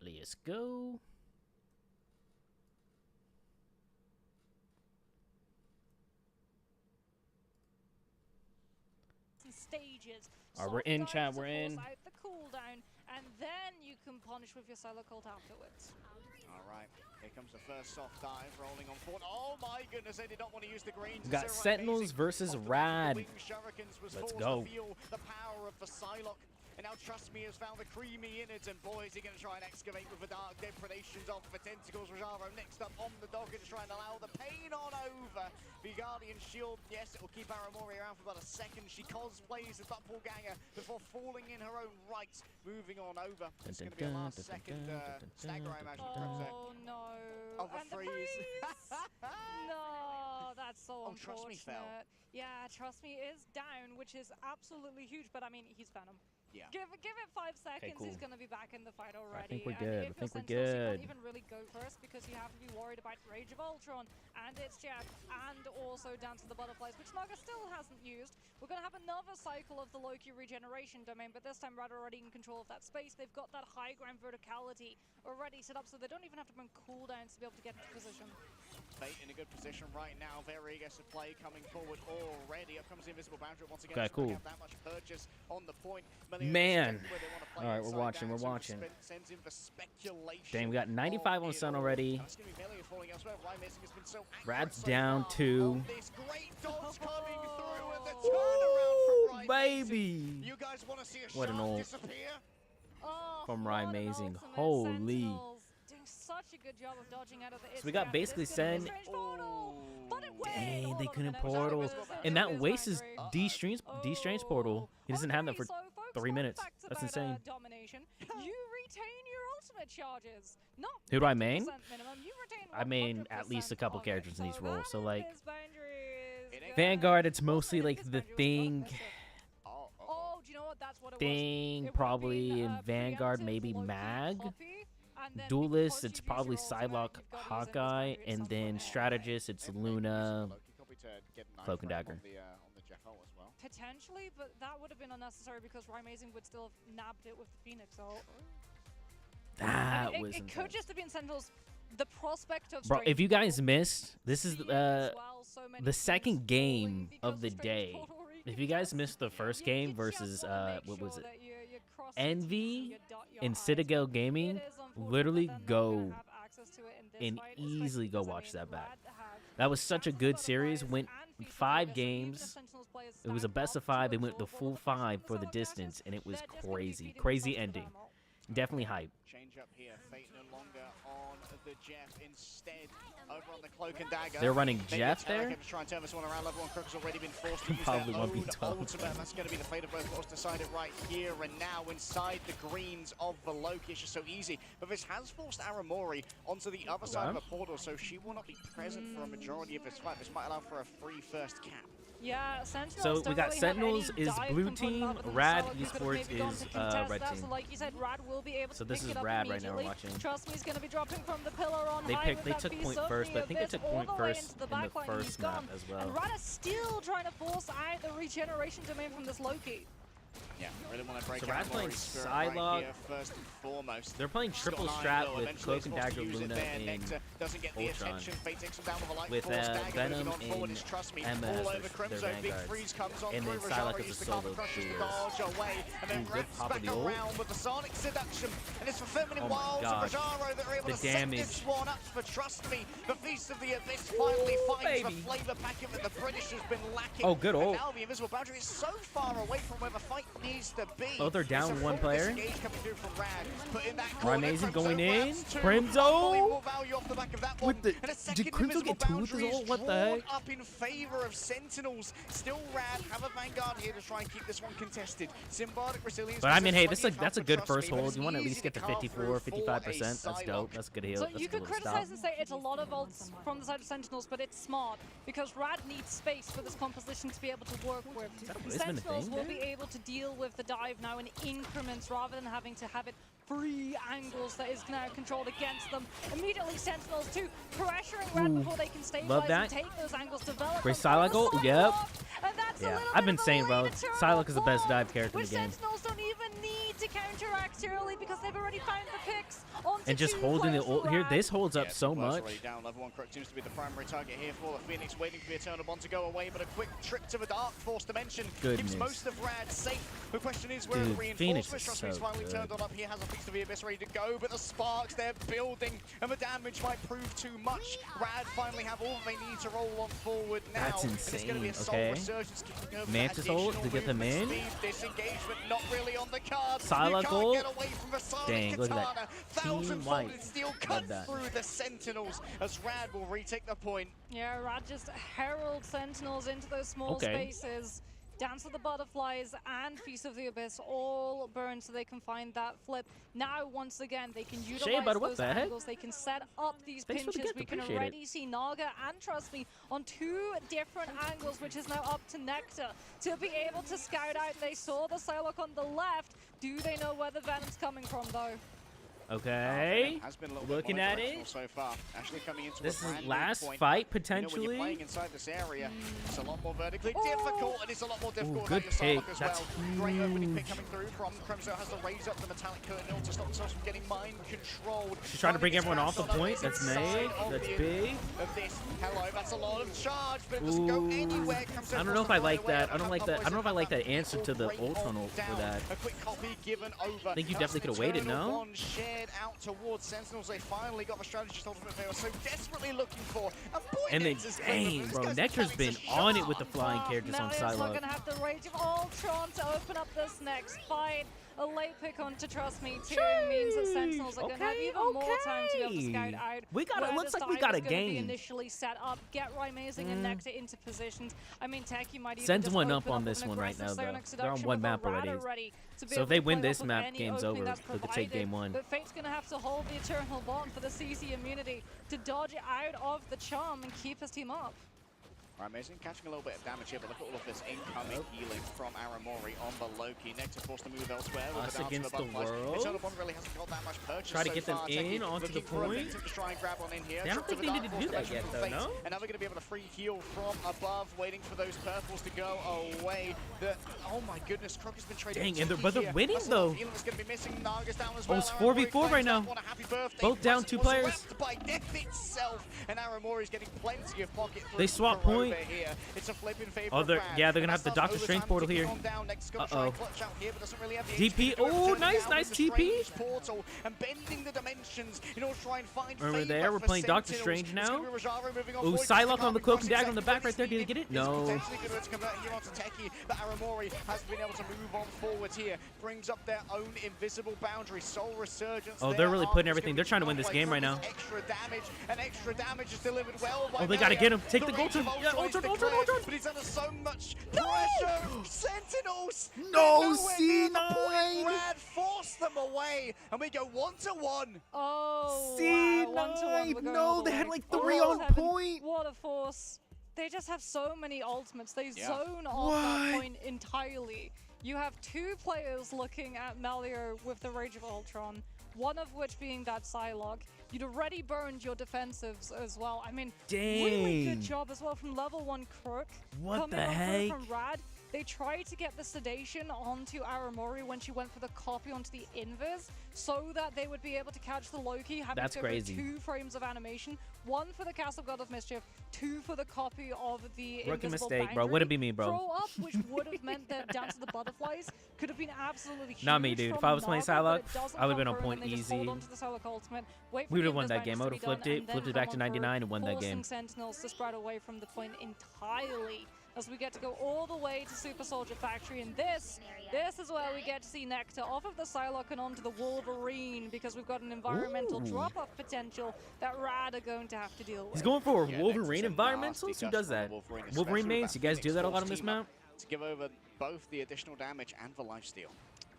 Let's go. Stages. All right, we're in, chat. We're in. Out the cooldown, and then you can punish with your silo cult afterwards. All right, here comes the first soft dive, rolling on forward. Oh my goodness, they did not want to use the greens. We got Sentinels versus Rad. Let's go. Feel the power of the Psylocke. And now Trust Me has found the creamy innards, and boys are going to try and excavate with the dark depredations of the tentacles. Rajaro next up on the dock and trying to allow the pain on over. The Guardian Shield, yes, it will keep Aramori around for about a second. She cosplays the doppelganger before falling in her own right, moving on over. It's going to be a last second stagger, I imagine. Oh no. Oh, the freeze. No, that's so unfortunate. Trust Me fell. Yeah, Trust Me is down, which is absolutely huge, but I mean, he's Venom. Yeah. Give it 5 seconds. cool. He's gonna be back in the fight already. I think we're And good. if I think we're you're Sentinels, good. You can't even really go first because you have to be worried about Rage of Ultron and its Jeff, and also down to the butterflies, which Naga still hasn't used. We're gonna have another cycle of the Loki regeneration domain, but this time Rad already in control of that space. They've got that high ground verticality already set up, so they don't even have to burn cooldowns to be able to get into position. Fate in a good position right now. Very eager to play coming forward already. Up comes the invisible boundary once again. Okay, cool. That much purchase on the point. Man. All right, we're watching. We're watching. Dang, we got 95 on Sun already. Rad's down 2. Ooh, baby. You guys want to see a What an ult from Amazing. Holy. Doing such a good job of dodging out of the So we got basically Sen. Dang, they couldn't portal. And that wastes D-Strange portal. He doesn't have that for 3 minutes. That's insane. Domination. You retain your ultimate charges. Not Who do I main? minimum. You retain I main 100% at least a couple of it. characters in each So role. that So like is boundaries. Vanguard, it's mostly like the Thing. Oh, do you know what? That's what it was. Thing It would probably have been, in Vanguard, preemptive maybe Loki Mag. copy, and then Duelist, because it's you've used probably your ultimate, Psylocke, you've got to use it as Hawkeye, boundary at and some then point. Strategist, it's Luna. Cloak and Dagger. Potentially, but that would have been unnecessary because Amazing would still have nabbed it with the Phoenix ult. That was it could intense. just have been Sentinels. The prospect of Bro, straight if you guys missed, this is Phoenix as well, so many the teams second game falling of the because day. Strange Portal If you guys missed the first game you versus just wanna make what was sure it? that you cross Envy your T's and you dot your and I's. Citadel Gaming, It is unfortunate literally that they're not go gonna have access to it in this and fight, easily especially go because, I watch mean, that back. Rad have That was such a Phantom good series. Butterflies Went and Feast 5 Omega, so even if games. Sentinels players It was a stack best of up to 5. They went the absorb all full the pressure 5 from for the solo clashes, distance, and it was they're just gonna be crazy. feeding Crazy themselves with ending. ammo. Definitely hype. Change up here. Fate no longer on the Jeff. Instead, over on the Cloak and Dagger. They're running They Jeff get there. To try and turn this one around. Level 1 Crook has already been forced to use Probably their won't be own 12. ultimate. That's going to be the fate of both worlds decided right here and now inside the greens of the Loki. It's just so easy. But this has forced Aramori onto the other side of the portal, so she will not be present for a majority of this fight. This might allow for a free first cap. Yeah, Sentinels So we don't got really have Sentinels any is dive blue component team, other than Rad Psylocke, who could've Esports maybe gone is to contest red that. team. So like you said, Rad will be able So to this pick is it up Rad right now we're immediately. watching. Trust Me is going to be dropping from the pillar on They high picked. with They that took Beast point of first, the but I think they Abyss took all point the way first into the in the backline, and he's first map gone. as well. And Rad is still trying to force out the regeneration domain from this Loki. Yeah, really want to break So out Rad's playing Aramori's spirit right Psylocke. here, first and foremost. They're playing triple Scott strat Nine will with eventually Cloak and forced to Dagger, use it Luna, there. and Nectar doesn't get the Ultron. attention. Fate takes him down with a light With, force dagger, Venom moving on forward and is Trust Me. Emma All as over their Crimson. Big vanguards. freeze comes on And then through. Psylocke Rajaro is a used the solo Carbon Crusher to duelist. dodge away, and then Ooh, good wraps pop of back the ult. around with the Sonic Seduction. And it's for Feminine Oh my Wilds and gosh. Rajaro that are able The to set damage. this one up for Trust Me. The Feast of the Abyss finally finds the baby. flavor packet that the British has been lacking. Oh, good And ult. now the invisible boundary is so far away from where the fight needs to be. Both are down It's a one full player. disengage coming through from Rad. Put in that corner, Amazing Crimzo going in. grabs two. Crimzo. Unbelievable value off the back of that one. With the- And a did second Crimzo invisible get two with boundary his is ult? What the drawn heck? up in favor of Sentinels. Still Rad have a Vanguard here to try and keep this one contested. Symbiotic Resilience. But I mean, hey, possesses that's a plenty of good help, first but hold. You want to at it's least get to easy carve 54, through for a 55%. That's dope. Psylocke. That's a good heal. So That's a you good could little criticize stop. and say it's a lot of ults from the side of Sentinels, but it's smart because Rad needs space for this composition to be able to work with. that always been a Sentinels thing, will dude? be able to deal with the dive now in increments rather than having to have it free angles that is now controlled against them. Immediately Sentinels too pressuring Rad Ooh, before they can stabilize love and that. take those angles, develop Great them through Psylocke the ult, yep. Psylocke, and that's a Yeah, little I've bit been of a saying, bro, late eternal Psylocke is the best form, dive character in which the game. Sentinels don't even need to counteract early because they've already found the picks onto And just two holding the players ult for here, Rad. this holds up Yeah, so Blur's much. already down. Level 1 Crook seems to be the primary target here for the Phoenix, waiting for the Eternal Bond to go away, but a quick trip to the Dark Force dimension Goodness. keeps most of Rad safe. The question is where Dude, the Phoenix reinforcements, is trust me, he's so finally good. turned on up. He has a piece of the Abyss ready to go, but the sparks, they're building, and the damage might prove too much. Rad finally have all they need to roll on forward now. That's And it's going to be a insane, Soul okay. Resurgence kicking over Mantis that ult to additional get them movement in. speed. Disengagement not really on the cards. Psylocke You can't ult. get away from the Sonic Dang, look at that. Katana. Team Thousand-folded white. steel cut Love that. through the Sentinels as Rad will retake the point. Yeah, Rad just herald Sentinels into those small Okay. spaces. Dance of the Butterflies and Feast of the Abyss all burn so they can find that flip. Now, once again, they can utilize Bud, what those the heck? angles. They can set up these Thanks for the pinches. gift, We can appreciate it. already see Naga and Trust Me on two different angles, which is now up to Nectar to be able to scout out. They saw the Psylocke on the left. Do they know where the Venom's coming from, though? Okay. Has been a little bit Looking at monodirectional it. so far. Actually coming into This a is brand new last point. fight, You know, when potentially. you're playing inside this area, it's a lot more vertically Oh. difficult, and it's a lot more difficult good without your Psylocke pick. as That's well. Great opening pick huge. coming through from Crimzo. Has to raise up the metallic curtain to stop themselves from getting mind controlled. She's trying to bring everyone off the Inside point. That's of made. That's the- big. Of this. Hello, that's a lot of charge, but it doesn't go Ooh. anywhere. Crimzo I don't know forced if I to fly like away. that. I don't like that. I don't know if I like that answer to the Great ult ult tunnel for down. that. A quick copy given over. I think you That's definitely an could've waited, eternal no? bond shared out towards Sentinels. They finally got the strategist ultimate they were so desperately looking for. And then, Nectar's dang, this bro, guy's Nectar's been mechanics are on it sharp. with the flying characters on Malleus not Psylocke. going to have the Rage of Ultron to open up this next fight. A late pick on to Trust Me too means that Sentinels are going to have even more time to be able to scout out. We got it. where Looks this like we dive got is a gonna be game. initially set up, get Amazing and Nectar into positions. I mean, Techie might even Sends just one up open on with this an one right aggressive now, though. Psionic They're on Seduction one with map a already. Rada ready to be So able if they to win play this off of map, any game's opening over. that's They could take game provided. one. But Fate's going to have to hold the Eternal Bond for the CC immunity to dodge out of the charm and keep his team up. Right, Amazing catching a little bit of damage here, but look at all of this incoming healing from Aramori on the Loki. Nectar forced to move elsewhere. With Us the dance against of the butterflies. world. Eternal Bond really hasn't got that much purchase Try to so get them far. in Techie onto the looking for a point. victim to try and grab one in here. Yeah, I don't Trip think to they the need to Dark do that Force yet, from though, Fate. no? And now they're going to be able to free heal from above, waiting for those purples to go away. Oh my goodness, Croc has been trading. Dang, and Techie but they're here. winning, That's a lot of though. healing that's going to be missing. Naga's down as Oh, well. it's Aramori 4v4 right claims now. that one. A happy birthday Both down, present 2 was players. wrapped by death itself, and Aramori's getting plenty of pocket. They through swap from point. over here. It's a flip in favor Oh, of they're- Rad, yeah, they're and gonna have the that's Doctor overtime Strange portal ticking here. on down. Next, gonna try Uh-oh. and clutch out here, but doesn't really have the DP. HP to do it. Oh, Turning nice, down nice with the TP. Strange portal and bending the dimensions in order to try and find Remember favor there, we're for playing Doctor Sentinels. Strange It's now. gonna be Rajaro moving on Ooh, forward. Psylocke Just on the can't cloak cross and dagger on the exactly back right there. Did he needed. get it? It's No. potentially good to convert here onto Techie, but Aramori has been able to move on forward here. Brings up their own invisible boundary. Soul Resurgence. Oh, they're there. really Armor's putting gonna everything. be They're trying to win blocked this by game right Croc. now. Extra damage is delivered well by Oh, they gotta Malleus. get him. Take the Rage Ultron. of Yeah, Ultron is Ultron. declared, but he's under so much pressure. Sentinels. No, they're nowhere near the C9. point. Rad forced them away, and we go 1-1. Oh, C9. wow. 1-1. We're going No, all the they had way. like Oh, 3 on heaven. point. What a force. They just have so many ultimates. They Yeah. zone off that What? point entirely. You have 2 players looking at Malio with the Rage of Ultron, one of which being that Psylocke. You'd already burned your defensives as well. I mean, really good Dang. job as well from level 1 Crook. What coming the on through heck? from Rad. They tried to get the sedation onto Aramori when she went for the copy onto the invis. so that they would be able to catch the Loki, having That's to go crazy. 2 frames of animation. 1 for the Castle God of Mischief, 2 for the copy of the Rookie Invisible mistake, bro. Boundary Wouldn't be me, bro. throw up, which would have meant that Dance of the Butterflies could have been absolutely huge. Not me, dude. If from I was playing Naga, but Psylocke, it doesn't I would've been come on through, point and they just hold easy. onto the Psylocke ultimate, wait for We the would've won that Invis game. I Boundaries would've to be done, flipped it, and then flipped it back to come on through, 99 and won that forcing game. Sentinels to spread away from the point entirely, as we get to go all the way to Super Soldier Factory. And this is where we get to see Nectar off of the Psylocke and onto the Wolverine, because we've got an environmental Ooh. drop-off potential that Rad are going to have to deal with. He's going for Yeah, Wolverine Nexus and environmentals? nasty Who does gush from that? Wolverine, Wolverine especially mains? with You guys that do that a Phoenix lot on this Force team map? up to give over both the additional damage and the lifesteal.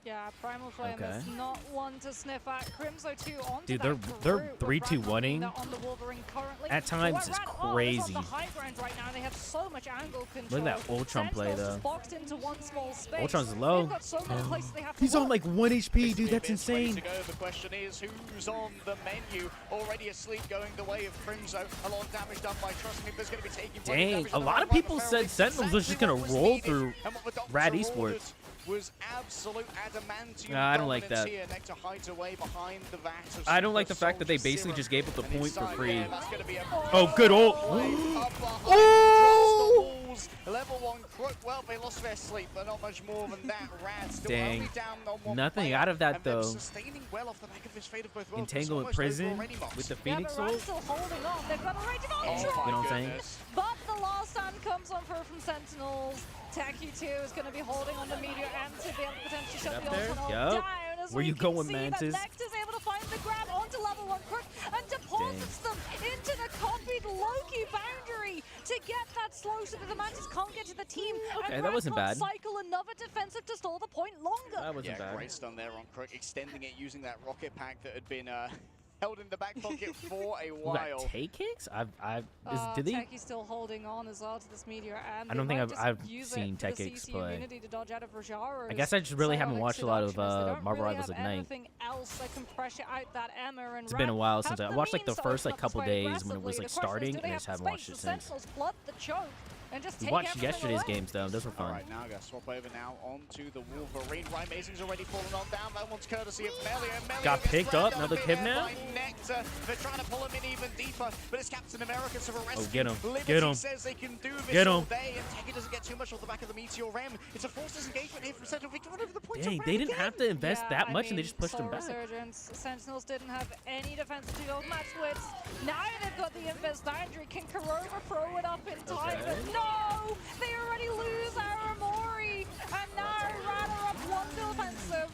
Yeah, Primal Flame Okay. is not one to sniff at. Crimso 2 onto Dude, that they're group, 3-2-1-ing. Rad on the Wolverine currently. At times, But it's Rad are crazy. on the high ground right now. They have so much angle control. Look at that Ultron play, Sentinels though. just boxed into one small space. Ultron's low. They've got so many places they have to He's on look. like 1 HP, dude. That's 60 minutes ready insane. to go. The question is, who's on the menu? Already asleep, going the way of Crimso. A lot of damage done by Trust Me, but it's going to be taking plenty Dang, damage a on the lot of right people Ferrari. said Sentinels was just gonna Exactly roll what was through needed, and what the doctor Rad ordered Esports. was absolute adamantium. Nah, I don't like dominance that. here. Nectar hides away behind the vat of I don't like Super the fact that they Soldier basically Serum. just gave up the And point for inside free. there, that's gonna be a Oh, good ult. Oh! Level 1 Crook. Well, they lost their sleep, but not much more than that. Rad still Dang. only down on 1 Nothing player, out of that, and them though. sustaining well off the back of this Fate of Both Worlds. It's Entanglement almost over Prison already, Mox. with the Yeah, Phoenix but Rad's ult. still holding on. They've got a Rage of Oh Ultron. You know what I'm saying? goodness. But the last stand comes on through from Sentinels. Techie 2 is going to be holding on the Meteor and to be able to potentially shut Up the there? Ultron Yup. down. As Where we you can going, see Mantis? that Nectar's able to find the grab onto level 1 Crook and deposits them into the copied Loki boundary to get that slow so that the Mantis can't get to the team. Okay, and that Rad wasn't can't bad. cycle another defensive to stall the point longer. That wasn't Yeah, bad. great stun there on Crook, extending it using that rocket pack that had been held in the back pocket for a Who while. got take kicks? Did they? Techie's still holding on as well to this Meteor, and I don't they think might I've just use seen it for the Tech X CC play. immunity to dodge out of Rajara's I guess I just really haven't psionic watched a lot of seduction, as they don't Marvel really Rivals have Ignite. anything else that can pressure out that Emma, and It's been a Rad while have since I the watched like the means to first open like up couple this days fight when it was aggressively. like The question is, starting, do and they I have just the haven't watched space? it The since. Sentinels flood the choke and just We take watched everything yesterday's away. games though. Those were All fun. right, Naga swap over now onto the Wolverine. Ryan Mason's already fallen on down. That one's courtesy of Melio. Melio Got gets picked grabbed up, another over here kidnap. by Nectar. They're trying to pull him in even deeper, but it's Captain America to the rescue. get him, Liberty get him. says they can do this Get all him. day, and Techie doesn't get too much off the back of the Meteor Ram. It's a forced disengagement here from Central Victor over the point. Dang, of they Ram didn't again. have to invest Yeah, that I much, and they mean, just pushed them Soul back. Resurgence. Sentinels didn't have any defense to go match wits. Now they've got the Invis boundary. Can Kurova throw it up in time? Okay. But no! They already lose Aramori! And now Rad are up 1 defensive.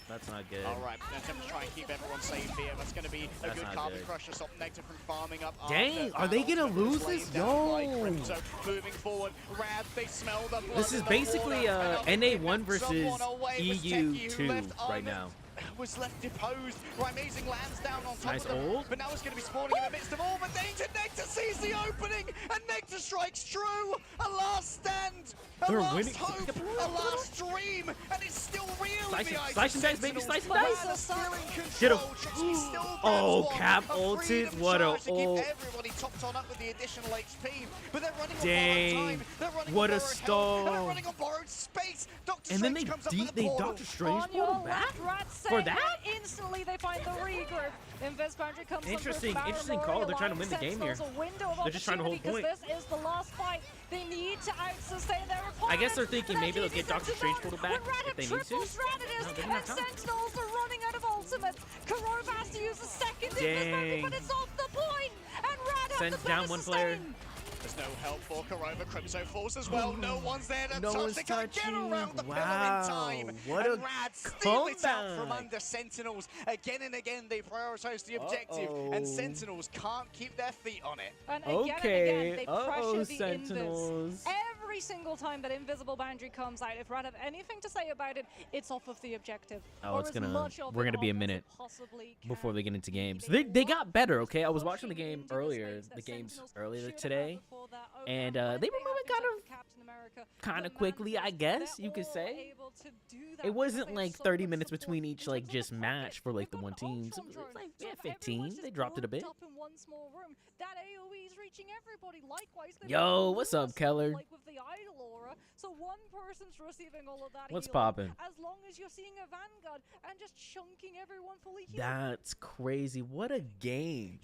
That's not good. All right, attempt to try and keep everyone safe here. That's going to be a That's good not carbon good. crusher. Stop Nectar from farming up. Dang, after are they that. gonna lose Laid this? down by Yo. Crimso. Moving forward, Rad, they smell the blood This is in the basically water, and I think NA1 they knocked versus someone away. It was Techie who EU2 left right Armin- now. Was left deposed. Right, Amazing lands down on top Nice of them. ult. But now it's going to be spawning in the midst of all the danger. Nectar sees the opening, and Nectar strikes true. A last stand, a They're last winning. hope, a last dream, and it's still real. Slice in the him, eyes slice of him, guys, baby, Sentinels. slice him, guys. Rad are still in Get him. control. Trixie still grabs Oh, one. Cap A ulted. freedom What a charge to keep ult. everybody topped on up with the additional HP. But they're running on Dang. borrowed time. They're running What on a borrowed health, and stall. they're running on borrowed space. Doctor And then Strange they comes up with a they portal. Doctor Strange On your pulled him back left, Rad for saved, that. and instantly they find the regroup. Invis boundary comes from Interesting- Bruce interesting Barrymore, call. They're trying to allowing win the game here. Sentinels a window of They're just trying to hold opportunity, point. 'cause this is the last fight. They need to out-sustain their opponent. I guess they're thinking But maybe that's they'll get easy Doctor to Strange know. pulled back When Rad if have they need to. triple strategists, No, they didn't and have time. Sentinels are running out of ultimates. Kurova has to use a second Invis boundary, Dang. but it's off the point, and Rad have Sends the down better one player. sustain. There's no help for Kurova. Crimso falls as well. No one's there to No touch. one's They can't get touching. around the pillar Wow, in time. what and a Rad steal it out from comeback. under Sentinels. Again and again, they prioritize the objective, and Uh-oh. Sentinels can't keep their feet on it. And again and Okay. again, they Uh-oh, pressure the Sentinels. Invis. Every single time that invisible boundary comes out, if Rad have anything to say about it, it's off of the objective. Oh, Or it's as gonna- much of we're it gonna be a off as it minute possibly before can they get into be. games. They They love got better, okay? I was pushing watching the game into earlier, space that the games Sentinels earlier should have today, had before that and overrun. they Might were moving have kind been of Captain America, kind of but quickly, I Mantis, guess they're you could all say. able to do that It because wasn't they like so 30 much minutes support between in each terms like of just the match for like the They've one got team. So Ultron it was drones, like so yeah, if 15. everyone's They just dropped it a bit. grouped up in one small room, that AoE is reaching everybody. Likewise, they've Yo, got what's up, Lewis, Keller? like with the idle aura. So what one person's receiving all of that What's healing, poppin'? as long as you're seeing a Vanguard and just chunking everyone fully healed. That's crazy. What a game.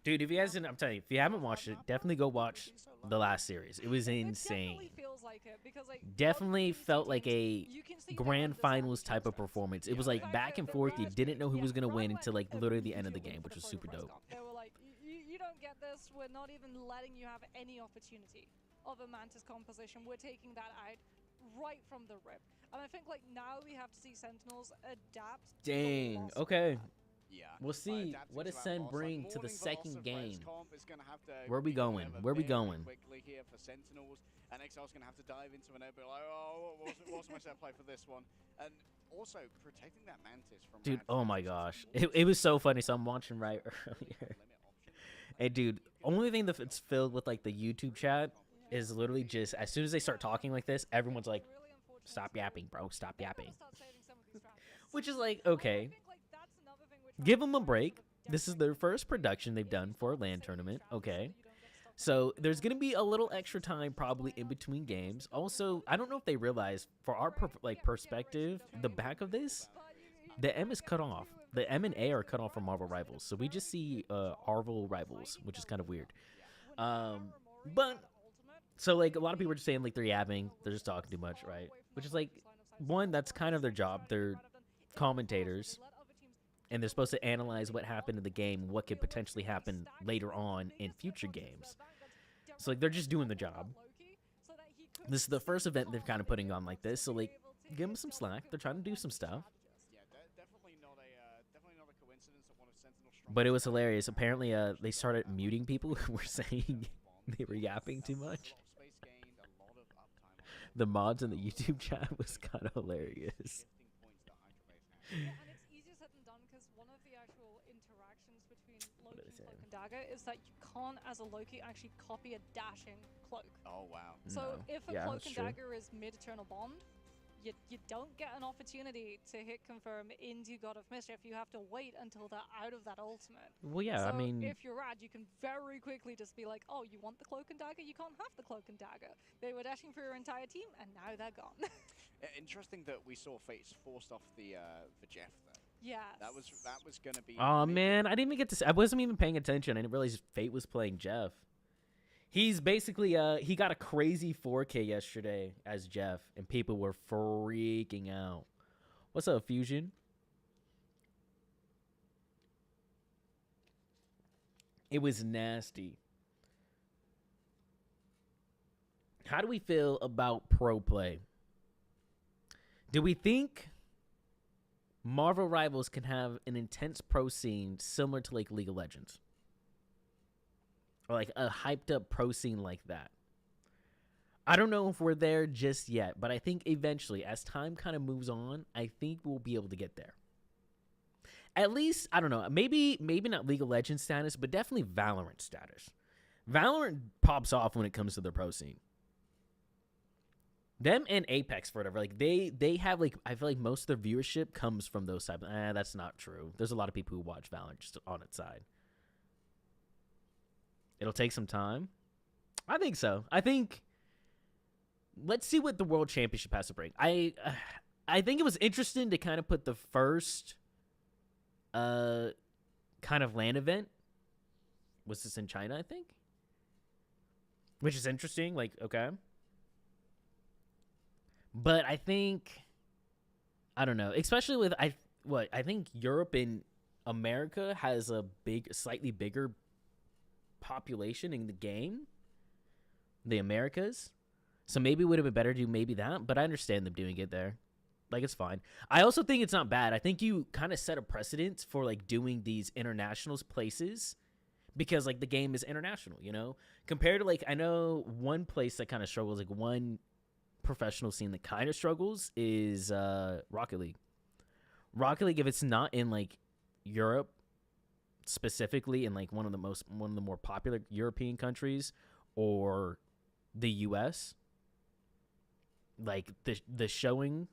Dude, if you guys didn't, I'm telling you, if you haven't watched it, definitely go watch the last series. It was insane. It definitely feels like it because, like, Definitely felt like a you can see grand they finals understand type of each other. performance. It was like back and forth. You didn't know who was going to win until like literally the end of the game, which was super dope. They were like, you don't get this. We're not even letting you have any opportunity of a Mantis composition. We're taking that out right from the rip. And I think, like, now we have to see Sentinels adapt. Dang. Okay. Yeah. We'll see. What does Sen bring to the second game? Where Where we going? Where we going? Quickly here for Sentinels, and XL's going to have to dive into an open like, oh, what's my set play for this one? And also protecting that Mantis from Dude, Rad oh my Mantis gosh. It was so funny. So I'm watching right earlier. Hey, dude, only thing that's filled with like the YouTube chat is literally just as soon as they start talking like this, everyone's like, stop yapping, bro. Stop yapping. Which is like, okay. Give them a break. This is their first production they've done for a LAN tournament. Okay. So there's going to be a little extra time probably in between games. Also, I don't know if they realize for our perspective, the back of this, the M is cut off. The M and A are cut off from Marvel Rivals. So we just see Marvel Rivals, which is kind of weird. But so like a lot of people are just saying like they're yapping. They're just talking too much, right? Which is like, one, that's kind of their job. They're commentators. And they're supposed to analyze what happened in the game, what could potentially happen later on in future games. So, like, they're just doing the job. This is the first event they're kind of putting on like this, so, like, give them some slack. They're trying to do some stuff. definitely not a coincidence that one of Sentinel's But it was hilarious. Apparently, they started muting people who were saying they were yapping too much. The mods in the YouTube chat was kind of hilarious. And it's easier said than done because one of the actual interactions between Loki and Cloak and Dagger is that you can't, as a Loki, actually copy a dashing Cloak. Oh, wow. So No. if a Yeah, Cloak that's and true. Dagger is mid-eternal bond, you don't get an opportunity to hit confirm into God of Mischief. You have to wait until they're out of that ultimate. Well, yeah, So I mean, if you're Rad, you can very quickly just be like, oh, you want the Cloak and Dagger? You can't have the Cloak and Dagger. They were dashing for your entire team, and now they're gone. Interesting that we saw Fates forced off the Jeff though. Yes. That was going to be. oh man, I didn't even get to. I wasn't even paying attention. I didn't realize Fate was playing Jeff. He's basically he got a crazy 4K yesterday as Jeff, and people were freaking out. What's up, Fusion? It was nasty. How do we feel about pro play? Do we think Marvel Rivals can have an intense pro scene similar to like League of Legends? Or like a hyped up pro scene like that? I don't know if we're there just yet, but I think eventually, as time kind of moves on, I think we'll be able to get there. At least, I don't know, maybe not League of Legends status, but definitely Valorant status. Valorant pops off when it comes to the pro scene. Them and Apex, for whatever, like they have like, I feel like most of their viewership comes from those types. That's not true. There's a lot of people who watch Valorant just on its side. It'll take some time. I think so. I think let's see what the World Championship has to bring. I think it was interesting to kind of put the first kind of LAN event. Was this in China, I think? Which is interesting, like, okay. But I think, I don't know, especially with I think Europe and America has a slightly bigger population in the game, the Americas. So maybe it would have been better to do maybe that, but I understand them doing it there. Like, it's fine. I also think it's not bad. I think you kind of set a precedent for like doing these international places because like the game is international, you know, compared to like, I know one place that kind of struggles, like one professional scene that kind of struggles is Rocket League. Rocket League, if it's not in like Europe, specifically in like one of the more popular European countries or the US, like the showing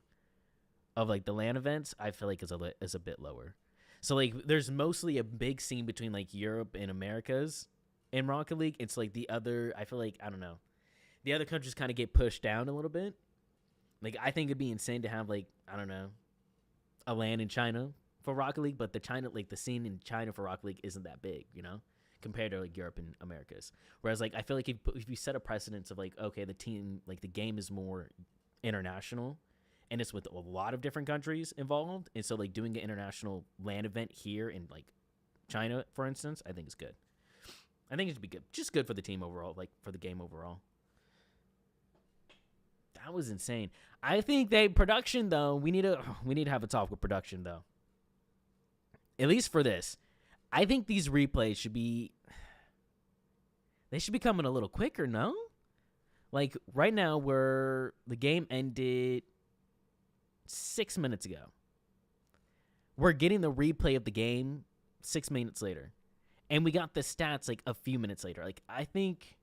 of like the LAN events, I feel like is a bit lower. So like there's mostly a big scene between like Europe and Americas in Rocket League. It's like the other, I feel like, I don't know, the other countries kind of get pushed down a little bit. Like, I think it'd be insane to have, like, I don't know, a LAN in China for Rocket League, but the scene in China for Rocket League isn't that big, you know, compared to, like, Europe and Americas. Whereas, like, I feel like if you set a precedence of, like, okay, the game is more international, and it's with a lot of different countries involved, and so, like, doing an international LAN event here in, like, China, for instance, I think is good. I think it should be good. Just good for the team overall, like, for the game overall. That was insane. I think production though, we need to have a talk with production though. At least for this. I think these replays should be coming a little quicker, no? Like right now where the game ended 6 minutes ago. We're getting the replay of the game 6 minutes later. And we got the stats like a few minutes later. Like I think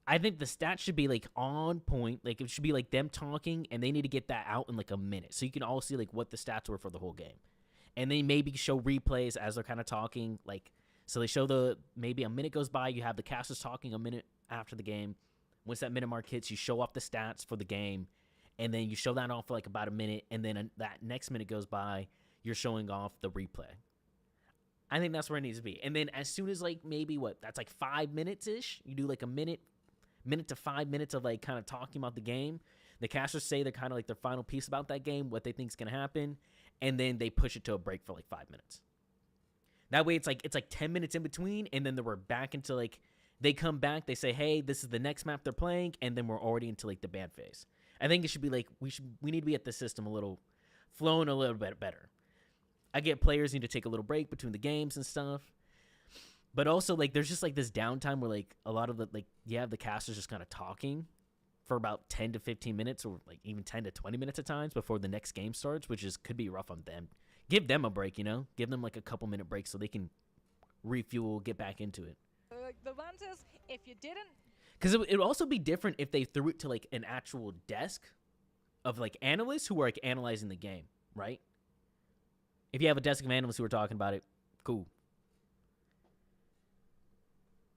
the stats should be like on point. Like it should be like them talking, and they need to get that out in like a minute, so you can all see like what the stats were for the whole game, and then maybe show replays as they're kind of talking. Like so they show maybe a minute goes by, you have the casters talking a minute after the game. Once that minute mark hits, you show off the stats for the game, and then you show that off for like about a minute, and then that next minute goes by, you're showing off the replay. I think that's where it needs to be. And then as soon as like maybe that's like 5 minutes ish, you do like a minute to 5 minutes of like kind of talking about the game. The casters say they're kind of like their final piece about that game, what they think is going to happen, and then they push it to a break for like 5 minutes. That way it's like 10 minutes in between, and then we're back into like they come back, they say, hey, this is the next map they're playing, and then we're already into like the ban phase. I think it should be like we need to be at the system flowing a little bit better. I get players need to take a little break between the games and stuff. But also, like, there's just, like, this downtime where, like, a lot of the, like, you have the casters just kind of talking for about 10 to 15 minutes or, like, even 10 to 20 minutes at times before the next game starts, which could be rough on them. Give them a break, you know? Give them, like, a couple-minute break so they can refuel, get back into it. Like, the Mantis, if you didn't... Because it would also be different if they threw it to, like, an actual desk of, like, analysts who are, like, analyzing the game, right? If you have a desk of analysts who are talking about it, cool.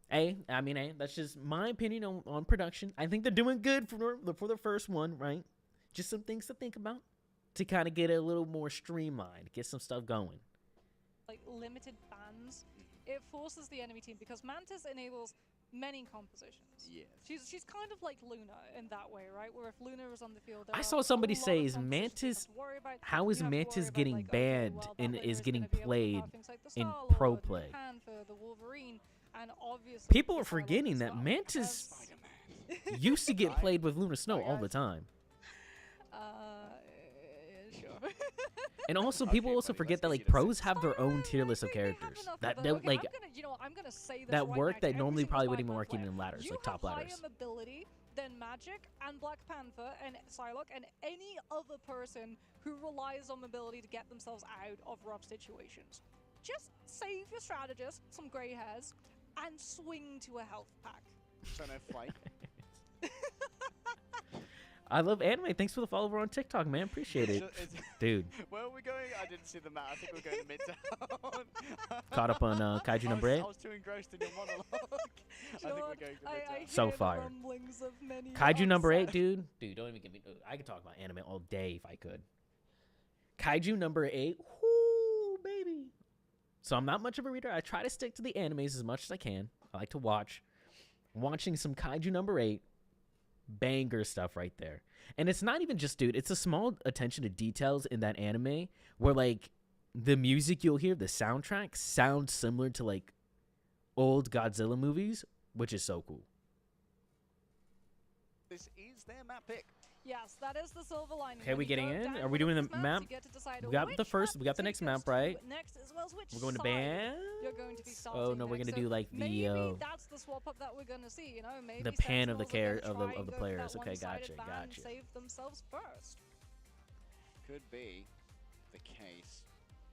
Hey, that's just my opinion on production. I think they're doing good for the first one, right? Just some things to think about to kind of get it a little more streamlined, get some stuff going. Like limited bans, it forces the enemy team because Mantis enables many compositions. Yes. She's kind of like Luna in that way, right? Where if Luna is on the field, I saw somebody say, "Is Mantis? How is Mantis getting banned and is getting played in pro play?" And obviously people are forgetting that Mantis used to get played with Luna Snow all the time. Sure. And also, people also forget that like pros have their own tier list of characters that like that work that normally probably wouldn't even work even in ladders, like top ladders. You have higher mobility than Magic and Black Panther and Psylocke and any other person who relies on mobility to get themselves out of rough situations. Just save your strategist some gray hairs and swing to a health pack. So no flight. I love anime. Thanks for the follower on TikTok, man. Appreciate it. Dude. Where are we going? I didn't see the map. I think we're going to Midtown. Caught up on Kaiju number 8. I was too engrossed in your monologue. I think we're going to Midtown. So fire. Kaiju number 8, dude. Dude, don't even get me. I could talk about anime all day if I could. Kaiju number 8. Whoo, baby. So I'm not much of a reader. I try to stick to the animes as much as I can. I like to watch. Watching some Kaiju number 8. Banger stuff right there. And it's not even just, dude, it's a small attention to details in that anime where like the music you'll hear, the soundtrack sounds similar to like old Godzilla movies, which is so cool. This is their map pick. Yes, that is the silver lining. Okay, we getting in? Are we doing the map? We got the next map, right? We're going to ban. Oh no, we're gonna do like the that's the swap up that we're gonna see. You know, maybe the pan of the of the players. Okay, gotcha. Save themselves first. Could be the case.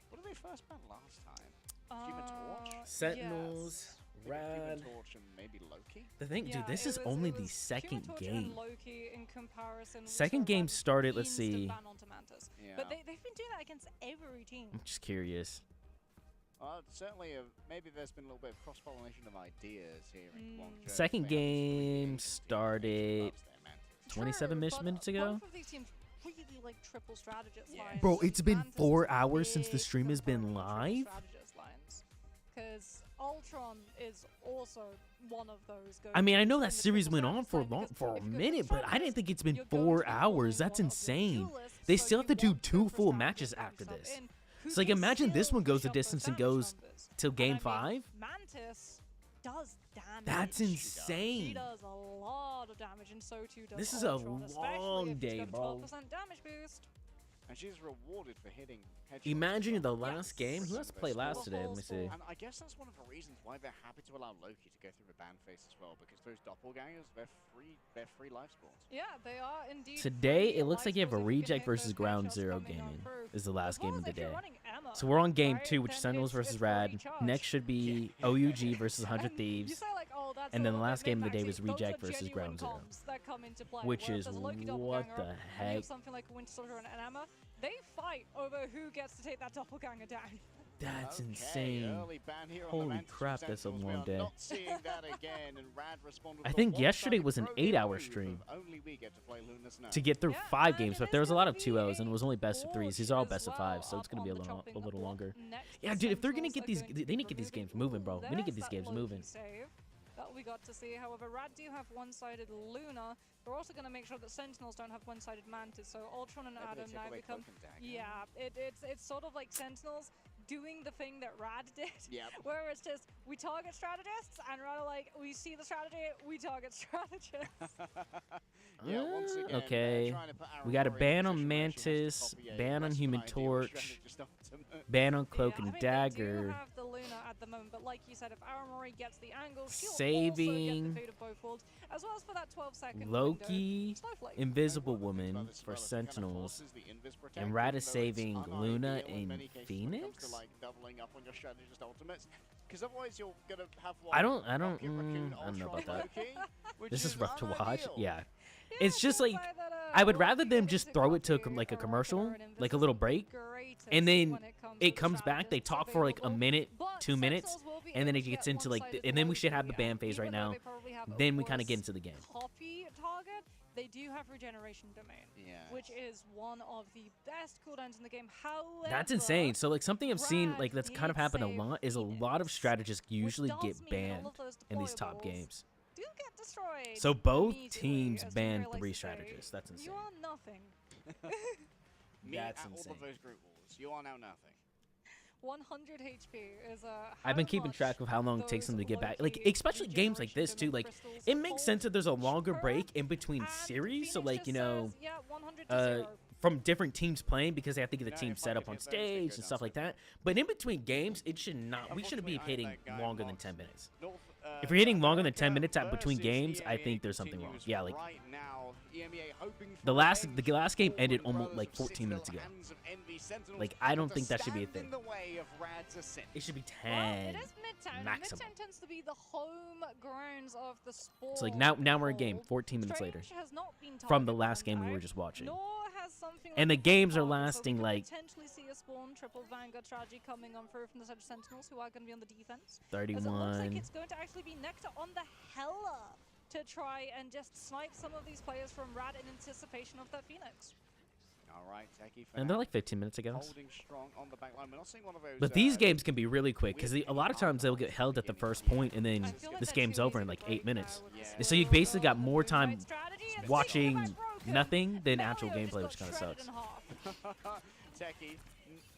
What did they first ban last time? Human Torch, Sentinels. Human Rad. Torch, and maybe Loki. The thing, dude, this is only the second game. Second Second game started. Let's see. Yeah. But they've been doing that against every team. I'm just curious. Certainly, maybe there's been a little bit of cross-pollination of ideas here in Guangzhou. Second game started 27 True, minutes but ago. both of these teams really like triple strategist Yeah. lines. Bro, it's been Mantis 4 is a hours since the big stream has been component of triple live. strategist lines. Because Ultron is also one of those. I mean, I know that in the series triple went on strategist for line, because a if you go to minute, but I didn't strategist, think it's been you're going to 4 be pulling hours. That's one of the insane. duelists, They so still you have to do want to 2 go for full strategist matches getting after stuff this. in, who So like, can imagine this still one goes the push up those distance and damage goes numbers. till And game I mean, 5. Mantis does damage. That's She insane. does a lot of damage, and so too does This is a Ultron, especially long if day, it's got bro. a 12% damage boost. And she's rewarded for hitting headshots. Imagine in the from last game. Who has to play last today? Let me see. And I guess that's one of the reasons why they're happy to allow Loki to go through the ban phase as well, because those doppelgangers, they're free life spawns. Yeah, they are indeed. Today, free it looks like you have a life spawns if you can reject hit versus those Ground headshots Zero coming on gaming through. is the last As well game of as the if you're day. running Emma, So we're on game right, 2, which is then Sentinels it's versus for Rad. recharge. Next should be Yeah. OUG versus 100 And Thieves. you say like, oh, that's And a then the little last bit game of the day mid-maxy. was Those are Reject versus genuine Ground Zero. comps that come into play, Which whereas is there's a Loki what doppelganger, the and you heck? have something like a Winter Soldier and an Emma. They fight over who gets to take that doppelganger down. That's Okay, insane. early ban here on the Holy Mantis crap, from that's a Sentinels. We long are day. not seeing that again, and Rad responded I with a think yesterday one-sided was an throw 8-hour move stream of only we get to play Luna's now. to get through Yeah, 5 and games, it but is there was a lot of gonna 2-0s, be and it was only best of 3s. gorge These are all as best of well 5s, so it's up going to be on the a chopping little block. longer. Next, Yeah, dude, if they're going to Sentinels get are these, going to they be need to get these removing- games moving, bro. Ooh, We need to get there's these that games Loki moving. save that we got to see. However, Rad do have one-sided Luna. They're also going to make sure that Sentinels don't have one-sided Mantis. So Ultron and Maybe they Adam take now away become. Cloak and Dagger. Yeah, it's sort of like Sentinels doing the thing that Rad did. Yep. Where it's just we target strategists and Rad are like we see the strategy, we target strategists. Yeah, once again, Okay. trying to put Aaron We got a Murray in ban on position where she has to Mantis, copy a ban on less Human than ideal Torch, strategist ultimate. ban on Cloak Yeah, I and mean, They do Dagger. have the Luna at the moment, but like you said, if Aramori gets the angle, she'll also Saving get the food of both worlds, as well as for that 12-second Loki, Snowflake. Invisible One of the things Woman about this for spell is it kind of Sentinels, forces the invis protect, and Rad even is though it's saving Luna unideal in and many cases when it comes Phoenix? to, like, doubling up on your strategist ultimates, because otherwise you're gonna have I don't Rocket Raccoon, I don't know Ultron, about that. Loki, which This is rough to watch. unideal. Yeah. Yeah, It's just feels like, that, I would Loki rather them is just a throw it to copy like a of commercial, Rocket and like a Invisible little is break, greatest and then when it comes it to the comes back, they strategists talk for like a available, minute, but 2 minutes, Sentinels will be and then able it to gets get into like, one-sided and then we should have Loki, the ban and phase right even though now. they probably have a Then we kind of worse get into the game. copy target, they do have regeneration domain, Yeah. which is one of the best cooldowns in the game. However, That's insane. So like something I've seen like that's kind of Rad happened a did lot is a save lot of Phoenix, strategists usually does get mean banned all of those in these top deployables games. do get destroyed. So both immediately, teams as banned Tourney likes 3 to say. strategists. That's insane. You are nothing. Me That's at all insane. of those group wars. You are now nothing. 100 HP is I've been keeping track of how long it takes them to get back. Like, especially games like this, too. Like, it makes sense that there's a longer break in between series. So, like, you know, from different teams playing because they have to get the No, team you're set fine. up If on you have those, they stage go and stuff down like that. But in between games, it should not. We shouldn't be Unfortunately, I hitting have that guy longer than marked 10 minutes. North, If you're hitting longer than America 10 minutes at between versus games, I EMEA think there's something wrong. continues Yeah, like right now, EMEA hoping for the last revenge, game ended Fallen almost like Brothers of 14 minutes ago. Citadel, Hands of Envy, Sentinels Like, I don't have to think that should be a stand thing. in the way of Rad's ascent. It should be Well, 10 it is Midtown. maximum. Midtown tends to be the home grounds of the sport. So like now we're in game 14 minutes later has not been from the target last game we banned were out, just watching. Nor has something And like the games are Vanguard, so we lasting, could like, potentially see a spawn triple Vanguard strategy coming on through from the side of Sentinels, who are going to be on the defense. As it looks like 31. it's going to actually be Nectar on the Hella to try and just snipe some of these players from Rad in anticipation of that Phoenix. All right, Techie for And now, they're like 15 minutes ago. holding strong on the back line. We're not seeing one of those. But these games can be really quick because a lot of times they'll get held at the first point and then I feel like this they're game's too over easy in to like break 8 minutes. now with Yeah. the So you score basically got of the more Moonlight time strategy, and watching it's broken. nothing than actual Melio just gameplay, got which kind of shredded sucks. in half. Techie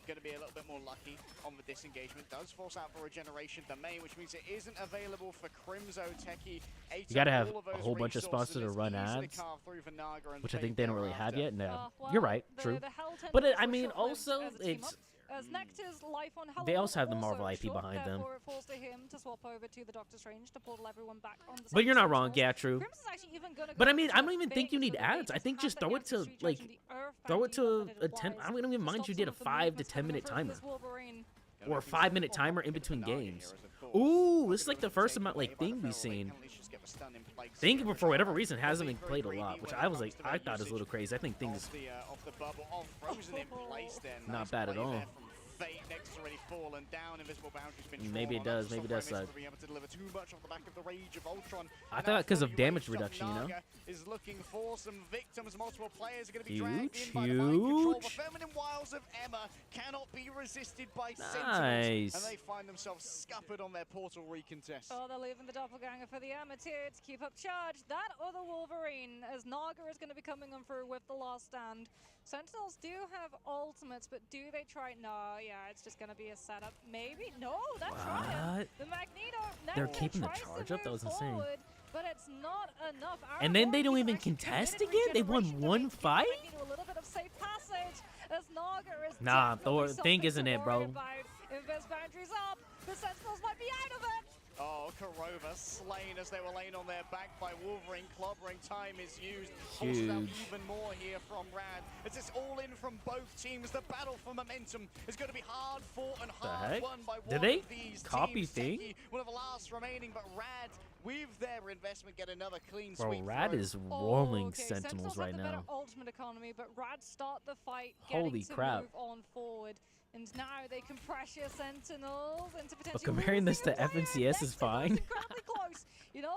going to be a little bit more lucky on the disengagement. Does force out for regeneration domain, which means it isn't available for Crimzo. Techie ate You gotta up have all of a those whole bunch of spots resources to run and it's easily ads, carved through for Naga and which I think Fade they don't really have thereafter. yet. No, Well, you're right. the True. Hell But Tentacles I were mean, short-lived also as a team it's up, as Nectar's life on Hell they also have the was Marvel also IP short, behind them. therefore it falls to him to swap over to the Doctor Strange to portal everyone back on the But side you're of not wrong. Sentinels. Yeah, true. Crimson's actually even gonna But go I mean, for I don't even think you things need where they ads. I just think have just that throw it Yankee to recharge like and the Earth throw it Bounty to that it a 10. applies I don't even to mind stop you did a some of the 5 to movements 10 minute coming timer through this Wolverine. Gonna or a make things 5-minute more timer in complicated for between Naga games. here, as of course. Ooh, this is Probably like the gonna first take amount away like by the thing we've barrel. They seen. can at least just get the stun in place Thing here for whatever as reason hasn't Being been very played a greedy lot, which when I it was comes like to I their thought it was a little usage crazy. I think things off the bubble, off frozen in place then. Not Nice bad at play all. there from Fate next has already fallen down. Invisible Boundary's been drawn Maybe it on. does. That's Maybe it not does very suck. to be able to deliver too much off the back of the Rage of Ultron. I And thought now because of fully damage raged up reduction, you know? Naga is looking for some victims. Multiple players are going to be Huge, dragged in by the mind control. The huge. feminine wiles of Emma cannot be resisted by Nice. Sentinels, and they find themselves scuppered on their portal recontest. Oh, they're leaving the doppelganger for the Amateur to keep up charge. That or the Wolverine, as Naga is going to be coming on through with the last stand. Sentinels do have ultimates, but do they try? No, yeah, it's just going to be a setup. Maybe? No, that's right. What? The Magneto. They're Nectar keeping the tries to charge up? That move was insane. forward, but it's not enough. And then they don't Aragorn even actually contest committed again? They won regeneration to one give fight? Magneto a little bit of safe passage, as Naga is Nah, definitely Thing something isn't to it, bro. worry about. If there's boundaries up, the Sentinels might be out of it. Oh, Korova slain as they were laying on their back by Wolverine. Clobbering time is used. Forces out Huge. even more here from Rad. As it's all in from both teams. The battle for momentum is going to be hard fought and The hard heck? won by Did one they of these copy teams. Thing? Techie, one of the last remaining, but Rad, with their investment, get another clean Bro, sweep. Rad through. is rolling Okay, Sentinels right have the better now. ultimate economy, but Rad start the fight, Holy getting to crap. move on forward. And now they can pressure Sentinels into potentially But comparing this to losing a player. FNCS is Next is fine. incredibly close. You know,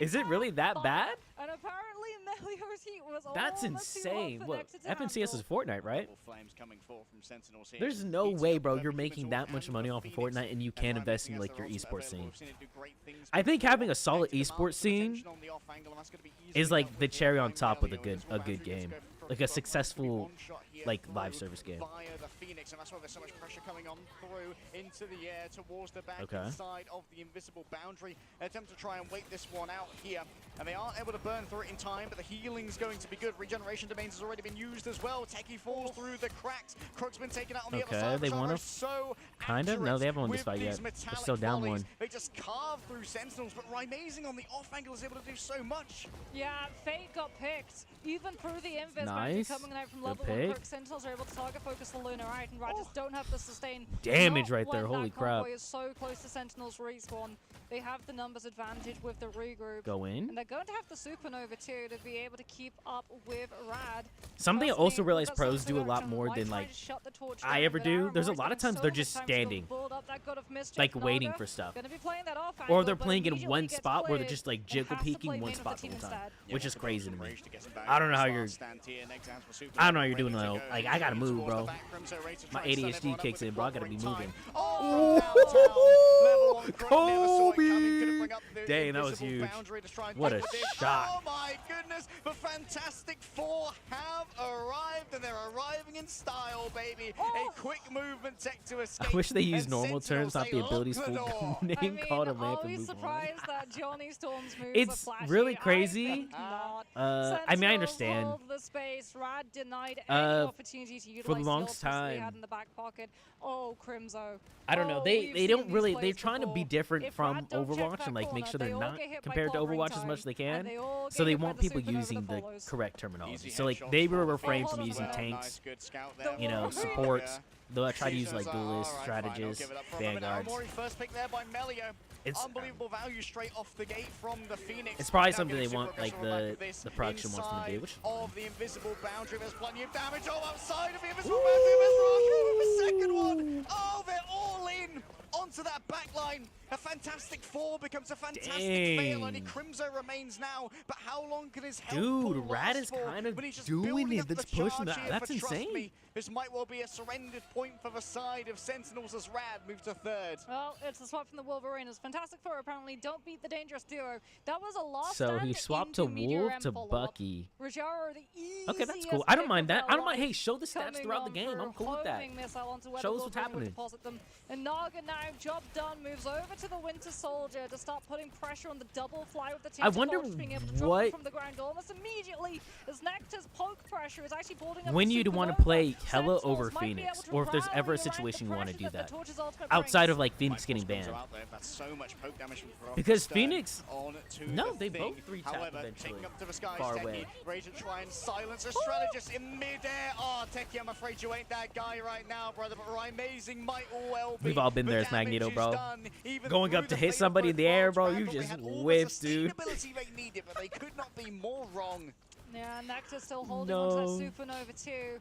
Is it really that fine. bad? And apparently Melio's heat was That's almost too hot insane. for What? Nectar to FNCS is handle. Fortnite, right? Double flames coming forth from Sentinels here. There's no Heating way, up bro, the you're Phoenix making that and much the money off of Phoenix. Fortnite and you And can't Rad invest in moving like as your they're esports also scene. available. We've seen it do great things I think before. having a solid Taking them out, esports scene attention on the off angle, and that's gonna be easily is like dealt the with cherry by on top with a Melio. good Invisible Boundaries game, go for like a Frostbite. successful One shot here like through live service game. Via the Phoenix, and that's why there's so much pressure coming on through into the air towards the back Okay. side of the invisible boundary. An attempt to try and wait this one out here, and they aren't able to burn through it in time, but the healing's going to be good. Regeneration domains has already been used as well. Techie falls through the cracks. Crook's been taken out on the other Okay, side. they Rashad wanna is so kind of? No, accurate they haven't won this with fight these yet. They're metallic still down volleys. one. They just carve through Sentinels, but Rymazing on the off angle is able to do so much. Yeah, Fate got picked. Even through the invis Nice. coming out from Good level 1, pick. Crook Sentinels are able to target focus the Luna out, and Rad just don't have the sustain. Damage Not right there, when holy that crap. convoy is so close to Sentinels respawn. They have the numbers advantage with the regroup. Go in. And they're going to have the Supernova too to be able to keep up with Rad. Something I Trust also me, realize that's pros something do a that lot Action more might than try like to shut the torch I down, ever but do. Aramor There's a is lot of getting times so they're much just time to standing, build up that God of Mischief. like waiting Naga for stuff. gonna be playing that off Or angle, they're but playing in immediately one gets spot where they're cleared just like and jiggle has to peeking play one main of spot the team whole time, instead. which is crazy to me. Rage to get some back I don't know how last you're. stand here. Next hands for Super I don't know how you're ready doing to though. go. Like I gotta move, Towards the bro. back rim, so ready to My try and stun ADHD everyone up kicks with in, the bro. I gotta be clobbering moving. time. Oh, level 1 Crook never saw it coming. Couldn't bring up the Dang, that was invisible huge. boundary to try and What take a the dig. shot. Oh my goodness, the Fantastic Four have arrived, and they're arriving in style, baby. Oh. A quick movement tech to escape. I wish they used and normal Sentinels, terms, not they the lock abilities the full door. name. I mean, Call them are lamp and we move on. surprised that Johnny Storm's moves It's are flashy? really I crazy. think not. I mean, I Sentinels understand. hold the space. Rad denied any opportunity to utilize the longest ultimates they had time. in the back pocket. Oh, Crimzo. I don't know. Oh, They we've they seen don't these really. plays They're trying to be before. different If from Rad don't check Overwatch that and like make corner, sure they they're all not get hit by compared to clobbering Overwatch as time, much as they and can. they all So get they hit by want the people Supernova that using the follows. correct terminology. Easy So like headshots they for will the refrain Phoenix from as using well. tanks. Nice, good scout The there. You know, Wolverine. supports. They'll try to use like Seasons, duelists, alright, fine, I'll strategists, give it up for a moment. vanguards. Aomori first pick there by Melio. It's Unbelievable value straight off the gate from the Phoenix. It's probably Now something getting they want, super like, aggressive on the back of the this production wants them to do, inside which is of the invisible boundary. There's plenty of damage all outside of the invisible boundary. There's the second one. Oh, they're all in onto that back line. A Fantastic Four becomes a fantastic fail. Only Dang. Crimzo remains now, but how long can his health Dude, pool Rad last is for kind of when he's just doing building it. up the That's pushing charge that. here That's for Trust insane. Me, this might well be a surrendered point for the side of Sentinels as Rad moves to third. Well, it's a swap from the Wolverines. Fantastic Four apparently don't beat the Dangerous Duo. That was a last So stand he swapped into to Meteor Wolf M to follow-up. Bucky. Rajaro, the easiest Okay, that's cool. I don't pick mind of that. their I don't mind. life, Hey, show the stats coming throughout the on game. for I'm cool with that. homing missile onto where Show the us what's Wolverine would happening. deposit them. And Naga now, job done, moves over to the Winter Soldier to start putting pressure on the double fly with the team. I wonder being able to drop what- them from the ground almost immediately as Nectar's poke pressure is actually building up When the you'd want to Supernova. play Hella Sentinels over might be Phoenix, able to or if there's ever a rally around situation the you want to pressure do that that. the Torch's ultimate Outside brings. of like Phoenix getting Mike Force banned. comes out there. That's so much poke damage from Croft. Because Stern Phoenix- on to no, the they thing. both three-tap However, eventually. taking up to the skies, Far Techie, away. ready to try and silence a strategist in midair. Oh, Techie, I'm afraid you ain't that guy right now, brother. But Rymazing might well be. We've all been The there as Magneto, damage bro. is done, even Going through up to the hit fate of somebody in both the air, March. bro, Rad you probably just had all the whiffed, dude. sustainability they needed, but they could not be more wrong. Yeah, Nectar still holding onto No. that Supernova too.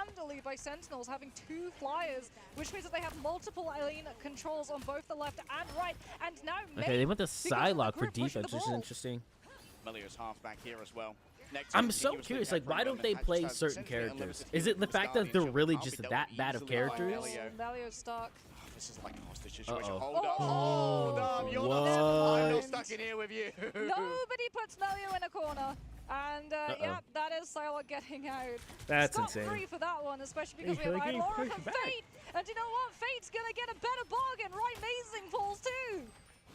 handily by Sentinels, having 2 flyers, which means that they have multiple lane controls on both the left and right. And now Okay, they went to because of the Psylocke for group pushing the defense, which is ball. interesting. Melio's halfback here as well. I'm so curious, like, why don't they play certain characters? Is it the fact that they're really just that bad of characters? Melio's stuck. This is like a hostage situation. Uh-oh. Hold up. You're not, I'm not stuck in here with you. Nobody puts Melio in a corner. And yeah, that is Psylocke getting out. That's Scot insane. free for that one, especially because Hey, we have like, Idolora push from back. Fate. And you know what? Fate's gonna get a better bargain. Right, Amazing falls too.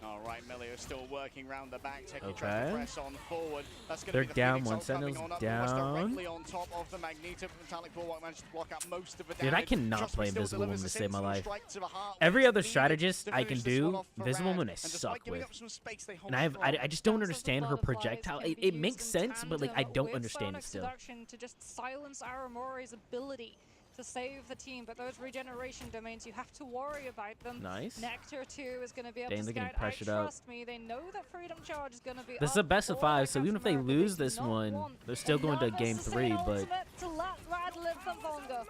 All right, Melio still working round the back. Techie Okay. tries to press on forward. That's going to They're be the down, Phoenix one ult coming Sentinel's on up, down. almost directly on top of the Magneto. Metallic Bulwark managed to block out most of the damage. Dude, I cannot Trust me, play still Invisible delivers Woman a to save my sentinel life. strike to the heart. Every It's other needed strategist to I can finish this one do, off for Invisible Rad. Woman I And despite suck giving with. up some space, they hold And I strong. just don't Dances of understand her Butterflies projectile. can It be makes used in sense, but like I tandem don't with understand it Sonic still. Seduction to just silence Aramori's ability to save the team, but those regeneration domains, you have to worry about them. Nice. Nectar too is going to be able Dang, to they're getting scout out. pressured out. Trust me, they know that Freedom Charge is going to be This is up a best of for 5, so Captain even if they America. lose do this not one, want they're still going to another game sustain 3, but ultimate to let Rad live them longer.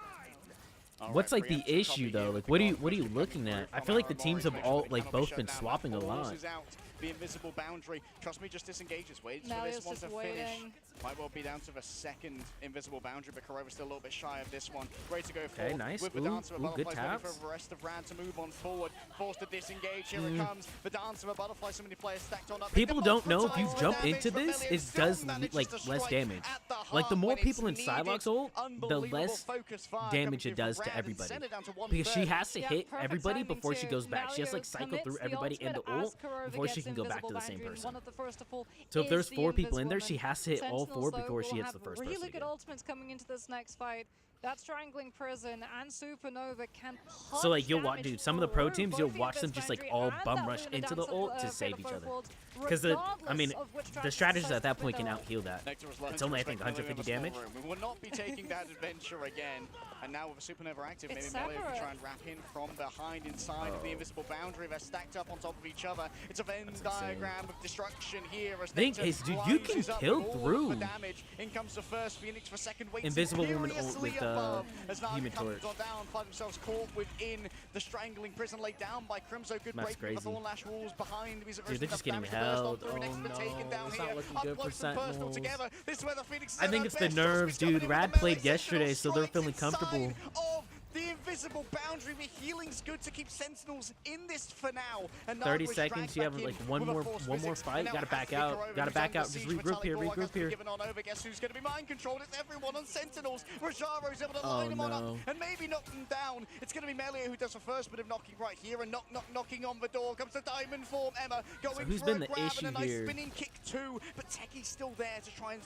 All what's right, like the preemptive issue copy though? here Like with what are you coming looking through at? I from feel like the Aramori teams to have make sure all they like cannot both shut been down. swapping a lot. Forces out the invisible boundary. Trust me, just disengages. Waits for Melio's this one just to finish. waiting. Might well be down to the second invisible boundary, but Kurova's still a little bit shy of this one. Ready to go Okay, forward nice. with the Ooh, dance of a ooh, good butterfly, waiting taps. for the rest of Rad to move on forward. Forced to disengage. Here it comes. The dance of a butterfly. So many players stacked on up. People don't know if Democratize you the jump damage, into but this, Melio it still does manages like to less strike damage. at the Like the heart more when people in it's needed. Psylocke's ult, the Unbelievable less focus fire damage coming it through does from to Rad and everybody. send it down to Because she 1/3. has to Yeah, hit perfect everybody timing before she too. goes back. She has to like Melio cycle commits through the everybody into ultimate as ult Kurova before she gets can go back to the invisible same boundary, and person. one of the first to fall So if there's is the 4 people in there, Invis she woman. has to hit all 4 Sentinels, though, before she will hits the have first really person good again. ultimates coming into this next fight. That Strangling Prison and Supernova can punch So like you'll watch, damage dude, some of the pro through teams both you'll the watch Invis them just like boundary all and bum that rush Luna into the dance of ult to Fate save of each both other. worlds, Because the I mean regardless of which the strategy strategist sets at that the point can window. out heal that. Nectar has learned It's to only I respect think the limit of 150 a small damage. room. We will not be taking that adventure again. And now with a Supernova active, maybe It's Melio can separate. try and wrap in from behind inside of the invisible boundary. They're stacked up on top of each other. It's a Venn diagram of destruction here. As Thing Nectar is, dude, you can rises up kill with all of through the damage. In comes the first Phoenix for second. Waits Invisible Woman ult imperiously with above as Naga Human comes Torch. on down, find themselves caught within the strangling prison laid down by Crimso. Good That's break from the crazy. Thornlash walls behind. Dude, they're just getting held. Oh no, it's not looking good for Sentinels. Together. This is where the Phoenix I think it's the best. nerves, Trust me, dude. coming in Rad with the played melee. yesterday, so they're Strikes feeling inside comfortable. of the invisible boundary. The healing's good to keep Sentinels in this for now. And 30 Naga was seconds, dragged you have back like in one with a more force one more physics. fight. And now Gotta it back has to be out. Kurova Gotta who's back under out. Just siege. regroup Metallic here. Bulwark Regroup has been here. given on over. Guess who's going to be mind controlled? It's everyone on Sentinels. Rajaro's able to Oh, line him on no. up and maybe knock them down. It's going to be Melio who does the first bit of knocking right here, and knocking on the door. Comes the diamond form. Emma going who's for been a the grab issue and a nice here? spinning kick too. But Techi's still there to try and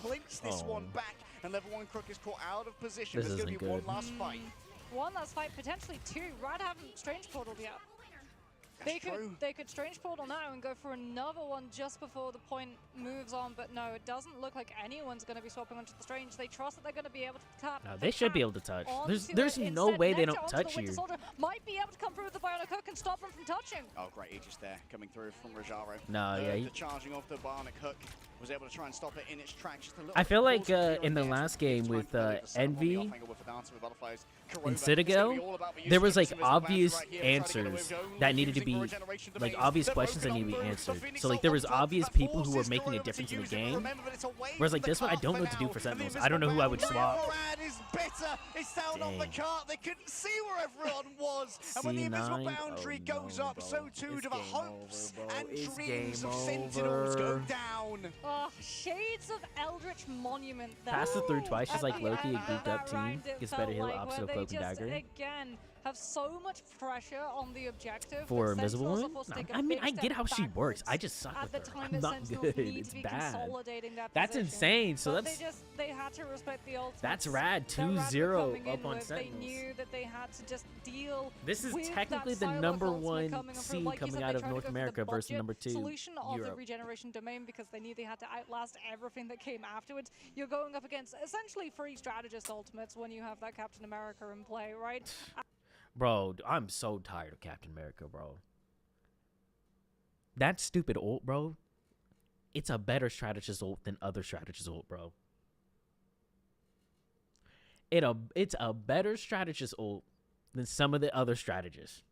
clinch this Oh. one back. And level 1 Crook is caught out of position. This There's going to isn't be one good. last fight. One last fight, potentially 2. Rad haven't Strange Portal yet. That's true. They could Strange Portal now and go for another one just before the point moves on, but no, it doesn't look like anyone's going to be swapping onto the Strange. They trust that they're going to be able to tap. No, they should be able to touch. There's onto it. no Instead, way they Nectar don't onto the touch Winter here. Soldier might be able to come through with the Bionic Hook and stop them from touching. Oh, great Aegis there coming through from Rajaro. No, yeah, The charging of the Bionic Hook was able to try and stop it in its tracks. Just a little I feel bit like closer here in and the there. last game Trying with to build the setup on the Envy off angle with the Dance of the Butterflies. Kurova, and it's gonna be Citadel, all about the use there of was like Invisible Boundary obvious right here, trying to get away answers with only that needed to using be regeneration like domains. obvious They're questions that broken need to be up through. answered. The Phoenix So like Salt there was on top. obvious That people who were forces making a Kurova to difference in the use it, but game. remember that it's away Whereas from like the this one, I cart don't for know what to do now. for And the Sentinels. I Invisible don't know who I would Boundary swap. Rad is better. It's down on the Dang. cart. They couldn't see where everyone was. And when the Invisible C9? Boundary Oh, goes no, up, bro. so too It's do the game hopes over, bro. and It's dreams game of Sentinels go over. down. Oh, shades of Eldritch Monument there. Pass it through twice, just At like the Loki, end a of grouped up that team round, it gets felt better heal like, opposite where of they Cloak and just, Dagger. Again, have so much pressure on the objective. For that Invisible Sentinels are Woman? forced to No, take a I mean, big I get step how she works. I backwards just suck at with the her. time I'm that not Sentinels good. need It's to be bad. consolidating that That's position. insane. So But that's they had to respect the ultimates. That's Rad that Rad were 2-0 coming in up on with. Sentinels. They knew that they had to just deal. This is with technically that the Psylocke number ultimate 1 coming through. seed Like you coming said, out they of tried to North go for the America versus budget number 2 solution of the Europe. regeneration domain because they knew they had to outlast everything that came afterwards. You're going up against essentially free strategist ultimates when you have that Captain America in play, right? Bro, I'm so tired of Captain America, bro. That stupid ult, bro. It's a better strategist ult than other strategist ult, bro. It's a better strategist ult than some of the other strategists.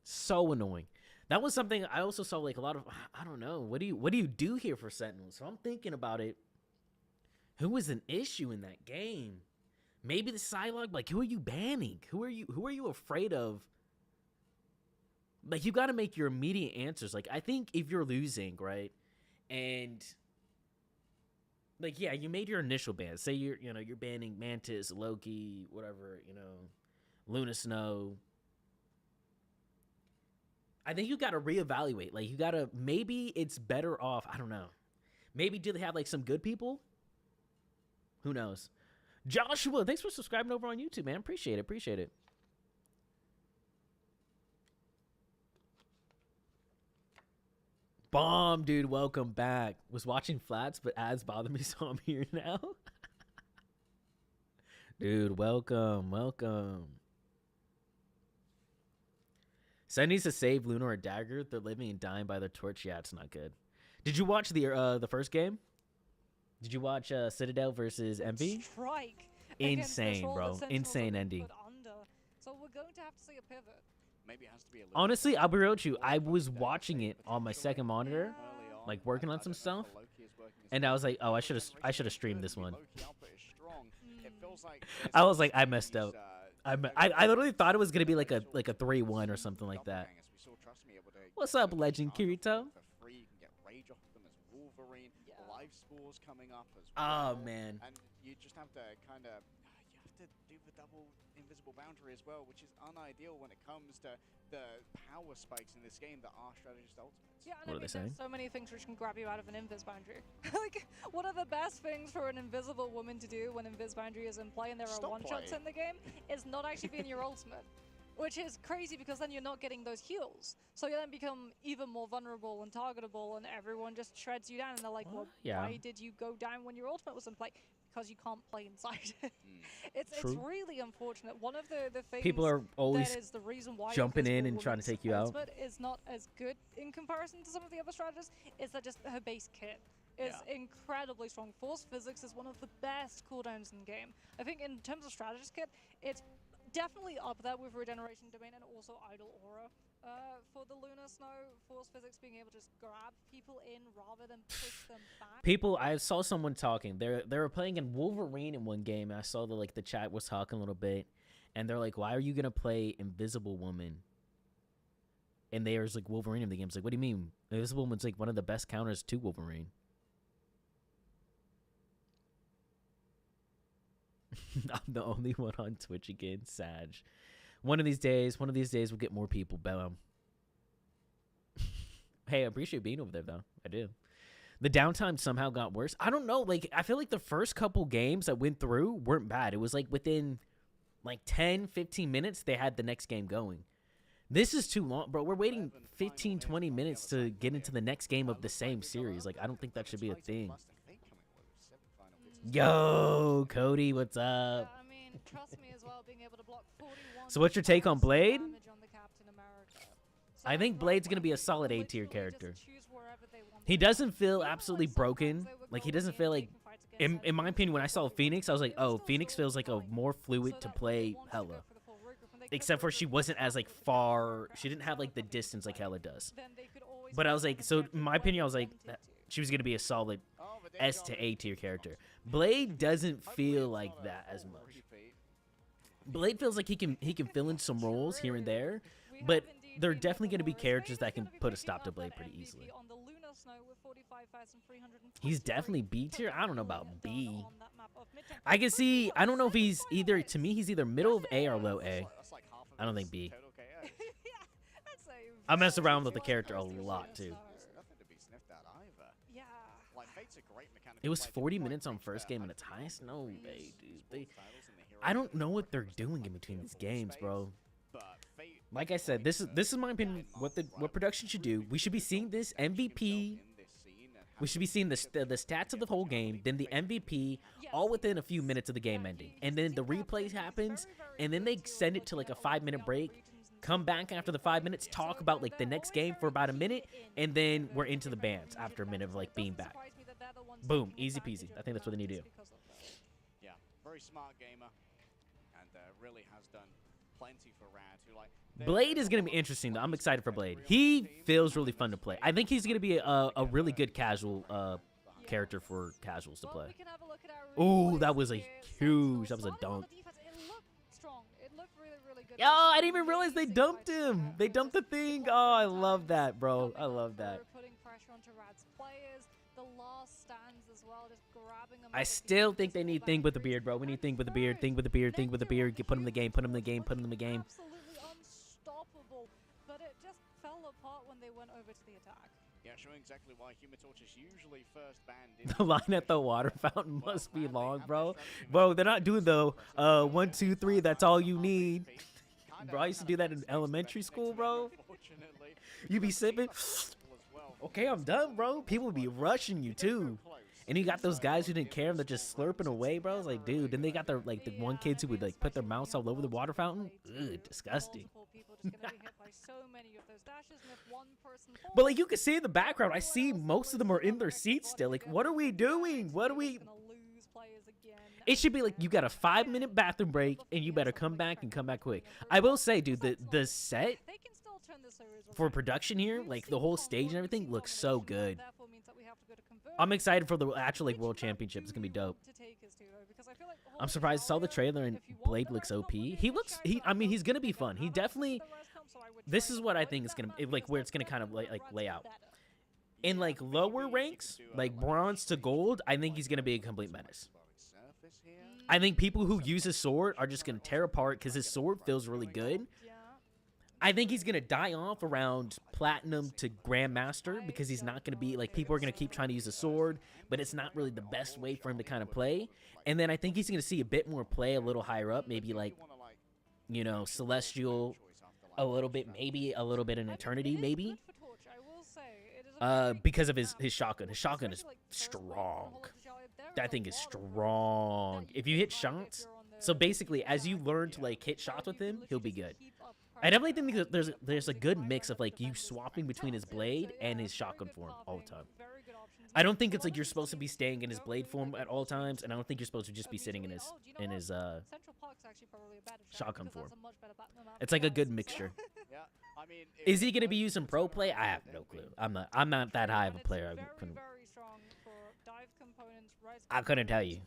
So annoying. That was something I also saw, like, a lot of, I don't know, what do you do here for Sentinels? So I'm thinking about it. Who was an issue in that game? Maybe the Psylocke. Like, who are you banning? Who are you afraid of? Like, you got to make your immediate answers. Like, I think if you're losing, right, and like, yeah, you made your initial ban. Say you're banning Mantis, Loki, whatever, Luna Snow. I think you got to reevaluate. Like, you got to, maybe it's better off. I don't know. Maybe do they have like some good people? Who knows? Joshua, thanks for subscribing over on YouTube, man. Appreciate it. Bomb, dude. Welcome back. Was watching flats, but ads bother me, so I'm here now. Dude, welcome. Sen needs to save Luna or Dagger. They're living and dying by their torch. Yeah, it's not good. Did you watch the first game? Did you watch Citadel versus Envy? Strike. Insane, bro. Insane ending. So we're going to have to see a pivot. Maybe it has to be a little Honestly, I'll be real with you. I was watching it on my second monitor, like working on some stuff, and I was like, oh, I should have streamed this one. I was like, I messed up. I literally thought it was gonna be like a 3-1 or something like that. What's up, Legend Kirito? Oh man. And you just have to kind of do the double invisible boundary as well, which is unideal when it comes to the power spikes in this game that are strategist ultimates. Yeah, and What are they saying? there's so many things which can grab you out of an invis boundary. Like, one of the best things for an invisible woman to do when invis boundary is in play and there are one-shots in the game is not actually being your ultimate. Which is crazy because then you're not getting those heals. So you then become even more vulnerable and targetable and everyone just shreds you down and they're like, well, why did you go down when your ultimate was in play? Because you can't play inside it. It's really unfortunate. One of the things People are always that is the reason why jumping in and trying to take you out. Is not as good in comparison to some of the other strategies, is that just her base kit is incredibly strong. Force physics is one of the best cooldowns in the game. I think in terms of strategist kit, it's definitely up there with Regeneration Domain and also Idle Aura. For the Lunar Snow, Force Physics being able to just grab people in rather than push them back. I saw someone talking. They were playing in Wolverine in one game, and I saw the chat was talking a little bit, and they're like, "Why are you gonna play Invisible Woman?" And there's like Wolverine in the game. It's like, what do you mean? Invisible Woman's like one of the best counters to Wolverine. I'm the only one on Twitch again, Sag. One of these days, we'll get more people. Bam. Hey, I appreciate being over there, though. I do. The downtime somehow got worse. I don't know. Like, I feel like the first couple games that went through weren't bad. It was like within like 10, 15 minutes, they had the next game going. This is too long, bro. We're waiting 15, 20 minutes to get into the next game of the same series. Like, I don't think that should be a thing. Yo, Cody, what's up? Yeah, I mean, trust me as well, being able to block 41. So what's your take on Blade? Damage on the Captain America. So I think Blade's going to be a solid A tier character. He doesn't feel absolutely broken. Like, he doesn't feel like, in my opinion, when I saw Phoenix, I was like, oh, Phoenix feels like a more fluid to play Hela. Except for she wasn't as, like, far. She didn't have, like, the distance like Hela does. But I was like, so in my opinion, I was like, she was going to be a solid S to A tier character. Blade doesn't feel like that as much. Blade feels like he can fill in some roles here and there, but there are definitely going to be characters that can put a stop to Blade pretty easily. He's definitely B tier. I don't know about B. I can see. I don't know if he's either. To me, he's either middle of A or low A. I don't think B. I mess around with the character a lot too. It was 40 minutes on first game and it's highest? No way, dude. I don't know what they're doing in between these games, bro. Like I said, this is my opinion. What production should do. We should be seeing this MVP. We should be seeing the stats of the whole game, then the MVP, all within a few minutes of the game ending, and then the replay happens, and then they send it to like a 5-minute break. Come back after the 5 minutes, talk about like the next game for about a minute, and then we're into the bans after a minute of like being back. Boom, easy peasy. I think that's what they need to do. Yeah, very smart gamer, and really has done plenty for Rad, who like Blade is going to be interesting, though. I'm excited for Blade. He feels really fun to play. I think he's going to be a really good casual character for casuals to play. Ooh, that was a huge, that was a dunk. Yo, I didn't even realize they dumped him. They dumped the thing. Oh, I love that, bro. I love that. I still think they need Thing with the beard, bro. We need Thing with the beard, Thing with the beard, Thing with the beard. Put him in the game, put him in the game, put him in the game. Absolutely unstoppable, but it just fell apart when they went over to the attack. Yeah, showing exactly why Human Torch is usually first banned. The line at the water fountain must be long, bro. Bro, they're not doing the 1, 2, 3. That's all you need. Bro, I used to do that in elementary school, bro. You be sipping. Okay, I'm done, bro. People would be rushing you too. And you got those guys who didn't care, and they're just slurping away, bro. It's like, dude. Then they got the one kids who would like put their mouths all over the water fountain. Ugh, disgusting. But like you can see in the background, I see most of them are in their seats still. Like, what are we doing? What are we? It should be like you got a 5-minute bathroom break, and you better come back and come back quick. I will say, dude, the set for production here, like the whole stage and everything, looks so good. I'm excited for the actual like world championship. It's gonna be dope. I'm surprised I saw the trailer and Blade looks OP. I mean, he's gonna be fun. He definitely. This is what I think is gonna like where it's gonna kind of like lay out. In like lower ranks, like bronze to gold, I think he's gonna be a complete menace. I think people who use his sword are just gonna tear apart because his sword feels really good. I think he's going to die off around Platinum to Grandmaster because he's not going to be, like, people are going to keep trying to use a sword, but it's not really the best way for him to kind of play. And then I think he's going to see a bit more play a little higher up, maybe like, you know, Celestial a little bit, maybe a little bit in Eternity, maybe. Because of his shotgun. His shotgun is strong. That thing is strong. If you hit shots, so basically as you learn to, like, hit shots with him, he'll be good. I definitely think that there's a good mix of like you swapping between his blade and his shotgun form all the time. I don't think it's like you're supposed to be staying in his blade form at all times, and I don't think you're supposed to just be sitting in his shotgun form. It's like a good mixture. Is he gonna be using pro play? I have no clue. I'm not that high of a player. I couldn't tell you.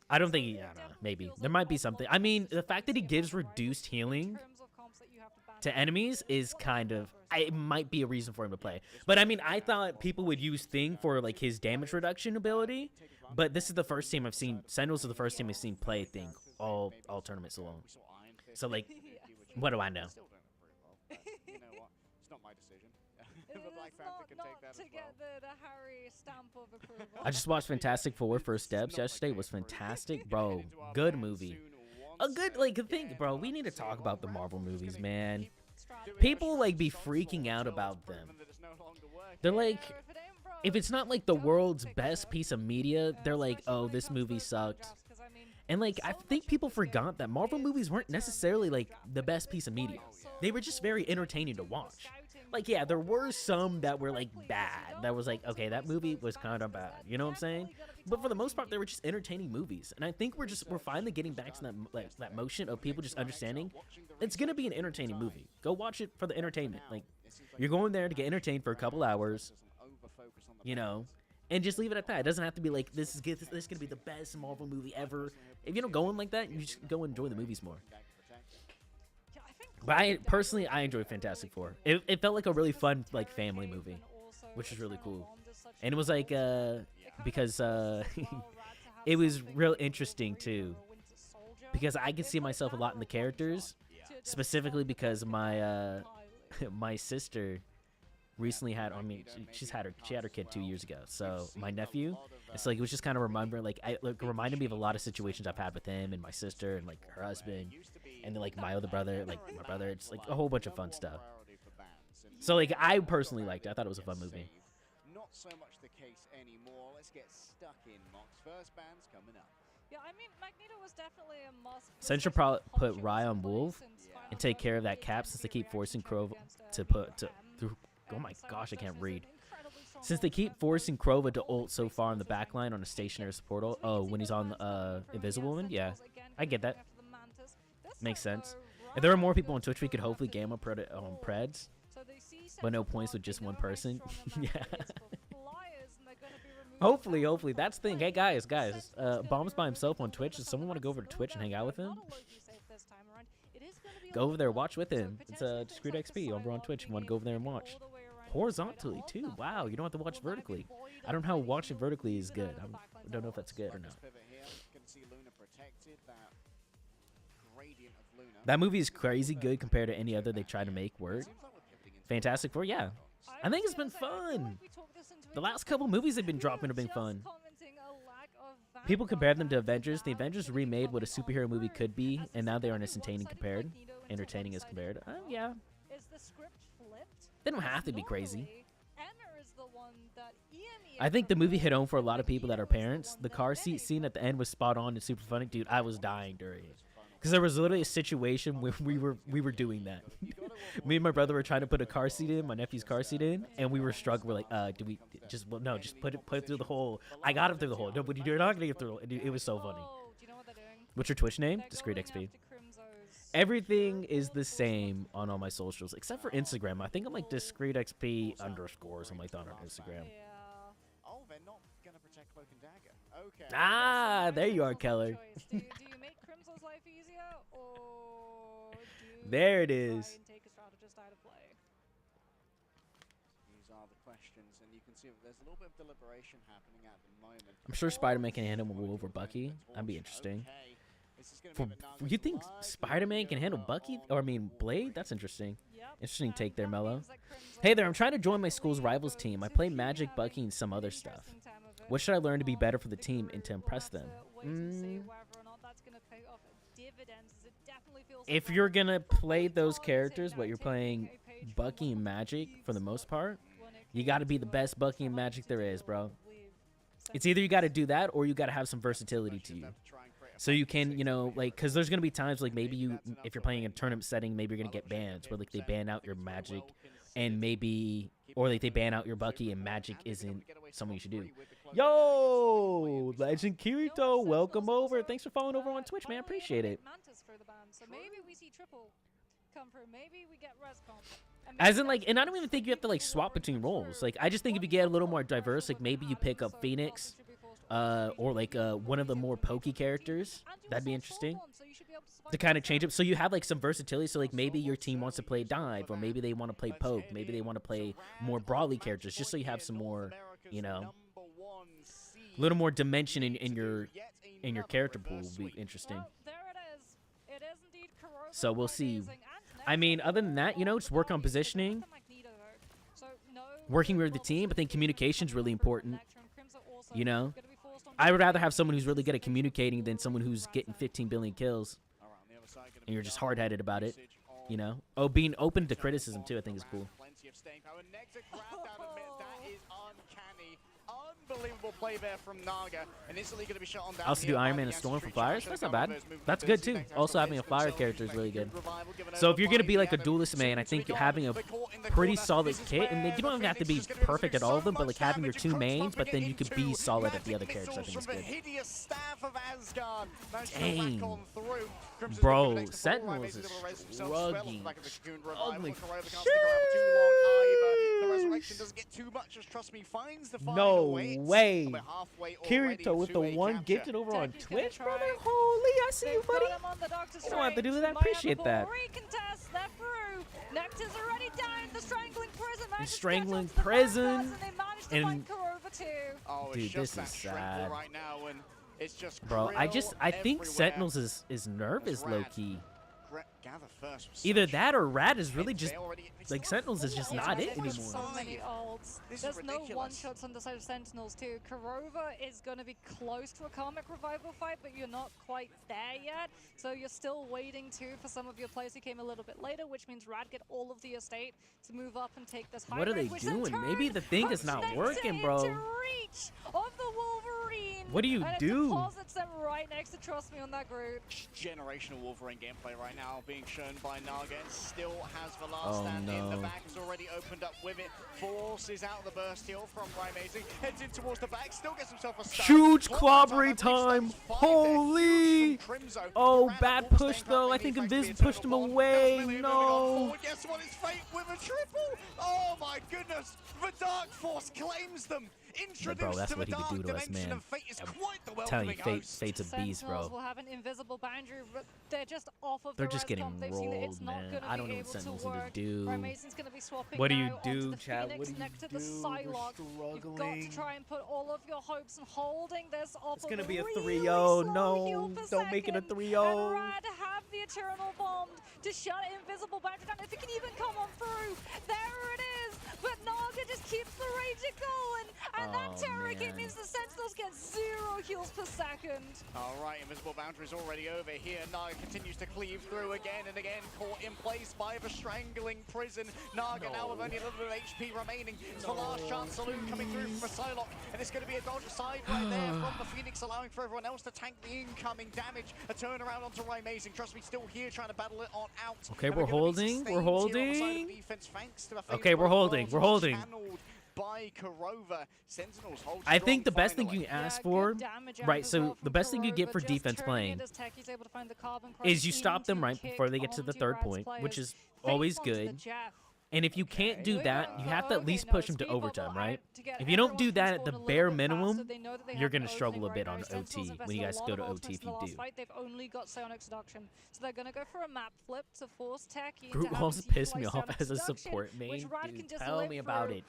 I don't think I don't know. Maybe there might be something. I mean, the fact that he gives reduced healing to enemies is kind of, it might be a reason for him to play. But I mean, I thought people would use Thing for like his damage reduction ability, but this is the first team I've seen. Sentinels is the first team I've seen play Thing all tournaments alone. So like, what do I know? I just watched Fantastic Four First Steps yesterday. It was fantastic, bro. Good movie. A good, like, thing, bro. We need to talk about the Marvel movies, man. People, like, be freaking out about them. They're like, if it's not, like, the world's best piece of media, they're like, oh, this movie sucked. And, like, I think people forgot that Marvel movies weren't necessarily, like, the best piece of media. They were just very entertaining to watch. Like, yeah, there were some that were, like, bad. That was like, okay, that movie was kind of bad. You know what I'm saying? But for the most part, they were just entertaining movies. And I think we're finally getting back to that motion of people just understanding it's going to be an entertaining movie. Go watch it for the entertainment. Like, you're going there to get entertained for a couple hours, you know, and just leave it at that. It doesn't have to be like, this is going to be the best Marvel movie ever. If you don't go in like that, you just go enjoy the movies more. But I enjoyed Fantastic Four. It felt like a really fun, like, family movie, which is really cool. And it was like, because it was real interesting too, because I could see myself a lot in the characters, specifically because my my sister recently had, I mean, she had her kid 2 years ago. So my nephew, it's like, it was just kind of remembering, like, reminded me of a lot of situations I've had with him and my sister and like her husband. And then, like, my other brother, like, my brother, it's, like, a whole bunch of fun stuff. So, like, I personally liked it. I thought it was a fun movie. Not so much the case anymore. Let's get stuck in, Mox. First band's coming up. Yeah, I mean, Magneto was definitely a must. Sen should probably put Rye on Wolf and take care of that cap since they keep forcing Krova to oh my gosh, I can't read. Since they keep forcing Krova to ult so far in the backline on a stationary support ult. Oh, when he's on Invisible Woman? Yeah, I get that. Makes sense. If there were more people on Twitch, we could hopefully game up Preds. So they see But no Central points with Park, just they one know how person. strong the Yeah. map is for Flyers, and they're gonna be removing Hopefully, Valve hopefully. from That's the thing. play. Hey, guys. Sentinel's gonna be Bomb's by removed himself from on the Twitch. Does someone want to go over to Max Twitch and hang out with him? Not a Loki save this time around. It is gonna be a Go over there, lot watch with so him. It's potentially Discreet things like the XP over on Psylocke Twitch. You being want to go over there and able to watch. all the way around and Horizontally, try to too. hold that Wow, you don't have to back. watch Will that be vertically. void I don't know how of watching Rage vertically is even good. over the I backline don't know if that's good or Focus not. pivot here. Can see Luna protected. That gradient of Luna. That movie is crazy good compared to any other they try to make work. Seems like we're pivoting into Fantastic Four, yeah. I think it's been fun. The last couple movies they've been dropping have been fun. People compare them to Avengers. The Avengers remade what a superhero movie could be, and now they aren't as entertaining as compared. Yeah. Is the script flipped? They don't have to be crazy. Normally, Emma is the one that I think the movie hit home for a lot of people that are parents. The car seat scene at the end was spot on and super funny. Dude, I was dying during it. Because there was literally a situation where we were doing that. Me and my brother were trying to put a car seat in, my nephew's car seat in, and we were struggling. We're like, do we just, well, no, just put it through the hole. I got it through the hole. No, but you're not going to get through it. It was so funny. Do you know what they're doing? What's your Twitch name? They're Discreet going XP. after Crimso's Everything is the same on all my socials, except for Instagram. I think I'm like Discreet XP _ something like that on Instagram. Yeah. Oh, they're not gonna protect Cloak and Dagger. Okay. Ah, there you are, Keller. Do you make Crimso's life easier, or do There it you is. try and take a strategist out of play? These are the questions, and you can see that there's a little bit of deliberation happening at the moment. I'm sure Spider-Man can handle him over Bucky. That'd be interesting. Okay. This is gonna be For, Banaga's you think blood. Spider-Man can handle Bucky? Or I mean, Blade? That's interesting. Yep. Interesting take there, that Mello. means that Crimson Hey there, I'm trying to join my definitely school's rivals goes team. I to play keep Magic, having Bucky, and some an other stuff. interesting time of it. What should I learn to be better for the team Group and to will impress have to them? wait and see whether or not that's gonna pay off dividends, as it definitely feels like If that you're gonna play really those targeting characters, what you're taking playing a page from Bucky one and of Magic Thieves' for the most part, when it you came got to be the to best Bucky and trying Magic to there is, deal bro. with It's either you got to Sentinels. do that or you got to have some versatility to you. So you can, you know, like, because there's going to be times, like, maybe you, if you're playing in a tournament setting, maybe you're going to get bans, where, like, they ban out your Magic, and maybe, or, like, they ban out your Bucky, and Magic isn't something you should do. Yo, Legend Kirito, welcome over. Thanks for following over on Twitch, man. Appreciate it. Mantis for the ban, so maybe we see triple come through. Maybe we get res comp. As in, like, and I don't even think you have to, like, swap between roles. Like, I just think if you get a little more diverse, like, maybe you pick up Phoenix, or, like, one of the more pokey characters. That'd be interesting. To kind of change up. So you have, like, some versatility. So, like, maybe your team wants to play dive, or maybe they want to play poke. Maybe they want to play more broadly characters, just so you have some more, you know, a little more dimension in your character pool would be interesting. Well, there it is. It is indeed Kurova So we'll quite see. amazing, and I mean, Nexus other than that, you know, just work on is the positioning, Magneto, so no working with the problems team. I think with communication's really coming through important. Electrum. Crimson also You know, gonna be forced on I would rather have someone who's really good at communicating than someone who's getting 15 billion kills and you're just hard-headed about it. You know, oh, being open to criticism too, I think is cool. Plenty of staying power. Nectar grabbed out of mid. That is uncanny. Unbelievable play there from Naga. And instantly going to be shot on down. I also do here by Iron Man the and Storm for Astro Flyers. Charge. That's not bad. Movement That's to good see too. Nectar Also, from having a Fizz flyer himself. character is really good. Revival given So over if you're gonna by be like a Piano. duelist man, I think Soon to be having a gone. They're caught in the pretty corner. solid This is kit, and where you don't even the have to be Phoenix is gonna perfect at do all of them, so but like much having your damage. two Crunch mains, bumping but then it you could into be solid at the other magic characters. I think missiles is from the good. hideous staff of Asgard. Managed to Dang. whack on through. Crimson's Bro, looking next to full Sentinels right, is able to raise himself as well off the struggling. back of the Cocoon Revival. Struggling. Corona can't stick around for too long either. The resurrection Sheesh. doesn't get too much, just trust me, finds the final No weight. way. And we're halfway already Kirito with to the a one capture. gifted over on Techie's gonna Twitch, try. brother. Holy, I see you, They've buddy. got him on the Doctor You don't have to do Strange. that. I Might have appreciate the that. ball recontest. They're through. Nectar's already down. The strangling prison. The managed to strangling catch up to the prison, Vanguards, and they managed to and- find Kurova too. Oh, it's Dude, just this that is shrinkle sad. right now, and it's just Bro, I think everywhere. Sentinels is nervous low key. Gather first was Either such that or Rat is really hits. just They already- it's like level Sentinels is just 4. not it It's anymore. level So many 5. ults. This is There's no ridiculous. one-shots on the side of Sentinels too. Kurova is going to be close to a Karmic Revival fight, but you're not quite there yet. So you're still waiting too for some of your players who came a little bit later, which means Rad get all of the estate to move up and take this high What are ground, they which in doing? Maybe turn the thing is puts not Nectar working, into bro. reach of the Wolverine. What do you and do? It deposits them right next to Trust Me on that Groot. Generational Wolverine gameplay right now being shown by Naga, and still has the last stand in the back. Has already opened up with it. Forces out the burst heal from Amazing. Heads in towards the back. Still gets himself a stun. Huge clobbery time. Holy. Oh, bad push though. I think Invis pushed him away. No. Guess what? It's Fate with a triple. Oh my goodness. The Dark Force claims them. Bro, that's what he could do to us, man. I'm telling you, Fate's a beast, bro. Will have an invisible boundary, but they're just off of They're the just getting rolled, man. I don't know what Sentinels need to do. Mason's gonna be swapping What do you now do, onto the chat? Phoenix What do you next to do? the Psylocke. You've got to try and put all of your hopes on holding this off. It's gonna be a really 3-0. slow heal No, per don't make it a second. 3-0. And Rad have the Eternal Bomb to shut invisible boundary down. If it can even come on through, there it is. But Naga just keeps the rage going, and that Terror Kit means the Sentinels get 0 heals per second. All right, invisible boundary's already over here. Naga continues to cleave through again and again, caught in place by the strangling prison. Naga now with only a little bit of HP remaining. It's the last chance saloon coming through from the Psylocke, and it's going to be a dodge aside right there from the Phoenix, allowing for everyone else to tank the incoming damage. A turnaround onto Amazing. Trust me, still here trying to battle it on out. Okay, we're holding. We're holding. Defense, Okay, we're holding. We're holding. By Korova. Sentinels hold I think the best thing finally. you can ask for, right, so the best thing you get for defense playing is you stop them right before they get to the third point, which is always good. And if you can't do that, you have to at least push them to overtime, right? If you don't do that at the bare minimum, you're going to struggle a bit on OT when you guys go to OT if you do. They've only got Psionic Seduction, so they're going to go for a map flip to force Techie Groot into walls piss me off as a support main, dude. Tell me about it.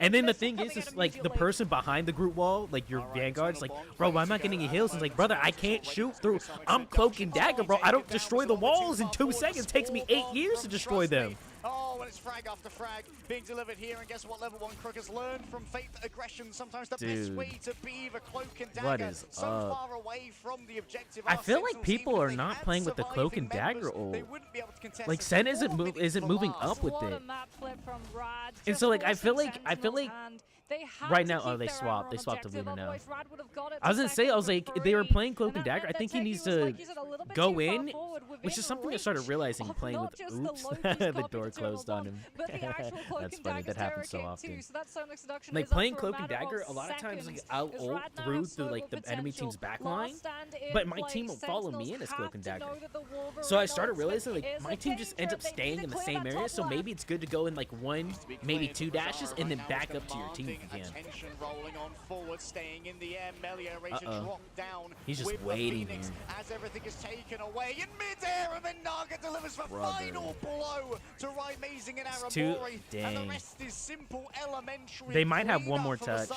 And then the thing is like the person behind the Groot wall, like your vanguard's like, bro, why am I getting any heals? And it's like, brother, I can't shoot through. I'm Cloak and Dagger, bro. I don't destroy the walls in 2 seconds. It takes me 8 years to destroy them. Oh, and it's frag after frag being delivered here, and guess what? Level 1 Crook has learned from Fate that aggression sometimes the best way to be the Cloak and Dagger. What is so far away from the objective. I feel like people are not playing with the Cloak and Dagger ult. Like Sen isn't moving up with it. And so like I feel like right now, they swapped to Lunar now. I was gonna say, I was like, they were playing Cloak and Dagger. I think he needs to go in, which is something I started realizing playing with. Oops, the door closed on him. That's funny. That happens so often. Like playing Cloak and Dagger, a lot of times like I'll ult through like the enemy team's backline, but my team will follow me in as Cloak and Dagger. So I started realizing like my team just ends up staying in the same area. So maybe it's good to go in like 1, maybe 2 dashes and then back up to your team. Attention rolling on forward, staying in the air. Melia ready to drop down. He's just waiting here. As everything is taken away in midair, and then Naga delivers the final blow to Amazing and Aramori. And the rest is simple, elementary. They might have one more touch.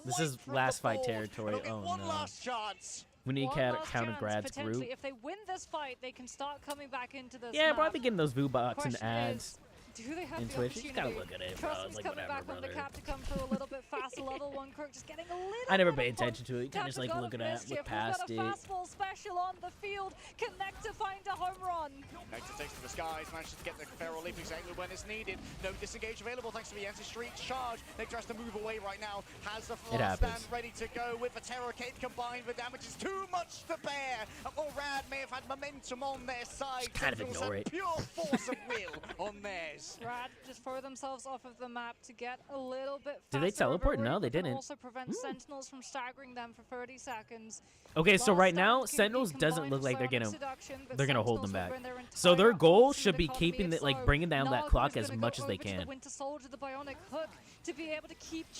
This is last fight territory. Oh one no. last chance. We need counter Grad's Groot. If they win this fight, they can start coming back into this. Yeah, probably getting those VooBots and ads. Do they have in the Twitch, you just gotta opportunity? look at it, bro. Trust It's like coming whatever, back on the brother. cap to come through a little bit faster. Level 1 Crook just getting a little I never bit pay of attention to it. You can just like look at it, look past it. We've got a fastball special on the field. Connect to find a home run. Nectar takes to the skies, manages to get the Feral Leap exactly when it's needed. No disengage available thanks to the anti-street charge. Nectar has to move away right now. Has the last stand ready to go with the Terror Cape combined. The damage is too much to bear. Or Rad may have had momentum on their side. Just kind of ignore it. Pure force of will on theirs. Rad just throw themselves off of the map to get a little bit faster. Did they teleport? No, they didn't. Also prevent Sentinels from staggering them for 30 seconds. Okay, so right now Sentinels doesn't look like they're gonna hold them back. So their goal should be keeping it, like bringing down that clock as much as they can.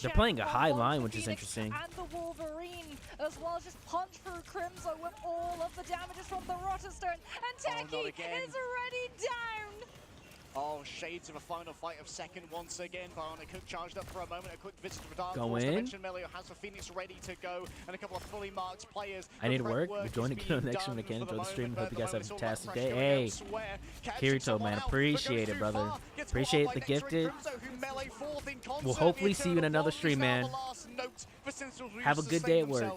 They're playing a high line, which is interesting. And the Wolverine as well, just punch through Crimson with all of the damages from the Rotterstone, and Techie is already down. Oh, shades of a final fight of second once again. Bionic Hook charged up for a moment. A quick visit to the Dark Go Force. in. Melio has the Phoenix ready to go, and a couple of fully marked players. I need to work. We're joining the connection again. Enjoy the stream. Hope you guys have a fantastic day. Hey, Kirito, man, appreciate it, brother. Appreciate the gifted. We'll hopefully see you in another stream, man. Have a good day at work.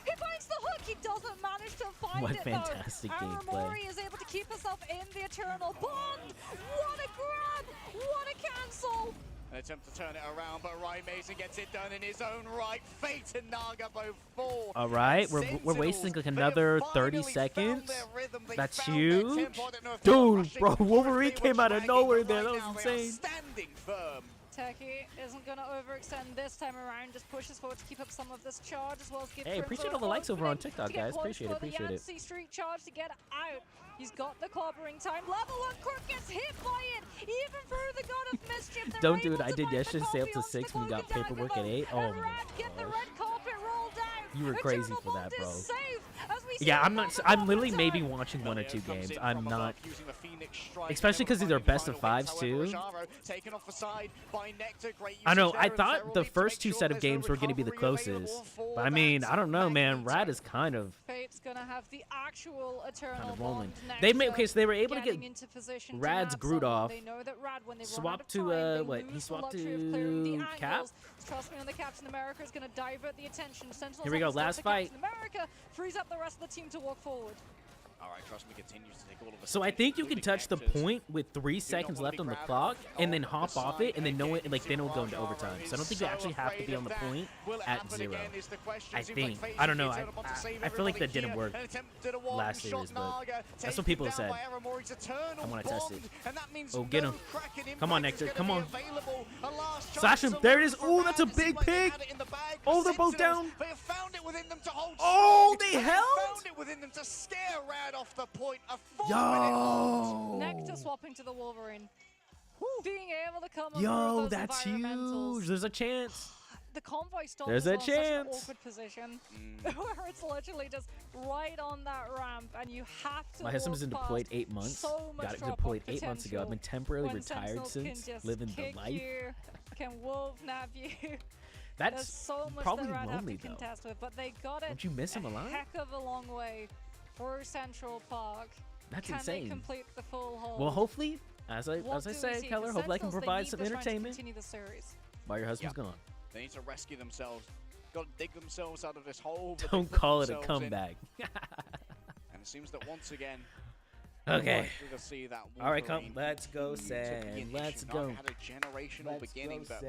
He finds the hook. He doesn't manage to find what it, fantastic gameplay. Aramori is able to keep herself in the Eternal Bond. What a grab! What a cancel! An attempt to turn it around, but Ryan Mason gets it done in his own right. Fate and Naga both fall. All right, we're wasting like another 30 seconds. That's huge. Dude, bro, Wolverine came out of nowhere there. That was insane. Standing firm. Techie isn't going to overextend this time around, just pushes forward to keep up some of this charge as well as give Hey, appreciate all the likes over on TikTok, guys. Appreciate it, appreciate it. Street charge to get out. He's got the clobbering time. Level 1 Crook gets hit by it, even through the God of Mischief. Don't do it. I did yesterday. Stay up to 6 when we got paperwork at 8. Oh my Get the gosh. red carpet rolled out. You were crazy for that, bro. Yeah, Yeah, I'm literally maybe watching 1 or 2 games. I'm not, especially because these are best of 5s too. I know, I thought the first 2 set of games were going to be the closest. But I mean, I don't know, man. Rad is kind of Fate's gonna have the actual eternal rolling. bond They next, made, okay, so they were able to get getting into position to Rad's nab Groot someone. off. They know that Rad, when they run out Swap of to, time, they what, lose he the swapped luxury of clearing the to Cap? angles. Trust me on the Captain America is gonna divert the attention. Sentinels Here we go, have to stop last the fight. Captain America frees up the rest of the team to walk forward. Alright, Trust Me continues to take all of the So I think you can touch the point with 3 seconds left on the clock and then hop off it and then know it, like then it'll go into overtime. So I don't think you actually have to be on the point at 0. I think. I don't know. I feel like that didn't work last series, but that's what people have said. I want to test it. Oh, get him. Come on, Nectar. Come on. Slash him. There it is. Oh, that's a big pick. Oh, they're both down. Oh, they held? Found it within them to scare Rad off the point. Yo. Nectar swapping to the Wolverine. Being able to come Yo, over those that's environmentals. huge. There's a chance. The convoy stops There's as a well in such an chance. awkward position where it's literally just right on that ramp and you have to My husband's been walk deployed past 8 months. so much Got it drop-off deployed 8 months ago. I've been potential temporarily when retired Sentinels can since, just living the kick life. you, can wolf nab you. There's That's so much probably that Rad have lonely, to though. contest with, but they got it Don't you miss him a lot? heck of a long way through Central Park. That's Can they insane. complete the full hold? Well, hopefully, as I What do we say, see? Keller, For hopefully I can Sentinels, they provide need some this round to entertainment continue the series. while your husband's gone. They need to rescue themselves. Got to dig themselves out of this hole. but Don't they put call it a themselves in. comeback. And it seems that once again, Okay. we're to see that All right, come. Wolverine Let's go, took the Sam. initiative. Let's Naga go. had a generational beginning, but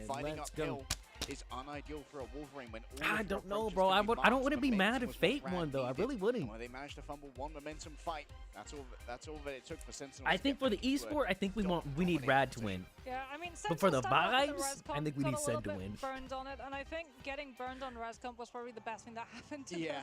fighting Let's uphill go. is unideal for a Wolverine when all I of your don't know, approaches bro. can I be don't marked. want to be Momentum mad if was what Fate Rad won, though. I needed. really wouldn't. When they managed to fumble one momentum fight, that's all that it took for Sentinels. I to think get for the back to esport, I think we need Rad to win. Yeah, I mean, But for the Sentinels started off with vibes, Res I Comp, think we got need a Sen little to bit win. Burned on it, and I think getting burned on Rescomp was probably the best thing that happened to them. Yeah.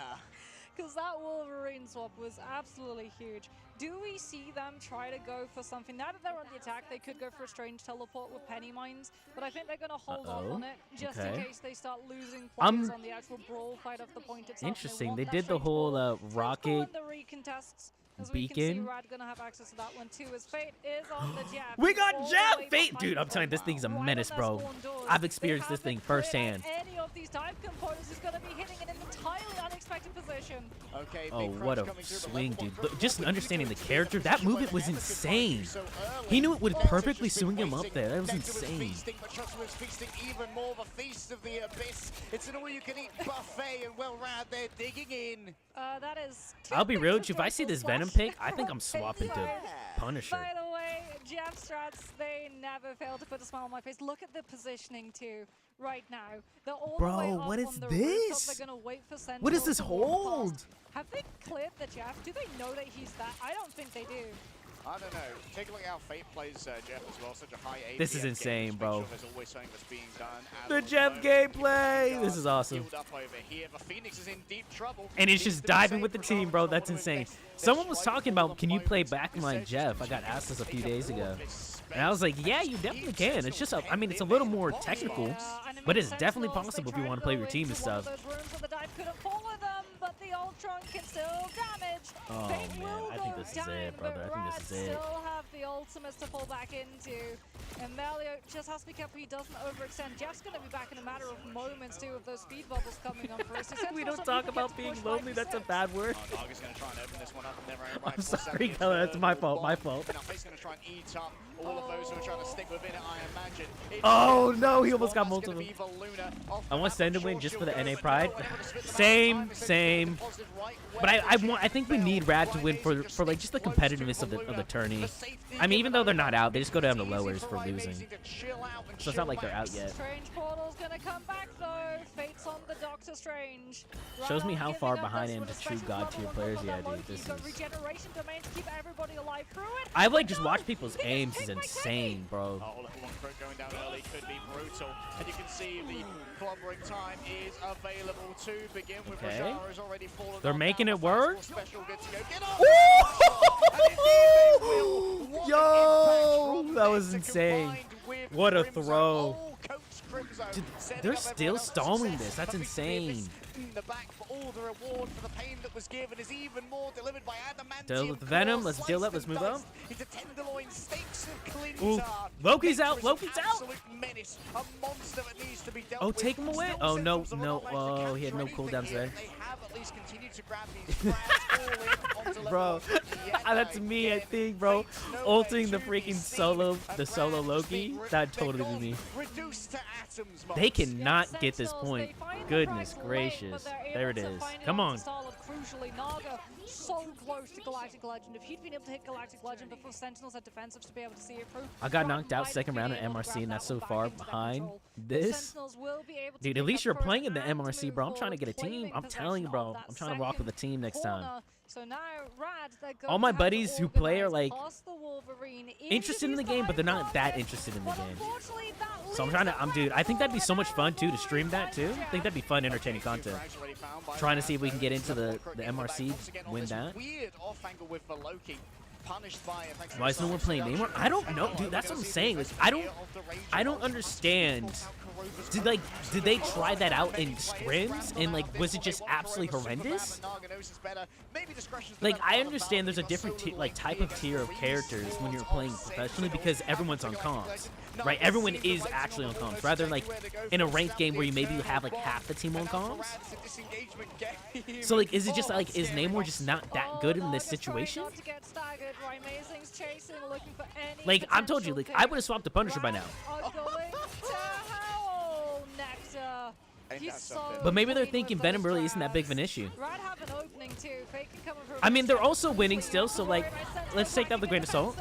Because that Wolverine swap was absolutely huge. Do we see them try to go for something? Now that they're on the attack, they could go for a strange teleport with Penny Mines, but I think they're going to hold off on it just in Okay. case they start losing players on the actual brawl fight of the point itself. Interesting. want They that did the strange whole ball. Let's go rocket in the recontests. As we can see, beacon. Rad gonna have access to that one too. As Fate is on the jab. We He's got all the jab way Fate, behind dude. I'm the telling you, this thing's a right on menace, their bro. spawn doors. I've They experienced this haven't thing cleared firsthand. Any of these dive components is gonna be hitting in an entirely unexpected position. Okay, Oh, big what crunch a coming through, but swing, level dude. one Look, just Crook understanding the quickly character, that positioned movement was where Nectar could insane. find you so early. He knew it would Nectar's perfectly just been swing him up waiting. there. That was Nectar was insane. feasting, but Trust Me was feasting even more of a feast of the abyss. It's an all-you-can-eat buffet, and well, Rad, they're digging in. That is. I'll be real with you. If I see this Venom pick, I think I'm swapping to Punisher. By the way, Jeff Strats, they never fail to put a smile on my face. Look at the positioning too, right now. They're all the way Bro, up what is on the this? rooftop. They're gonna wait for Sentinels What is this to walk hold? past. Have they cleared the Jeff? Do they know that he's that? I don't think they do. I don't know. Take a look at how Fate plays Jeff as well. Such a high APS This is game. insane, Just make bro. sure there's always something that's being done. The As Jeff well. gameplay. This is awesome. Healed up over here, but Phoenix is in deep trouble. And it's Needs just to be diving safe with the for team, Dark bro. Side. That's Wanna insane. invest their Someone was strike talking all about, the can you play moments. backline Instead, Jeff? I she got chooses asked this a to few take up days all ago. of this And I was like, space. yeah, you definitely Each can. It's Sentinel just a, I mean, it's a can little live more in technical, bombs. And I but mean, it's definitely Sentinels, possible they if you tried want to to play go your team and into one of stuff. those rooms, but the dive couldn't follow them, but the Ultron can still damage. Oh, Fate man, will I think go this is down, it, brother. but I think Rad this is it. still have the ultimates to fall back into. And Melio just has to be careful he doesn't overextend. Jeff's going to be back in a matter of moments too, with those speed bubbles coming on first. We don't talk about being lonely. That's a bad word. Naga's going to try and open this one up in their own I'm right. sorry, Keller. That's my fault. My fault. Now Fate's going to try and eat up all of those who are trying to stick within it, I imagine. Oh no, he almost got multiple. I want Sen to win just for the NA pride. Same. But I think we need Rad to win for like just the competitiveness of the tourney. I mean, even though they're not out, they just go down to lowers for losing. So it's not like they're out yet. Strange Portal's gonna come back though. Fate's on the Doctor Strange. Shows me how far behind I am to true god tier players. Yeah, dude, this is. Regeneration domain to keep everybody alive through it. I've like just watched people's aims is insane, bro. Oh, level 1 crit going down early could be brutal. And you can see the clobbering time is available to begin with. Okay. Rajara has already fallen. They're making it work. Special good to go. Get up! Yo, that was insane. What a throw. Dude, they're still stalling this. That's insane. In the back for all the reward for the pain that was given is even more delivered by Adamantium. Deal with the Venom. Let's deal that. Let's move on. It's a tenderloin stakes of Clintar. Ooh, Loki's out. Loki's out. Absolute menace. A monster that needs to be dealt Oh, with. take him away. Still Oh, no, Sentinels of no. Another Oh, Magic he had no capturing cooldowns here. there. They have at least continued to grab these frags all in onto level Bro, 1. Yet that's me, I again, think, bro. Fate's nowhere Ulting the to be freaking seen. solo, the And solo Rams Loki. being ripped. That'd They're totally be gone. me. Reduced to atoms, They Mox. cannot get this point. Goodness gracious. There it is. Come on. Crucially, Naga so close to Galactic Legend. If he'd been able to hit Galactic Legend before Sentinels had defensives to be able to see it through, I got Rad knocked out might second be round at able to MRC, grab and that that's so one back far into the behind control. this. Sentinels will be able to Dude, pick at least up you're first playing in the and MRC, move bro. I'm trying to forward, get a team. claiming I'm telling you, possession bro. of that I'm trying to rock with a second team next time. corner. So now, Rad, they're going All my to have to buddies who play are, organize like, past the Wolverine interested in the into game, but they're not that target. interested in the But game. unfortunately, that So I'm leaves trying to, the dude, I think that'd be so much fun too to Wolverine stream that too. I think that'd be fun, entertaining Okay, content. frags already found by Trying to Rams, see if we can though. get into the Level 1 crit getting MRC, back once again on win this that. Weird off angle with the Loki. Punished by it, thanks to Why the is no one size playing reduction. Namor? I don't know, dude. That's what I'm saying. Like, I don't understand. Did they try that out in scrims and like was it just absolutely horrendous? Like I understand there's a different like type of tier of characters when you're playing professionally because everyone's on comms, right? Everyone is actually on comms rather than like in a ranked game where you maybe have like half the team on comms. So like is it just like is Namor just not that good in this situation? Like I'm told you, like I would have swapped the Punisher by now. But maybe they're thinking Venom really isn't that big of an issue. I mean, they're also winning still, so like, let's take that with a grain of salt.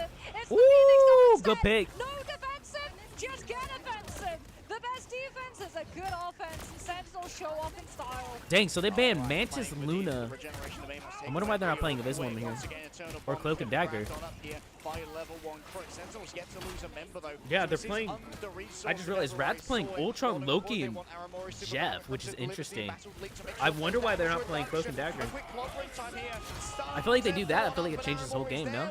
Ooh, good pick. No defensive, just get offensive. The best defense is a good offense, and Sentinels show off in style. Dang, so they banned Mantis, Luna. I wonder why they're not playing Invisible in here. Or Cloak and Dagger. Yeah, they're playing. I just realized Rad's playing Ultron, Loki, and Jeff, which is interesting. I wonder why they're not playing Cloak and Dagger. I feel like they do that. I feel like it changes the whole game, no?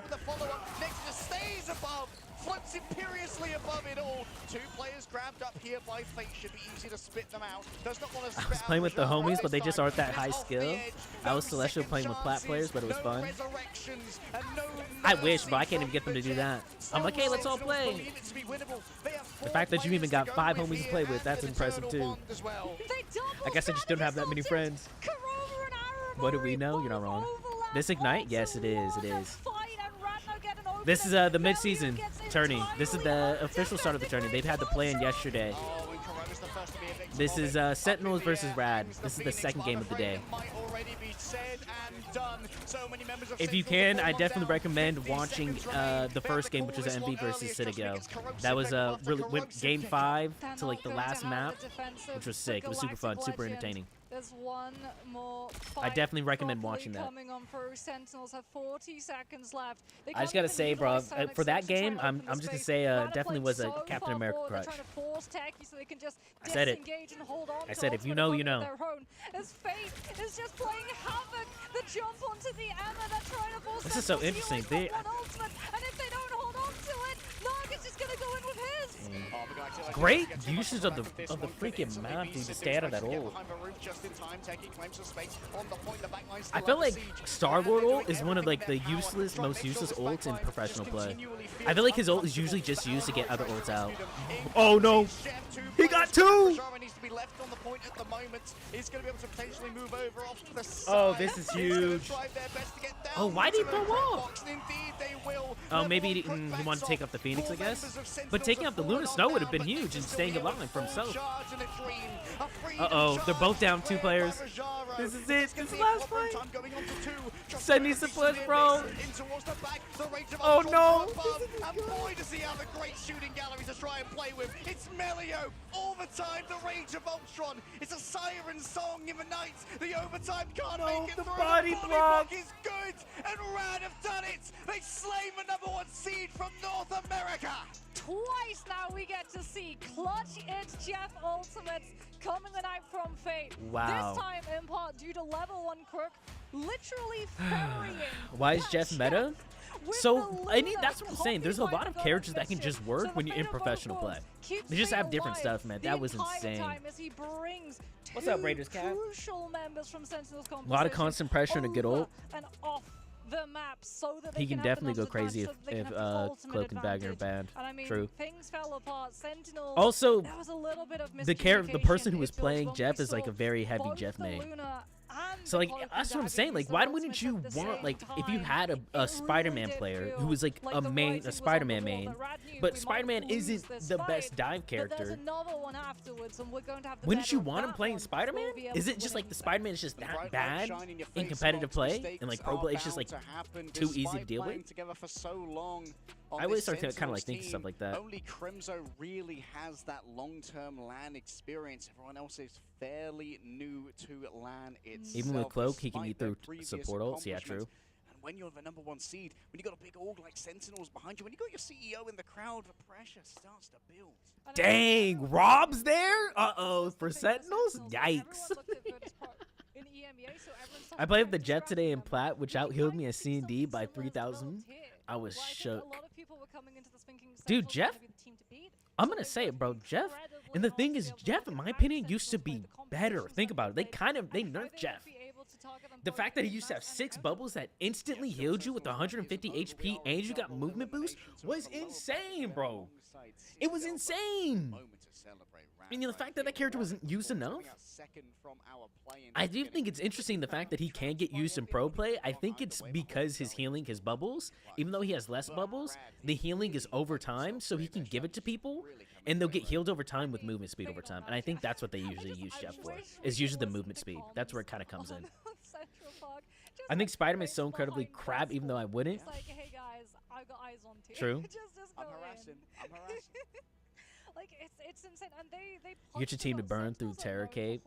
Floats imperiously above it all. Two players grabbed up here by Fate. Should be easy to spit them out. Does not want to I was playing with the homies, but they just aren't that high skill. I was Celestial playing with plat players, but it was fun. I wish, but I can't even get them to do that. I'm like, hey, let's all play. The fact that you even got 5 homies to play with, that's impressive too. I guess I just don't have that many friends. What do we know? You're not wrong. This Ignite? Yes, it is. It is. This is the mid-season tourney. This is the official start of the tourney. They've had the plan yesterday. This is Sentinels versus Rad. This is the second game of the day. If you can, I definitely recommend watching the first game, which was MV versus Citadel. That was really went game 5 to like the last map, which was sick. It was super fun, super entertaining. There's one more I definitely recommend watching that. coming on through. Sentinels have 40 seconds left. I just gotta say, bro, for that game, I'm just gonna say definitely was a Captain America crush. I said it. I said if you know, you know. As Fate is just playing havoc. The jump onto the Emma, they're trying to force This is so interesting. and if they don't hold on to it, Naga's just gonna go in with his. Great usage of the freaking map, dude, to stay out of that ult. I feel like Star-Lord ult is one of like the most useless ults in professional play. I feel like his ult is usually just used to get other ults out. Oh no! He got 2! Oh, this is huge. Oh, why did he throw off? Oh, maybe he wanted to take up the Phoenix. Phoenix, I guess. But taking out the Luna Snow would have been huge and staying alive for himself. Uh-oh, they're both down 2 players. This is it. This is the last fight. Send me some push, bro. Oh, no. And boy, to see how the great shooting galleries to try and play with. It's Melio all the time. The Rage of Ultron. It's a siren song in the night. The overtime can't make it the through. body The block is good, and Rad have done it. They slain the #1 seed from North America. Twice now we get to see clutch it's Jeff Ultimates coming the night from Fate. Wow. This time in part due to level 1 Crook literally ferrying. Why is Jeff meta? with So, the I mean, Luna that's what I'm saying. There's a copied lot by of the characters that can Mischief. just work So when the you're in fate of professional both play. worlds keeps They just Fate have different alive stuff, man. the That was entire insane. time as he brings What's up, two Raiders Cat? crucial members from Sentinel's A lot of composition constant pressure and a good over ult. and off the map so that they He can have definitely enough go crazy advantage, so that they if can have the ultimate Cloak and Dagger are advantage. banned. And I mean, True. things fell apart. Sentinel. Also, there was a little bit of the person who was miscommunication, playing it feels, Jeff when is like we a very saw heavy both Jeff the main. Luna and So the like Cloak and that's what I'm Dagger saying. Like, use why their wouldn't you ultimates at the want same like if you time? had It a really Spider-Man did player feel who was like like a the main, writing a was on the Spider-Man wall, main, that Rad knew but we might Spider-Man lose isn't this the fight, best dive but there's character. another one afterwards, and we're going to have the Wouldn't you better of want him that playing one. Spider-Man? We'll be able Is to it just win like the him. Spider-Man is just The that bright light bad shining in your in face, competitive play mistakes and like pro are play? It's just bound like to happen too easy to despite deal playing with. together for so long on I always this start to kind of Sentinels like think team. stuff like that. Only Crimzo really has that long-term LAN experience. Everyone else is fairly new to LAN itself. Even with Cloak, he can despite eat their through previous support ults. Yeah, true. accomplishments. And when you're the #1 seed, when you got a big org like Sentinels behind you, when you got your CEO in the crowd, the pressure starts to build. Dang, Rob's there? Uh-oh, for Sentinels? Yikes. I played with the Jet today in Plat, which out-healed me a C&D by 3,000. I was shook. Dude, Jeff, I'm gonna say it, bro. Jeff, and the thing is, Jeff, in my opinion, used to be better. Think about it. They nerfed Jeff. The fact that he used to have 6 bubbles that instantly healed you with 150 HP and you got movement boost was insane, bro. It was insane. And the fact that that character wasn't used enough. I do think it's interesting the fact that he can get used in pro play. I think it's because his healing, his bubbles, even though he has less bubbles, the healing is over time, so he can give it to people, and they'll get healed over time with movement speed over time. And I think that's what they usually use Jeff for, is usually the movement speed. That's where it kind of comes in. I think Spider-Man's so incredibly crap, even though I wouldn't. Hey guys, I've got eyes on you. True. I'm harassing. I'm harassing. Like it's insane, and they You get your team to burn through Terror Cave.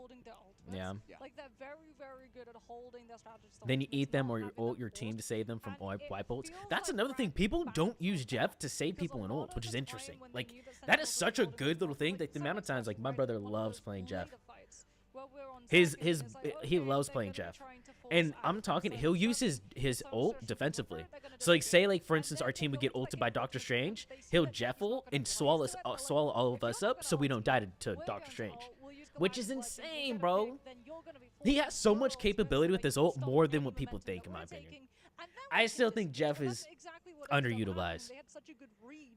Yeah. Like they're very good at holding their strategies. Then you eat them or you ult your team to save them from wipe ults. That's another thing. People don't use Jeff to save people in ults, which is interesting. Like, that is such a good little thing. Like, the amount of times, like, my brother loves playing Jeff. He loves playing Jeff. And I'm talking, he'll use his ult defensively. So, like, say, like, for instance, our team would get ulted by Doctor Strange. He'll Jeff ult and swallow all of us up so we don't die to Doctor Strange. Which is insane, bro. He has so much capability with his ult, more than what people think, in my opinion. I still think Jeff is underutilized.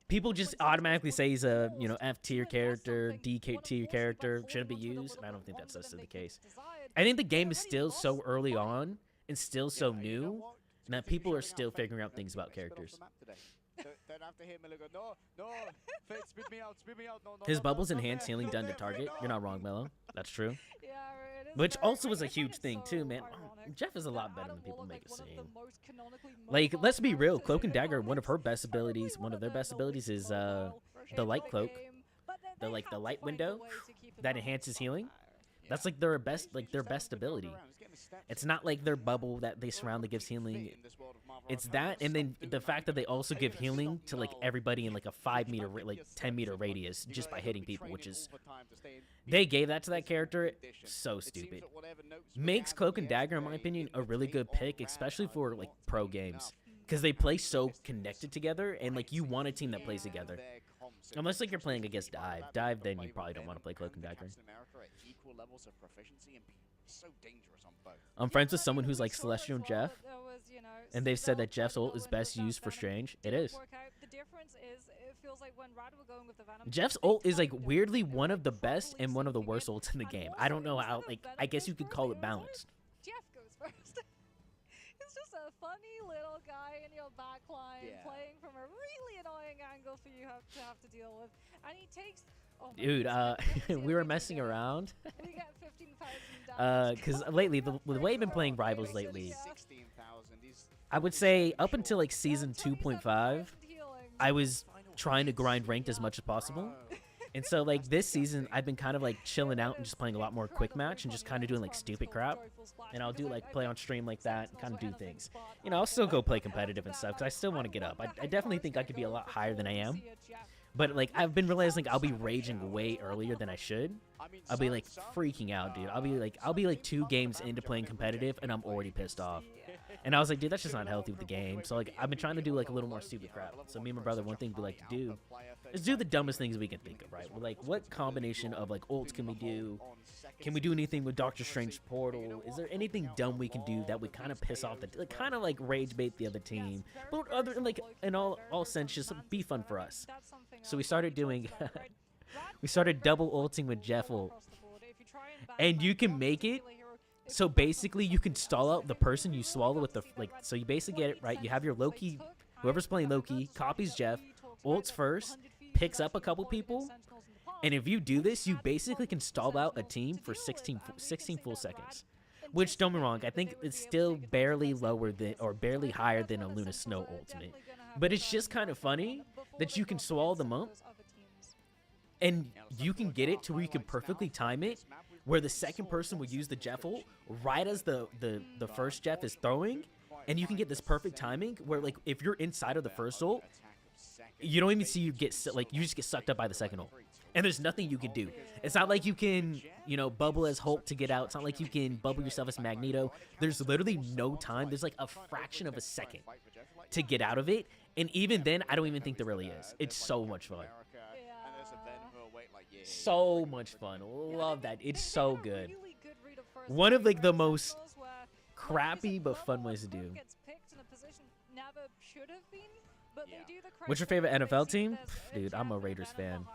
People just automatically say he's a, F tier character, D tier character, shouldn't be used, and I don't think that's necessarily the case. I think the game is still so early on and still so new that people are still figuring out things about characters. His bubbles enhance healing done to target. You're not wrong, Mello. That's true. Which also was a huge thing too, man. Jeff is a lot better than people make it seem. Like, let's be real. Cloak and Dagger, one of their best abilities is the light cloak. The light window that enhances healing. That's like their best ability. It's not like their bubble that they surround that gives healing. It's that, and then the fact that they also give healing to like everybody in like a 5 meter, like 10 meter radius just by hitting people, which is, they gave that to that character. So stupid. Makes Cloak and Dagger, in my opinion, a really good pick, especially for like pro games, because they play so connected together, and like you want a team that plays together. Unless like you're playing against Dive, then you probably don't want to play Cloak and Dagger. I'm friends with someone who's like Celestial and Jeff, and they've said that Jeff's ult is best used for Strange. It is. Jeff's ult is like weirdly one of the best and one of the worst ults in the game. I don't know how, like, I guess you could call it balanced. Jeff goes first. It's just funny little guy in your backline Yeah. playing from a really annoying angle for you to have to deal with. And he takes... Oh my Dude, goodness, let me see if we were can messing get it. around. We get 15,000 damage. Because Come lately, on, the way I've been Franco. playing Rivals Listen, lately, yeah. 16,000. He's I would 47 say up until short. like season 2.5, I was trying to grind ranked as much as possible. Bro. And so like this season, I've been kind of like chilling out and just playing a lot more quick match and just kind of doing like stupid crap. And I'll do like play on stream like that and kind of do things. You know, I'll still go play competitive and stuff because I still want to get up. I definitely think I could be a lot higher than I am. But like I've been realizing I'll be raging way earlier than I should. I'll be like freaking out, dude. I'll be like 2 games into playing competitive and I'm already pissed off. And I was like, dude, that's just not healthy with the game. So like I've been trying to do like a little more stupid crap. So me and my brother, one thing we like to do is do the dumbest things we can think of, right? We're like, what combination of like ults can we do? Can we do anything with Doctor Strange Portal? Is there anything dumb we can do that would kind of piss off the like kind of like rage bait the other team, but other like in all sense just be fun for us. So we started doing we started double ulting with Jeff ult, and you can make it so basically you can stall out the person you swallow with the like. So you basically get it right. You have your Loki, whoever's playing Loki copies Jeff, ults first, picks up a couple people. And if you do this, you basically can stall out a team for 16 full seconds. Which, don't be wrong, I think it's still barely lower than, or barely higher than a Luna Snow ultimate. But it's just kind of funny that you can swallow them up, and you can get it to where you can perfectly time it, where the second person will use the Jeff ult right as the first Jeff is throwing, and you can get this perfect timing where, like, if you're inside of the first ult, you don't even see you get, like, you just get sucked up by the second ult. And there's nothing you can do. It's not like you can, you know, bubble as Hulk to get out. It's not like you can bubble yourself as Magneto. There's literally no time. There's like a fraction of a second to get out of it. And even then, I don't even think there really is. It's so much fun. So much fun. Love that. It's so good. One of like the most crappy but fun ways to do. What's your favorite NFL team? Dude, I'm a Raiders fan.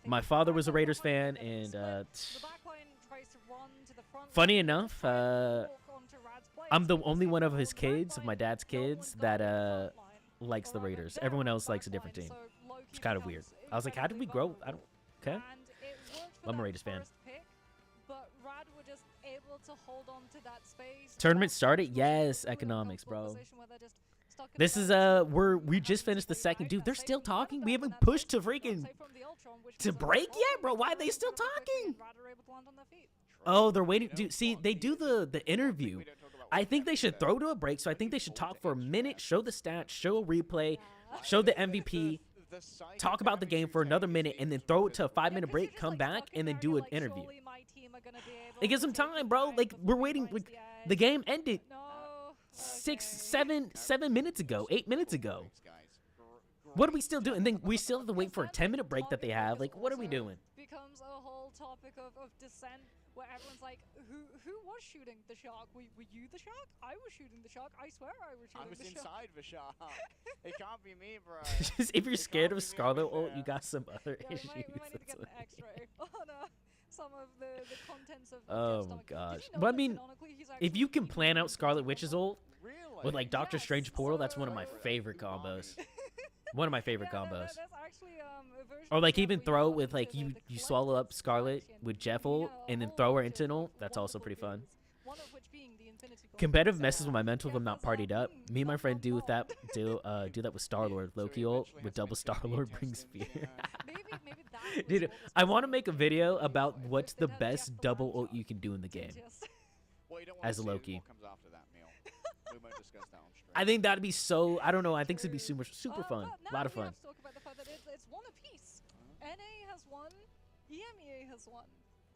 My father was a Raiders fan, and funny enough, I'm the only one of his kids, of my dad's kids, that likes the Raiders. Everyone else likes a different team. It's kind of weird. I was like, how did we grow? I don't. Okay. I'm a Raiders fan. Tournament started? Yes, economics, bro. This is we just finished the second. Dude, they're still talking. We haven't pushed to freaking to break yet, bro. Why are they still talking? Oh, they're waiting. Dude, see, they do the interview. I think they should throw to a break. So I think they should talk for a minute, show the stats, show a replay, show the MVP, talk about the game for another minute, and then throw it to a 5-minute break, come back, and then do an interview. It gives them time, bro. Like, we're waiting. Like, the game ended 7 minutes ago, 8 minutes ago. What are we still doing? And then we still have to wait for a 10-minute break that they have. Like, what are we doing? Becomes a whole topic of dissent where everyone's like, who was shooting the shark? Were you the shark? I was shooting the shark. I swear I was shooting the shark. I was inside the shark. It can't be me, bro. Just, if you're scared of Scarlet ult, you got some other issues. We might need to get an X-ray on some of the contents of Oh Jeff's my stomach. gosh. Did you know But I that mean, canonically he's if you actually can plan out Scarlet Witch's ult with like Doctor Yes, Strange Portal, that's one of my so- favorite combos. One of my favorite Yeah, combos. there's actually, a version Or of like Jeff even where throw you with go like into you the swallow up collective Scarlet faction. with Jeff You ult know, a and then whole throw her bunch into an of ult. That's also wonderful pretty fun. builds, one of which being the Infinity Gauntlet. Competitive So, messes with my mental if I'm not Jeff has partied up. Me and my friend do with that do that with Star Lord. So Loki he ult eventually with has to double make Star a Lord test brings in fear. maybe that was Dude, what was I going want to on. make a video Maybe about they what's did the have best Jeff the double Land ult Shark. you can do in the game. Yes. Well, you don't As wanna a see Loki. what comes after that meal. We won't discuss that on stream. I think that'd be so. I don't know. I think it'd be super fun. But A lot of now we fun. have to talk about the fact that it's one apiece. NA has won, EMEA has won.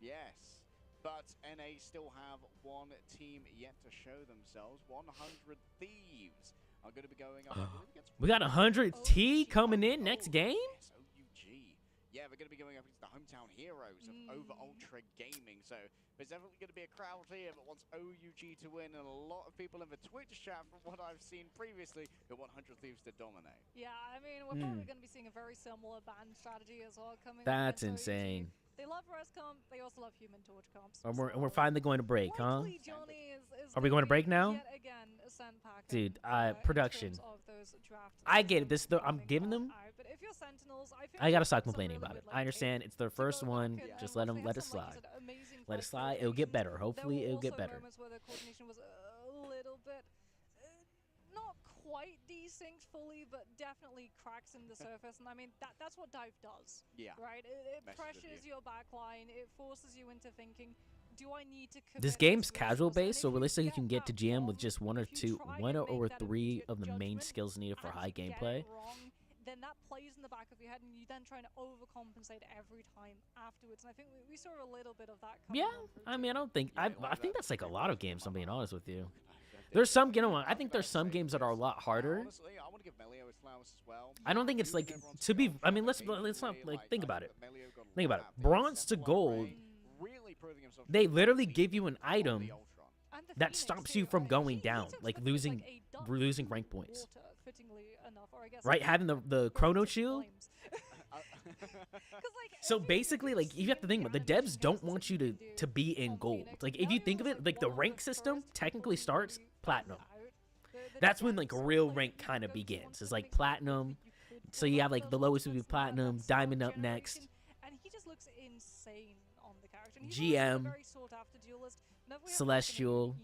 Yes, but NA still have one team yet to show themselves. 100 Thieves are going to be going up. I believe, against We got 100 T coming in next game. Yes, OUG. Yeah, we're going to be going up against the hometown heroes of Over Ultra Gaming. So there's definitely going to be a crowd here that wants OUG to win, and a lot of people in the Twitch chat, from what I've seen previously, who want 100 Thieves to dominate. Yeah, I mean, we're probably going to be seeing a very similar ban strategy as well coming. That's against OUG. insane. They love res comp. They also love Human Torch comps. And we're finally going to break, huh? Likely Johnny is Are we going to break now? Yet again, Dude, production. I get it. This I'm giving them. I gotta stop complaining about it. I understand it's their first one. Just let it slide. Let it slide. It'll get better. Hopefully, it'll get better. Moments where the coordination was a little bit not quite desynced fully, but definitely cracks in the surface. And I mean, that's what dive does. Yeah. Right? It pressures your backline. It forces you into thinking, do I need to commit this game's casual based, so realistically, you can get to GM with just one or three of the main skills needed for high gameplay. Then that plays in the back of your head, and you then trying to overcompensate every time afterwards. And I think we saw a little bit of that. Yeah, I mean, I think that's like a lot of games. I'm being honest with you. There's some, I think there's some games that are a lot harder. I don't think it's like to be. I mean, let's not like think about it. Think about it. Bronze to gold. They literally give you an item that stops you from going down, like losing rank points. Right, having the chrono shield. So basically, like, you have to think about it, the devs don't want you to be in gold. Like, if you think of it, like, the rank system technically starts platinum. That's when, like, real rank kind of begins. It's like platinum. So you have, like, the lowest would be platinum, diamond up next. And he just looks insane on the character. GM, Celestial.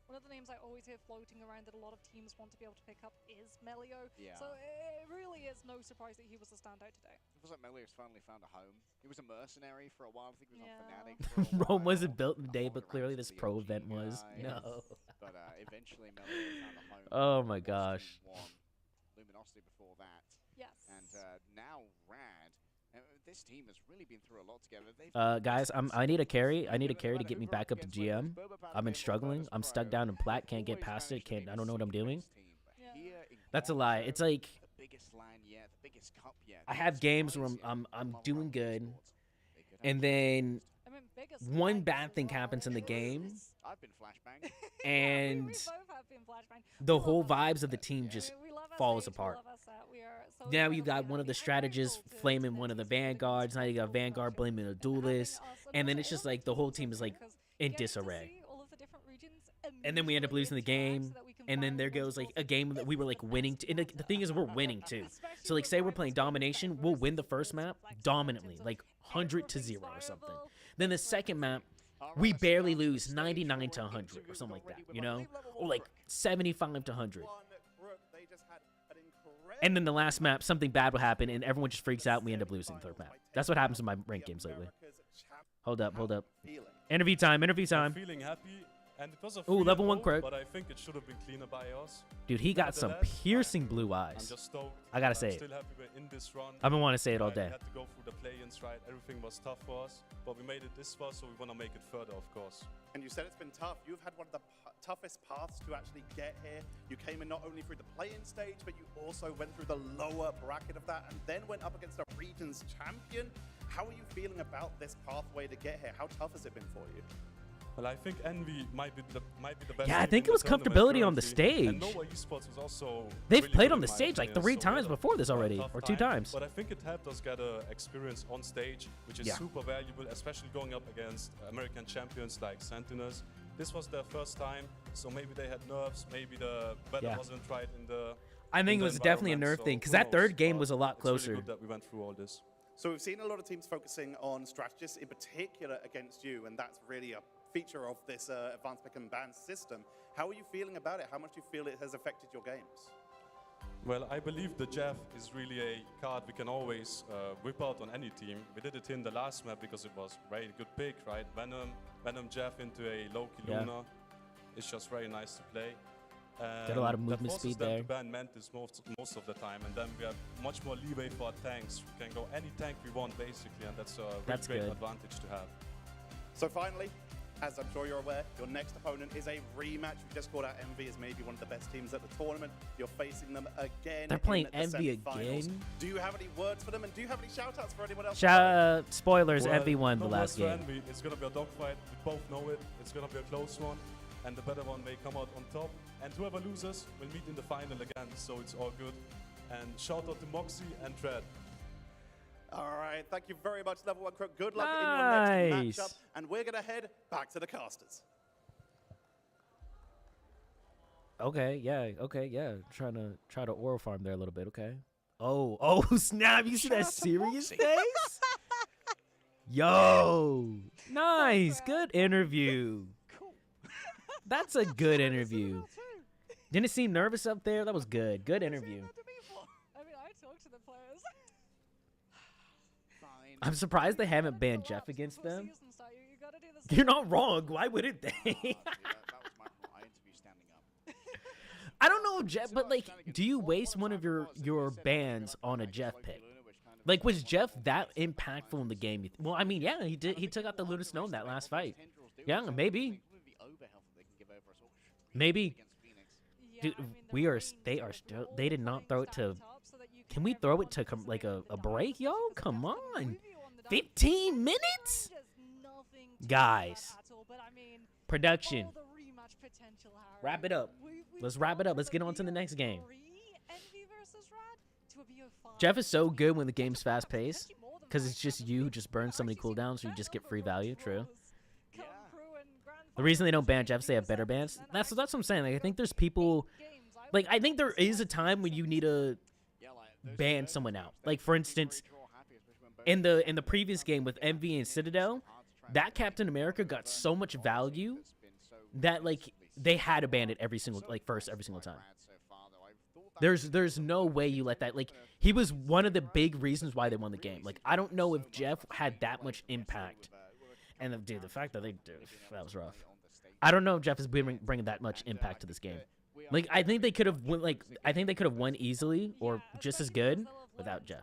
One of the names I always hear floating around that a lot of teams want to be able to pick up is Melio. Yeah. So it really is no surprise that he was a standout today. It feels like Melio's finally found a home. He was a mercenary for a while. I think he was on Fnatic for a while. Rome wasn't built in a day, but clearly this pro event was. No. But eventually Melio found a home. Oh my gosh. Luminosity before that. Yes. And now Rad. This team has really been through a lot together. Guys, I need a carry. I need a carry to get me back up to GM. I've been struggling. I'm stuck down in plat. Can't get past it. I don't know what I'm doing. That's a lie. It's like I have games where I'm doing good, and then one bad thing happens in the game, and the whole vibes of the team just falls apart. Now you got one of the strategists flaming one of the vanguards. Now you got Vanguard blaming a duelist, and then it's just like the whole team is like in disarray. And then we end up losing the game, and then there goes like a game that we were like winning. And the thing is, we're winning too. So like, say we're playing domination, we'll win the first map dominantly, like 100-0 or something. Then the second map, we barely lose 99-100 or something like that, you know, or like 75-100. And then the last map, something bad will happen, and everyone just freaks out, and we end up losing the third map. That's what happens in my ranked games lately. Hold up. Interview time. I'm feeling happy, and it was a level 1 quirk. But I think it should have been cleaner by us. Dude, he got some piercing blue eyes. I'm just stoked. I gotta say it. Still happy we're in this run. I've been wanting to say it all day. We had to go through the play-ins, right? Everything was tough for us, but we made it this far, so we want to make it further, of course. And you said it's been tough. You've had one of the toughest paths to actually get here. You came in not only through the play-in stage, but you also went through the lower bracket of that and then went up against a region's champion. How are you feeling about this pathway to get here? How tough has it been for you? Well, I think Envy might be the best. Yeah, I think it was comfortability on the stage. And Nova Esports was also They've really played good on the stage like 3 times before this already, or 2 times. But I think it helped us get experience on stage, which is super valuable, especially going up against American champions like Sentinels. This was their first time, so maybe they had nerves, maybe the weather wasn't right in the I think it was definitely a nerve thing, because that third game was a lot closer. It's really good that we went through all this. So we've seen a lot of teams focusing on strategists, in particular against you, and that's really a feature of this advanced pick and ban system. How are you feeling about it? How much do you feel it has affected your games? Well, I believe the Jeff is really a card we can always whip out on any team. We did it in the last map because it was a very good pick, right? Venom Jeff into a Loki Luna. It's just very nice to play. Did a lot of movement speed there. To ban Mantis most of the time, and then we have much more leeway for our tanks. We can go any tank we want, basically, and that's a great advantage to have. So finally, as I'm sure you're aware, your next opponent is a rematch. We just called out Envy as maybe one of the best teams at the tournament. You're facing them again. They're playing Envy again? Do you have any words for them, and do you have any shout-outs for anyone else? Spoilers, Envy won the last game. Envy. It's going to be a dogfight. We both know it. It's going to be a close one, and the better one may come out on top. And whoever loses will meet in the final again, so it's all good. And shout out to Moxie and Tread. All right, thank you very much, Level 1 Crook. Good luck in your next matchup, and we're going to head back to the casters. Okay, yeah. Try to oral farm there a little bit. Okay. Oh, snap! You see that serious face? Yo, nice, good interview. Cool. That's a good interview. Didn't it seem nervous up there? That was good. Good interview. I mean, I talk to the players. Fine. I'm surprised they haven't banned Jeff against Before them. season start, you gotta do the You're not wrong. Why wouldn't they? That was my interview standing up. I don't know, Jeff, but like, do you waste one of your bans on a Jeff pick? Like, was Jeff that impactful in the game? Well, I mean, yeah, he did. He took out the Luna Snow in that last fight. Yeah, maybe. Maybe. Dude, they did not throw it to. Can we throw it to like a break, yo? Come on, 15 minutes, guys. Production. Wrap it up. Let's wrap it up. Let's get on to the next game. Jeff is so good when the game's fast paced because it's just you who just burn so many cooldowns, so you just get free value. True. The reason they don't ban Jeff is they have better bans. That's what I'm saying. Like, I think there's people. Like, I think there is a time when you need to ban someone out. Like, for instance, in the previous game with MV and Citadel, that Captain America got so much value that like they had to ban it every single time. There's no way you let that, like, he was one of the big reasons why they won the game. Like, I don't know if Jeff had that much impact. And dude, the fact that that was rough. I don't know if Jeff is bringing that much impact to this game. Like, I think they could have won easily or just as good without Jeff.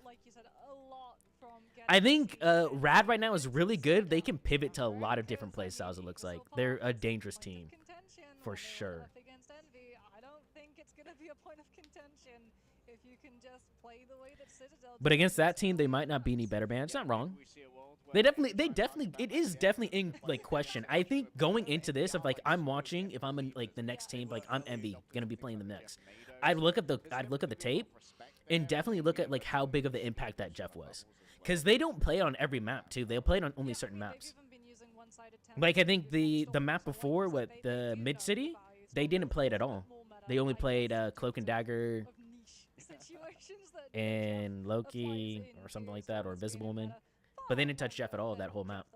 I think Rad right now is really good. They can pivot to a lot of different play styles, it looks like. They're a dangerous team. For sure. But against that team, they might not be any better bans. Not wrong. It is definitely in like question. I think going into this, if like I'm watching, if I'm in like the next team, like I'm Envy, gonna be playing the next. I'd look at the tape, and definitely look at like how big of the impact that Jeff was, because they don't play it on every map too. They'll play it on only certain maps. Like I think the map before, what, the Mid City, they didn't play it at all. They only played Cloak and Dagger and Loki or something like that, or Visible Woman. But they didn't touch Jeff at all that whole map.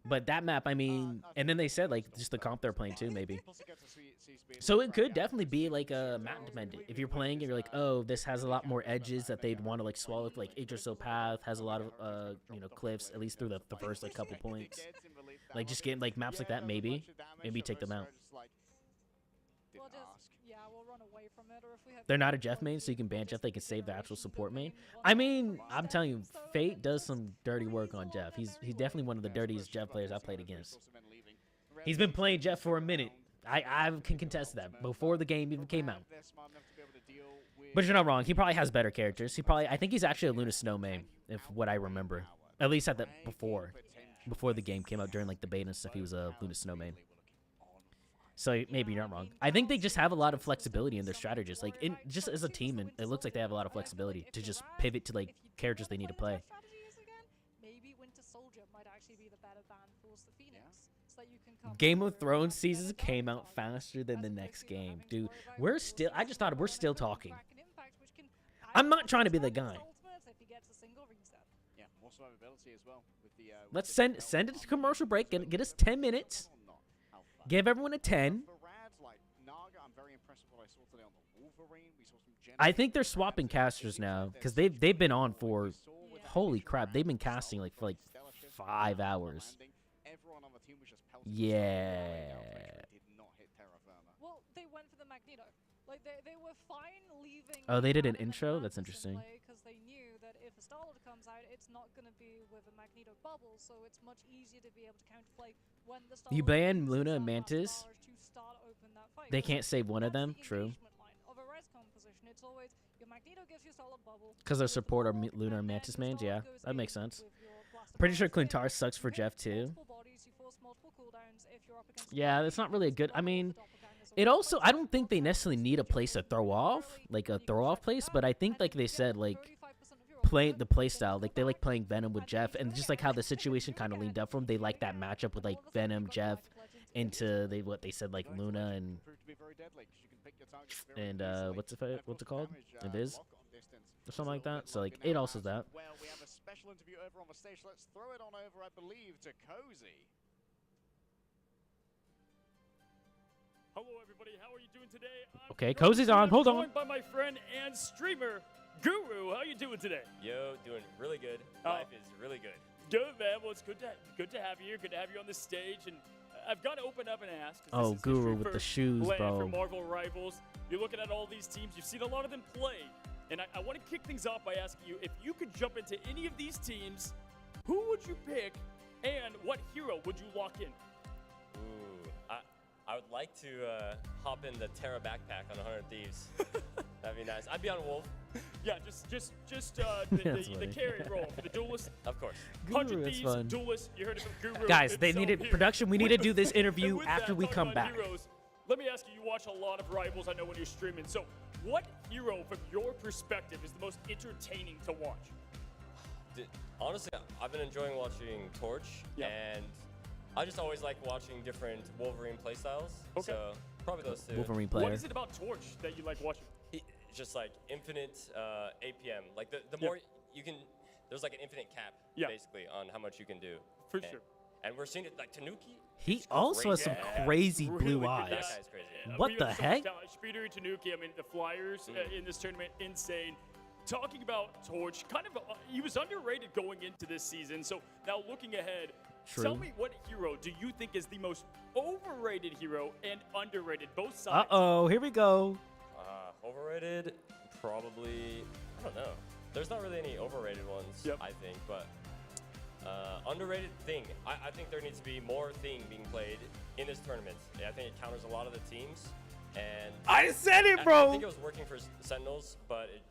But that map, I mean, and then they said like just the comp they're playing too, maybe. So it could definitely be like a map dependent. If you're playing and you're like, oh, this has a lot more edges that they'd want to like swallow. Like Yggdrasil Path has a lot of cliffs, at least through the first like couple points. Like just getting like maps like that, maybe take them out. They're not a Jeff main, so you can ban Jeff. They can save the actual support main. I mean, I'm telling you, Fate does some dirty work on Jeff. He's definitely one of the dirtiest Jeff players I played against. He's been playing Jeff for a minute. I can contest that before the game even came out. But you're not wrong. He probably has better characters. I think he's actually a Luna Snow main, if what I remember. At least at the before the game came out, during like the beta and stuff, he was a Luna Snow main. So maybe you're not wrong. I think they just have a lot of flexibility in their strategies. Like, just as a team, and it looks like they have a lot of flexibility to just pivot to like characters they need to play. Game of Thrones seasons came out faster than the next game, dude. I just thought we're still talking. I'm not trying to be the guy. Let's send it to commercial break. Get us 10 minutes. Give everyone a 10. I think they're swapping casters now, because they've been on for, holy crap, they've been casting like for like 5 hours. Yeah. Well, they went for the Magneto. Like they were fine leaving. Oh, they did an intro? That's interesting. Because they knew that if a Starlord comes out, it's not going to be with a Magneto bubble, so it's much easier to be able to counterplay when the Starlord. You ban Luna and Mantis. They can't save one of them. True. Because their support are Luna and Mantis mains. Yeah, that makes sense. Pretty sure Clintar sucks for Jeff too. Yeah, that's not really a good. I mean, it also, I don't think they necessarily need a place to throw off, like a throw off place, but I think like they said, like the play style, like they like playing Venom with Jeff, and just like how the situation kind of leaned up from them, they like that matchup with like Venom, Jeff, into they said like Luna and what's it called? Invis or something like that. So like it also does that. Well, we have a special interview over on the stage. Let's throw it on over, I believe, to Cozy. Hello, everybody. How are you doing today? Okay, Cozy's on. Hold on. Joined by my friend and streamer, Guru. How you doing today? Yo, doing really good. Life is really good. Good, man. Well, it's good to have you here. Good to have you on the stage. And I've got to open up and ask. Oh, Guru with the shoes, for bro. Marvel Rivals. You're looking at all these teams. You've seen a lot of them play. And I want to kick things off by asking you, if you could jump into any of these teams, who would you pick and what hero would you lock in? Ooh, I would like to hop in the Terra backpack on 100 Thieves. That'd be nice. I'd be on Wolf. Yeah, just the carry role for the duelist. Of course. 100 is Thieves, fun. duelist. You heard it from Guru. Guys, they himself needed here. production. We need to do this interview With after that, we talking come about back. Heroes, let me ask you, you watch a lot of Rivals, I know, when you're streaming. So what hero, from your perspective, is the most entertaining to watch? Honestly, I've been enjoying watching Torch, and I just always like watching different Wolverine playstyles. Okay. So probably those two. Wolverine What player. is it about Torch that you like watching? Just like infinite APM. Like the more you can, there's like an infinite cap basically on how much you can do. For and, sure. And we're seeing it like Tanuki. He also has some crazy really blue good eyes. That guy's crazy. What We the have so heck? much talent. Speeder, Tanuki, I mean, the Flyers in this tournament, insane. Talking about Torch, kind of, he was underrated going into this season. So now looking ahead, tell me, what hero do you think is the most overrated hero and underrated, both sides? Uh-oh, here we go. Overrated, probably, I don't know. There's not really any overrated ones, I think, but underrated Thing. I think there needs to be more Thing being played in this tournament. I think it counters a lot of the teams, and I said it, I bro. think it was working for Sentinels, but it,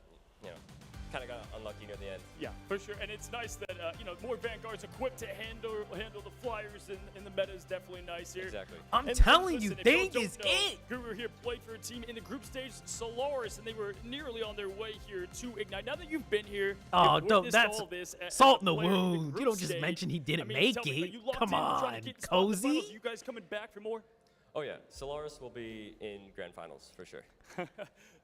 kind of got unlucky near the end. Yeah, for sure. And it's nice that, more Vanguards equipped to handle the Flyers, and the meta is definitely nice here. Exactly. I'm And telling you, listen, if y'all Thing don't is know, it. Guru here played for a team in the group stage, Solaris, and they were nearly on their way here to Ignite. Now that you've been here, Oh, you've don't. witnessed That's all this as salt a in the player wound. You group don't just stage. mention he didn't I mean, make tell me, are it. you locked Come in, trying to on, get in spot in the finals? Cozy. You guys coming back for more? Oh yeah, Solaris will be in grand finals for sure.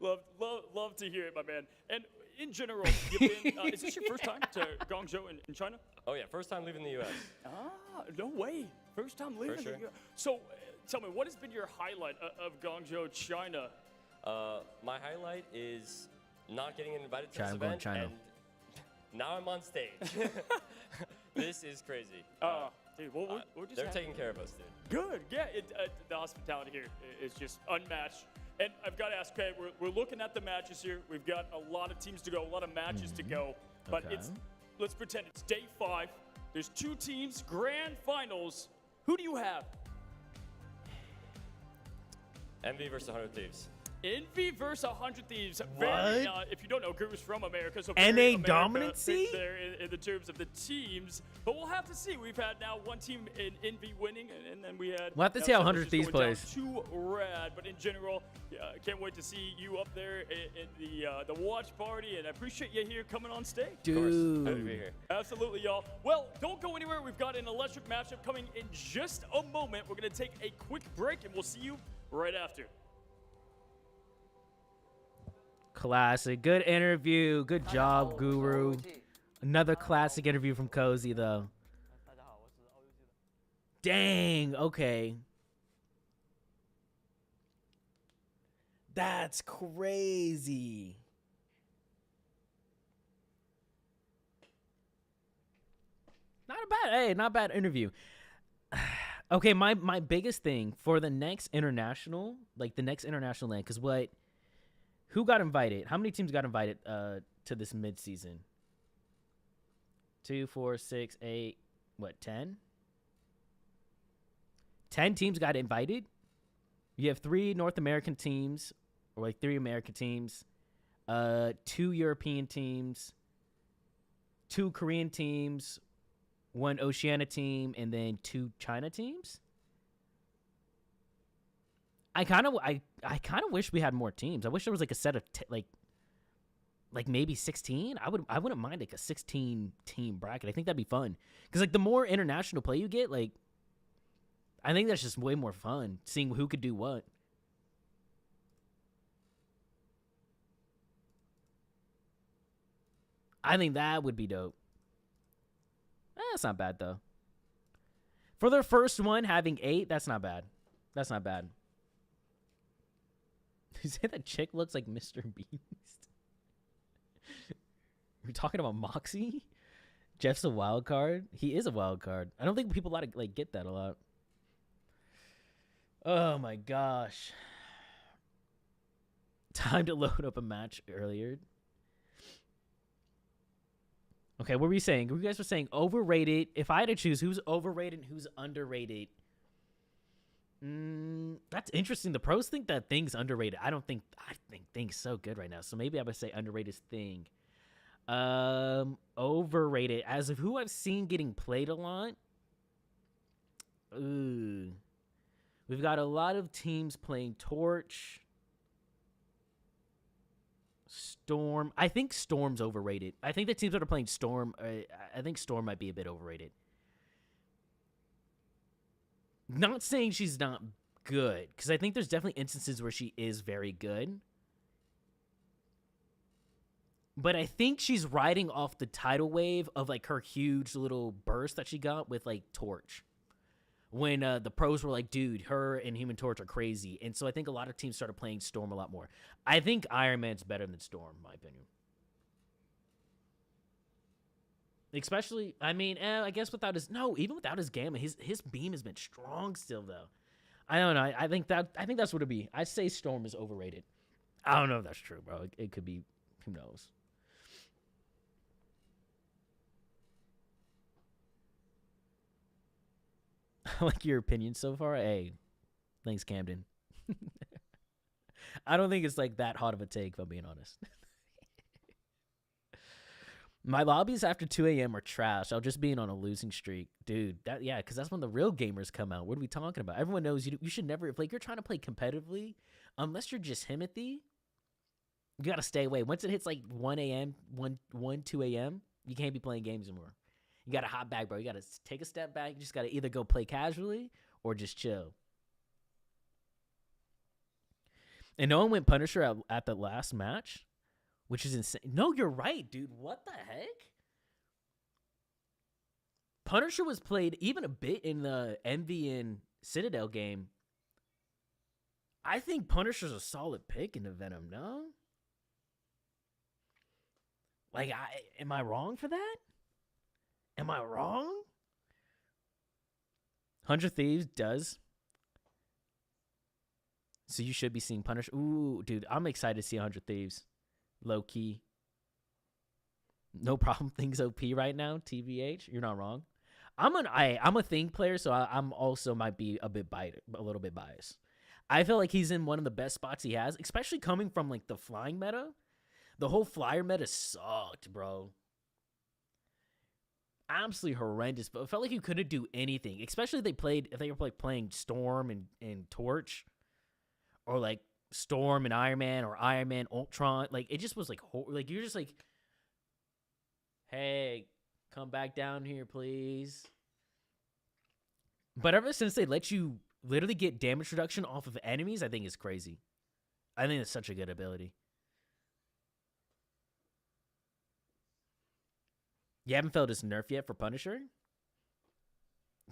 love to hear it, my man. And in general, you've been, is this your first time to Guangzhou in China? Oh yeah, first time leaving the U.S. Ah, no way. First time leaving. sure. So, tell me, what has been your highlight of Guangzhou, China? My highlight is not getting invited to China, this I'm going event, China. and now I'm on stage. This is crazy. Dude, we're just They're happy. taking care of us, dude. Good, yeah. The hospitality here is just unmatched. And I've got to ask, okay, we're looking at the matches here. We've got a lot of teams to go, a lot of matches to go. But Okay. let's pretend it's day 5. There's 2 teams, grand finals. Who do you have? MV versus 100 Thieves. Envy versus 100 Thieves. What? If you don't know, Guru's from America, so NA very America dominancy? there in the terms of the teams. But we'll have to see. We've had now one team in Envy winning, and then we had. We'll have to now see how Sentinels 100 just Thieves going down plays. Too rad, but in general, can't wait to see you up there in the watch party, and I appreciate you here coming on stage. Of course. Happy to be Dude. here. Absolutely, y'all. Well, don't go anywhere. We've got an electric matchup coming in just a moment. We're going to take a quick break, and we'll see you right after. Classic. Good interview. Good job, Guru. Another classic interview from Cozy, though. Dang. Okay. That's crazy. Not a bad interview. Okay, my biggest thing for the next international, like the next international land, because who got invited? How many teams got invited to this mid-season? 2, 4, 6, 8, 10? 10 teams got invited. You have 3 North American teams, or like 3 American teams, 2 European teams, 2 Korean teams, 1 Oceania team, and then 2 China teams. I kind of wish we had more teams. I wish there was like a set of like maybe 16. I wouldn't mind like a 16 team bracket. I think that'd be fun because like the more international play you get, like I think that's just way more fun, seeing who could do what. I think that would be dope. That's not bad, though. For their first one, having 8, that's not bad. That's not bad. You say that chick looks like Mr. Beast? We're talking about Moxie? Jeff's a wild card? He is a wild card. I don't think people like get that a lot. Oh my gosh. Time to load up a match earlier. Okay, what were you saying? You guys were saying overrated. If I had to choose who's overrated and who's underrated. That's interesting. The pros think that Thing's underrated. I think Thing's so good right now. So maybe I would say underrated Thing. Overrated. As of who I've seen getting played a lot. Ooh. We've got a lot of teams playing Torch. Storm. I think Storm's overrated. I think the teams that are playing Storm, I think Storm might be a bit overrated. Not saying she's not good, because I think there's definitely instances where she is very good. But I think she's riding off the tidal wave of like her huge little burst that she got with like Torch. When the pros were like, dude, her and Human Torch are crazy. And so I think a lot of teams started playing Storm a lot more. I think Iron Man's better than Storm, in my opinion. Especially, I mean, I guess even without his Gamma, his beam has been strong still, though. I don't know. I think that's what it'd be. I'd say Storm is overrated. I don't know if that's true, bro. It could be. Who knows? I like your opinion so far. Hey, thanks, Camden. I don't think it's like that hot of a take, if I'm being honest. My lobbies after 2 a.m. are trash. I'll just be on a losing streak. Dude, because that's when the real gamers come out. What are we talking about? Everyone knows you should never, if like you're trying to play competitively, unless you're just Himothy, you got to stay away. Once it hits like 1 a.m., 2 a.m., you can't be playing games anymore. You got to hop back, bro. You got to take a step back. You just got to either go play casually or just chill. And no one went Punisher at the last match, which is insane. No, you're right, dude. What the heck? Punisher was played even a bit in the Envy and Citadel game. I think Punisher's a solid pick in the Venom, no? Like, am I wrong for that? Am I wrong? 100 Thieves does. So you should be seeing Punisher. Ooh, dude, I'm excited to see 100 Thieves. Low key. No problem. Things OP right now. TBH. You're not wrong. I'm a Thing player, so I'm also might be a little bit biased. I feel like he's in one of the best spots he has, especially coming from like the flying meta. The whole flyer meta sucked, bro. Absolutely horrendous, but it felt like you couldn't do anything, especially if they were like playing Storm and Torch, or like Storm and Iron Man, or Iron Man Ultron. Like it just was like you're just like, hey, come back down here, please. But ever since they let you literally get damage reduction off of enemies, I think it's crazy. I think it's such a good ability. You haven't felt his nerf yet for Punisher?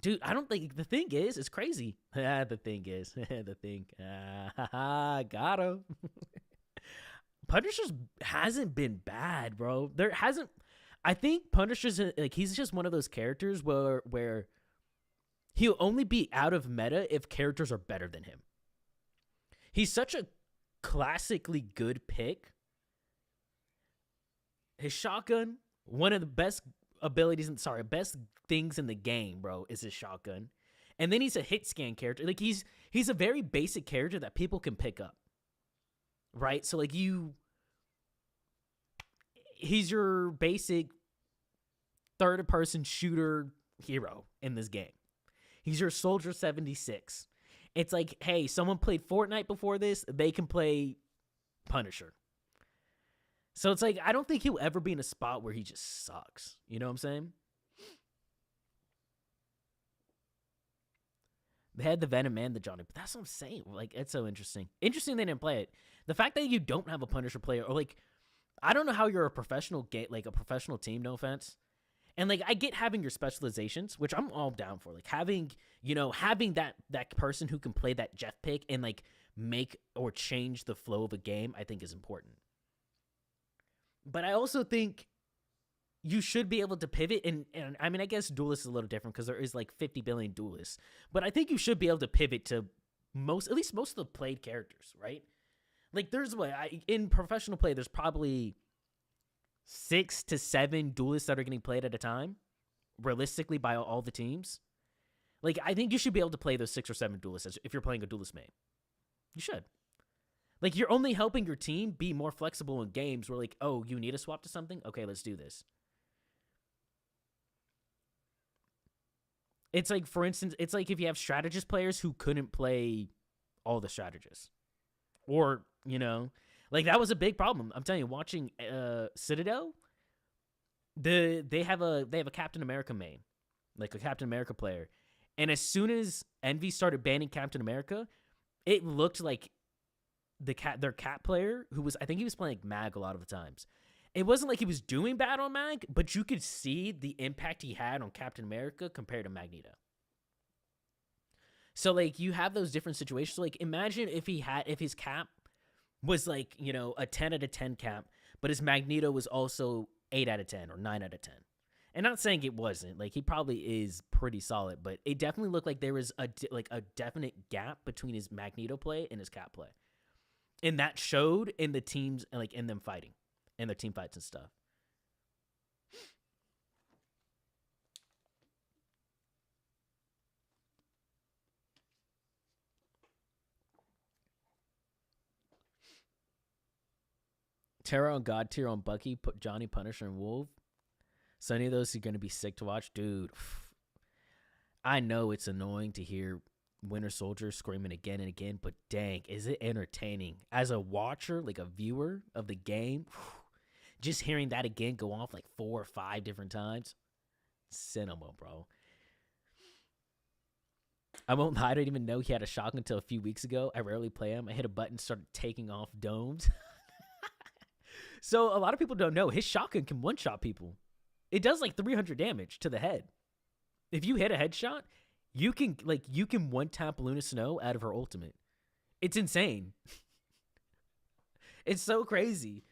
Dude, I don't think... The thing is, it's crazy. The thing is. The thing. Got him. Punisher hasn't been bad, bro. There hasn't... I think Punisher's... like he's just one of those characters where he'll only be out of meta if characters are better than him. He's such a classically good pick. His shotgun... One of the best best things in the game, bro, is his shotgun. And then he's a hit scan character. Like he's a very basic character that people can pick up. Right? So like he's your basic third person shooter hero in this game. He's your Soldier 76. It's like, hey, someone played Fortnite before this, they can play Punisher. So it's like, I don't think he'll ever be in a spot where he just sucks. You know what I'm saying? They had the Venom and the Johnny, but that's what I'm saying. Like, it's so interesting. Interesting they didn't play it. The fact that you don't have a Punisher player, or like, I don't know how you're a professional like a professional team. No offense, and like I get having your specializations, which I'm all down for. Like having that person who can play that Jeff pick and like make or change the flow of a game, I think is important. But I also think you should be able to pivot, and I mean, I guess Duelist is a little different because there is like 50 billion Duelists, but I think you should be able to pivot to at least most of the played characters, right? Like in professional play, there's probably 6 to 7 Duelists that are getting played at a time, realistically by all the teams. Like, I think you should be able to play those 6 or 7 Duelists if you're playing a Duelist main. You should. Like, you're only helping your team be more flexible in games where, like, oh, you need a swap to something? Okay, let's do this. It's like, for instance, it's like if you have strategist players who couldn't play all the strategists. Or, like that was a big problem. I'm telling you, watching Citadel, they have a Captain America main, like a Captain America player. And as soon as Envy started banning Captain America, it looked like their cat player, who was, I think he was playing like Mag a lot of the times. It wasn't like he was doing bad on Mag, but you could see the impact he had on Captain America compared to Magneto. So, like, you have those different situations. Like, imagine if his cap was, like, a 10 out of 10 cap, but his Magneto was also 8 out of 10 or 9 out of 10. And not saying it wasn't. Like, he probably is pretty solid, but it definitely looked like there was a definite gap between his Magneto play and his cap play. And that showed in the teams, like, in them fighting. And their team fights and stuff. Terror on God Tier on Bucky, put Johnny, Punisher, and Wolf. So any of those are going to be sick to watch. Dude, I know it's annoying to hear Winter Soldier screaming again and again, but dang, is it entertaining. As a watcher, like a viewer of the game, just hearing that again go off like 4 or 5 different times. Cinema, bro. I won't lie, I didn't even know he had a shotgun until a few weeks ago. I rarely play him. I hit a button, started taking off domes. So a lot of people don't know his shotgun can one-shot people. It does like 300 damage to the head. If you hit a headshot, you can one-tap Luna Snow out of her ultimate. It's insane. It's so crazy.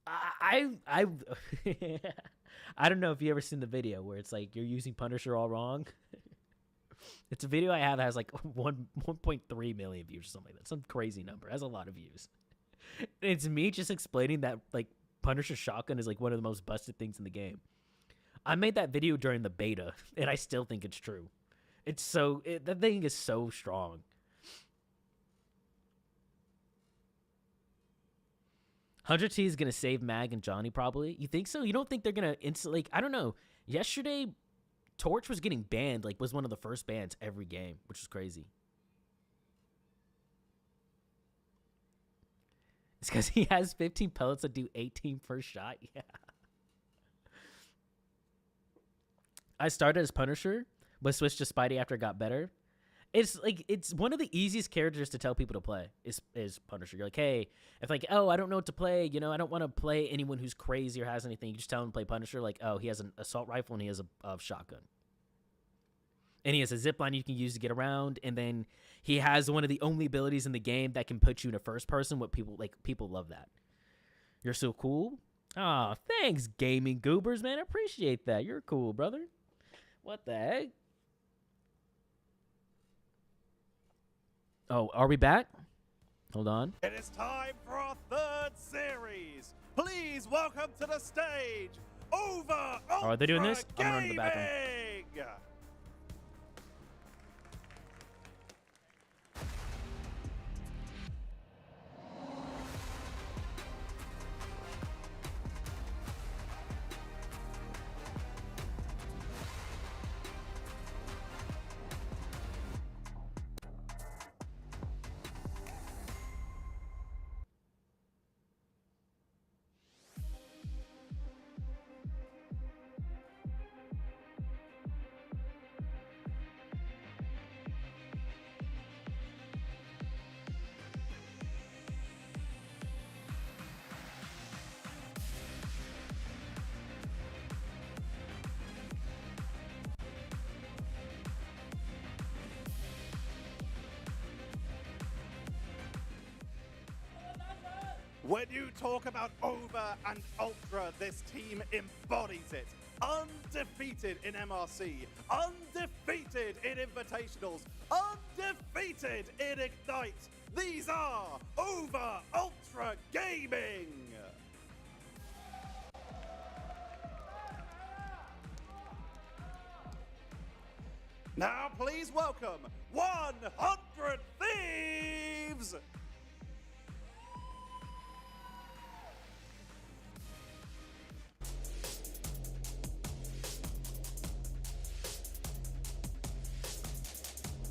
I I don't know if you ever seen the video where it's like you're using Punisher all wrong. It's a video I have that has like 1.3 million views or something like that. Some crazy number. It has a lot of views. It's me just explaining that like Punisher shotgun is like one of the most busted things in the game. I made that video during the beta, and I still think it's true. That thing is so strong. Hundred T is gonna save Mag and Johnny probably. You think so? You don't think they're gonna instantly? I don't know. Yesterday, Torch was getting banned. Like, was one of the first bans every game, which is crazy. It's because he has 15 pellets that do 18 per shot. Yeah. I started as Punisher, but switched to Spidey after it got better. It's like, it's one of the easiest characters to tell people to play is Punisher. You're like, hey, if like, oh, I don't know what to play, I don't want to play anyone who's crazy or has anything. You just tell them to play Punisher. Like, oh, he has an assault rifle and he has a shotgun. And he has a zipline you can use to get around. And then he has one of the only abilities in the game that can put you in a first person. What people love that. You're so cool. Oh, thanks, gaming goobers, man. I appreciate that. You're cool, brother. What the heck? Oh, are we back? Hold on. It is time for our third series. Please welcome to the stage, Over Ultra Are they doing this? I'm gonna run to the bathroom. Gaming! When you talk about over and ultra, this team embodies it. Undefeated in MRC, undefeated in Invitationals, undefeated in Ignite. These are Over Ultra Gaming. Now please welcome 100 Thieves!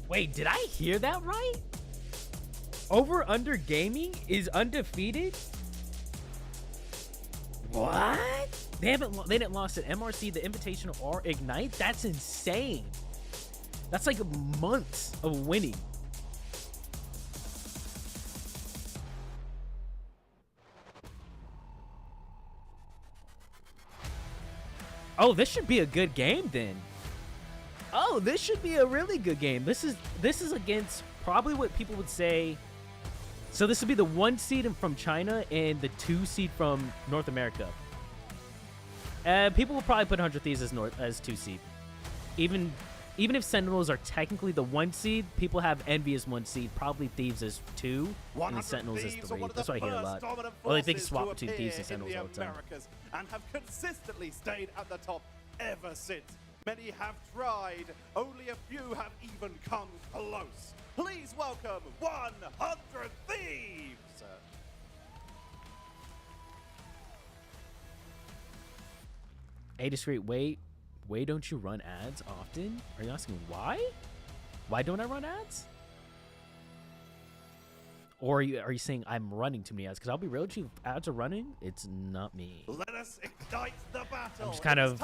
Wait, did I hear that right? Over Under Gaming is undefeated? What? They didn't lost at MRC, the Invitational, or Ignite? That's insane. That's like months of winning. Oh, this should be a good game then. Oh, this should be a really good game. This is against probably what people would say. So this would be the 1 seed from China and the 2 seed from North America. People will probably put 100 Thieves as 2 seed. Even if Sentinels are technically the 1 seed, people have Envy as 1 seed, probably Thieves as 2, and then Sentinels as 3. That's what I hear a lot. Well, they think swap between Thieves and Sentinels all the time. And have consistently stayed at the top ever since. Many have tried, only a few have even come close. Please welcome 100 Thieves! Hey, Discreet, wait, don't you run ads often? Are you asking why? Why don't I run ads? Or are you saying I'm running too many ads? Because I'll be real with you, if ads are running, it's not me. Let us ignite the battle. I'm just kind of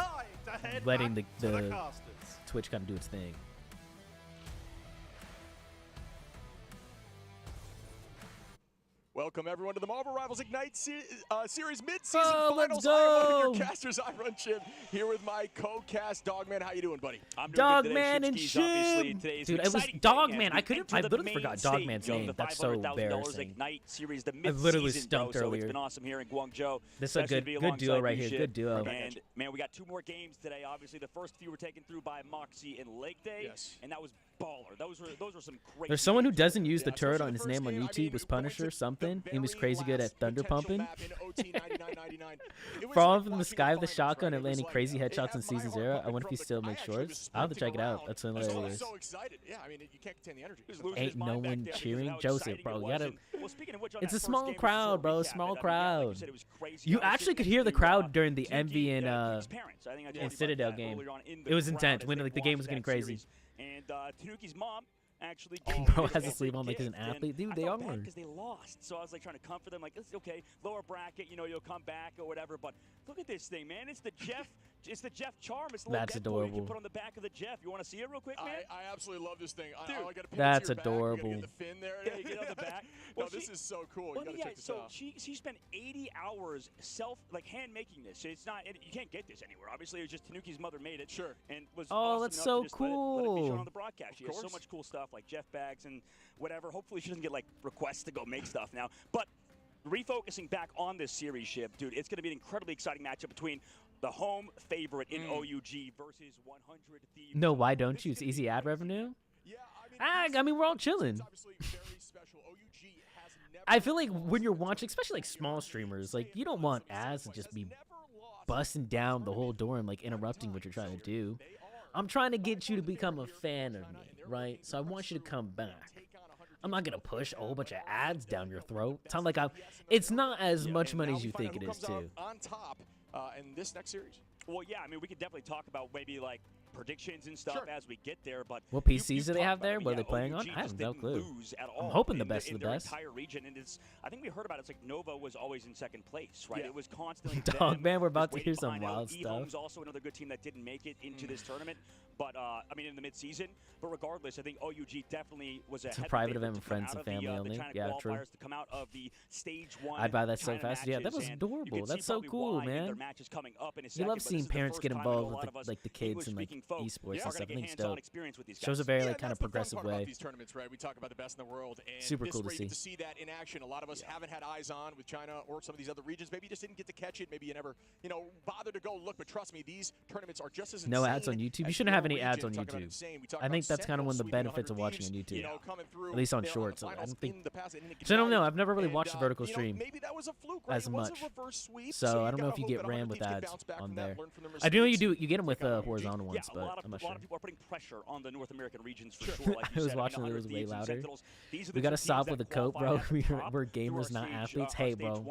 letting the casters. Twitch kind of do its thing. Welcome everyone to the Marvel Rivals Ignite Series mid-season let's finals. I am one go! of your casters. I run Chip here with my co-cast Dogman. How you doing, buddy? I'm doing Dogman good and today. Shib. Dude, it was Dogman. I literally forgot Dogman's name. That's so embarrassing. Ignite series, the I literally mid-season, stumped bro, so earlier. it's been awesome here in Guangzhou. This is a good duo right here. Good duo. And man, we got 2 more games today. Obviously, the first few were taken through by Moxie and Lake Day, and that was baller. Those were some crazy. There's someone who doesn't use the turret on his name on YouTube. Was Punisher something? He was crazy good at thunder pumping. Falling from the sky with a shotgun and landing crazy headshots in Season 0. I wonder if he still makes shorts. I'll have to check it out. That's hilarious. So excited. Yeah, I mean, you can't contain the energy. Ain't no one cheering Joseph, bro. You gotta. It's a small crowd, bro. Small crowd. You actually could hear the crowd during the Envy and Citadel game. It was intense when like the game was getting crazy. And Tanuki's mom actually bro has to sleep on like he's an athlete. Dude, they are. Because they lost. So I was like trying to comfort them, like, it's okay, lower bracket, you know, you'll come back or whatever. But look at this thing, man. It's the Jeff. It's the Jeff charm. It's the That's adorable. You can put on the back of the Jeff. You want to see it real quick, man? I absolutely love this thing. Dude, that's adorable. You get the fin there. Yeah, you get on the back. Well, this is so cool. Well, you gotta yeah, check this so out. she spent 80 hours hand making this. So it's not, you can't get this anywhere. Obviously, it was just Tanuki's mother made it. Sure. And was oh, awesome that's enough so to just let it be cool. shown on the broadcast. She has so much cool stuff like Jeff bags and whatever. Hopefully, she doesn't get like requests to go make stuff now. But refocusing back on this series, Shib, dude, it's going to be an incredibly exciting matchup between the home favorite in OUG versus 100 Thieves. No, why don't you? It's easy ad revenue. Yeah, I mean, we're all chilling. I feel like when you're watching, especially like small streamers, like you don't want ads to just be busting down the whole door and like interrupting what you're trying to do. I'm trying to get you to become a fan of me, right? So I want you to come back. I'm not gonna push a whole bunch of ads down your throat. It's not like it's not as much money as you think it is too. On top in this next series. Well, yeah, I mean, we could definitely talk about maybe like predictions and stuff as we get there. But what PCs do they have there? What are they playing on? I have no clue. I'm hoping the best of the best. Entire region, and I think we heard about it. It's like Nova was always in second place, right? Yeah. It was constantly Dog man, we're about to hear some wild E-Home's stuff. also another good team that didn't make it into this tournament. But I mean, in the mid-season. But regardless, I think OUG definitely was a private event with friends and family only. Yeah, true. To come out of the stage 1 I'd buy that so China fast. Yeah, that was matches, adorable. That's so cool, man. You love seeing parents get involved with like the kids and like esports and stuff. I think it's dope. Shows a very like kind of progressive way. These tournaments, right? We talk about the best in the world, and super cool to see. To see that in action. A lot of us haven't had eyes on with China or some of these other regions. Maybe you just didn't get to catch it. Maybe you never, bother to go look. But trust me, these tournaments are just as insane. No ads on YouTube. You shouldn't have any ads on YouTube. I think that's kind of one of the benefits of watching on YouTube. At least on shorts. I don't think. So I don't know. I've never really watched a vertical stream as much. So I don't know if you get ran with ads on there. I do know you do. You get them with horizontal ones, but I'm not sure. A lot of people are putting pressure on the North American regions for sure. Like I was watching it was way louder. We gotta stop with the coat, bro. We're gamers, not athletes. Hey, bro.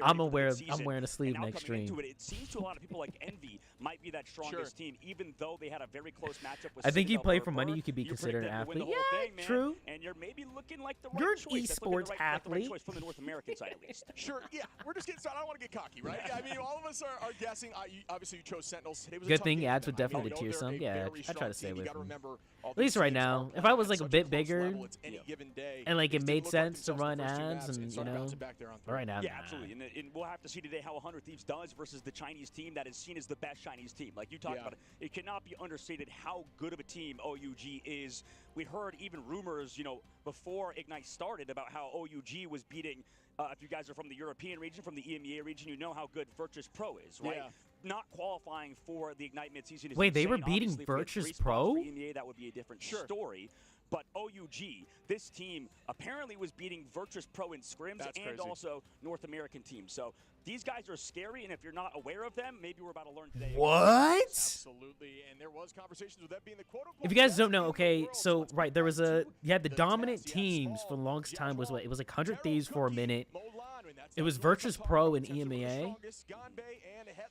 I'm wearing a sleeve next stream. It seems to a lot of people like Envy might be that strongest team, even though they had a very close matchup with. I think you play for money. You could be considered an athlete. Yeah, true. And you're maybe looking like the You're right an choice. esports athlete. From the North American side, at least. Sure. Yeah, we're just getting started. I don't want to get cocky, right? I mean, all of us are guessing. Obviously, you chose Sentinels. Good thing ads would definitely deter some. Yeah, I try to stay away from them. At least right now. If I was like a bit bigger and like it made sense to run ads and right now. Yeah, absolutely. And we'll have to see today how 100 Thieves does versus the Chinese team that is seen as the best Chinese team. Like you talked about it. It cannot be understated how good of a team OUG is. We heard even rumors, before Ignite started about how OUG was beating, if you guys are from the European region, from the EMEA region, you know how good Virtus Pro is, right? Yeah. Not qualifying for the Ignite midseason is Wait, they were insane. beating Obviously, if we had Virtus 3 spots Pro? for EMEA, that would be a different story. But OUG, this team apparently was beating Virtus Pro in scrims and also North American teams. So these guys are scary, and if you're not aware of them, maybe we're about to learn today. What? Absolutely, and there was conversations with that being the quote-unquote. If you guys don't know, okay, so right, there was you had the dominant teams for the longest time was what? It was like 100 Thieves for a minute. It was Virtus Pro in EMEA,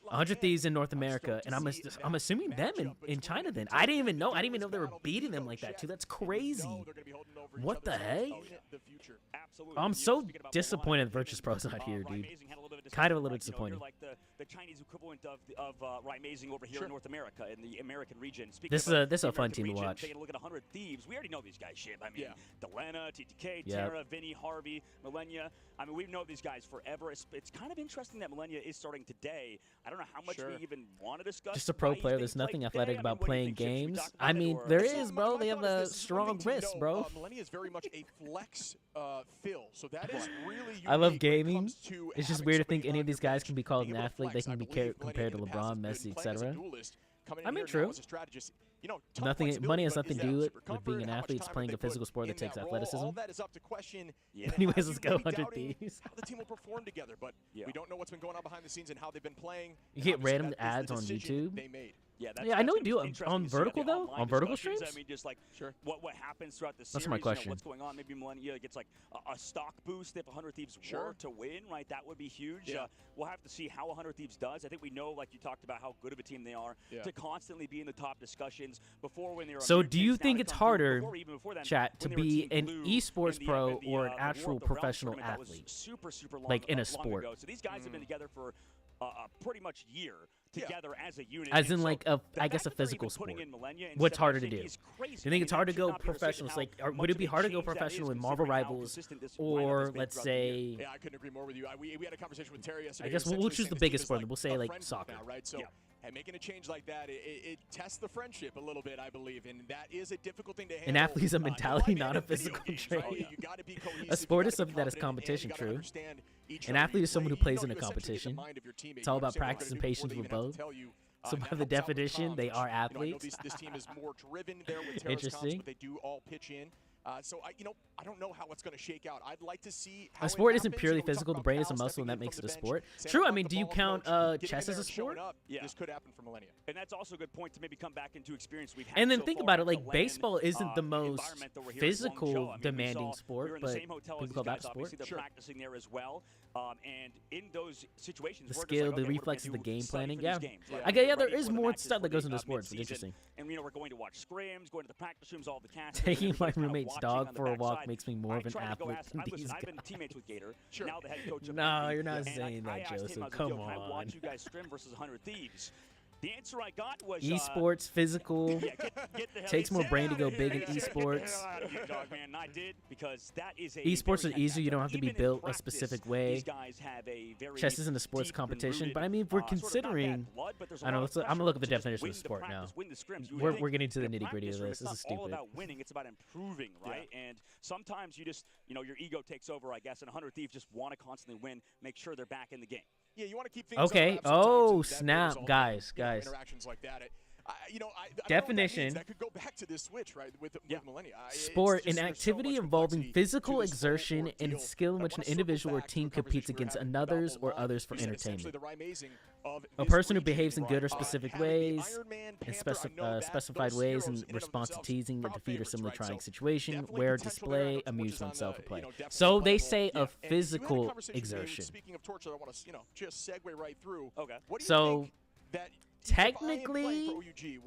100 Thieves in North America, and I'm assuming them in China then. I didn't even know they were beating them like that too. That's crazy. What the heck? I'm so disappointed Virtus Pro's not here, dude. Kind of a little disappointed. Like the Chinese equivalent of Rymazing over here in North America, in the American region. This is a fun team to watch. Taking a look at 100 Thieves, we already know these guys shit. I mean, Delena, TTK, Tara, Vinny, Harvey, Millennia. I mean, we've known these guys forever. It's kind of interesting that Millennia is starting today. I don't know how much we even want to discuss. Just a pro player. There's nothing athletic about playing games. I mean, there is, bro. They have a strong wrist, bro. Millennia is very much a flex fill, so that is really unique. I love gaming. It's just weird to think any of these guys can be called an athlete. They can be compared to LeBron, Messi, etc. I mean, true. Nothing. Money has nothing to do with being an athlete. It's playing a physical sport that takes athleticism. Anyways, let's go 100 Thieves. How the team will perform together, but we don't know what's been going on behind the scenes and how they've been playing. You get random ads on YouTube. They made. Yeah, I know we do on vertical though. On vertical streams. I mean, just like what happens throughout the series. That's my question. What's going on? Maybe Millennia gets like a stock boost if 100 Thieves were to win, right? That would be huge. We'll have to see how 100 Thieves does. I think we know, like you talked about, how good of a team they are to constantly be in the top discussions before when they were. So do you think it's harder, chat, to be an esports pro or an actual professional athlete? Super long. Like in a sport. So these guys have been together for pretty much a year together as a unit. As in like I guess a physical sport. What's harder to do? Do you think it's hard to go professional? Like, would it be hard to go professional in Marvel Rivals, or let's say? Yeah, I couldn't agree more with you. We had a conversation with Terry yesterday. I guess we'll choose the biggest sport. We'll say like soccer. Now, right? So, and making a change like that, it tests the friendship a little bit, I believe, and that is a difficult thing to handle. An athlete's a mentality, not a physical trait. A sport is something that is competition, true. An athlete is someone who plays in a competition. It's all about practice and patience with both. So by the definition, they are athletes. This team is more driven there with Interesting. but they do all pitch in. So I don't know how it's going to shake out. I'd like to see how a sport isn't purely physical. The brain is a muscle, and that makes it a sport. True. I mean, do you count chess as a sport? Yeah, this could happen for Millennia. And that's also a good point to maybe come back into experience we've had. And then think about it, like baseball isn't the most physical demanding sport, but people call that a sport. They're practicing there as well. And in those situations, the skill, the reflexes, the game planning, yeah. There is more stuff that goes into sports. It's interesting. And we're going to watch scrims, going to the practice rooms, all the cats. Taking my roommate's dog for a walk makes me more of an athlete than these guys. I've been teammates with Gator. Now the head coach of no, you're not saying that, Joseph. Come on. I watch you guys scrim versus 100 Thieves. The answer I got was esports, physical. Yeah, get the hell Takes more get brain to out go of big here. in Get the esports. hell out of here, dog, man. I did because that is a Esports very is easier. You don't have to be even in built a practice, specific way. These guys have a very Chess isn't a sports deep and competition, rooted, but I mean, if we're sort of not bad considering, blood, but there's a I know. lot of I'm gonna pressure look at the to just definition win of the sport now. practice, win the scrims. You would We're think getting to in the a nitty gritty of practice this. room, This is it's not all stupid. about winning; it's about improving, right? And sometimes you just, your ego takes over, I guess. And 100 Thieves just want to constantly win, make sure they're back in the game. Yeah, you want to keep things Okay. up sometimes, Oh, and that snap, result in, guys. interactions like that. I don't know what that Definition. means. That could go back to this switch, right, with Millennia. Sport, It's an just, there's so activity much involving complexity physical to this whole exertion and ordeal. skill in I which an wanna circle individual or back to team the conversation competes we were against having about others or Milan. others for You said essentially entertainment. the rhymazing of A this person who region, behaves in good or right, specific having the ways, Iron Man, in Panther, I know that specified those ways heroes in in and of response to themselves teasing, a crowd defeat, or favorites, similar right? trying So situation, definitely wear, potential there. I know display, Torch amuse is on oneself, the, or play. definitely So they playable. say Yeah, a and you had a physical conversation with me, exertion. Speaking of Torch, I want to, just segue right through. Okay. What do you So think that technically,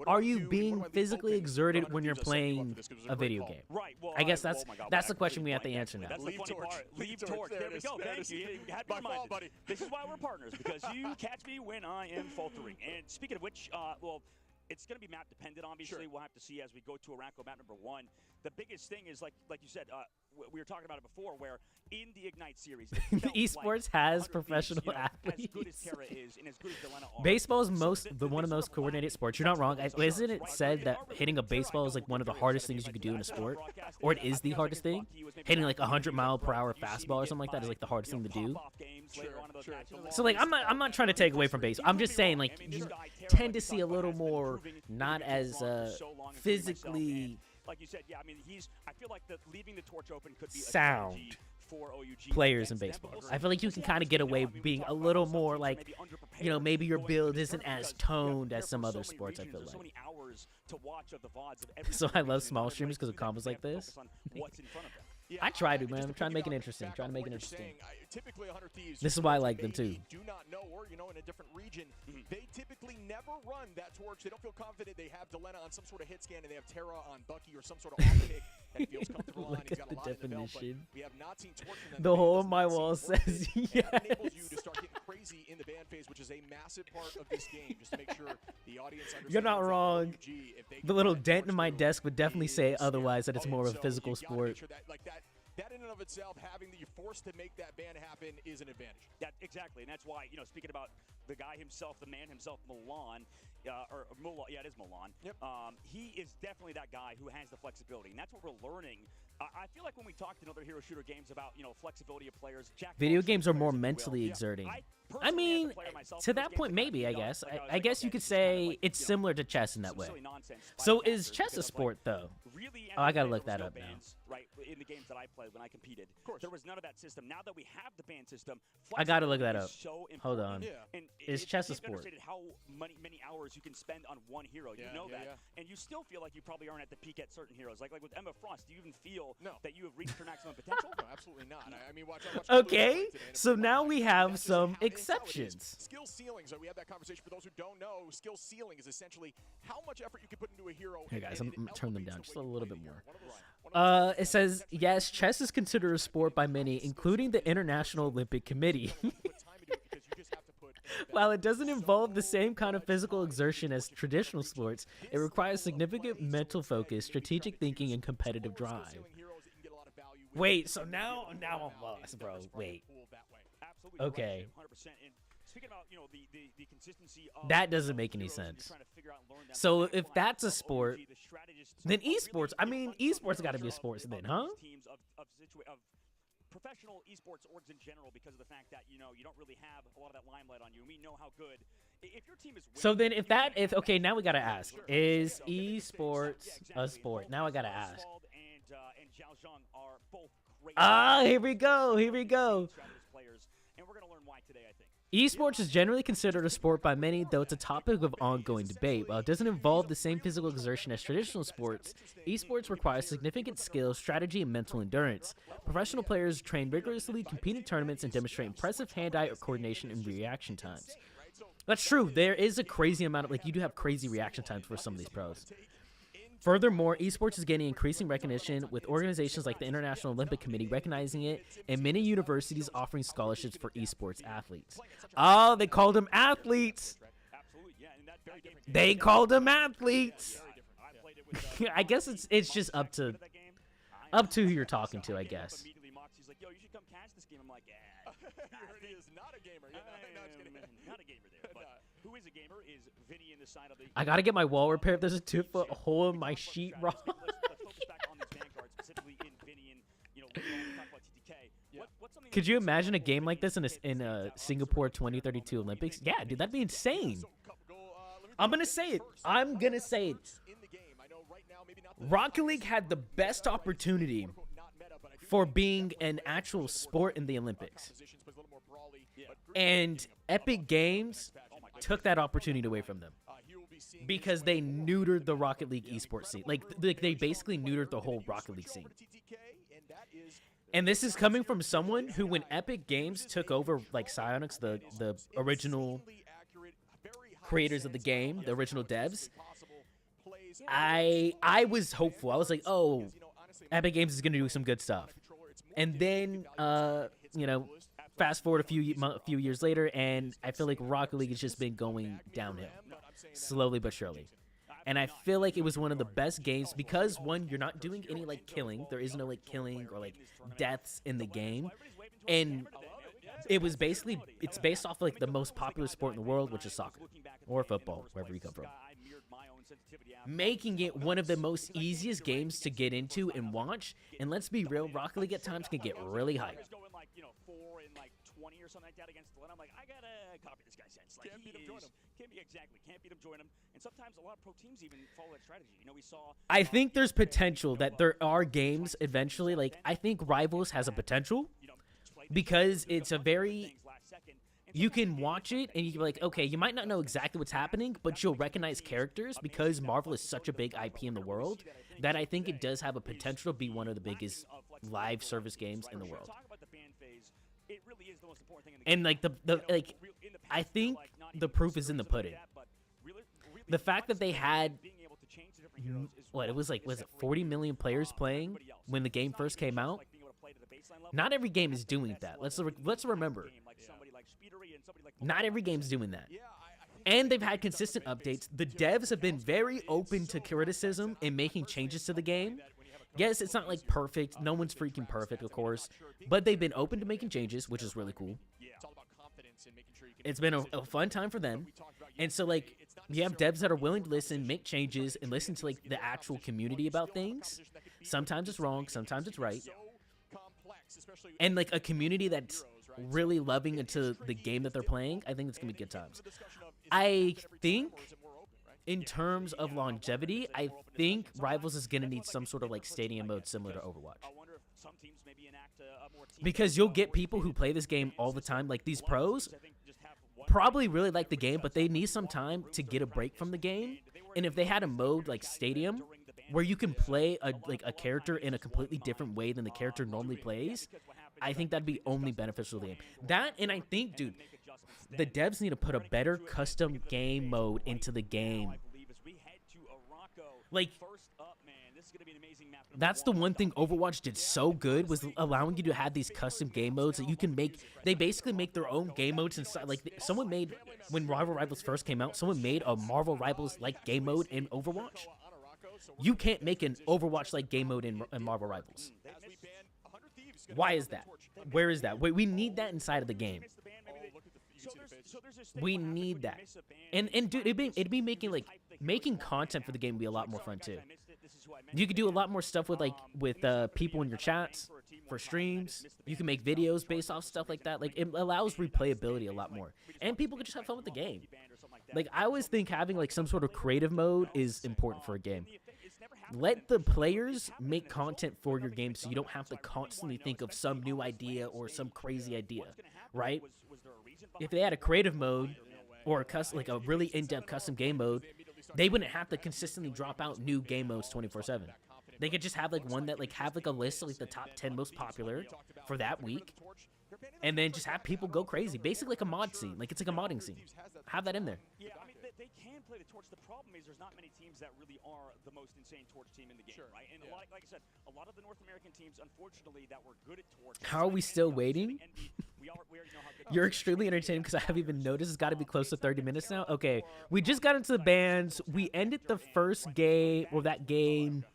are you being physically exerted when you're playing a video game? Right. Well, I guess oh that's my God, that's well, the question we have to actually, answer now. That's the Leave funny Torch. part. Leave Leave Torch. Torch. There There it we is. go. There it Thank is. you. You had My me fault, reminded. buddy. This is why we're partners, because you catch me when I am faltering. And speaking of which, it's going to be map dependent. Obviously, we'll have to see as we go to Aramco map number 1. The biggest thing is, like you said, we were talking about it before, where in the Ignite series, it felt Esports like has 100 professional Thieves, as good as athletes. Terra is and as good as Delena are. Baseball is So one of the most coordinated sports. You're not wrong. Isn't it said that hitting a baseball is like one of the hardest things you could do in a sport, or it is the hardest thing? Hitting like 100-mile-per-hour fastball or something like that is like the hardest thing to do. So like I'm not trying to take away from baseball. I'm just saying like you tend to see a little more not as physically like you said, yeah. I mean, I feel like leaving the torch open could be a sound strategy for OUG players in baseball. I feel like you can kind of get away being a little more like, maybe your build isn't as toned as some other sports, I feel like. So I love small streamers because of combos like this. I try to, man. I'm trying to make it interesting. Typically 100 Thieves, this is why I like them too. Do not know, or in a different region, they typically never run that torch. They don't feel confident. They have Delena on some sort of hit scan, and they have Terra on Bucky or some sort of off pick that he feels comfortable on. He's got a lot in the belt, but we have not seen torch from them. The hole in my wall says yes. That enables you to start getting crazy in the ban phase, which is a massive part of this game, just to make sure the audience understands. You're not wrong. The little dent in my desk would definitely say otherwise, that it's more of a physical sport. That in and of itself, having that you're forced to make that ban happen is an advantage. Exactly, and that's why, speaking about the guy himself, the man himself, Milan, or Mulan, yeah, it is Milan. Yep. He is definitely that guy who has the flexibility, and that's what we're learning. I feel like when we talked in other hero shooter games about, flexibility of players, video games are more mentally exerting. I mean, to that point, maybe, I guess. I guess you could say it's similar to chess in that way. So is chess a sport, though? Oh, I gotta look that up now. Right, in the games that I played when I competed, there was none of that system. Now that we have the ban system, I gotta look that up. So hold on. And is chess a sport? How many hours you can spend on one hero? You know that, and you still feel like you probably aren't at the peak at certain heroes. Like with Emma Frost, do you even feel that you have reached her maximum potential? No, absolutely not. I mean, watch okay, so now we have some exceptions. Skill ceilings. We had that conversation. For those who don't know, skill ceiling is essentially how much effort you can put into a hero. Hey guys, I'm gonna turn them down just a little bit more. It says, yes, chess is considered a sport by many, including the International Olympic Committee. While it doesn't involve the same kind of physical exertion as traditional sports, it requires significant mental focus, strategic thinking, and competitive drive. Wait, so now I'm lost, bro. Wait. Okay. That doesn't make any sense. So if that's a sport, then esports, esports got to be a sport then, huh? Professional esports orgs in general, because of the fact that you don't really have a lot of that limelight on you, and we know how good. If your team is winning, so then okay, now we gotta ask: is esports a sport? Now I gotta ask. And Zhao Zhang are both great. Here we go. Players, and we're gonna learn why today, I think. Esports is generally considered a sport by many, though it's a topic of ongoing debate. While it doesn't involve the same physical exertion as traditional sports, esports requires significant skill, strategy, and mental endurance. Professional players train rigorously, compete in tournaments, and demonstrate impressive hand-eye coordination and reaction times. That's true. There is a crazy amount of, you do have crazy reaction times for some of these pros. Furthermore, esports is gaining increasing recognition, with organizations like the International Olympic Committee recognizing it, and many universities offering scholarships for esports athletes. Oh, they called them athletes! They called them athletes. I guess it's just up to who you're talking to, I guess. He's like, yo, you should come catch this game. I'm like, He is not a gamer. Not a gamer there. But who is a gamer is Vinny in the side of the. I gotta get my wall repaired. There's a 2-foot hole in my sheetrock. Let's focus back on these Vanguards, specifically in Vinny and later on we talk about TTK. What's something Could you imagine a game like this in a Singapore 2032 Olympics? Yeah, dude, that'd be insane. I'm gonna say it. Rocket League had the best opportunity for being an actual sport in the Olympics. And Epic Games took that opportunity away from them because they neutered the Rocket League esports scene. Like they basically neutered the whole Rocket League scene. And this is coming from someone who, when Epic Games took over, like Psyonix, the original creators of the game, the original devs, I was hopeful. I was like, oh, Epic Games is going to do some good stuff. And then, fast forward a few years later, and I feel like Rocket League has just been going downhill, slowly but surely. And I feel like it was one of the best games because, one, you're not doing any, like, killing. There is no, like, killing or, like, deaths in the game. And it's based off, like, the most popular sport in the world, which is soccer or football, wherever you come from. Making it one of the most easiest games to get into and watch. And let's be real, Rocket League at times can get really hyped. Or something like that against Atlanta. I'm like, I gotta copy this guy's sense. Like, can't beat him, join him. And sometimes a lot of pro teams even follow that strategy. We saw. I think there's potential that there are games eventually. Like, I think Rivals has a potential because it's a very. You can watch it and you can be like, okay, you might not know exactly what's happening, but you'll recognize characters because Marvel is such a big IP in the world that I think it does have a potential to be one of the biggest live service games in the world. It really is the most important thing in the game. And I think the proof is in the pudding. The fact that they had was it 40 million players playing when the game first came out? Not every game is doing that. Let's remember. Not every game's doing that. And they've had consistent updates. The devs have been very open to criticism and making changes to the game. Yes, it's not like perfect. No one's freaking perfect, of course. But they've been open to making changes, which is really cool. It's been a fun time for them. And so, like, you have devs that are willing to listen, make changes, and listen to, like, the actual community about things. Sometimes it's wrong. Sometimes it's right. And, like, a community that's really loving into the game that they're playing. I think it's going to be good times. I think, in terms of longevity, I think Rivals is going to need some sort of, like, stadium mode similar to Overwatch. Because you'll get people who play this game all the time, like these pros, probably really like the game, but they need some time to get a break from the game. And if they had a mode like Stadium, where you can play a character in a completely different way than the character normally plays, I think that'd be only beneficial to the game. That, and I think, dude, the devs need to put a better custom game mode into the game. Like, that's the one thing Overwatch did so good, was allowing you to have these custom game modes that you can make. They basically make their own game modes inside. Like, someone made, when Marvel Rivals first came out, someone made a Marvel Rivals-like game mode in Overwatch. You can't make an Overwatch-like game mode in Marvel Rivals. Why is that? Where is that? We need that inside of the game. We need that. And dude, it'd be making content for the game would be a lot more fun too. You could do a lot more stuff with people in your chats for streams. You can make videos based off stuff like that. Like, it allows replayability a lot more, and people can just have fun with the game. Like, I always think having like some sort of creative mode is important for a game. Let the players make content for your game so you don't have to constantly think of some new idea or some crazy idea, right? If they had a creative mode or a really in-depth custom game mode, they wouldn't have to consistently drop out new game modes 24/7. They could just have like one that have like a list of like the top 10 most popular for that week, and then just have people go crazy. Basically like a mod scene. Like, it's like a modding scene. Have that in there. Yeah, I mean, they can play the Torch. The problem is there's not many teams that really are the most insane Torch team in the game, right? And like I said, a lot of the North American teams, unfortunately, that were good at Torch. How are we still waiting? we already know how good You're extremely entertaining because I haven't even noticed. It's got to be close to 30 minutes now. Okay, we just got into the bans. We ended the first game, or that game.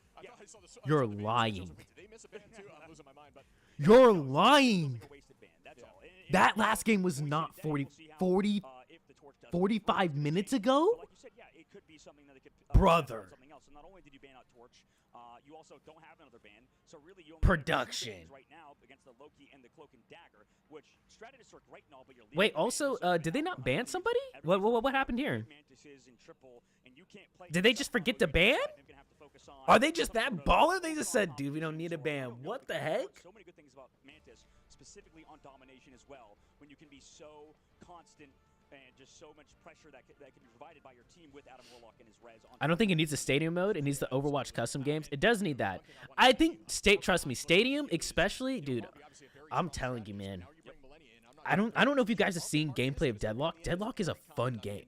You're lying. You're lying. That last game was not 45 minutes ago? Like you said, yeah, it could be something that they could Brother. something else. So not only did you ban out Torch, you also don't have another ban. So really, you only Production. have 2 bans right now against the Loki and the Cloak and Dagger, which Stratus are great and all, but you're Wait, also, did they not ban somebody? What happened here? Mantises in triple, and you can't play. Did they just forget to ban? Are they just that baller? They just said, dude, we don't need a ban. What the heck? So many good things about Mantis, specifically on domination as well, when you can be so constant and just so much pressure that can be provided by your team with Adam Warlock and his res. I don't think it needs a stadium mode. It needs the Overwatch custom games. It does need that. I think trust me, stadium especially, dude. I'm telling you, man. I don't know if you guys have seen gameplay of Deadlock. Deadlock is a fun game.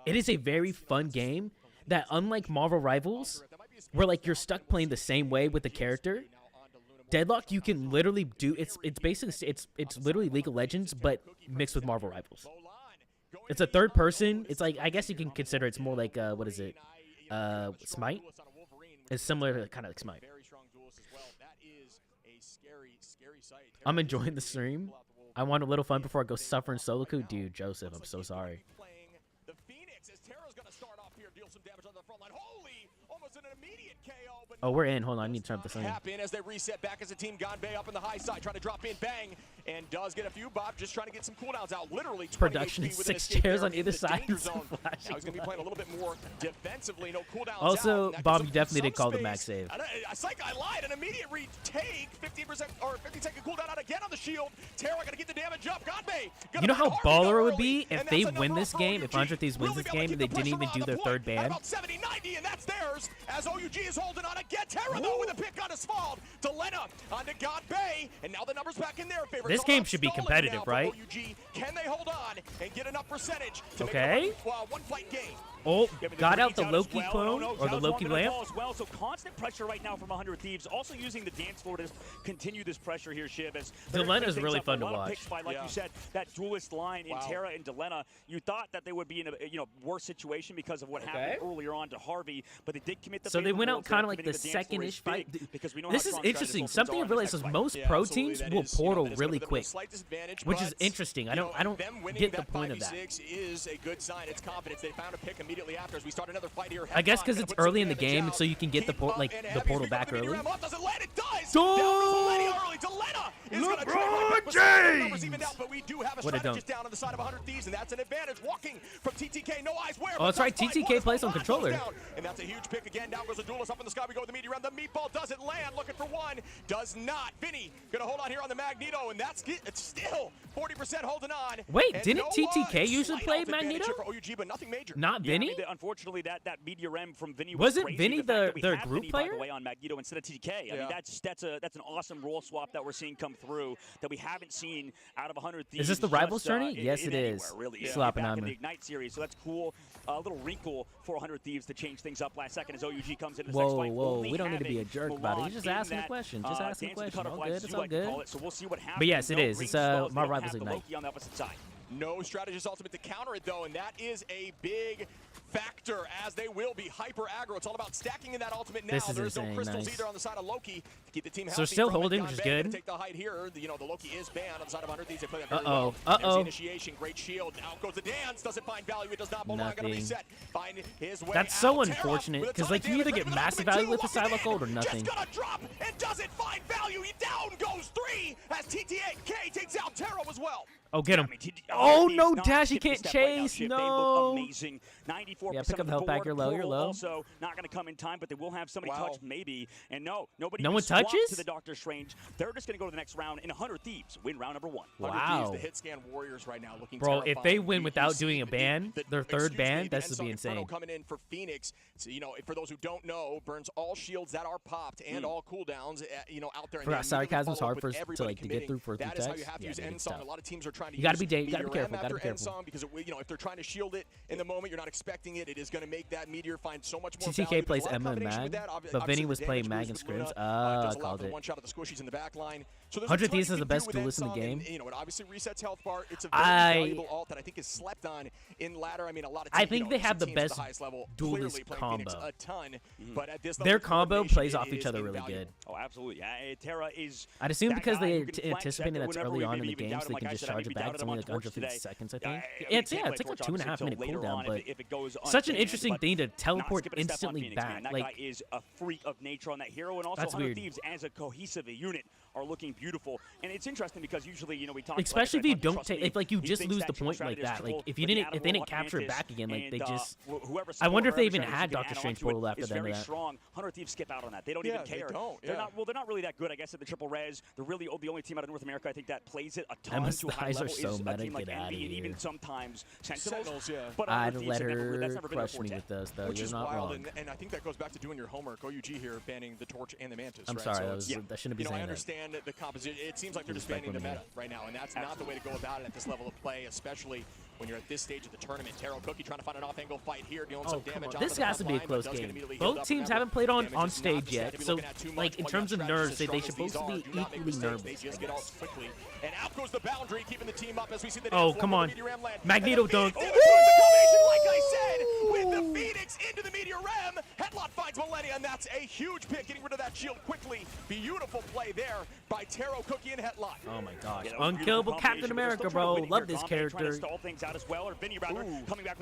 It is a very fun game that, unlike Marvel Rivals, where like you're stuck playing the same way with the character, Deadlock you can literally do it's basically it's literally League of Legends but mixed with Marvel Rivals. It's a third person. It's like, I guess you can consider it's more like what is it? Smite. It's similar to kind of like Smite. I'm enjoying the stream. I want a little fun before I go suffer in solo queue. Dude, Joseph, I'm so sorry. Oh, we're in. Hold on, I need to turn up the sound. Tap in as they reset back as a team. Gonbei up in the high side, trying to drop in, bang, and does get a few. Bob just trying to get some cooldowns out. Literally, production 6 chairs on either side. Now he's going to be playing a little bit more defensively. No cooldowns. Also, Bob, you definitely did call the max save. It's like I lied. An immediate retake, 50% or 50-second cooldown out again on the shield. Terra going to get the damage up. Gonbei. You know how baller it would be if they win this game, if 100 Thieves wins this game, and they didn't even do their third ban? About 70-90, and that's theirs. As OUG is holding on again. Terra though with a pick on asphalt. Delena onto Gonbei, and now the numbers back in their favor. This game should be competitive, right? OUG. Can they hold on and get enough percentage to make it a one-fight game? Oh, got out the Loki clone, or the Loki lamp. As well, so constant pressure right now from 100 Thieves. Also using the dance floor to continue this pressure here, Shiv. As Delena is really fun to watch. Like you said, that duelist line in Terra and Delena. You thought that they would be in a worse situation because of what happened earlier on to Harvey, but they did commit the. So they went out kind of like the second-ish fight. This is interesting. Something I realized is most pro teams will portal really quick, which is interesting. I don't get the point of that. Is a good sign. It's confidence. They found a pick immediately after as we start another fight here. I guess because it's early in the game, and so you can get the portal back early. Does it land? It does. Delena is going to LeBron James! But we do have a strategist down on the side of 100 Thieves, and that's an advantage. Walking from TTK, no eyes where. Oh, that's right. TTK plays on controller. And that's a huge pick again. Down goes the duelist up in the sky. We go with the meteor round. The meatball doesn't land. Looking for one. Does not. Vinny going to hold on here on the Magneto, and it's still 40% holding on. Wait, didn't TTK usually play Magneto? For OUG, but nothing major. Not Vinny? Unfortunately, that Meteor M from Vinny wasn't Vinny their group player? By the way, on Magneto instead of TTK. I mean, that's an awesome role swap that we're seeing come through that we haven't seen out of 100 Thieves. Is this the Rivals tourney? Yes, it is. Really, slapping on the Ignite series, so that's cool. A little wrinkle for 100 Thieves to change things up last second as OUG comes into the next fight. Whoa, we don't need to be a jerk about it. You're just asking a question. Just asking a question. All good. It's all good. So we'll see what happens. But yes, it is. It's my Rivals Ignite. On the opposite side. No strategist ultimate to counter it though, and that is a big factor as they will be hyper aggro. It's all about stacking in that ultimate now. This is There's insane. no crystals Nice. either on the side of Loki to keep the team healthy. So still holding, which is good. Take the height here. The Loki is banned on the side of 100 Thieves. They play that very well. There's the initiation. Great shield. Out goes the dance. Doesn't find value. It does not. Bolon gonna reset. Find his way. That's so unfortunate because like you either get massive value with the Psylocke Gold or nothing. Just gonna drop and doesn't find value. He down goes 3 as TTK takes out Terra as well. Oh, get him. Oh, no dash. He can't chase. No. Amazing. 94%. Yeah, pick up the health back. You're low. You're low. Also, not going to come in time, but they will have somebody touch maybe. And no one touches? To the Doctor Strange. They're just going to go to the next round in 100 Thieves. Win round number 1. Wow. The hit scan warriors right now looking Bro, if they win without doing a ban, their third ban, that's just be insane. Coming in for Phoenix. So, for those who don't know, burns all shields that are popped and all cooldowns, out there. For sarcasm's hard for to get through for that is how you have to use end song. A lot of teams are trying to you gotta be careful. Gotta be careful. Because if they're trying to shield it in the moment, you're not expecting it. It is going to make that Meteor find so much more TTK value. plays Emma and Mag, but Vinny was playing Mag and Scrims. Called it. One shot of the squishies in the back line. So 100 Thieves is the best duelist in the game. And, you know, it obviously resets health bar. It's a very valuable ult that I think is slept on in ladder. I mean, a lot of teams, I think they have the best duelist combo. A ton, but at this their combo plays off each other really good. Oh, absolutely. Terra is. I'd assume because they anticipated that's early on in the game, so they can just charge it back. It's only like 150 seconds, I think. It's like a 2.5 minute cooldown, but such an interesting thing to teleport instantly back. That guy is a freak of nature on that hero, and also 100 Thieves as a cohesive unit are looking beautiful. And it's interesting because usually, you know, we talk especially if you don't take, if like you just lose the point like that, like if you didn't, if they didn't capture it back again, like they just. I wonder if they even had Doctor Strange portal after that. Very strong. 100 Thieves skip out on that. They don't even care. They're not. Well, they're not really that good, I guess, at the triple res. They're really the only team out of North America, I think, that plays it a ton to a high level. Is a team like Envy and even sometimes Sentinels. But I'd let her crush me with those, though. You're not wrong. And I think that goes back to doing your homework. OUG here banning the Torch and the Mantis. I'm sorry, that shouldn't be saying that. I understand the composition. It seems like they're just banning the meta right now, and that's not the way to go about it at this level of play, especially when you're at this stage of the tournament. Taro Cookie trying to find an off-angle fight here, dealing some damage. This has to be a close game. Both teams haven't played on stage yet, so like in terms of nerves, they should both be equally nervous. And out goes the boundary, keeping the team up as we see the come on, Magneto dunk. Like I said, with the Phoenix into the Meteor Ram, Headlock finds Millennia, and that's a huge pick, getting rid of that shield quickly. Beautiful play there by Taro Cookie and Headlock. Oh my gosh, unkillable Captain America, bro. Love this character.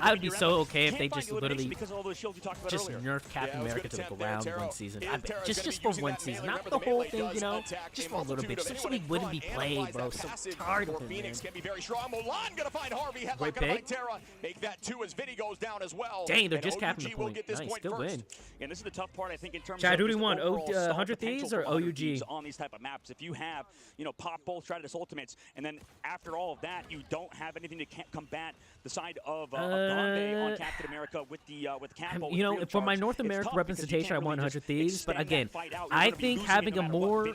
I would be so okay if they just literally just nerf Captain America to the ground one season. Just for one season, not the whole thing, you know. Just for a little bit, just so we wouldn't be played, bro. So tired of him, man. Can be very strong. Mulan gonna find Harvey. Headlock gonna find Terra. Make that 2 as Vinny goes down as well. Dang, they're just capping the point. Nice, good win. And this is the tough part, I think, in terms Chad, of who do you want? 100 Thieves or OUG? On these type of maps, if you have, you know, pop both Stratus Ultimates, and then after all of that, you don't have anything to combat the side of Gombe on Captain America with the Capo. You know, for my North American representation, I want 100 Thieves, but again, I think having a more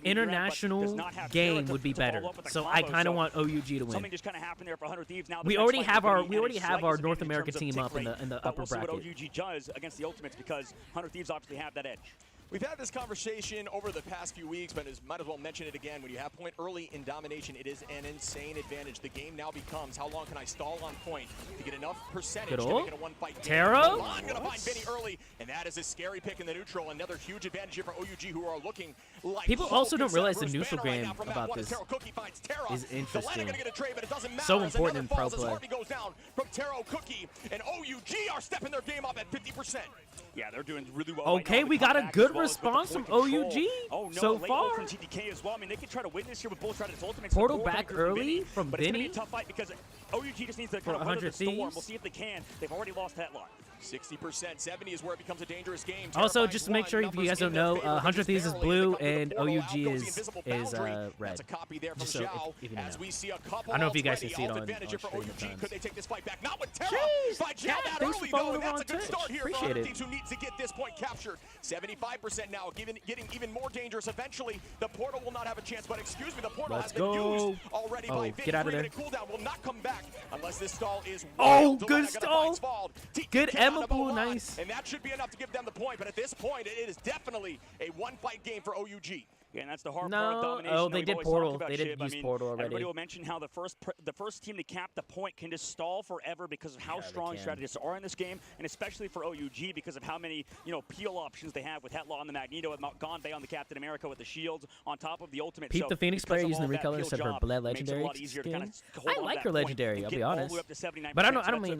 international game would be better. So I kind of want OUG to win. Something just kind of happened there for 100 Thieves. Now we already have our North American team up in the upper bracket. We'll see what OUG does against the Ultimates because 100 Thieves obviously have that edge. We've had this conversation over the past few weeks, but might as well mention it again. When you have point early in domination, it is an insane advantage. The game now becomes how long can I stall on point to get enough percentage to make it a one-fight game. Taro? I'm going to find Vinny early, and that is a scary pick in the neutral. Another huge advantage here for OUG, who are looking like people also don't realize the neutral game about this is interesting. So important in pro play. Goes down from Taro Cookie, and OUG are stepping their game up at 50%. Yeah, they're doing really well. Okay, we got a good response from OUG so far. From TTK as well. I mean, they could try to win this here with both Stratus Ultimates. Portal back early from but Vinny. It's going to be a tough fight because OUG just needs to kind of weather the storm. We'll see if they can. They've already lost Headlock. 60%, 70 is where it becomes a dangerous game. Also, just to make sure if you guys don't know, 100 Thieves is blue and OUG is red. That's a copy there from Just so Zhao, if you know. as we see a couple I don't know if you guys can see it on OUG. Could they take this fight back? Not with Terra. By Zhao that thanks early for though, following and that's a on good Twitch. start here for Appreciate 100 it. Thieves, who needs to get this point captured. 75% now, getting even more dangerous eventually. The portal will not have a chance, but excuse me, the portal has been used already by Vinny. Get out of there. Cooldown will not come back unless this stall is good stall. Good Emma Blue, nice. And that should be enough to give them the point, but at this point, it is definitely a one-fight game for OUG. Yeah, and that's the hard part of domination. Oh, they did portal. They did use portal already. Everybody will mention how the first team to cap the point can just stall forever because of how strong strategists are in this game, and especially for OUG because of how many peel options they have with Headlaw on the Magneto, with Gombe on the Captain America, with the shields on top of the ultimate. Peep the Phoenix player using the recolor instead of her Bled Legendary skin. I like her Legendary, I'll be honest. But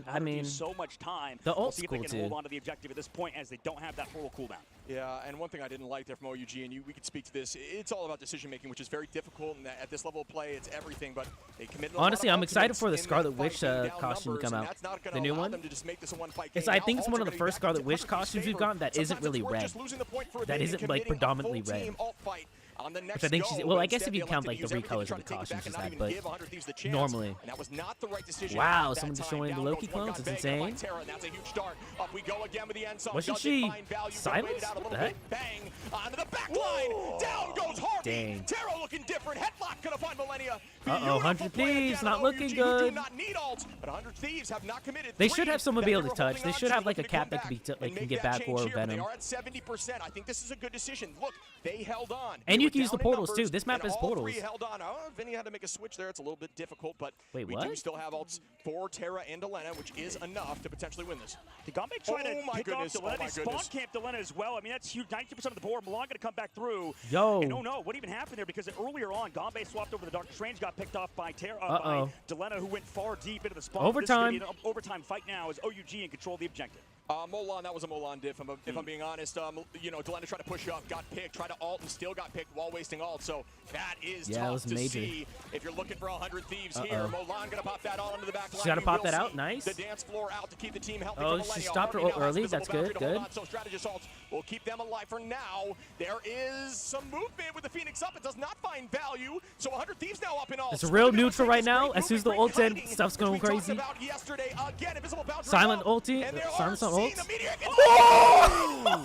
I mean, so much time. The ult's see if cool they can hold on to the objective at this point, as they don't have that portal cooldown. Yeah, and one thing I didn't like there from OUG, and we could speak to this, it's all about decision making, which is very difficult, and at this level of play, it's everything, but they committed honestly, I'm excited for the Scarlet Witch costume to come out. The new one. I think it's one of the first Scarlet Witch costumes we've gotten that isn't really red. That isn't like predominantly red. Which I think she's, well, I guess if you count like the recolors of the costumes she's had, but normally. Wow, someone destroying the Loki clones? It's insane. Wasn't she silenced? What the heck? Bang onto the back line. Down goes Harvey. Dang. Terra looking different. Headlock gonna find Millennia. Uh-oh, 100 Thieves not looking good. Do not need ult, but 100 Thieves have not committed. They should have someone be able to touch. They should have like a cap that can get back or Venom. They are at 70%. I think this is a good decision. Look, they held on. And you can use the portals too. This map has portals. All three held on. Oh, Vinny had to make a switch there. It's a little bit difficult, but wait, we do still have ults for Terra and Delena, which is enough to potentially win this. The Gombe trying to pick off Delena. They spawn camp Delena as well. I mean, that's huge. 90% of the board. Milan going to come back through. Yo. And oh no, what even happened there? Because earlier on, Gombe swapped over the Doctor Strange, got picked off by by Delena, who went far deep into the spawn. Overtime. This is an overtime fight now as OUG in control of the objective. Molan, that was a Molan diff, if I'm being honest. You know, Delena tried to push up, got picked, tried to ult, and still got picked while wasting ult. So that is tough to see. If you're looking for 100 Thieves here, Molan gonna pop that all into the back line. She gotta pop that out. Nice. The dance floor out to keep the team healthy. Oh, she stopped her ult early. That's good. Good. So strategist ults will keep them alive for now. There is some movement with the Phoenix up. It does not find value. So 100 Thieves now up in ult. It's real neutral right now. As soon as the ult in, stuff's going crazy. Silent ulti. Silence on ult. Oh! The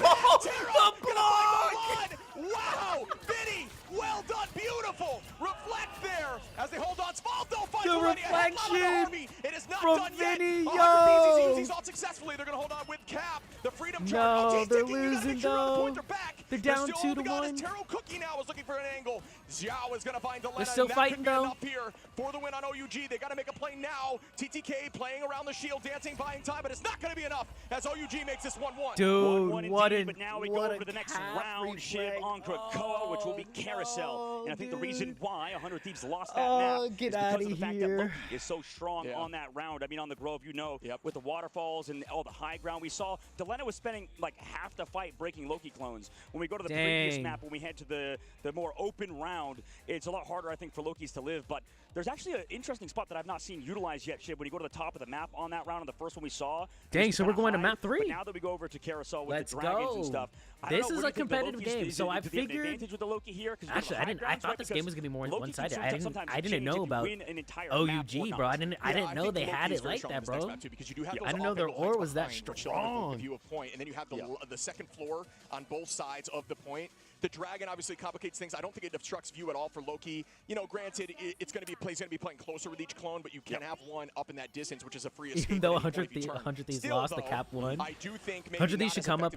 block! Wow! Vinny, well done, beautiful! Reflect there as they hold on. Svaldo finds the reflection it is not from done Vinny, yet. yo! He's ult successfully. They're going to hold on with Cap. The freedom charge. No, they're ticking. losing though. They're down 2-1. Taro Cookie now is looking for an angle. Xiao is going to find Delena. They're still fighting though. Here for the win on OUG. They got to make a play now. TTK playing around the shield, dancing, buying time, but it's not going to be enough as OUG makes this 1-1. Dude, but now we go over to the next round, Shiv on Krakoa, which will be Carousel. And I think the reason why 100 Thieves lost that map is because of the fact that Loki is so strong on that round. I mean, on the Grove, you know, with the waterfalls and all the high ground we saw, Delena was spending like half the fight breaking Loki clones. When we go to the previous map, when we head to the more open round, it's a lot harder, I think, for Lokis to live. But there's actually an interesting spot that I've not seen utilized yet, Shiv. When you go to the top of the map on that round, on the first one we saw. Dang, so we're going to map 3. But now that we go over to Carousel with the dragons and stuff. This is a competitive game, so I figured. With the Loki here, actually, I thought this game was gonna be more one-sided. I didn't know about OUG, bro. I didn't know they had it like that, bro. I didn't know their ore was that strong. And then you have the second floor on both sides of the point. The dragon obviously complicates things. I don't think it obstructs view at all for Loki. You know, granted, it's going to be playing closer with each clone, but you can have one up in that distance, which is a free escape. Even though 100 Thieves lost, the cap won. I do think maybe 100 Thieves should come up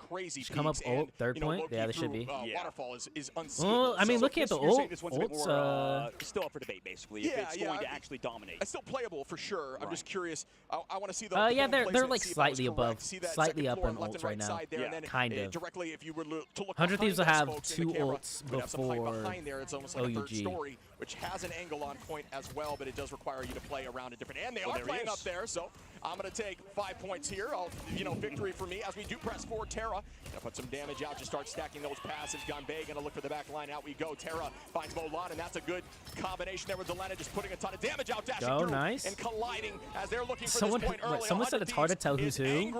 crazy come up ult, third point. Yeah, they should be. Waterfall is unstable. Well, I mean, looking at the ult, ult's still up for debate, basically. If it's going to actually dominate. It's still playable for sure. I'm just curious. I want to see the. Yeah, they're like slightly above, slightly up on ults right now. Kind of. Directly, if you were to look 100 Thieves will have 2 ults before it's almost like a third story, which has an angle on point as well, but it does require you to play around a different. And they are playing up there, so I'm going to take 5 points here. Victory for me as we do press forward. Terra gonna put some damage out, just start stacking those passes. Gombe gonna look for the back line. Out we go. Terra finds Molan, and that's a good combination there with Delena, just putting a ton of damage out, dashing through and colliding as they're looking for this point early. Someone said it's hard to tell who's who.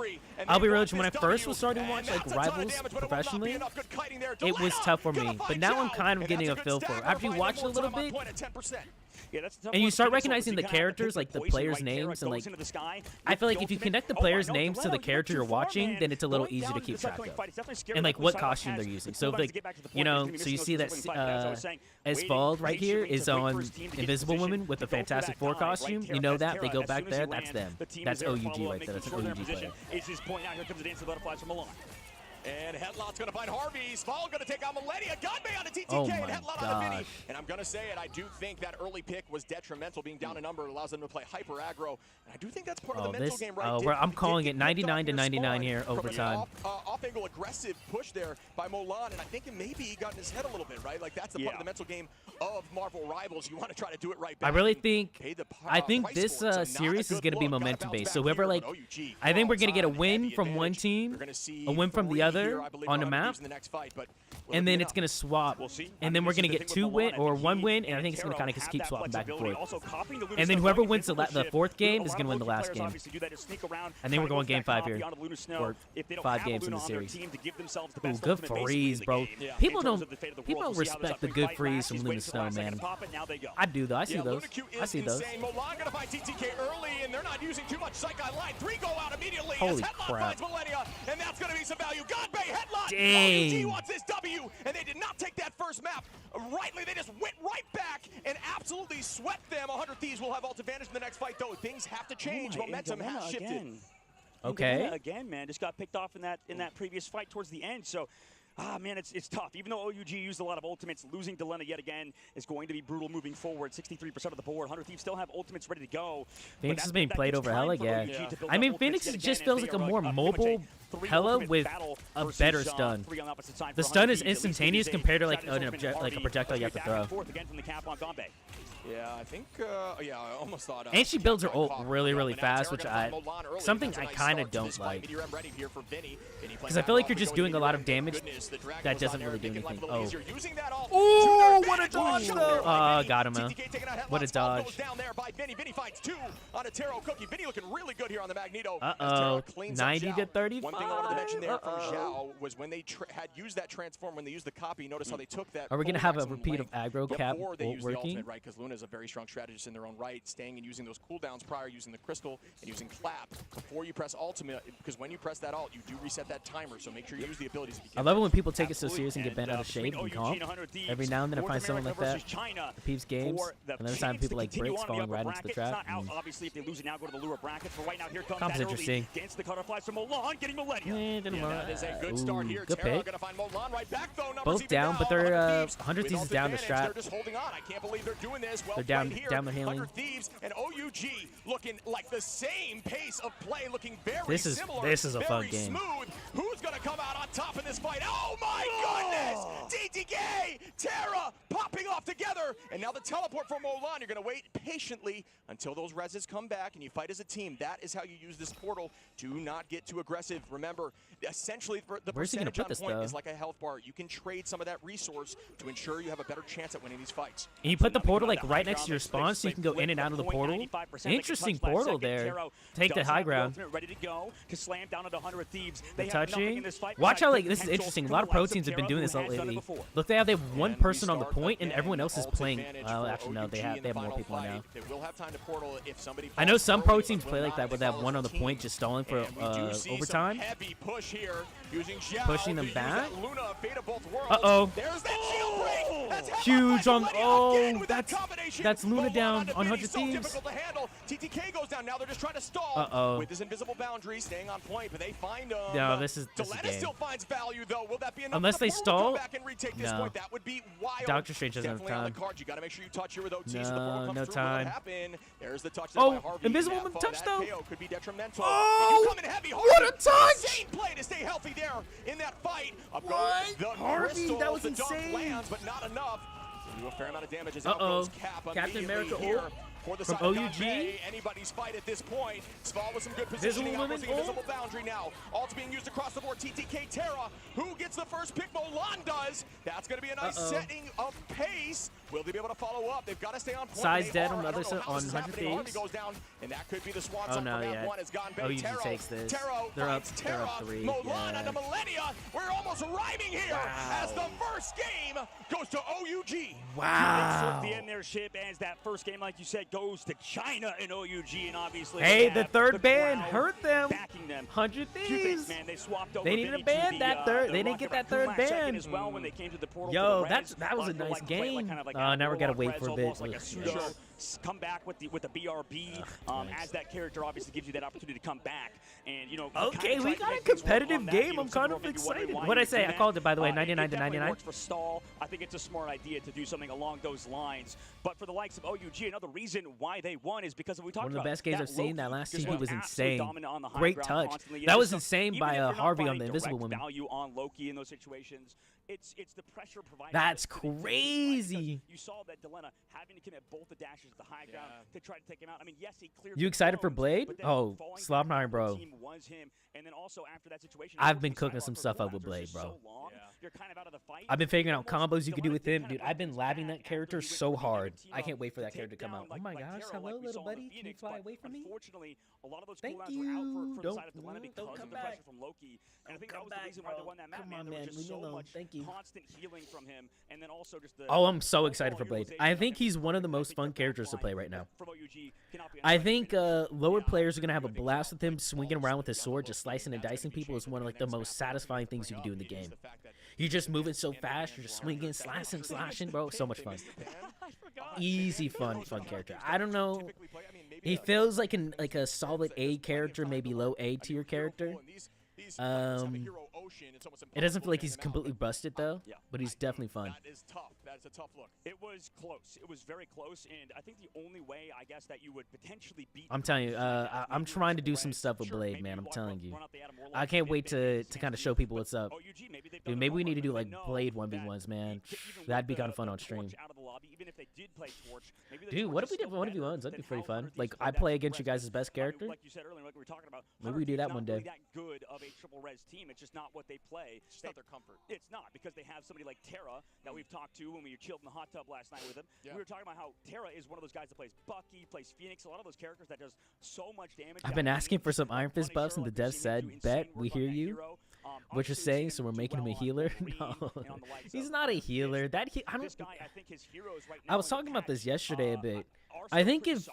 I'll be real with you, when I first was starting to watch like Rivals professionally, it was tough for me. But now I'm kind of getting a feel for it. After you watch it a little bit, and you start recognizing the characters, like the players' names, and like I feel like if you connect the players' names to the character you're watching, then it's a little easier to keep track of. And like what costume they're using. So like, you know, so you see that Esvald right here is on Invisible Woman with the Fantastic Four costume. You know that they go back there. That's them. That's OUG right there. That's an OUG player. And Headlock's going to find Harvey. Sval going to take out Millennia. Gombe on a TTK and Headlock on a Vinny. And I'm going to say it, I do think that early pick was detrimental. Being down a number allows them to play hyper aggro. And I do think that's part of the mental game, right? I'm calling it 99 to 99 here, overtime. Off-angle aggressive push there by Molan, and I think maybe he got in his head a little bit, right? Like that's the part of the mental game of Marvel Rivals. You want to try to do it right back. I really think, this series is going to be momentum based. So whoever I think we're going to get a win from one team, a win from the other on the map, and then it's going to swap, and then we're going to get 2 win or 1 win, and I think it's going to kind of just keep swapping back and forth. And then whoever wins the 4th game is going to win the last game. I think we're going game 5 here, or 5 games in the series. Ooh, good freeze, bro. People don't respect the good freeze from Luna Snow, man. I do though. I see those. I see those. Holy crap. And that's going to be some value. Headlock. Dang. OUG wants this W, and they did not take that first first map. Rightly, they just went right back and absolutely swept them. 100 Thieves will have ult advantage in the next fight, though. Things have to change. Momentum has shifted. Again. Okay. Again, man, just got picked off in that previous fight towards the end. So, man, it's tough. Even though OUG used a lot of ultimates, losing Delena yet again is going to be brutal moving forward. 63% of the board. 100 Thieves still have ultimates ready to go. Phoenix is being played over hella, yeah. I mean, Phoenix just feels like a more mobile hella with a better stun. The stun is instantaneous compared to like a projectile you have to throw. Again from the cap on Gombe. Yeah, I think, yeah, I almost thought. And she builds her ult really, really fast, which something I kind of don't like. Because I feel like you're just doing a lot of damage that doesn't really do anything. Oh. Oh, what a dodge, though! Got him, man. What a dodge. Uh-oh. 90 to 35. One thing I wanted to mention there from Zhao was when they had used that transform, when they used the copy, notice how they took that. Are we going to have a repeat of aggro cap ult working? Right, because Luna is a very strong strategist in their own right, staying and using those cooldowns prior, using the crystal and using clap before you press ultimate, because when you press that ult, you do reset that timer, so make sure you use the abilities. I love it when people take it so serious and get bent out of shape and calm. Every now and then I find someone like that the Peeps games, and then time people like bricks falling right into the trap. Obviously, if they lose it now, go to the lure bracket. For right now, here comes Comp's interesting. Against the cutterflies from Milan, getting Millennia. That is a good start here. Good Terra pick. gonna find Milan right back, though. Both down, but they're 100 Thieves is down the strat. They're just holding on. I can't believe they're doing this. Well, they're down the healing. 100 Thieves and OUG looking like the same pace of play, looking very similar. This is a fun game. Smooth. Who's gonna come out on top in this fight? Oh my goodness! DTK, Terra popping off together, and now the teleport from Milan. You're gonna wait patiently until those reses come back, and you fight as a team. That is how you use this portal. Do not get too aggressive. Remember, essentially, the percentage on point is like a health bar. You can trade some of that resource to ensure you have a better chance at winning these fights. And you put the portal like right next to your spawn, so you can go in and out of the portal. Interesting portal there. Take the high ground. Ready to go to slam down at 100 Thieves. The touching. Watch how like this is interesting. A lot of pro teams have been doing this lately. Look, they have one person on the point, and everyone else is playing. Well, actually no, they have more people now. I know some pro teams play like that, with that one on the point just stalling for overtime. Pushing them back. Uh-oh. Huge on. Oh, that's Luna down on 100 Thieves. TTK goes down. Now they're just trying to stall with this invisible boundary, staying on point, but they find him. No, this is Delena still finds value, though. Will that be enough? Unless they stall. Back and retake this point? That would be wild. Doctor Strange doesn't have time. You got to make sure you touch here with OT. No time. There's the touch. Oh, invisible touch though. Could be detrimental. Oh, what a touch! Insane play to stay healthy there in that fight. Harvey, that was insane. Lands, but not enough. Do a fair amount of damage as Captain America here. For the from OUG. Anybody's fight at this point. Sval with some good positioning. Invisible boundary now. Ult's being used across the board. TTK Terra. Who gets the first pick? Milan does. That's going to be a nice setting of pace. Will they be able to follow up? They've got to stay on point. Size dead on the other side on 100 Thieves. Goes down, and that could be the swan oh no, yeah. OUG takes this. They're up 3. Milan and the Millennia. We're almost rhyming here as the first game goes to OUG. Wow. The end there, Ship, as that first game, like you said, goes to China and OUG, and obviously the third ban hurt them. Backing them. 100 Thieves. Man, they swapped over. They needed a ban that third. They didn't get that third ban as well when they came to the portal. Yo, that was a nice game. Now we gotta wait for a bit. Come back with the BRB as that character obviously gives you that opportunity to come back, and you know. Okay, we got a competitive game. I'm kind of excited. What'd I say? I called it, by the way, 99 to 99. Works for stall. I think it's a smart idea to do something along those lines. But for the likes of OUG, another reason why they won is because we talked about one of the best games I've seen. That last TV was insane. On the great touch. That was insane by Harvey on the Invisible Woman. Value on Loki in those situations. It's the pressure provided. That's crazy. You saw that Delena having to commit both the dashes to the high ground to try to take him out. I mean, yes, he cleared. You excited for Blade? Oh, Slobnine, bro. And then also after that situation, I've been cooking some stuff up with Blade, bro. You're kind of out of the fight. I've been figuring out combos you can do with him, dude. I've been labbing that character so hard. I can't wait for that character to come out. Oh my gosh, hello, little buddy. Can you fly away from me? Unfortunately, a lot of those Thank cooldowns were out for the you. side of Delena because of the pressure from Loki. And I think that was the reason why they won that match. Come on, man. Leave me alone. Thank you. you. Constant healing from him, and then also just the Oh, I'm so excited for Blade. I think he's one of the most fun characters to play right now. I think lower players are going to have a blast with him swinging around with his sword, just slicing and dicing people is one of like the most satisfying things you can do in the game. You're just moving so fast, you're just swinging, slashing, bro. So much fun. Easy, fun character. I don't know. He feels like a solid A character, maybe low A tier character. It doesn't feel like he's completely busted though, but he's definitely fun. That is tough. That is a tough look. It was close. It was very close, and I think the only way, I guess, that you would potentially beat. I'm telling you, I'm trying to do some stuff with Blade, man. I'm telling you. I can't wait to kind of show people what's up. Dude, maybe we need to do like Blade 1v1s, man. That'd be kind of fun on stream. Dude, what if we did 1v1s? That'd be pretty fun. Like, I play against you guys' best character. Maybe we do that one day. Good of a triple res team. It's just not what they play. It's not their comfort. It's not, because they have somebody like Terra that we've talked to when we chilled in the hot tub last night with him. Yeah. We were talking about how Terra is one of those guys that plays Bucky, plays Phoenix, a lot of those characters that does so much damage. I've been asking for some Iron Fist buffs, and the devs said, bet, we hear you. What you're saying, so we're making him a healer? No, he's not a healer. I was talking about this yesterday a bit. I think if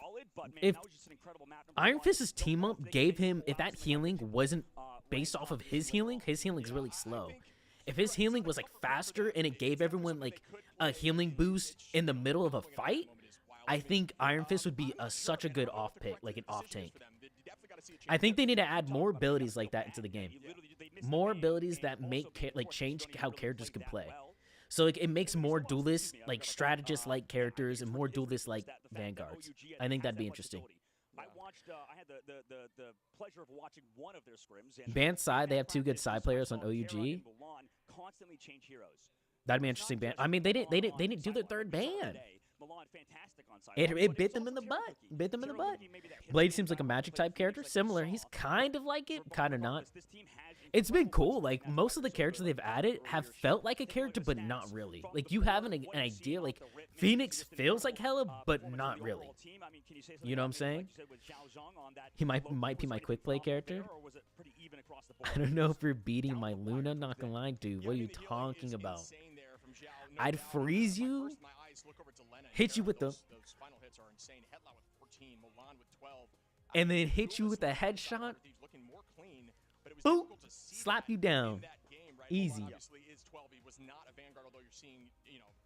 Iron Fist's team up gave him, if that healing wasn't based off of his healing's really slow. If his healing was like faster and it gave everyone like a healing boost in the middle of a fight, I think Iron Fist would be such a good off pick, like an off tank. I think they need to add more abilities like that into the game. More abilities that make change how characters can play. So like it makes more duelist, like strategist like characters and more duelist like vanguards. I think that'd be interesting. I had the pleasure of watching one of their scrims. Band side, they have 2 good side players on OUG. Constantly change heroes. That'd be interesting. Band. I mean, they didn't do their third ban. It bit them in the butt. Blade seems like a magic type character. Similar. He's kind of like it, kind of not. It's been cool. Like, most of the characters they've added have felt like a character, but not really. Like, you have an idea. Like, Phoenix feels like hella, but not really. You know what I'm saying? He might be my quick play character. I don't know if you're beating my Luna. Not gonna lie, dude. What are you talking about? I'd freeze you. Hit you with the, and then hit you with a headshot. Boop, slap you down. Easy. Obviously, is 12. He was not a Vanguard, although you're seeing,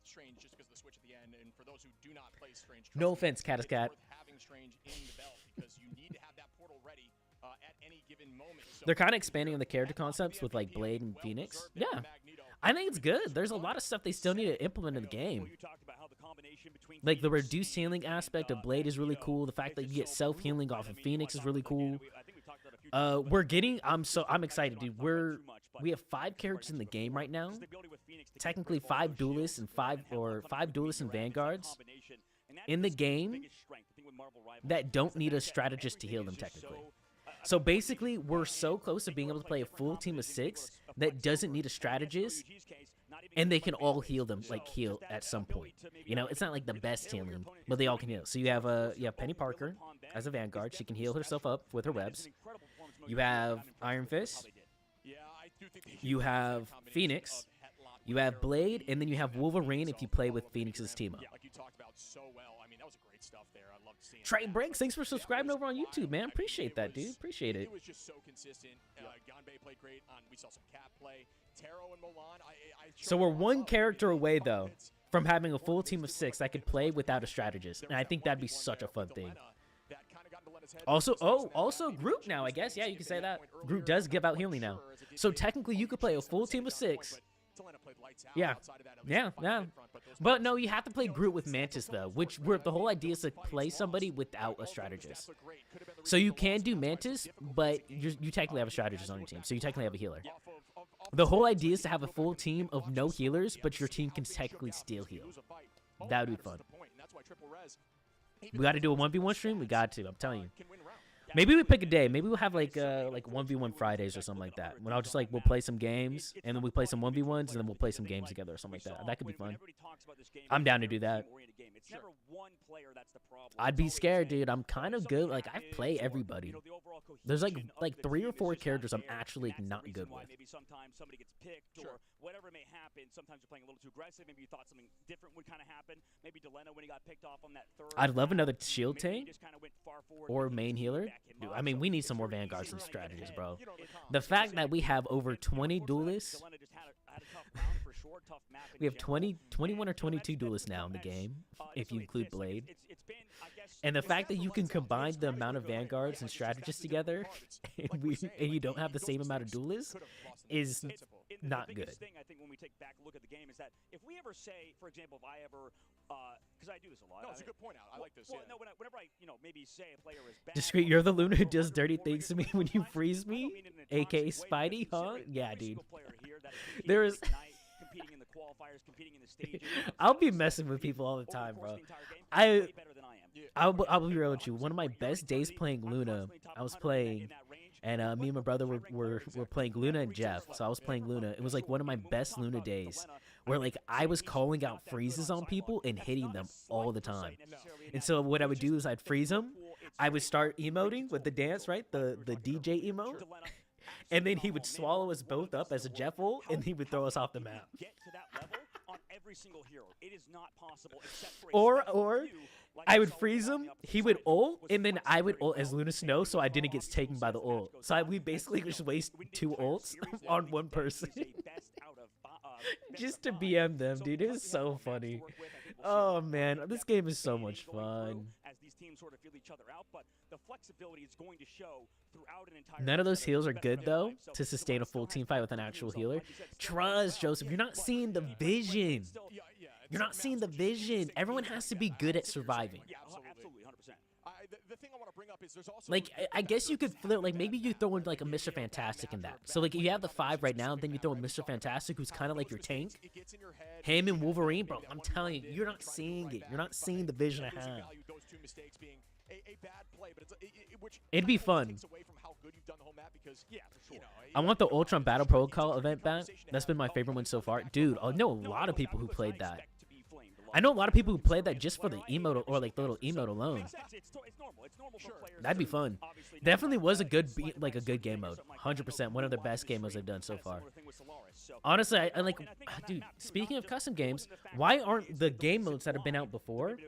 Strange just because of the switch at the end. And for those who do not play Strange, no offense, Catascat. Having Strange in the belt because you need to have that portal ready at any given moment. So they're kind of expanding on the character concepts with like Blade and Phoenix. Yeah. I think it's good. There's a lot of stuff they still need to implement in the game. Like the reduced healing aspect of Blade is really cool. The fact that you get self-healing off of Phoenix is really cool. I'm excited, dude. We have 5 characters in the game right now. Technically 5 duelists and 5 duelists and vanguards in the game that don't need a strategist to heal them technically. So basically, we're so close to being able to play a full team of 6 that doesn't need a strategist, and they can all heal at some point. It's not like the best healing, but they all can heal. So you have Penny Parker as a Vanguard. She can heal herself up with her webs. You have Iron Fist. You have Phoenix. You have Blade, and then you have Wolverine if you play with Phoenix's team up. Like you talked about so well. I mean, that was great stuff there. I loved seeing Trey Briggs, thanks for subscribing over on YouTube, man. Appreciate that, dude. Appreciate it. It was just so consistent. Ganbei played great. We saw some Cat play. Taro and Milan. So we're one character away, though, from having a full team of 6 that could play without a strategist, and I think that'd be such a fun thing. Also Groot now, I guess. Yeah, you can say that. Groot does give out healing now. So technically, you could play a full team of 6. Yeah. But no, you have to play Groot with Mantis, though, where the whole idea is to play somebody without a strategist. So you can do Mantis, but you technically have a strategist on your team, so you technically have a healer. The whole idea is to have a full team of no healers, but your team can technically still heal. That would be fun. We got to do a 1v1 stream? We got to, I'm telling you. Maybe we pick a day. Maybe we'll have like 1v1 Fridays or something like that. When I'll just like we'll play some games and then we play some 1v1s and then we'll play some games together or something like that. That could be fun. I'm down to do that. I'd be scared, dude. I'm kind of good. Like I play everybody. There's like 3 or 4 characters I'm actually not good with. Maybe sometimes somebody gets picked or whatever may happen. Sometimes you're playing a little too aggressive. Maybe you thought something different would kind of happen. Maybe Delena when he got picked off on that third. I'd love another shield tank or main healer. Dude, I mean, we need some more vanguards and strategies, bro. The fact that we have over 20 duelists. We have 21 or 22 duelists now in the game, if you include Blade. And the fact that you can combine the amount of vanguards and strategists together, and you don't have the same amount of duelists, is not good. Thing I think when we take back a look at the game is that if we ever say, for example, if I ever, because I do this a lot. No, it's a good point out. I like this. Well, no, whenever I, maybe say a player is bad. Discreet, you're the Luna who does dirty things to me when you freeze me, aka Spidey, huh? Yeah, dude. There is. Competing in the qualifiers, competing in the stages. I'll be messing with people all the time, bro. I'll be real with you. One of my best days playing Luna, I was playing, and me and my brother were playing Luna and Jeff. So I was playing Luna. It was like one of my best Luna days, where like I was calling out freezes on people and hitting them all the time. And so what I would do is I'd freeze them. I would start emoting with the dance, right? The DJ emote. And then he would swallow us both up as a Jeff ult, and he would throw us off the map. Or I would freeze him, he would ult, and then I would ult as Luna Snow, so I didn't get taken by the ult. So we basically just waste 2 ults on one person. Just to BM them, dude. It is so funny. Oh, man. This game is so much fun. None of those heals are good, though, to sustain a full team fight with an actual healer. Trust, Joseph. You're not seeing the vision. You're not seeing the vision. Everyone has to be good at surviving. The thing I want to bring up is there's also like I guess you could flip, like maybe you throw in like a Mr. Fantastic in that. So like you have the 5 right now, and then you throw in Mr. Fantastic, who's kind of like your tank. Him and Wolverine, bro. I'm telling you, you're not seeing it. You're not seeing the vision I have. It'd be fun. I want the Ultron Battle Protocol event back. That's been my favorite one so far, dude. I know a lot of people who played that. I know a lot of people who played that just for the emote or like the little emote alone. That'd be fun. Definitely was a good game mode. 100%, one of the best game modes I've done so far. Honestly, I like, dude. Speaking of custom games, why aren't the game modes that have been out before?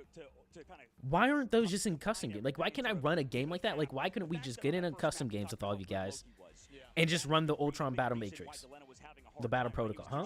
Why aren't those just in custom games? Like, why can't I run a game like that? Like, why couldn't we just get in on custom games with all of you guys and just run the Ultron Battle Matrix, the Battle Protocol, huh?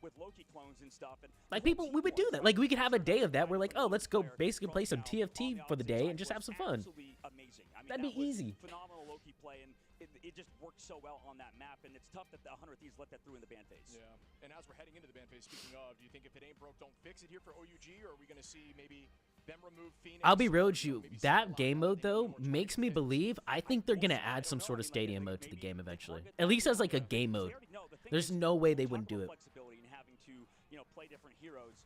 With Loki clones and stuff, and like people, we would do that. Like we could have a day of that. We're like, oh, let's go basically play some TFT for the day and just have some fun. Amazing. I mean, that'd be easy. Phenomenal Loki play, and it just works so well on that map. And it's tough that the 100 Thieves let that through in the ban phase. Yeah. And as we're heading into the ban phase, speaking of, do you think if it ain't broke, don't fix it here for OUG, or are we going to see maybe them remove Phoenix? I'll be real with you. That game mode though makes me believe. I think they're gonna add some sort of stadium mode to the game eventually. At least as like a game mode. There's no way they wouldn't do it. Play different heroes.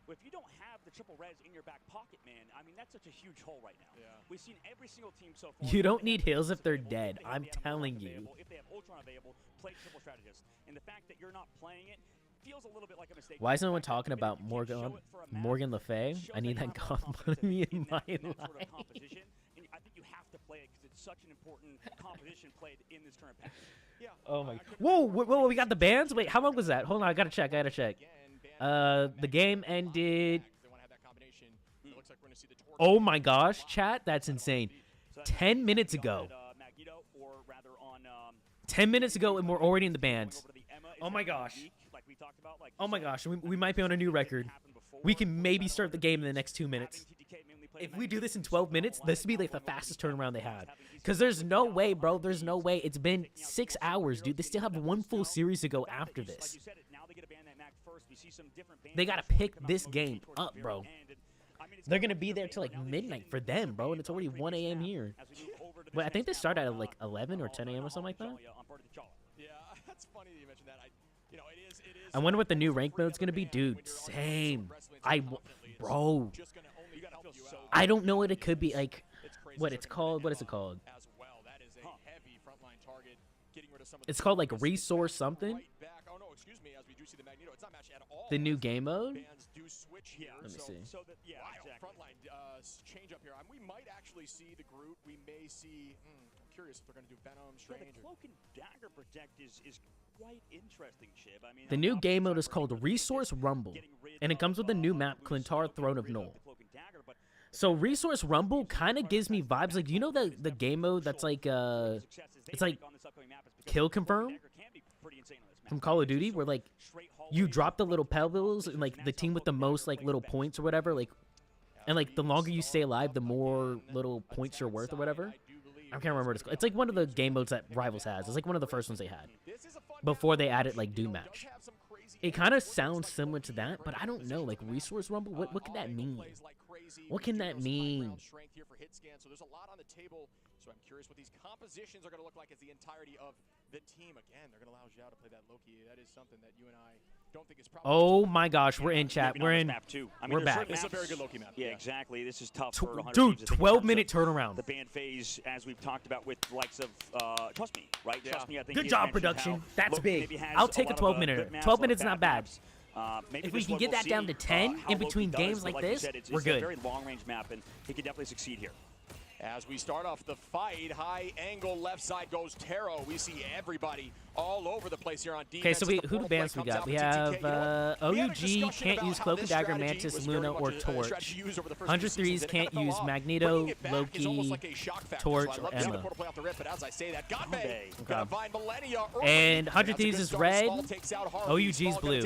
But if you don't have the triple res in your back pocket, man, I mean, that's such a huge hole right now. Yeah. We've seen every single team so far. You don't need heals if they're dead. I'm telling you. If they have Ultron available, play triple strategist. And the fact that you're not playing it feels a little bit like a mistake. Why is no one talking about Morgan Le Fay? I need that god money in my life. I think you have to play it because it's such an important competition played in this current pack. Yeah. Oh my. Whoa, we got the bans? Wait, how long was that? Hold on, I gotta check. The game ended. Oh my gosh, chat, that's insane. 10 minutes ago. 10 minutes ago, and we're already in the bans. Oh my gosh. Oh my gosh, we might be on a new record. We can maybe start the game in the next 2 minutes. If we do this in 12 minutes, this would be like the fastest turnaround they had. Because there's no way, bro. There's no way. It's been 6 hours, dude. They still have one full series to go after this. They got to pick this game up, bro. They're going to be there till like midnight for them, bro. And it's already 1 a.m. here. But I think they start at like 11 or 10 a.m. or something like that. Yeah, that's funny that you mentioned that. I wonder what the new rank mode's going to be. Dude, same. Bro. I don't know what it could be. Like, what it's called. What is it called? As well. That is a heavy frontline target. Getting rid of some of It's called like resource something. right back. Oh no, excuse me. As we do see the Magneto, it's not matched at all. The new game mode. Bands do switch here. Let me see. So that, yeah, Wow, exactly. frontline change up here. We might actually see the Groot. We may see. I'm curious if they're going to do Venom, Yeah, Strange. the Cloak and Dagger Protect is quite interesting, Chib. I mean, The new game mode is called Resource Rumble, and it comes with a new map, Clintar Throne of Null. So Resource Rumble kind of gives me vibes like, you know, the game mode that's like it's like Kill Confirm from Call of Duty, where like you drop the little pebbles and like the team with the most like little points or whatever, like, and like the longer you stay alive, the more little points you're worth or whatever. I can't remember what it's called. It's like one of the game modes that Rivals has. It's like one of the first ones they had before they added like Doom Match. It kind of sounds similar to that, but I don't know. Like Resource Rumble, what can that mean? What can that mean? So there's a lot on the table. So I'm curious what these compositions are going to look like as the entirety of the team. Again, they're going to allow Zhao to play that Loki. That is something that you and I don't think is probably. Oh my gosh, we're in chat. Maybe We're not in. this map too. I mean, We're there's back. certain This is a maps- very good Loki map. Yeah, exactly. This is tough Tw- for 100 dude, Thieves. I think in 12-minute terms of turnaround. The ban phase, as we've talked about with the likes of Trust Me, right? Yeah. Trust Me, I think. Good is job, mentioned production. how That's Loki big. maybe has I'll take a lot of, 12-minute. good maps, 12 a lot of minutes is bad not bad. maps. Maybe If we this can one get we'll that down see, to 10 how in Loki between does, games but like like you this, said, it's we're a good. very long-range map, and he can definitely succeed here. As we start off the fight, high angle left side goes Taro. We see everybody all over the place here on defense. Okay, so who the bands we got? We have OUG can't use Cloak and Dagger, Mantis, Luna, or Torch. 100 Threes can't use Magneto, Loki, Torch, or Emma. And 100 Thieves is red, OUG's blue.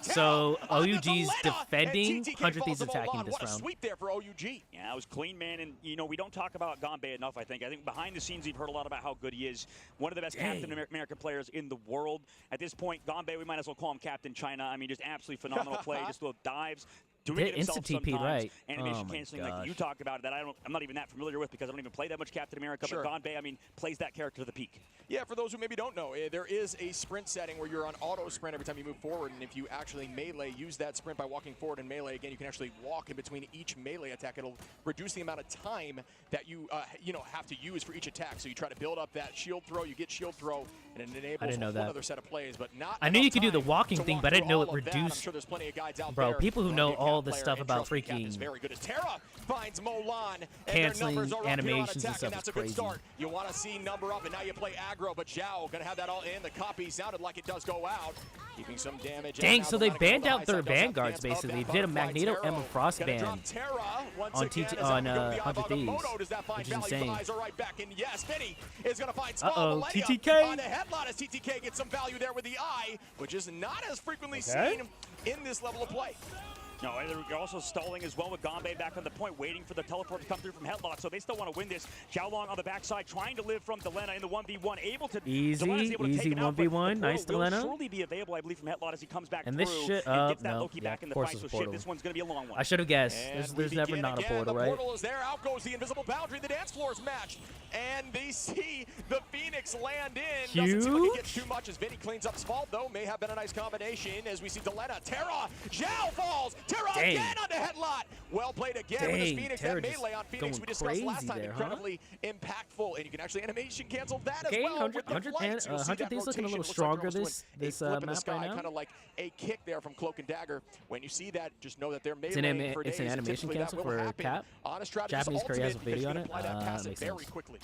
So OUG's defending, 100 Thieves attacking this round. Sweep there for OUG. Yeah, that was clean, man. And, you know, we don't talk about Gombe enough, I think. I think behind the scenes, we've heard a lot about how good he is. One of the best Captain American players in the world. At this point, Gombe, we might as well call him Captain China. I mean, just absolutely phenomenal play. Just little dives. Doing it himself instant TP, sometimes. right? Animation Oh my canceling like gosh. you talk about that I'm not even that familiar with because I don't even play that much Captain America. Sure. But Gombe, I mean, plays that character to the peak. Yeah, for those who maybe don't know, there is a sprint setting where you're on auto sprint every time you move forward, and if you actually melee, use that sprint by walking forward and melee. Again, you can actually walk in between each melee attack. It'll reduce the amount of time that you have to use for each attack. So you try to build up that shield throw, you get shield throw, and it enables another set of plays. But not. I knew you could do the walking thing, but I didn't know it reduced. I'm sure there's plenty of guides out Bro, there. people who know all this stuff about freaking very good as Terra finds Molan, and canceling their numbers are animations and up here on attack, stuff and that's is a good crazy. start. You want to see number up, and now you play aggro, but Zhao gonna have that all in. The copy sounded like it does go out, keeping some damage. Dang, so they banned out their vanguards basically. They did a Magneto Emma Frost ban on 100 Thieves, which is insane. Right back in. Yes, Vinny is gonna find Uh-oh, Millennia TTK. on the headlock as TTK gets some value there with the eye, which is not as frequently seen in this level of play. No, they're also stalling as well with Gombe back on the point, waiting for the teleport to come through from Headlock, so they still want to win this. Xiaolong on the backside, trying to live from Delena in the 1v1, able to... Easy 1v1, nice Delena. Will surely be available, I believe, from Headlock as he comes back And through this shit, and gets that no, Loki yeah, back in of the course fight, it's so a shit, portal. this one's going to be a long one. I should have guessed. There's never not a portal, right? The portal is there, out goes the invisible boundary, the dance floor is matched, and they see the Phoenix land in. Doesn't seem like it gets too much as Vinny cleans up Spald, though. May have been a nice combination as we see Delena. Terra, Zhao falls. Terra again on the headlock. Well played again with his Phoenix. Terra that melee on Phoenix we discussed last time, incredibly impactful, and you can actually animation cancel that as well. 100 Thieves looking a little stronger this map right now. Kind of like a kick there from Cloak and Dagger. When you see that, just know that they're It's an animation cancel for Cap. Japanese Korea has a video on it. Makes sense.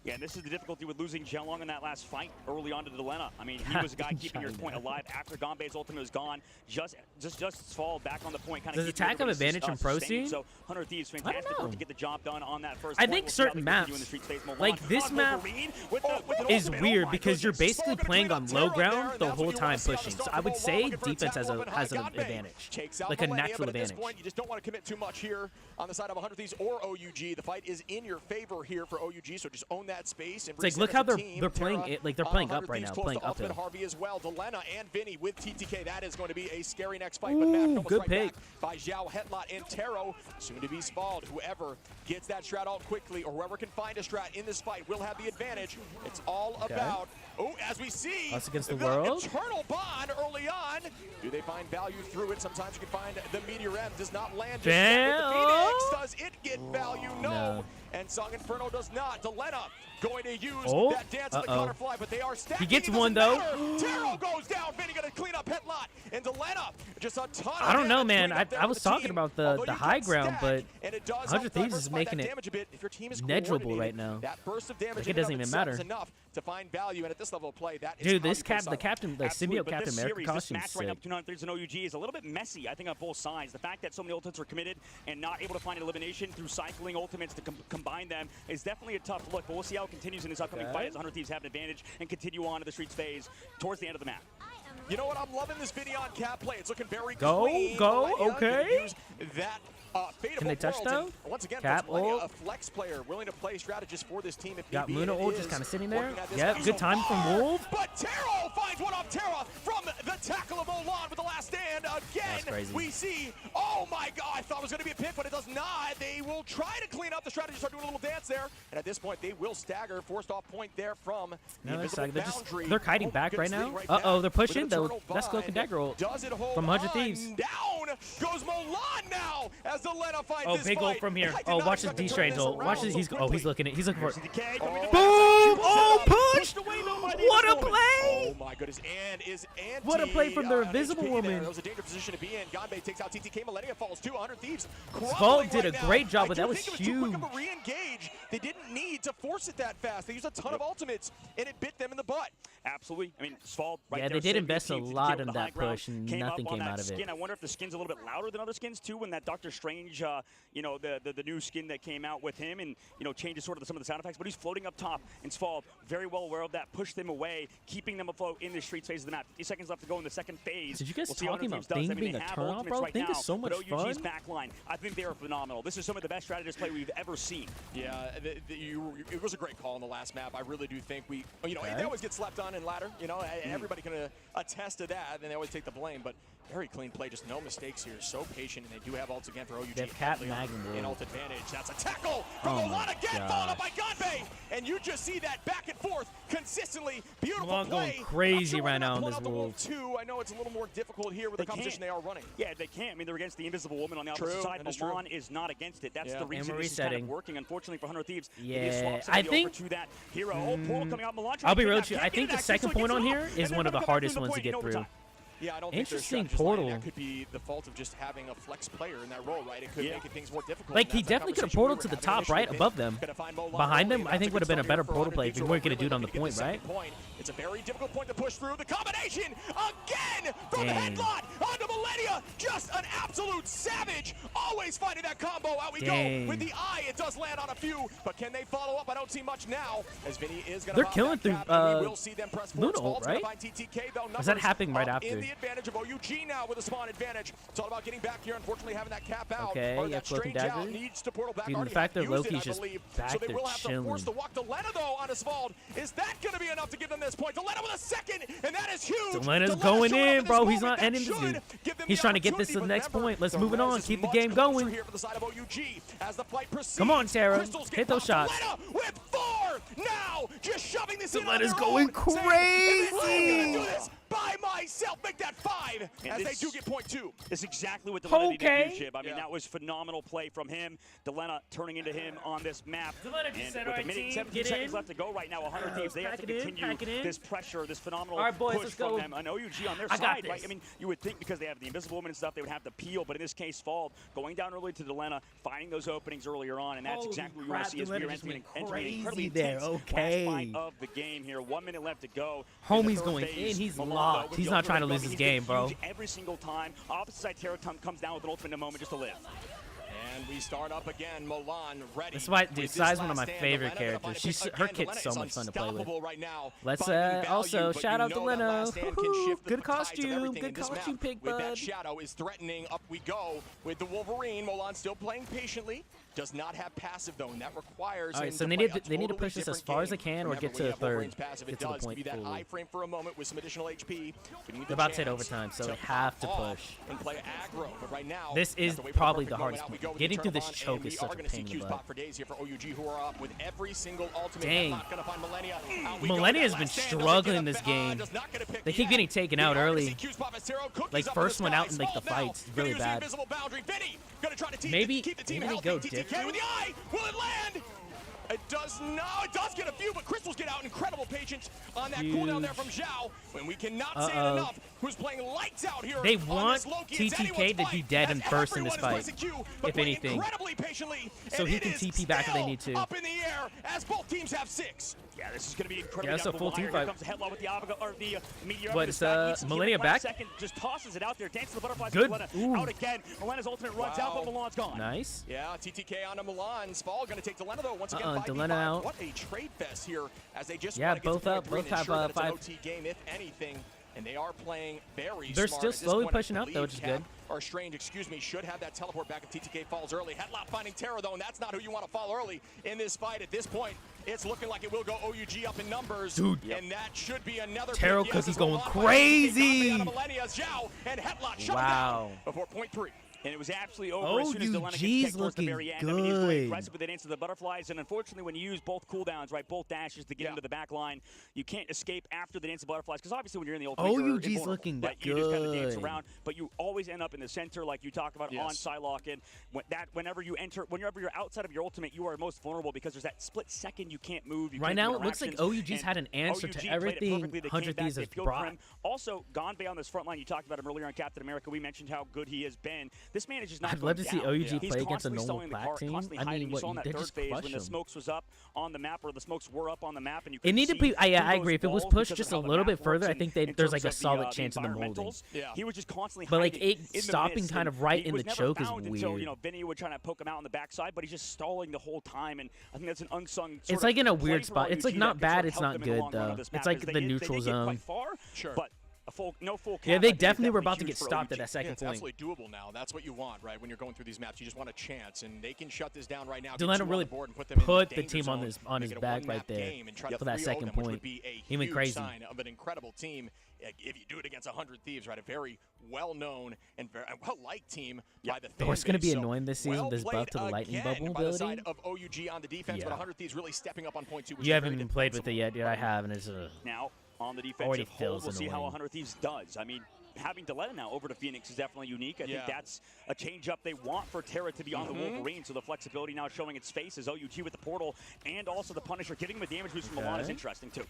Yeah, and this is the difficulty with losing Xiaolong in that last fight early on to Delena. I mean, he was the guy keeping your point alive after Gombe's ultimate was gone. Just fall back on the point. Kind of Does attack have advantage from Pro Scene? So 100 Thieves, fantastic work to get the job done on that first I point. think We'll see how certain they continue in maps, the street space. like Molan this on map, Wolverine with an is ultimate. weird Oh my because you're goodness. basically playing on low ground the whole time pushing. So I would say defense has an advantage, like a natural advantage. You just don't want to commit too much here on the side of 100 Thieves or OUG. The fight is in your favor here for OUG, so just own that space. It's like, look how they're playing it, like they're playing up right now, playing uphill. Harvey as well. Delena and Vinny with TTK. That is going to be a scary next fight. But Mac almost good right pick back by Zhao, Hetlot, and Taro. Soon to be Spald. Whoever gets that strat out quickly, or whoever can find a strat in this fight, will have the advantage. It's all about. Oh, as we see, us against the world. Eternal bond early on. Do they find value through it? Sometimes you can find the Meteor M does not land. Damn! Does it get value? No. And Song Inferno does not. Delena going to use that dance of the Cutterfly, but they are stacking. He gets one, though. Taro goes down. Vinny going to clean up Headlot. And Delena, just a ton of I don't know, damage man. I was talking about the high ground, but 100 Thieves is making it negligible right now. That burst of damage like it doesn't even matter. Enough to find value, and at this level of play, that is dude, this the symbiote Captain America costume this match right now between Thieves and OUG is a little bit messy, I think, on both sides. The fact that so many ultimates are committed and not able to find an elimination through cycling ultimates to combine them is definitely a tough look, but we'll see how it continues in this upcoming fight as 100 Thieves have an advantage and continue on to the Streets phase towards the end of the map. You know what? I'm loving this video on Cap play. It's looking very clean. Okay. Use that fate Can they touch though? Once again, Cap ult. A flex player willing to play strategist for this team. If got Luna ult just kind of sitting there. Yep, good time from Wolf. But Taro finds one off Terra from the tackle of Olan with the last stand. Again, we see, oh my god, I thought it was going to be a pick, but it does not. They will try to clean up. The strategists are doing a little dance there. And at this point, they will stagger. Forced off point there from the invisible boundary. They're kiting back right now. Uh-oh, they're pushing. Let's go Dagger ult from 100 Thieves. Down goes Mulan now as the Delena finds big ult from here. Oh, watch this D-Strange ult. Watch this. He's looking for it. Boom! Oh, pushed! What a play! Oh my goodness. And is Anti. What a play from the Invisible Woman. That was a dangerous position to be in. Ganbei takes out TTK. Millennia falls too. 100 Thieves. Sval did a great job, but that was huge. Too quick of a re-engage. They didn't need to force it that fast. They used a ton of ultimates, and it bit them in the butt. Absolutely. I mean, Sval right there. Yeah, they did invest a lot in that push, and nothing came out of it. I wonder if the skin's a little bit louder than other skins, too, when that Doctor Strange, you know, the new skin that came out with him and, you know, changes sort of some of the sound effects. But he's floating up top, and Sval very well aware of that, pushed them away, keeping them afloat in the Streets phase of the map. 50 seconds left to go in the second phase. Did you guys talking about Thing being a turnoff, bro? Thing is so much fun. OUG's backline, I think they are phenomenal. This is some of the best strategist play we've ever seen. Yeah, it was a great call on the last map. I really do think we, you know, they always get slept on in ladder. You know, everybody can attest to that, and they always take the blame. But very clean play, just no mistakes here. So patient, and they do have ults again for OUG. They have Cat Magnum in ult advantage. That's a tackle from Olan again, followed up by Ganbei. And you just see that back and forth consistently. Beautiful play. Going crazy right now on this Wolf. I know it's a little more difficult here with the competition they are running. Yeah, they can't. I mean, they're against the Invisible Woman on the opposite side. Mulan is not against it. That's the reason this is kind of working. Unfortunately for 100 Thieves, yeah, I think to that hero. Portal coming out. Mulan I'll be real with you. I think the second point on here is one of the hardest ones to get through. Yeah, I don't Interesting think portal. That could be the fault of just having a flex player in that role, right? It could make things more difficult. Like, he definitely could have portaled to the top, right, above them. Behind them, I think would have been a better portal play if you weren't going to do it on the point, right? It's a very difficult point to push through. The combination again from Headlot onto Millennia. Just an absolute savage. Always finding that combo. Out we go with the eye. It does land on a few, but can they follow up? I don't see much now. As Vinny is going to. They're killing through Luna ult, right? Is that happening right after? The advantage of OUG now with a spawn advantage. It's all about getting back here. Unfortunately, having that cap out. Okay, or that strange out needs to portal back. Dude, the fact that Loki's just back so they will there have to force the walk. Delena though on Asphalt. Is that going to be enough to give them this point? Delena with a second, and that is huge. Delena's going in, bro. He's not ending this dude. He's trying to get this to the next point. Let's move it on. Keep the game going. Here for the side of OUG as the fight proceeds. Come on, Tara. Hit those shots. Delena with 4 now, just shoving this in. Delena's going crazy. By myself, make that 5 as they do get point 2. It's exactly what Delena needed to do, Shib. I mean, that was phenomenal play from him. Delena turning into him on this map. Delena just said, with a minute 17 seconds left to go right now, 100 Thieves, they have to continue this pressure, this phenomenal push from them. An OUG on their side, right? I mean, you would think because they have the Invisible Woman and stuff, they would have the peel, but in this case, Fall going down early to Delena, finding those openings earlier on, and that's exactly what you want to see as we are entering an incredibly intense last fight of the game here. 1 minute left to go. Homie's going in. He's locked. He's not trying to lose this game, bro. Every single time, opposite side Terra comes down with an ultimate in a moment just to live. And we start up again. Mulan ready. That's why, dude, Sai's one of my favorite characters. Her kit's so much fun to play with. Right now, let's also shout out Delena. Good costume. Good costume pick, bud. With that shadow is threatening. Up we go with the Wolverine. Mulan still playing patiently. Does not have passive though, and that requires. All right, so they need to push this as far as they can, or get to a third. Get to the point. That high frame for a moment with some additional HP. They're about to hit overtime, so they have to push. And play aggro, but right now, this is probably the hardest part. Getting through this choke is such a pain in the butt. For days here for OUG, who are up with every single ultimate. Dang. Not gonna find Millennia. Millennia has been struggling this game. They keep getting taken out early. Like first one out in like the fights, really bad. Gonna try to maybe keep the team maybe healthy. go TTK different. with the eye. Will it land? It does not. It does get a few, but Crystals get out. Incredible patience on that cooldown there from Zhao. When we cannot say it enough, who's playing lights out here. They want TTK to be dead in first in this fight, if anything. Incredibly patiently, so he can TP back if they need to. Up in the air as both teams have 6. Yeah, this is going to be incredible. Yeah, that's a full team fight. Here comes the headlock with the Avoga, or the Meteor. What, it's Millennia back? Second, just tosses it out there. Dances the butterflies. Good. Out again. Milena's ultimate runs out, but Milan's gone. Nice. Yeah, TTK onto Milan. Spall going to take Delena though. Once again, 5v5. Delena out. What a trade fest here as they just both up. Both have 5. It's an OT game, if anything. And they are playing very They're smart. still slowly pushing up, though, which is good. Or Strange, excuse me, should have that teleport back if TTK falls early. Headlock finding Terra, though, and that's not who you want to fall early in this fight. At this point, it's looking like it will go OUG up in numbers. Dude. And that should be another Terra Cookie's going crazy. And Headlock shut down before point 3. And it was absolutely over as soon as Delena gets kicked towards the very end. I mean, he's playing aggressive with it into the butterflies, and unfortunately, when you use both cooldowns, right, both dashes to get into the back line, you can't escape after the dance of butterflies, because obviously when you're in the ultimate, you're OUG's looking good. You just kind of dance around, but you always end up in the center, like you talked about on Psylocke, and whenever you're outside of your ultimate, you are most vulnerable because there's that split second you can't move. Right now, it looks like OUG's had an answer to everything 100 Thieves has brought. Also, Gonbei on this front line, you talked about him earlier on Captain America. We mentioned how good he has been. This man is just not. I'd love to see OUG He's play against a normal constantly black team. constantly I mean, hiding. You saw in what, that they third just phase crush when the him. smokes was up on the map, or the smokes were up on the map, and you It need to be. I agree. If it was pushed just a little bit further, I think in there's like a terms of solid chance in the molding. environmentals, he was just constantly But like hiding it in the stopping mist, kind and of right he in the was never choke is found weird. until, you know, Vinny would try to poke him out in the backside, but he's just stalling the whole time, and I think that's an unsung. It's like in a weird spot. It's like not bad. It's not good though. It's like the neutral zone. But no full cap. Yeah, they definitely were about to get stopped at that second It's point. absolutely doable now. That's what you want, right? When you're going through these maps, you just want a chance, and they can shut this down right now. Delena really put the team on his back right there for that second point. He went crazy. Sign of an incredible team. If you do it against 100 Thieves, right? A very well-known and very well-liked team by the fans. It's going to be annoying this season, this buff to the lightning bubble by the ability. side of OUG on the defense, but 100 Thieves really stepping up on point 2. You haven't even played with it yet, dude. I have, and it's now on the defensive hold, we'll see how 100 Thieves does. I mean, having Delena now over to Phoenix is definitely unique. I think that's a change-up they want for Terra to be on the Wolverine, so the flexibility now showing its face as OUG with the portal and also the Punisher giving him a damage boost from Milan is interesting too.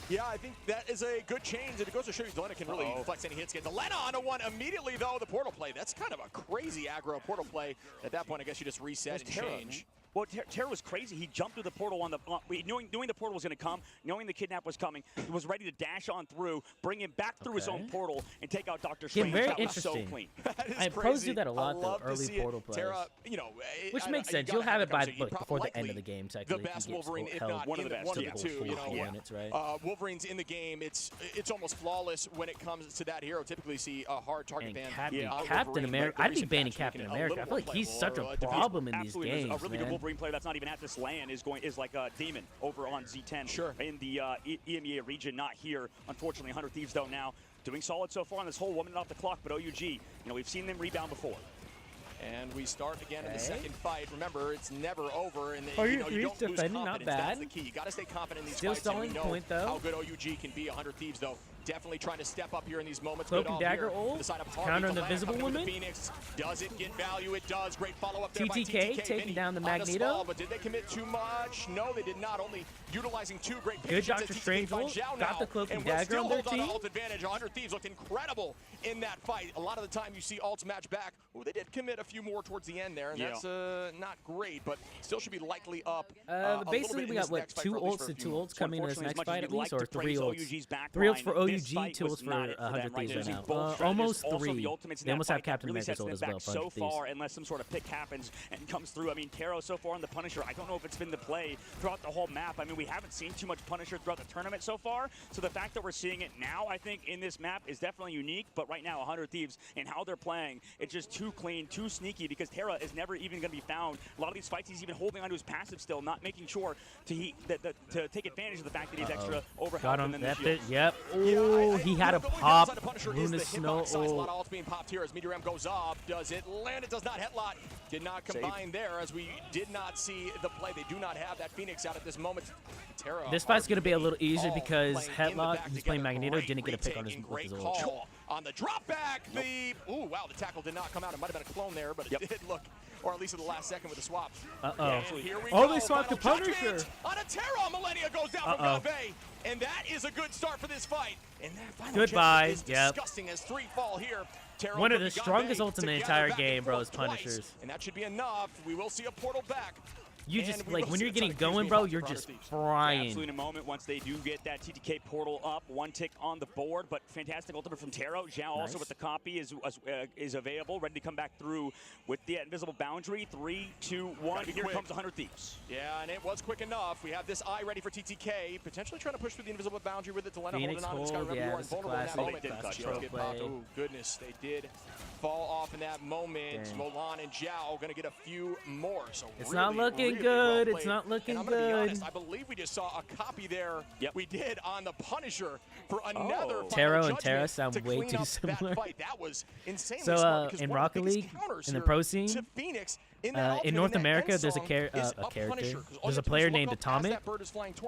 Yeah, I think that is a good change, and it goes to show you Delena can really flex any hits. Get Delena onto one immediately, though, the portal play. That's kind of a crazy aggro portal play. At that point, I guess you just reset and change. Well, Terra was crazy. He jumped through the portal on the knowing the portal was going to come, knowing the kidnap was coming. He was ready to dash on through, bring him back through his own portal, and take out Dr. Strange. Very that interesting. Was so clean. Pros do that a lot, though, early portal plays. Terra, you know, which makes sense. You'll have it by before the end of the game, technically. The best Wolverine, if not one of the best. 1 of the 2. You know, minutes, right? Wolverine's in the game. It's almost flawless when it comes to that hero. Typically, see a hard target ban. Captain America. I'd be banning Captain America. I feel like he's such a problem in these games, a really good Wolverine player that's not even at this LAN is like a Demon over on Z10 in the EMEA region, not here. Unfortunately, 100 Thieves though now doing solid so far on this whole 1 minute off the clock, but OUG, you know, we've seen them rebound before. And we start again in the second fight. Remember, it's never over, and you don't lose confidence. Not bad. That's the key. You got to stay confident in these Still fights. stalling point though. How good OUG can be. 100 Thieves though. Definitely trying to step up here in these moments. Cloak and dagger ult. Counter the Invisible Woman. Phoenix. Does it get value? It does. Great follow-up there by TTK taking down the Magneto. But did they commit too much? No, they did not. Only utilizing 2 great good Dr. Strange ult. Got the Cloak and dagger on their team. Ult advantage. 100 Thieves looked incredible in that fight. A lot of the time you see ults match back. Oh, they did commit a few more towards the end there, and that's not great, but still should be likely up. Basically, we got what 2 ults coming in this next fight at least, or 3 ults. 3 ults for OUG, 2 ults for 100 Thieves right now. Almost 3. They almost have Captain America's ult as well. So far, unless some sort of pick happens and comes through. I mean, Taro so far on the Punisher, I don't know if it's been the play throughout the whole map. I mean, we haven't seen too much Punisher throughout the tournament so far. So the fact that we're seeing it now, I think, in this map is definitely unique. But right now, 100 Thieves and how they're playing, it's just too clean, too sneaky, because Terra is never even going to be found. A lot of these fights, he's even holding onto his passive still, not making sure to take advantage of the fact that he's extra overhealth. Yep. Oh, he had a pop. Luna's Snow. A lot of ults being popped here as Meteor M goes up. Does it land? It does not. Headlock did not combine there, as we did not see the play. They do not have that Phoenix out at this moment. Terra, this fight's going to be a little easier because Headlock, who's playing Magneto, didn't get a pick on his ult. On the drop back, ooh, wow, the tackle did not come out. It might have been a clone there, but it did look, or at least at the last second with the swap. Uh-oh. Oh, they swapped the Punisher. On a Terra, Millennia goes down from Galvay. And that is a good start for this fight. And that final Goodbye. is disgusting as 3 fall here. Terra One of the strongest ults in the entire game, bro, is Punishers. And that should be enough. We will see a portal back. You just, like, when you're getting going, bro, you're just frying. Absolutely in a moment once they do get that TTK portal up. 1 tick on the board, but fantastic ultimate from Taro. Zhao also with the copy is available, ready to come back through with the invisible boundary. 3, 2, 1. Here comes 100 Thieves. Yeah, and it was quick enough. We have this eye ready for TTK, potentially trying to push through the invisible boundary with it. Delena holding on. It's got to remember you are invulnerable in that moment. Get popped. Oh, goodness, they did fall off in that moment. Molan and Zhao going to get a few more. So it's not looking good. It's not looking good. Be honest, I believe we just saw a copy there. We did on the Punisher for another. Taro and Terra sound way too similar. That was insanely so in Rocket League, in the pro scene, in North America, there's a character. There's a player named Atomic,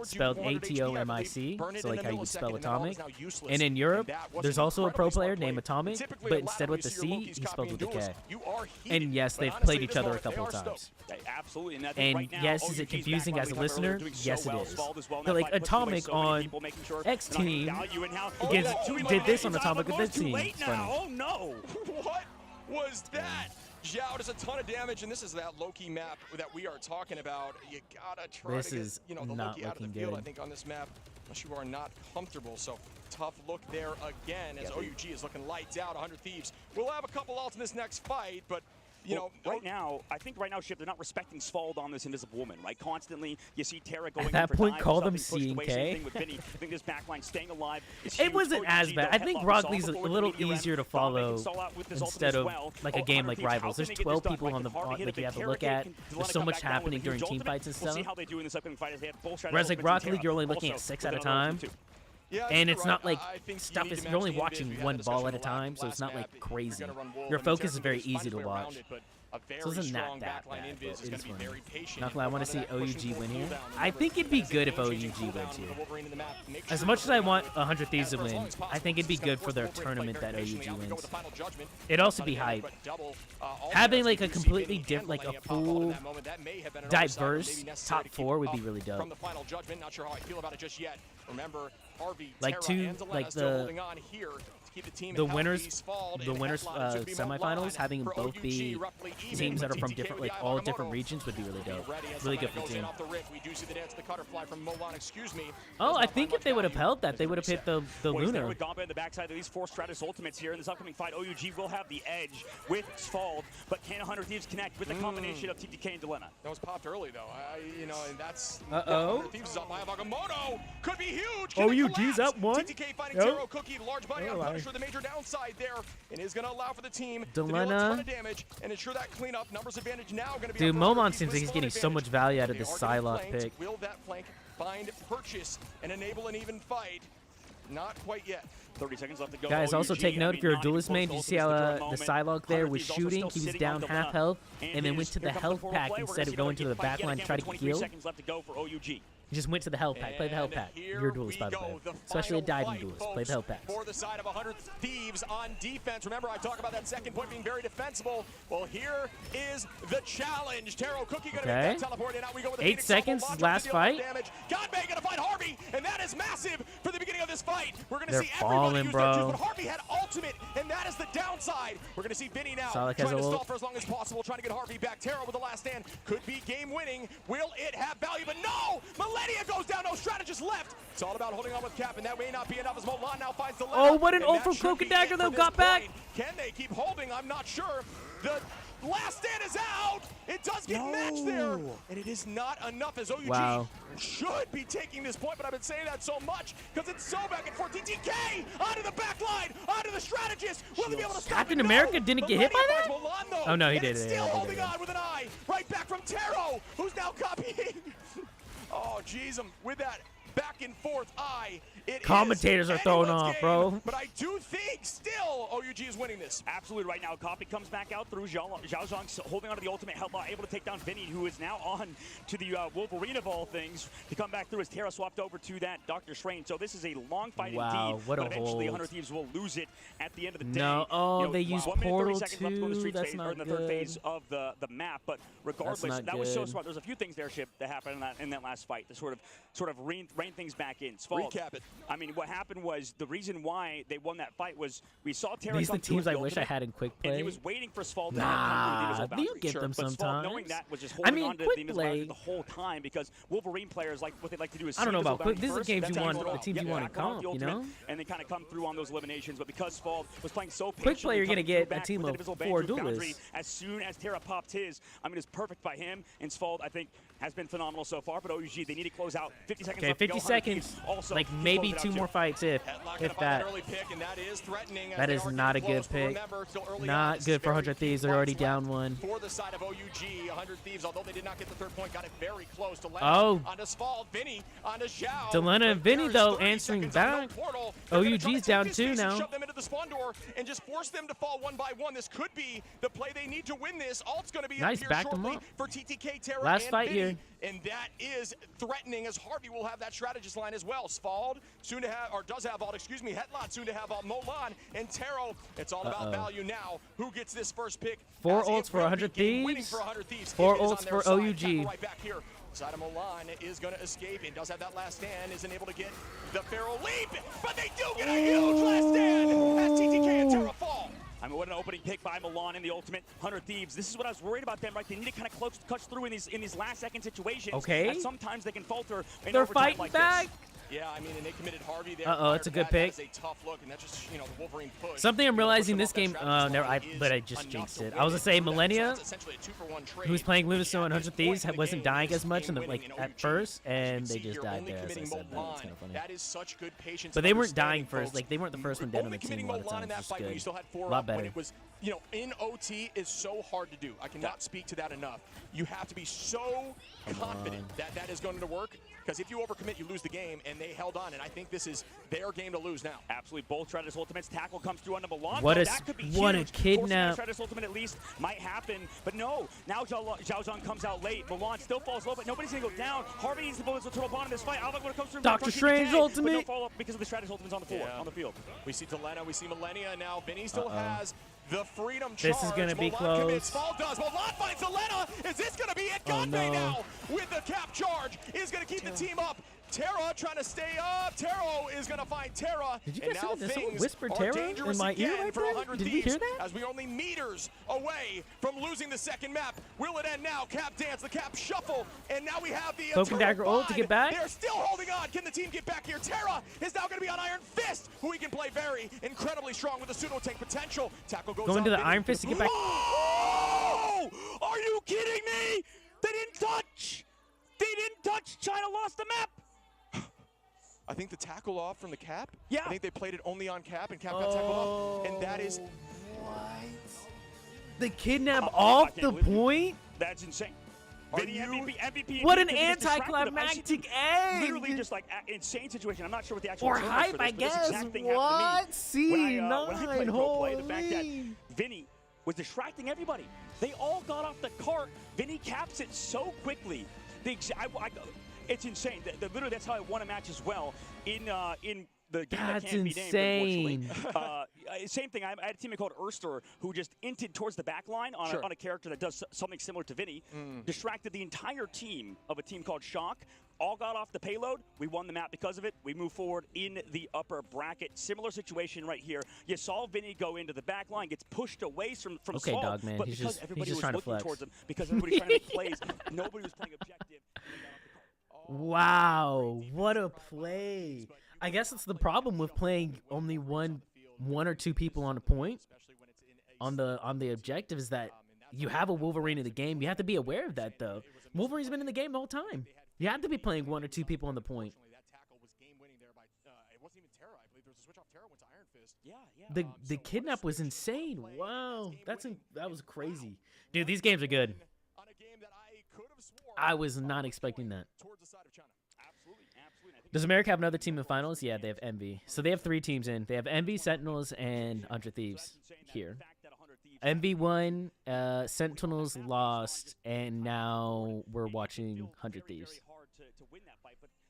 spelled A-T-O-M-I-C, so like how you would spell Atomic. And in Europe, there's also a pro player named Atomic, but instead with the C, he spells with the K. And yes, they've played each other a couple of times. Absolutely. And yes, is it confusing as a listener? Yes, it is. But like Atomic on X Team did this on Atomic with this team. It's funny. Oh no! What was that? Zhao does a ton of damage, and this is that Loki map that we are talking about. You gotta try to get, you know, the Loki out of the field, I think, on this map, unless you are not comfortable. So tough look there again, as OUG is looking lights out. 100 Thieves. We'll have a couple ults in this next fight, but you know, right now, I think Ship, they're not respecting Sfold on this Invisible Woman, right? Constantly, you see Terra going at that in for point, dive, call them C and K. I think this backline staying alive is it wasn't as bad. I think Rocket League's a little easier to follow instead of like a game like Rivals. There's 12 people on the like you have to look at. There's so much happening during team fights and stuff. Whereas like Rocket League, you're only looking at 6 at a time. And it's not like stuff is, you're only watching one ball at a time, so it's not like crazy. Your focus is very easy to watch. So it's not that bad, but it is funny. Not gonna lie, I want to see OUG win here. I think it'd be good if OUG wins here. As much as I want 100 Thieves to win, I think it'd be good for their tournament that OUG wins. It'd also be hype. Having like a completely different, like a full, diverse top 4 would be really dope. Like the winners semifinals, having both be teams that are from different, like all different regions would be really dope. Really good for the team. Oh, I think if they would have held that, they would have hit the Lunar. With Gamba in the backside of these 4 Stratus ultimates here in this upcoming fight, OUG will have the edge with Sfold, but can 100 Thieves connect with the combination of TTK and Delena? That was popped early though. You know, and that's 100 Thieves is up by Bagamoto. Could be huge. OUG's up 1. TTK finding Taro Cookie, large body on Punisher, the major downside there, and is going to allow for the team to deal a ton of damage and ensure that cleanup. Numbers advantage now going to be. Dude, Momon seems like he's getting so much value out of this Psylocke pick. Will that flank find purchase and enable an even fight? Not quite yet. 30 seconds left to go. Guys, also take note if you're a duelist main, did you see how the Psylocke there was shooting? He was down half health and then went to the health pack instead of going to the back line to try to get healed. He just went to the health pack. Play the health pack. You're a duelist, by the way. Especially a diving duelist. Play the health pack. For the side of 100 Thieves on defense. Remember, I talk about that second point being very defensible. Well, here is the challenge. Taro Cookie going to make that teleport, and out we go with the 8 seconds, last fight. Godbay going to find Harvey, and that is massive for the beginning of this fight. We're going to see falling, everybody use their juice, but Harvey had ultimate, and that is the downside. We're going to see Vinny now trying to stall for as long as possible, trying to get Harvey back. Taro with the last stand could be game winning. Will it have value? But no! Millennia goes down. No strategist left. It's all about holding on with Cap, and that may not be enough as Molan now finds the Oh, what an ult from Cloak and Dagger, though. Got back. Can they keep holding? I'm not sure. The last stand is out. It does get matched there, and it is not enough as OUG should be taking this point, but I've been saying that so much because it's so back and forth. TTK onto the back line, onto the strategist. Will they be able to stop Captain America didn't get hit by that? Molan, oh, no, he did. Still holding on with an eye. Right back from Taro, who's now copying. Oh, jeez, with that back and forth. Commentators are throwing off, bro. But I do think still OUG is winning this. Absolutely. Right now, Copy comes back out through Zhao Zhang holding onto the ultimate headlock, able to take down Vinny, who is now on to the Wolverine of all things to come back through as Terra swapped over to that Dr. Strange. So this is a long fight indeed. What but a eventually, hold. 100 Thieves will lose it at the end of the day. No, oh, they use 1 minute, 30 Portal seconds left to go in the too. street That's phase, or not in the third good. phase of the map. But regardless, that was so smart. There's a few things there, Ship, that happened in that last fight to sort of rein things back in. Recap it. I mean, what happened was the reason why they won that fight was we saw Terra These come the teams through I with the wish I ultimate, had in quick and he play. was waiting for Sval to come through the Nah, invisible you boundary. get them But Sval, sometimes. knowing that, was just holding on to quick the invisible boundary play. the whole time because Wolverine players, like what they like to do is I don't know see about quick. invisible These are boundary games first, you then want, tackle it the off. teams you Yeah, want to tackle off the comp, you ultimate, know? and they kind of come through on those eliminations. But because Sval was playing so patiently, Quick play, you're gonna coming get through a back team with of the invisible 4 boundary duelists. as soon as Terra popped his, I mean, it's perfect by him. And Sval, I think, has been phenomenal so far. But OUG, they need to close out. 50 seconds Okay, left to 50 go. seconds. Also, Like to maybe close it 2 out more too. fight if that. Early pick, and that is threatening. That is not a good pick. Not good for 100 Thieves. They're already down 1. For the side of OUG, 100 Thieves, although they did not get the 3rd point, got it very close to Lena. Oh. Onto Sval, Vinny, onto Zhao. Delena and Vinny, There's though, 30 answering seconds on no back. portal. They're gonna try to OUG's take down this 2 space and now. Shove them into the spawn door and just force them to fall 1 by 1. This could be the play they need to win this. Alt's going to be Nice, up here backed them shortly up. for TTK, Terra, Last and fight Vinny. here. And that is threatening, as Harvey will have that strategist line as well. Sval soon to have, or does have Alt, excuse me, Hetlot soon to have Alt, Molan, and Taro. It's all about value now. Who gets this first pick? 4 As ults it for will 100 begin winning Thieves. for 100 Thieves. 4 It is on ults their for side. OUG. Tackle right back here. Side of Molan is going to escape and does have that last stand, isn't able to get the Pharaoh leap, but they do get a huge last stand as TTK and Terra fall. I mean, what an opening pick by Milan in the ultimate 100 Thieves. This is what I was worried about them, right? They need to kind of clutch through in these last-second situations. Okay. And sometimes they can falter in They're overtime fighting like back. this. Yeah, I mean, and they committed Harvey there. It's a good pick. That is a tough look, and that's just, the Wolverine push. Something I'm realizing this game, never, but I just jinxed it. I was gonna say Millennia, who's playing Lunaso and 100 Thieves, wasn't dying as much in the at first, and they just died there. As I said, that's kind of funny. That is such good patience. But they weren't dying first. Like they weren't the first one dead on the team a lot of times. That It's fight good. when you still had 4 A lot up, when better. it was, in OT is so hard to do. I cannot speak to that enough. You have to be so confident that that is going to work. Because if you overcommit, you lose the game, and they held on, and I think this is their game to lose now. Absolutely, both Stratus Ultimates. Tackle comes through onto Milan. What a that could be what a huge. kidnap! Stratus Ultimate at least might happen, but no. Now Zhao Zhang comes out late. Milan still falls low, but nobody's gonna go down. Harvey needs to build to the bottom of this fight. Alba when it comes through. Dr. Strange ultimate. But no follow up because of the Stratus Ultimates on the floor, on the field. We see Delena, we see Millennia now. Vinny still has the freedom charge. This is gonna be Milan close. Commits. Sval does. Milan finds Delena. Is this gonna be it? Gunpei now with the cap charge is gonna keep the team up. Terra trying to stay up. Taro is going to find Terra. Did you and guys now see that? Someone things whispered are Terra dangerous in my ear again right for there? 100 Did we Thieves hear that? as we are only meters away from losing the second map. Will it end now? Cap dance, the cap shuffle, and now we have the Cloak and Dagger ult to get back. They're still holding on. Can the team get back here? Terra is now going to be on Iron Fist, who he can play very incredibly strong with the pseudo tank potential. Tackle goes Going to out, the Vinny. Iron Fist to get back. Oh! Are you kidding me? They didn't touch. They didn't touch. China lost the map. I think the tackle off from the cap. Yeah. I think they played it only on cap, and cap got tackled off. And that is The kidnap off the point? That's insane. Are Vinny you- MVP. What an because he just distracted him. anticlimactic Literally end! just like insane situation. I'm not sure what the actual Or term is hype, for this, I but this guess. exact thing happened What? to me. When I C9, played pro play, the fact that holy. Vinny was distracting everybody. They all got off the cart. Vinny caps it so quickly. It's insane. Literally, that's how I won a match as well in the game that That's can't be named, insane. Same thing. I had a teammate called Erster who just inted towards the back line on, on a character that does something similar to Vinny. Distracted the entire team of a team called Shock. All got off the payload. We won the map because of it. We move forward in the upper bracket. Similar situation right here. You saw Vinny go into the back line, gets pushed away from Okay, Saul, dog, man. but He's because just- everybody he's just was trying to looking flex. towards him, because everybody's trying to make plays, nobody was playing objective. Wow, what a play. I guess it's the problem with playing only one or two people on a point. On the objective is that you have a Wolverine in the game. You have to be aware of that, though. Wolverine's been in the game the whole time. You have to be playing one or two people on the point. That tackle was game-winning there by, it wasn't even Terra. I believe there was a switch off Terra, went to Iron Fist. The kidnap was insane. Wow, that was crazy, dude. These games are good. On a game that I could have sworn I was not expecting that. towards the side of China. Absolutely, absolutely. I think Does America have another team in finals? Yeah, they have Envy. So they have 3 teams in. They have Envy, Sentinels, and 100 Thieves here. Envy won, Sentinels lost, and now we're watching 100 Thieves.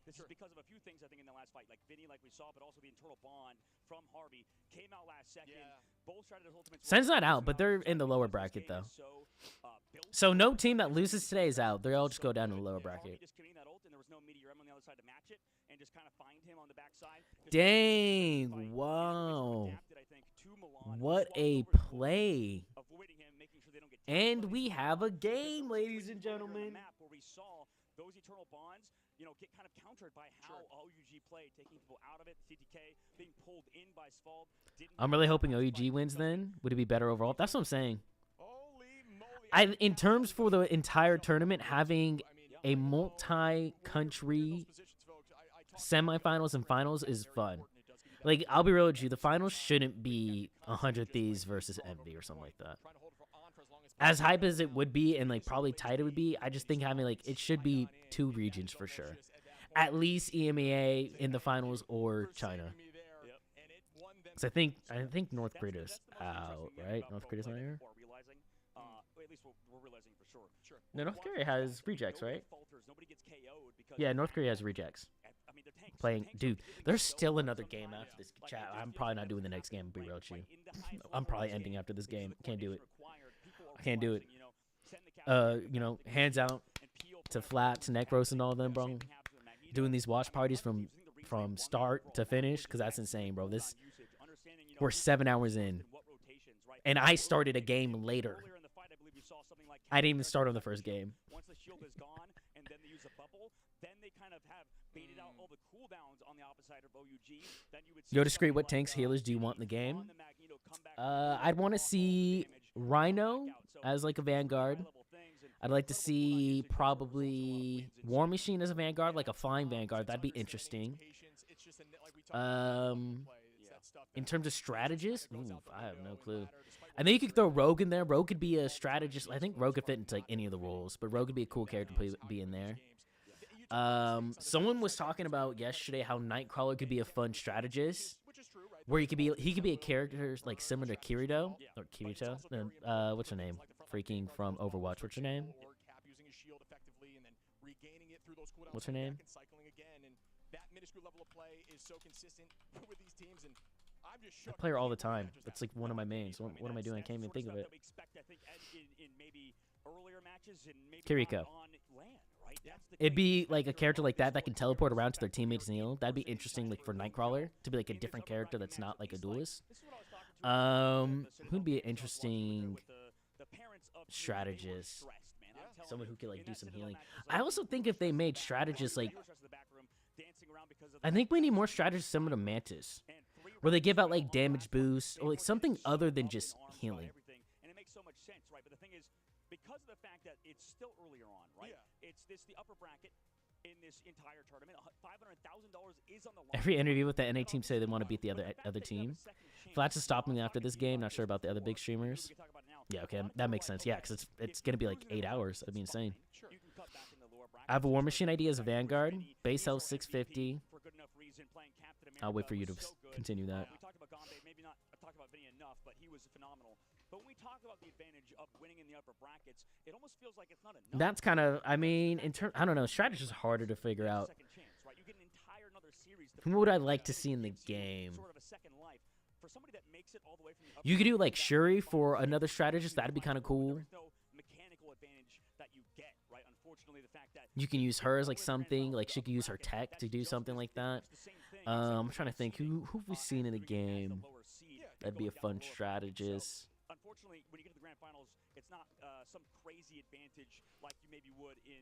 This is because of a few things, I think, in the last fight. Like Vinny, like we saw, but also the internal bond from Harvey came out last second. Both tried to ultimate. Sen's not out, but they're in the lower bracket, though. So no team that loses today is out. They all just go down to the lower bracket. Dang, wow. What a play. And we have a game, ladies and gentlemen. Those eternal bonds, you know, get kind of countered by how OUG played, taking people out of it, CTK being pulled in by Svalb. I'm really hoping OUG wins then. Would it be better overall? That's what I'm saying. In terms for the entire tournament, having a multi-country semifinals and finals is fun. Like, I'll be real with you, the finals shouldn't be 100 Thieves versus Envy or something like that. As hype as it would be and, like, probably tight it would be, I just think having, like, it should be 2 regions for sure. At least EMEA in the finals or China. Because I think North Korea's out, right? North Korea's not here? No, North Korea has rejects, right? Yeah, North Korea has rejects. Playing, dude, there's still another game after this chat. I'm probably not doing the next game, to be real with you. I'm probably ending after this game. Can't do it. I can't do it. You know, hands out to Flat, to Necros and all of them, bro. Doing these watch parties from start to finish, because that's insane, bro. We're 7 hours in. And I started a game later. I didn't even start on the first game. Once the shield is gone and then they use a bubble, then they kind of have baited out all the cooldowns on the opposite side of OUG. Then you would see Yo, Discreet, what tanks, healers do you want in the game? I'd want to see Rhino as like a Vanguard. I'd like to see probably War Machine as a Vanguard, like a flying Vanguard. That'd be interesting. In terms of strategists, I have no clue. I think you could throw Rogue in there. Rogue could be a strategist. I think Rogue could fit into like any of the roles, but Rogue could be a cool character to be in there. Someone was talking about yesterday how Nightcrawler could be a fun strategist, where he could be a character like similar to Kirito or Kirito. What's her name? Freaking from Overwatch. What's her name? What's her name? I play her all the time. That's like one of my mains. What am I doing? I can't even think of it. Kiriko. It'd be like a character like that can teleport around to their teammates and heal. That'd be interesting, like for Nightcrawler to be like a different character that's not like a duelist. Who'd be an interesting strategist? Someone who could like do some healing. I also think if they made strategists like, I think we need more strategists similar to Mantis, where they give out like damage boosts or like something other than just healing. And it makes so much sense, right? But the thing is, because of the fact that it's still earlier on, right? Yeah. It's the upper bracket in this entire tournament. $500,000 is on the line. Every interview with the NA team say they want to beat the other team. Flats is stopping after this game. Not sure about the other big streamers. Yeah, okay, that makes sense. Yeah, because it's gonna be like 8 hours. That'd be insane. I have a War Machine ID as a Vanguard. Base health 650. I'll wait for you to continue that. We talked about Gombe, maybe not talk about Vinny enough, but he was phenomenal. But when we talk about the advantage of winning in the upper brackets, it almost feels like it's not enough. That's kind of, I mean, I don't know. Strategy is harder to figure out. Who would I like to see in the game? You could do like Shuri for another strategist. That'd be kind of cool. You can use her as like something, like she could use her tech to do something like that. I'm trying to think who have we seen in the game that'd be a fun strategist. Unfortunately, when you get to the grand finals, it's not some crazy advantage like you maybe would in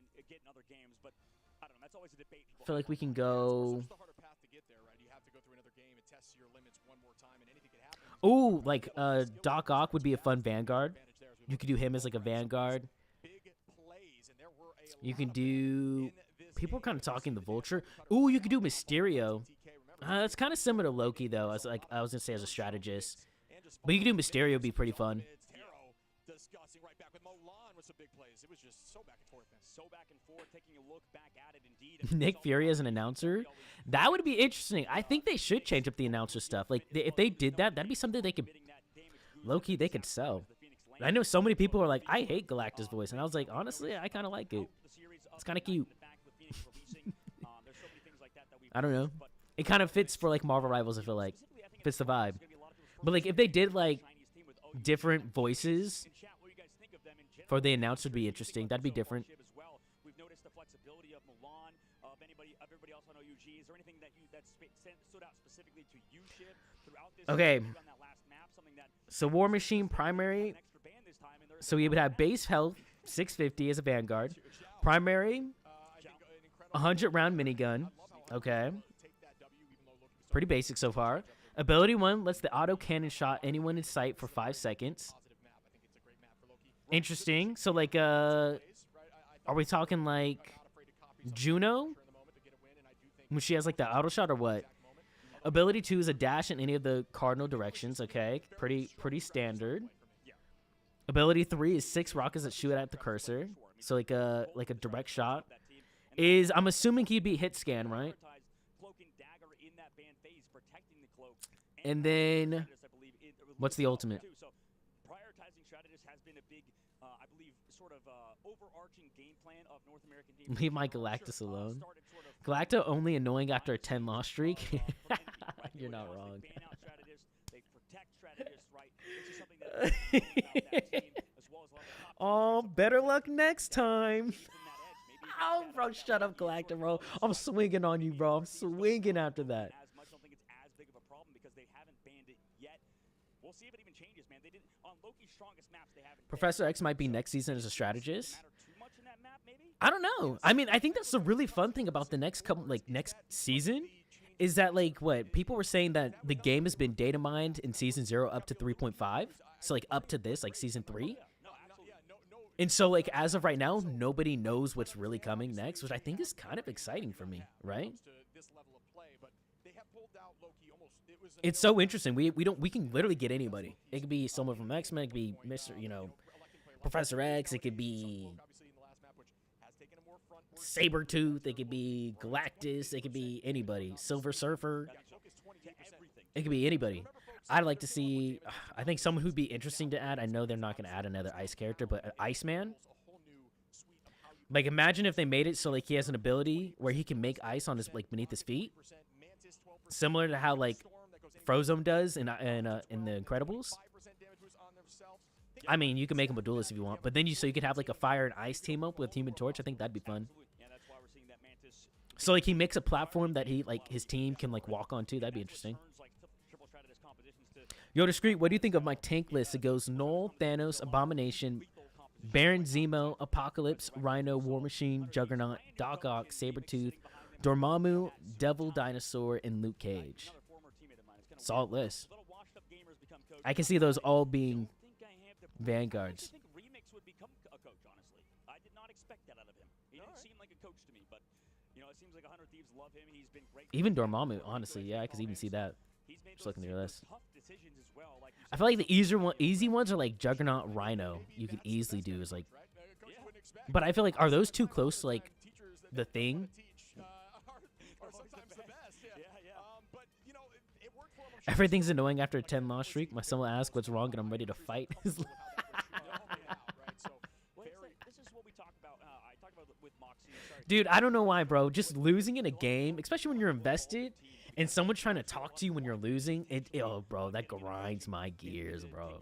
other games. But I don't know. That's always a debate. I feel like we can go. Ooh, like Doc Ock would be a fun Vanguard. You could do him as like a Vanguard. You can do. People are kind of talking the Vulture. Ooh, you could do Mysterio. It's kind of similar to Loki though. I was gonna say as a strategist, but you could do Mysterio. Would be pretty fun. right back with Milan with some big plays. It was just so back and forth, man. So back and forth, taking a look back at it indeed. Nick Fury as an announcer, that would be interesting. I think they should change up the announcer stuff. Like, if they did that, that'd be something they could, low-key, they could sell. I know so many people are like, I hate Galactus' voice, and I was like, honestly, I kind of like it. It's kind of cute. I don't know. It kind of fits for, like, Marvel Rivals, I feel like. Fits the vibe. But, like, if they did, like, different voices for the announcer, would be interesting. That'd be different. We've noticed the flexibility of Milan, of everybody else on OUG. Is there anything that stood out specifically to you, Shib, throughout this Okay. on that last map? Something that So War Machine primary. So we would have base health 650 as a Vanguard. Primary 100-round minigun. Okay. Pretty basic so far. Ability 1 lets the auto cannon shot anyone in sight for 5 seconds. Interesting. So like are we talking like Juno? When she has like the auto shot or what? Ability 2 is a dash in any of the cardinal directions. Okay. Pretty standard. Ability 3 is 6 rockets that shoot at the cursor. So like a direct shot. I'm assuming he'd be hit scan, right? And then what's the ultimate? Prioritizing strategist has been a big, I believe, sort of overarching game plan of North American teams. Leave my Galactus alone. Galacto only annoying after a 10-loss streak. You're not wrong. Oh, better luck next time. Oh, bro, shut up, Galacto, bro. I'm swinging on you, bro. I'm swinging after that. I don't think it's as big of a problem because they haven't banned it yet. We'll see if it even changes, man. They didn't on Loki's strongest maps. They haven't. Professor X might be next season as a strategist. I don't know. I mean, I think that's the really fun thing about the next next season is that what people were saying that the game has been data mined in season 0 up to 3.5. So up to this season 3. And so as of right now, nobody knows what's really coming next, which I think is kind of exciting for me, right? It's so interesting. We can literally get anybody. It could be someone from X-Men, it could be Mr. Professor X, it could be Sabretooth, it could be Galactus, it could be anybody. Silver Surfer. It could be anybody. I'd like to see, I think someone who'd be interesting to add, I know they're not going to add another ice character, but Iceman. Imagine if they made it so he has an ability where he can make ice on his beneath his feet. Similar to how Frozone does in The Incredibles. I mean, you can make him a duelist if you want, but then you could have a fire and ice team up with Human Torch. I think that'd be fun. So he makes a platform that his team can walk onto. That'd be interesting. Yo, Discreet, what do you think of my tank list? It goes Null, Thanos, Abomination, Baron Zemo, Apocalypse, Rhino, War Machine, Juggernaut, Doc Ock, Sabretooth, Dormammu, Devil Dinosaur, and Luke Cage. Solid list. I can see those all being Vanguards. Remix would become a coach, honestly. I did not expect that out of him. He didn't seem like a coach to me, but it seems like 100 Thieves love him. He's been great. Even Dormammu, honestly, yeah, I could even see that. Just looking through this. I feel like the easy ones are Juggernaut, Rhino. You could easily do is but I feel are those too close to the Thing? Everything's annoying after a 10-loss streak. My son will ask what's wrong, and I'm ready to fight. Dude, I don't know why, bro. Just losing in a game, especially when you're invested, and someone's trying to talk to you when you're losing, bro, that grinds my gears, bro.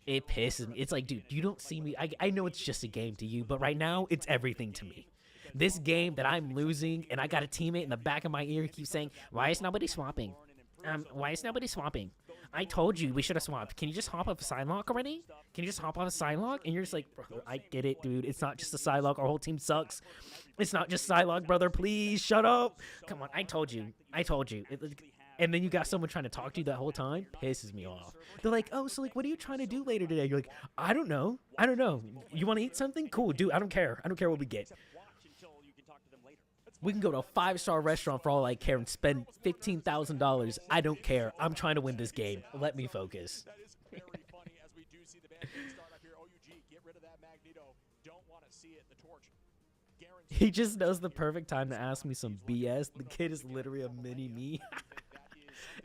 It pisses me. It's dude, you don't see me. I know it's just a game to you, but right now, it's everything to me. This game that I'm losing, and I got a teammate in the back of my ear who keeps saying, why is nobody swapping? Why is nobody swapping? I told you we should have swapped. Can you just hop off a Psylocke already? Can you just hop off a Psylocke? And you're just bro, I get it, dude. It's not just a Psylocke. Our whole team sucks. It's not just Psylocke, brother. Please, shut up. Come on, I told you. And then you got someone trying to talk to you that whole time. Pisses me off. They're oh, so what are you trying to do later today? You're I don't know. You want to eat something? Cool, dude. I don't care what we get. We can go to a 5-star restaurant for all I care and spend $15,000. I don't care. I'm trying to win this game. Let me focus. rid of that Magneto. Don't want to see it. The torch. He just knows the perfect time to ask me some BS. The kid is literally a mini me.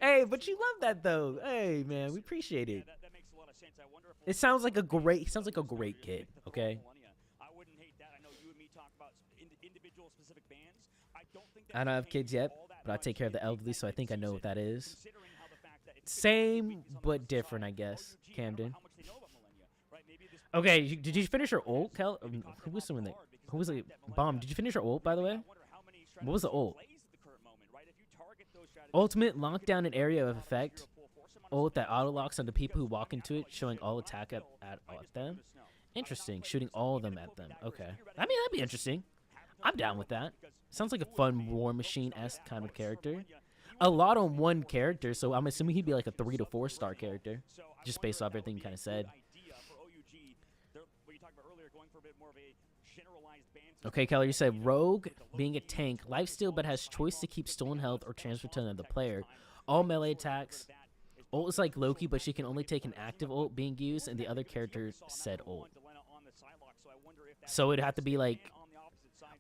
Hey, but you love that though. Hey, man, we appreciate it. That makes a lot of sense. I wonder if It sounds like a great. He sounds like a great kid. Okay. I wouldn't hate that. I know you and me talk about individual specific bands. I don't think I don't have kids yet, but I take care of the elderly, so I think I know what that is. Same but different, I guess. Camden. Okay, did you finish your ult, Kel? Who was someone that? Who was it? Bomb. Did you finish your ult, by the way? What was the ult? Ultimate lockdown an area of effect. Ult that auto locks on the people who walk into it, showing all attack at them. Interesting. Shooting all of them at them. Okay. I mean, that'd be interesting. I'm down with that. Sounds like a fun War Machine-esque kind of character. A lot on one character, so I'm assuming he'd be like a 3 to 4 star character, just based off everything you kind of said. Okay, Keller, you said Rogue being a tank, lifesteal but has choice to keep stolen health or transfer to another player. All melee attacks. Ult is like Loki, but she can only take an active ult being used, and the other character said ult. So it'd have to be like,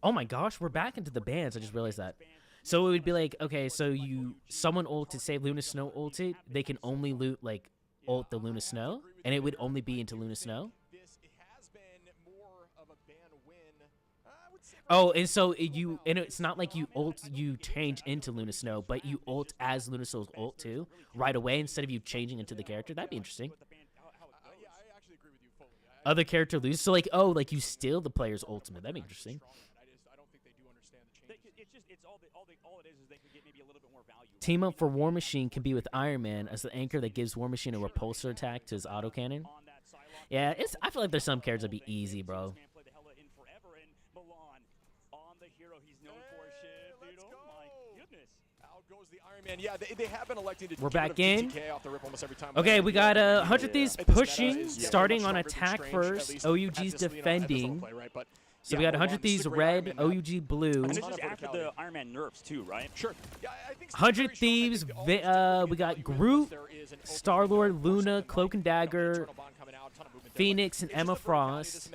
oh my gosh, we're back into the bans. I just realized that. So it would be like, okay, so someone ulted, say Luna Snow ulted, they can only loot like ult the Luna Snow, and it would only be into Luna Snow. Oh, and so it's not like you change into Luna Snow, but you ult as Luna Snow's ult too, right away instead of you changing into the character. That'd be interesting. Yeah, I actually agree with you fully. Other character loses, so like, oh, like you steal the player's ultimate. That'd be interesting. I don't think they do understand the change. It's all it is they could get maybe a little bit more value. Team up for War Machine can be with Iron Man as the anchor that gives War Machine a repulsor attack to his autocannon. Yeah, I feel like there's some characters that'd be easy, bro. Yeah, they have been electing to We're back in. off the rip almost every time. Okay, we got 100 Thieves pushing, starting on attack first. OUG's defending. So we got 100 Thieves red, OUG blue. And this is after the Iron Man nerfs too, right? Sure. 100 Thieves, we got Groot, Star-Lord, Luna, Cloak and Dagger, Phoenix, and Emma Frost.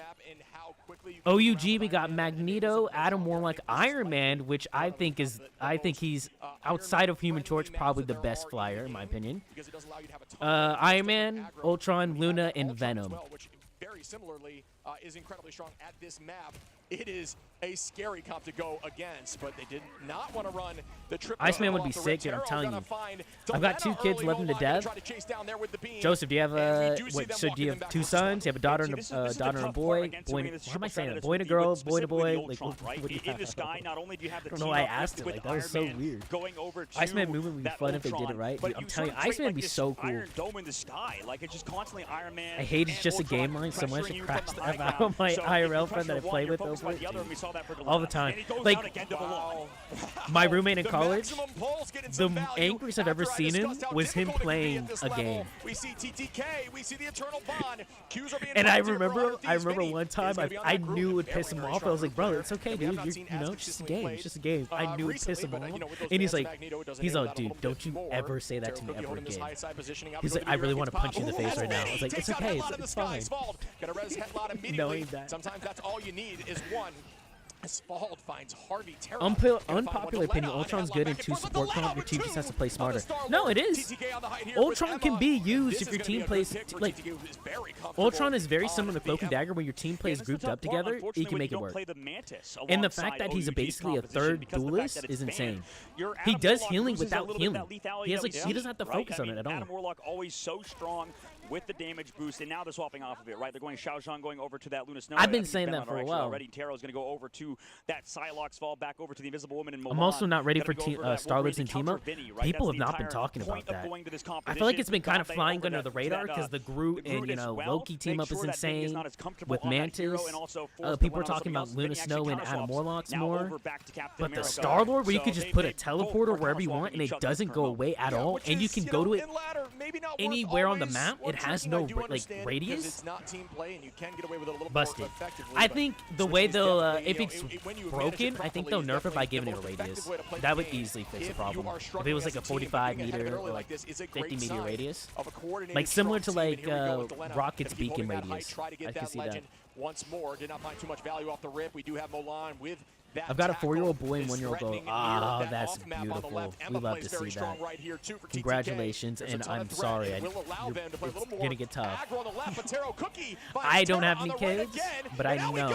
OUG, we got Magneto, Adam Warlock, Iron Man, which I think he's outside of Human Torch probably the best flyer in my opinion. Iron Man, Ultron, Luna, and Venom. Which very similarly is incredibly strong at this map. It is a scary comp to go against, but they did not want to run the trip. Iceman would be sick, dude, I'm telling you. I've got 2 kids left in the dev. Joseph, do you have so do you have 2 sons? You have a daughter and a boy? Boy, how am I saying that? Boy and a girl, boy to boy? Like, what do you have? In the sky, not only do you have the I don't know why I asked it. Like, that was so weird. Iceman movement would be fun if they did it right. Dude, I'm telling you, Iceman would be so cool. Iron Dome in the sky, like it's just constantly Iron Man. I hate it's just a game line so much. It crashed the F out of my IRL friend that I play with over it. All the time. Like, my roommate in college, the angriest I've ever seen him was him playing a game. We see TTK, we see the eternal bond. And I remember one time I knew it would piss him off. I was like, bro, it's okay, dude. It's just a game. It's just a game. I knew it would piss him off. And he's like, dude, don't you ever say that to me ever again. He's like, I really want to punch you in the face right now. I was like, it's okay. It's fine. Knowing that. Sometimes that's all you need is one. Asphalt finds Harvey unpopular opinion, Ultron's good in 2 support comp, your team just has to play smarter. No, it is. Ultron can be used if your team plays, like, Ultron is very similar to Cloak and Dagger. When your team plays grouped up together, you can make it work. And the fact that he's basically a 3rd duelist is insane. He does healing without healing. He doesn't have to focus on it at all. Adam Warlock always so strong with the damage boost, and now they're swapping off of it, right? They're going Xiao Zhang going over to that Luna Snow. I've been saying that for a while. Already. Taro's going to go over to that Psylocke's fall, back over to the Invisible Woman and Mulan. I'm also not ready for Star-Lords and team up. People have not been talking about that. I feel like it's been kind of flying under the radar because the Groot and Loki team up is insane. With Mantis, people are talking about Luna Snow and Adam Warlocks more. But the Star-Lord, where you could just put a teleporter wherever you want and it doesn't go away at all, and you can go to it anywhere on the map, it has no like radius. It's not team play, and you can get away with it a little Busted. more effectively. I think the way they'll, if it's when you manage broken, it I think properly, they'll it's nerf it by definitely giving it a the most radius. effective way to play That the would game. easily fix the If you problem. are If it struggling was like as a a team, 45 being ahead of it meter early or like like this is a 50 great meter sign radius. of a coordinated, Like similar to strong team. like And here we go with Delena. Rocket's Gonna keep beacon holding that height, radius. try to get I can that see that. legend once more. Did not find too much value off the rip. We do have Milan with that I've got a tackle. 4-year-old boy and Is 1-year-old girl. threatening Ah, near that that's off map on the beautiful. left. We Emma love plays to very see strong that. right here too for TTK. Congratulations, There's a and ton I'm of threat, sorry. and will allow them to play a little It's more gonna get tough. aggro on the left, but Taro Cookie finds I don't Tara have on any the right kids, again, but and I now we know.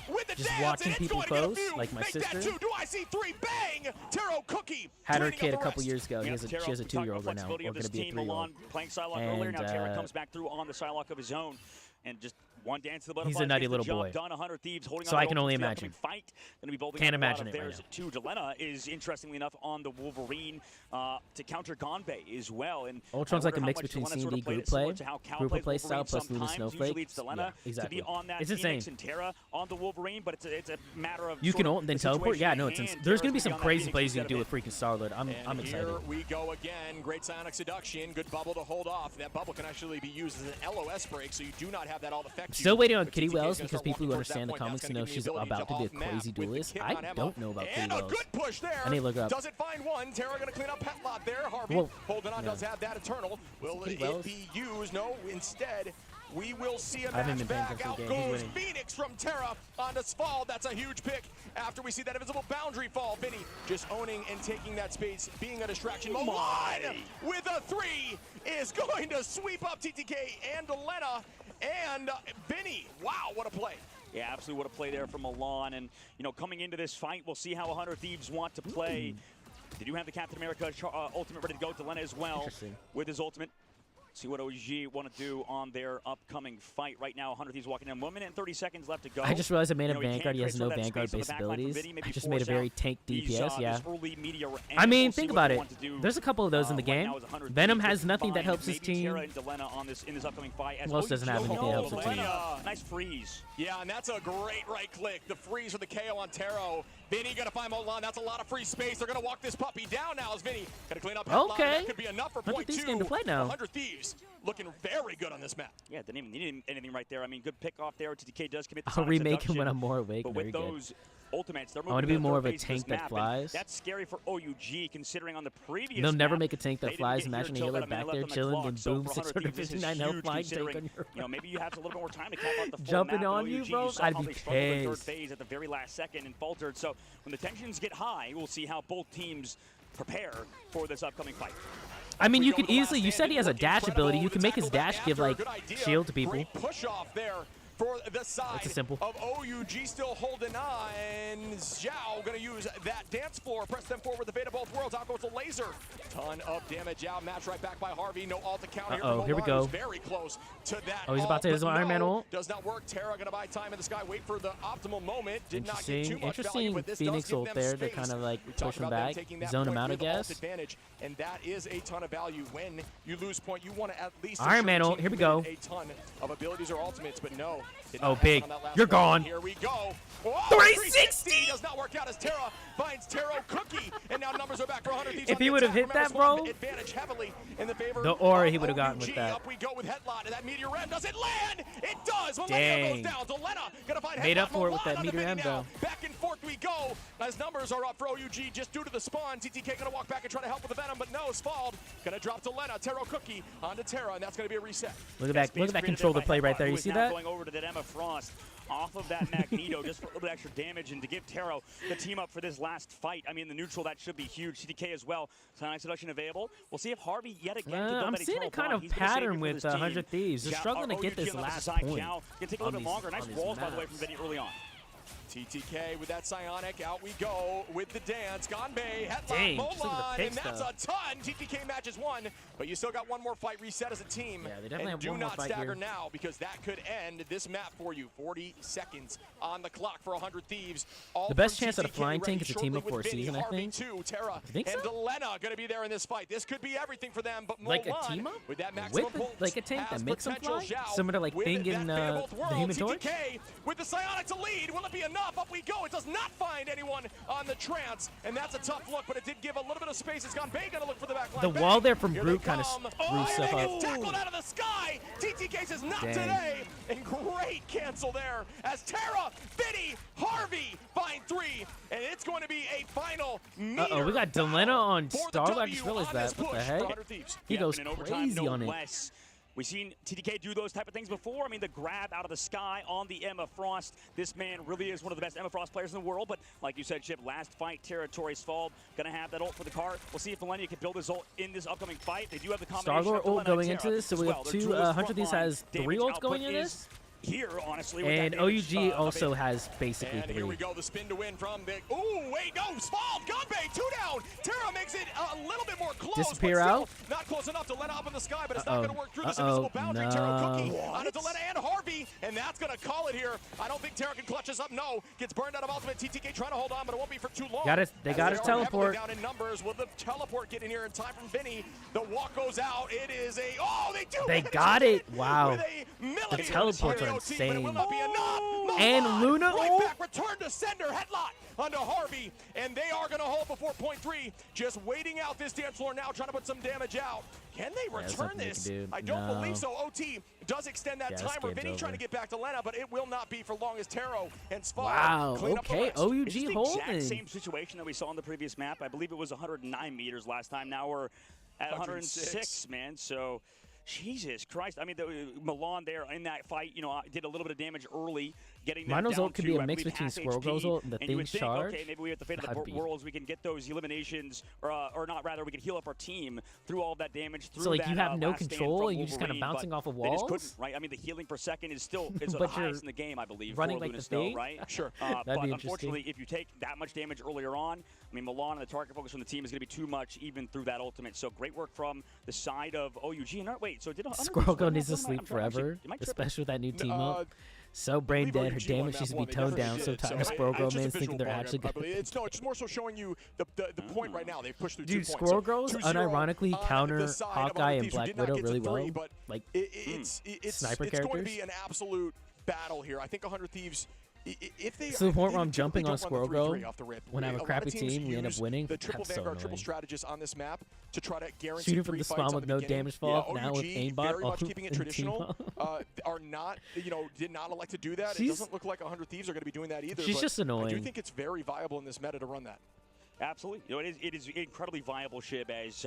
go with the Just dance, watching and it's people going to get a post, few. like my Make that sister. two. Do I see three? Bang! Taro Cookie Had her cleaning kid a up the couple rest. years ago. She has a 2-year-old right now. Or going to be a 3-year-old. Milan playing Psylocke earlier. Now And, Tara comes back through on the Psylocke of his own. And just one dance to the butterflies. He's a nutty gets the little job boy. Done. 100 Thieves holding So on I to can the only ultimate imagine. Fight. Going to be bolting Can't up a lot imagine of it right theirs too. Delena is interestingly enough on the Wolverine to counter Gonbei as well. And Ultron's I like a wonder how mix much between Delena C&D sort of played group it similar play, to how Cal group plays play style Wolverine plus Luna sometimes. Snowflake. Usually it's Delena Yeah, exactly. to be on that It's Phoenix insane. and Terra on the Wolverine, but it's a matter of You sort can of ult and then the teleport. situation Yeah, no, at it's hand. there's Terra's gonna be gonna some on that crazy Phoenix plays you instead can do of with freaking Star-Lord. I'm And excited. here we go again. Great Psionic Seduction. Good bubble to hold off. That bubble can actually be used as an LOS break, so you do not have that all affect you. Still waiting on But Kitty TTK is Wells gonna because start people who walking towards that understand the point. comics That's know gonna give she's you the ability about to be a off-map crazy with the duelist. kick I on Emma. don't know about Kitty And a Wells. good push there. I need to look her up. Doesn't find one. Tara gonna clean up pet lot there. Harvey Well, holding on, yeah. does have that Eternal. Will Kitty it Wells? be used? No, instead we will see a I haven't match been paying back. attention Out to the game. He's goes winning. Phoenix from Terra onto Sval. That's a huge pick after we see that invisible boundary fall. Vinny just owning and taking that space, being a distraction. Milan with a 3 is going to sweep up TTK and Delena and Vinny. Wow, what a play. Yeah, absolutely what a play there from Milan. And, you know, coming into this fight, we'll see how 100 Thieves want to play. They do have the Captain America ultimate ready to go. Delena as well with his ultimate. See what OG want to do on their upcoming fight. Right now, 100 Thieves walking in. 1 minute and 30 seconds left to go. I just realized I made a You know, Vanguard. He has no Vanguard-based abilities. I just made a very tank DPS, yeah. I mean, think about it. There's a couple of those in the game. Venom has nothing that helps his team. Tara and Delena on this in this upcoming fight. Who else doesn't have anything that helps the team? Nice freeze. Yeah, and that's a great right click. The freeze for the KO on Taro. Vinny gonna find Milan. That's a lot of free space. They're gonna walk this puppy down now as Vinny gonna clean up. Okay. That could be enough for 100 point Thieves 2. game to play now. 100 Thieves looking very good on this map. Yeah, didn't even need anything right there. I mean, good pick off there. TTK does commit the I'll Sonic remake him Seduction, when I'm more awake. but Very with good. those ultimates, they're I wanna moving be to the more third of a phase of this tank that map, and flies. That's scary for OUG, considering on the previous They'll never map, make a tank they that didn't flies. get here Imagine a till healer about a minute back left there on the chilling, clock. and So boom, for 100 Thieves, this is 659 health huge, flying tank considering, on your you know, maybe you have a little bit more time to cap out the full Jumping map, on but you, OUG, bro? saw I'd how be they struggled in the third pissed. phase at the very last second and faltered. So when the tensions get high, we'll see how both teams prepare for this upcoming fight. I mean, you could easily. You said he has a dash ability. You can make his dash give like shield to people. Great push off there for the side That's a simple. of OUG, still holding on. Zhao gonna use that dance floor, press them forward, the fate of both worlds. Out goes the laser. Ton of damage. Zhao matched right back by Harvey. No ult to counter here. Uh-oh, here we go. Very close to that. Oh, he's about to hit his ult, but Iron Man no, ult. does not work. Tara gonna buy time in the sky, wait for the optimal moment. Did not get too Interesting. much value, Interesting but this Phoenix does give ult them there to space. kind of like We talked push him about them back, taking that zone him point out, I with ult guess. advantage, and that is a ton of value. When you lose point, you want to at least Iron Man ensure ult, the here team we go. committed a ton of abilities or ultimates, but no. did Oh, not happen big. on that last You're round. gone. Here we go. Whoa, 360! does not work out as Tara finds Taro Cookie, and now numbers are back for 100 Thieves. If on he the would have attack. hit that, Remember, bro, Swan advantage heavily in the favor the aura of he would have gotten OUG. with that. Up we go with Headlot, and that Meteor Ram does it land? It does. When Dang. goes down, Delena gonna find Made Headlot. up for it with Milan that on the Meteor mini Ram, now. though. Back and forth we go as numbers are up for OUG just due to the spawn. TTK gonna walk back and try to help with the Venom, but no, Sfald gonna drop Delena. Taro Cookie onto Tara, and that's gonna be a reset. Look at that! Look at that controller play right there. You see that? Going over to that Emma Frost off of that Magneto just for a little bit extra damage and to give Taro the team up for this last fight. I mean, the neutral, that should be huge. CDK as well. Psionic Seduction available. We'll see if Harvey yet again can build I'm that seeing a eternal kind bond. of He's been a pattern savior for with this team. 100 Thieves. They're Zhao- struggling to get OUG this on the last side. point. Zhao can take a on little bit longer. these- Nice on these rolls, by the way, maps. from Vinny early on. TTK with that Psionic, out we go with the dance. Gonbei, headlock, Dang, just look at the Molan, and picks, that's though. a ton. TTK matches one, but you still got one more fight reset as a team. Yeah, they definitely and have do one more not fight stagger here. now because that could end this map for you. 40 seconds on the clock for 100 Thieves. All The best from chance at a TTK flying ready tank is a team shortly up for a with Vinny, season, I Harvey think. too, Tara You think and so? Delena going to be there in this fight. This could be everything for them, but Like a Molan, team up with that maximum with pulse like a tank has that makes them potential. fly, Zhao similar to like with Thing that in Fan of both the worlds. Human Torch. TTK with the Psionic to lead. Will it not be enough. Up we go. It does not find anyone on the trance, and that's a tough look, but it did give a little bit of space. It's Ganbei gonna look for the back line. The wall there from Brute kind of screws stuff up. Tackled out of the sky. TTK says not today, and great cancel there as Terra, Vinny, Harvey find 3, and it's going to be a final meter. Uh-oh, we got Delena on Star. I just realized that. What the heck? He goes crazy on it. We've seen TTK do those type of things before. I mean, the grab out of the sky on the Emma Frost. This man really is one of the best Emma Frost players in the world. But like you said, Chip, last fight, Territory's Fall. Going to have that ult for the card. We'll see if Millennia can build his ult in this upcoming fight. They do have the combination Starlord of ult going and into Terra this. So as we well. have Their two. duelist 100 Thieves has damage 3 ults output going in is this. Here, honestly, with And that damage, OUG also has basically and 3. here we go, the spin to win from the. Ooh, wait, no, Spald, Ganbei, 2 down. Terra makes it a little bit more close. Disappear but still out. Not close enough to let up in the sky, but it's not going to work through this invisible boundary. Terra Cookie onto Delena and Harvey, and that's going to call it here. I don't think Terra can clutch us up. No, gets burned out of ultimate. TTK trying to hold on, but it won't be for too long. They got to teleport. Down in numbers. Will the teleport get in here in time from Vinny? The walk goes out. It is a. Oh, they do. They got it. Wow. The teleports are insane. But it will not be enough. And Luna right back, return to sender, headlock onto Harvey, and they are going to hold before point 3. Just waiting out this dance floor now, trying to put some damage out. Can they return this? I don't believe so. OT does extend that timer. Vinny trying to get back to Lena, but it will not be for long as Taro and Sval. Wow, okay, OUG it's holding. The exact same situation that we saw on the previous map. I believe it was 109 meters last time. Now we're at 106, man. So. Jesus Christ. I mean, Milan there in that fight, you know, did a little bit of damage early, getting them Rhino's down ult could to, be a mix between Squirrel Girl's ult and the Thing's charge. Okay, maybe we have the fate of the worlds. We can get those eliminations, or not, rather, we can heal up our team through all of that damage. Through so, like, that, you have no last control and you're just kind of bouncing off of walls? They just couldn't, right? I mean, the healing per second is still the highest in the game, I believe, running for like Luna the Thing? right? Sure. But unfortunately, if you take that much damage earlier on, I mean, Milan and the target focus from the team is going to be too much even through that ultimate. So great work from the side of OUG. And wait, so did Squirrel Girl needs to sleep forever, especially with that new team up. So brain dead, her damage needs to be toned down. So tired of Squirrel Girl man's thinking they're actually good. It's more so showing you the point right now. They've pushed through 2 points. Dude, Squirrel Girls unironically counter Hawkeye and Black Widow really well. Like it's sniper characters. It's going to be an absolute battle here. I think 100 Thieves. If they, so the point where I'm jumping on Squirrel Girl, when I have a lot crappy team, we end up winning. The triple That's Vanguard, so triple strategist on this map to try to guarantee shooting from the spawn with no damage fall. Now with aimbot, very much keeping it traditional. Are not, did not elect to do that. It doesn't look like 100 Thieves are going to be doing that either. She's just annoying. I do think it's very viable in this meta to run that. Absolutely, it is incredibly viable, Shib, as.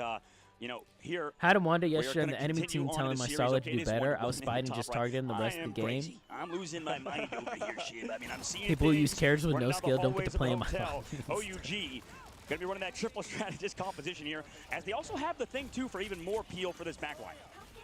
Here. Had him Wanda yesterday on the enemy team telling my Starlight to do better. I was spied and just targeting the rest of the game. I'm losing my mind over here, Shib. I mean, I'm seeing people who use characters with no skill don't get to play in my OUG going to be running that triple strategist composition here, as they also have the thing, too, for even more peel for this backline.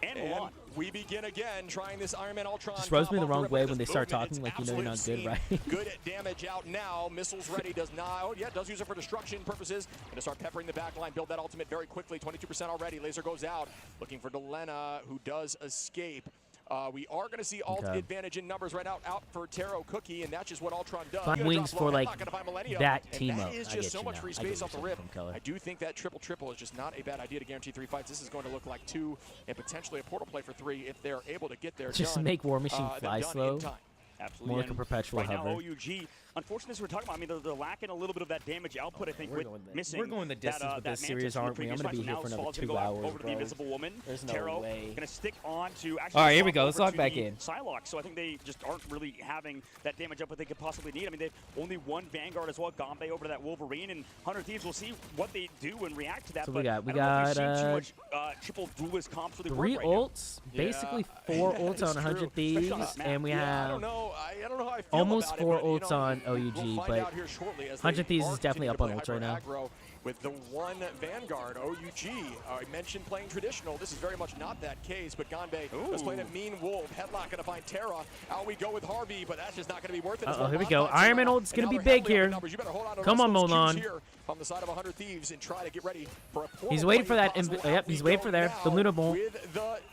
And we begin again trying this Iron Man Ultron. Just rubs me the wrong way when they start talking like you're not good, right? Good at damage out now. Missiles ready. Does not. Oh, yeah, does use it for destruction purposes. Going to start peppering the back line. Build that ultimate very quickly. 22% already. Laser goes out. Looking for Delena, who does escape. We are going to see ult advantage in numbers right out for Taro Cookie, and that's just what Ultron does. Find wings for like that team up. That is just so much free space off the rip. I do think that triple is just not a bad idea to guarantee 3 fights. This is going to look like 2 and potentially a portal play for 3 if they're able to get there. Just make War Machine fly slow. Absolutely. More like a perpetual hover. Now, OUG, unfortunately, as we're talking about, I mean, they're lacking a little bit of that damage output, I think, with missing. We're going the distance with this series, aren't we? I'm going to be here for another 2 hours, over to the Invisible Woman. There's no Taro way. Going to stick on to actually. All right, here we go. Let's log back in. Psylocke, so I think they just aren't really having that damage output they could possibly need. I mean, they've only 1 Vanguard as well. Ganbei over to that Wolverine, and 100 Thieves will see what they do and react to that. So we got too much triple duelist comps really 3 ults, basically 4 ults on 100 Thieves, and we have. I don't know how I feel almost about 4 it, ults on OUG, but 100 Thieves is definitely up on ults right now. With the 1 Vanguard, OUG, I mentioned playing traditional. This is very much not that case, but Ganbei is playing a mean wolf. Headlock going to find Terra. Out we go with Harvey, but that's just not going to be worth it. Here we go. Iron Man ult's going to be big here. Come on, Molan. On the side of 100 Thieves and try to get ready for a he's waiting for that. Yep, he's waiting for there. The Luna Bolt. With the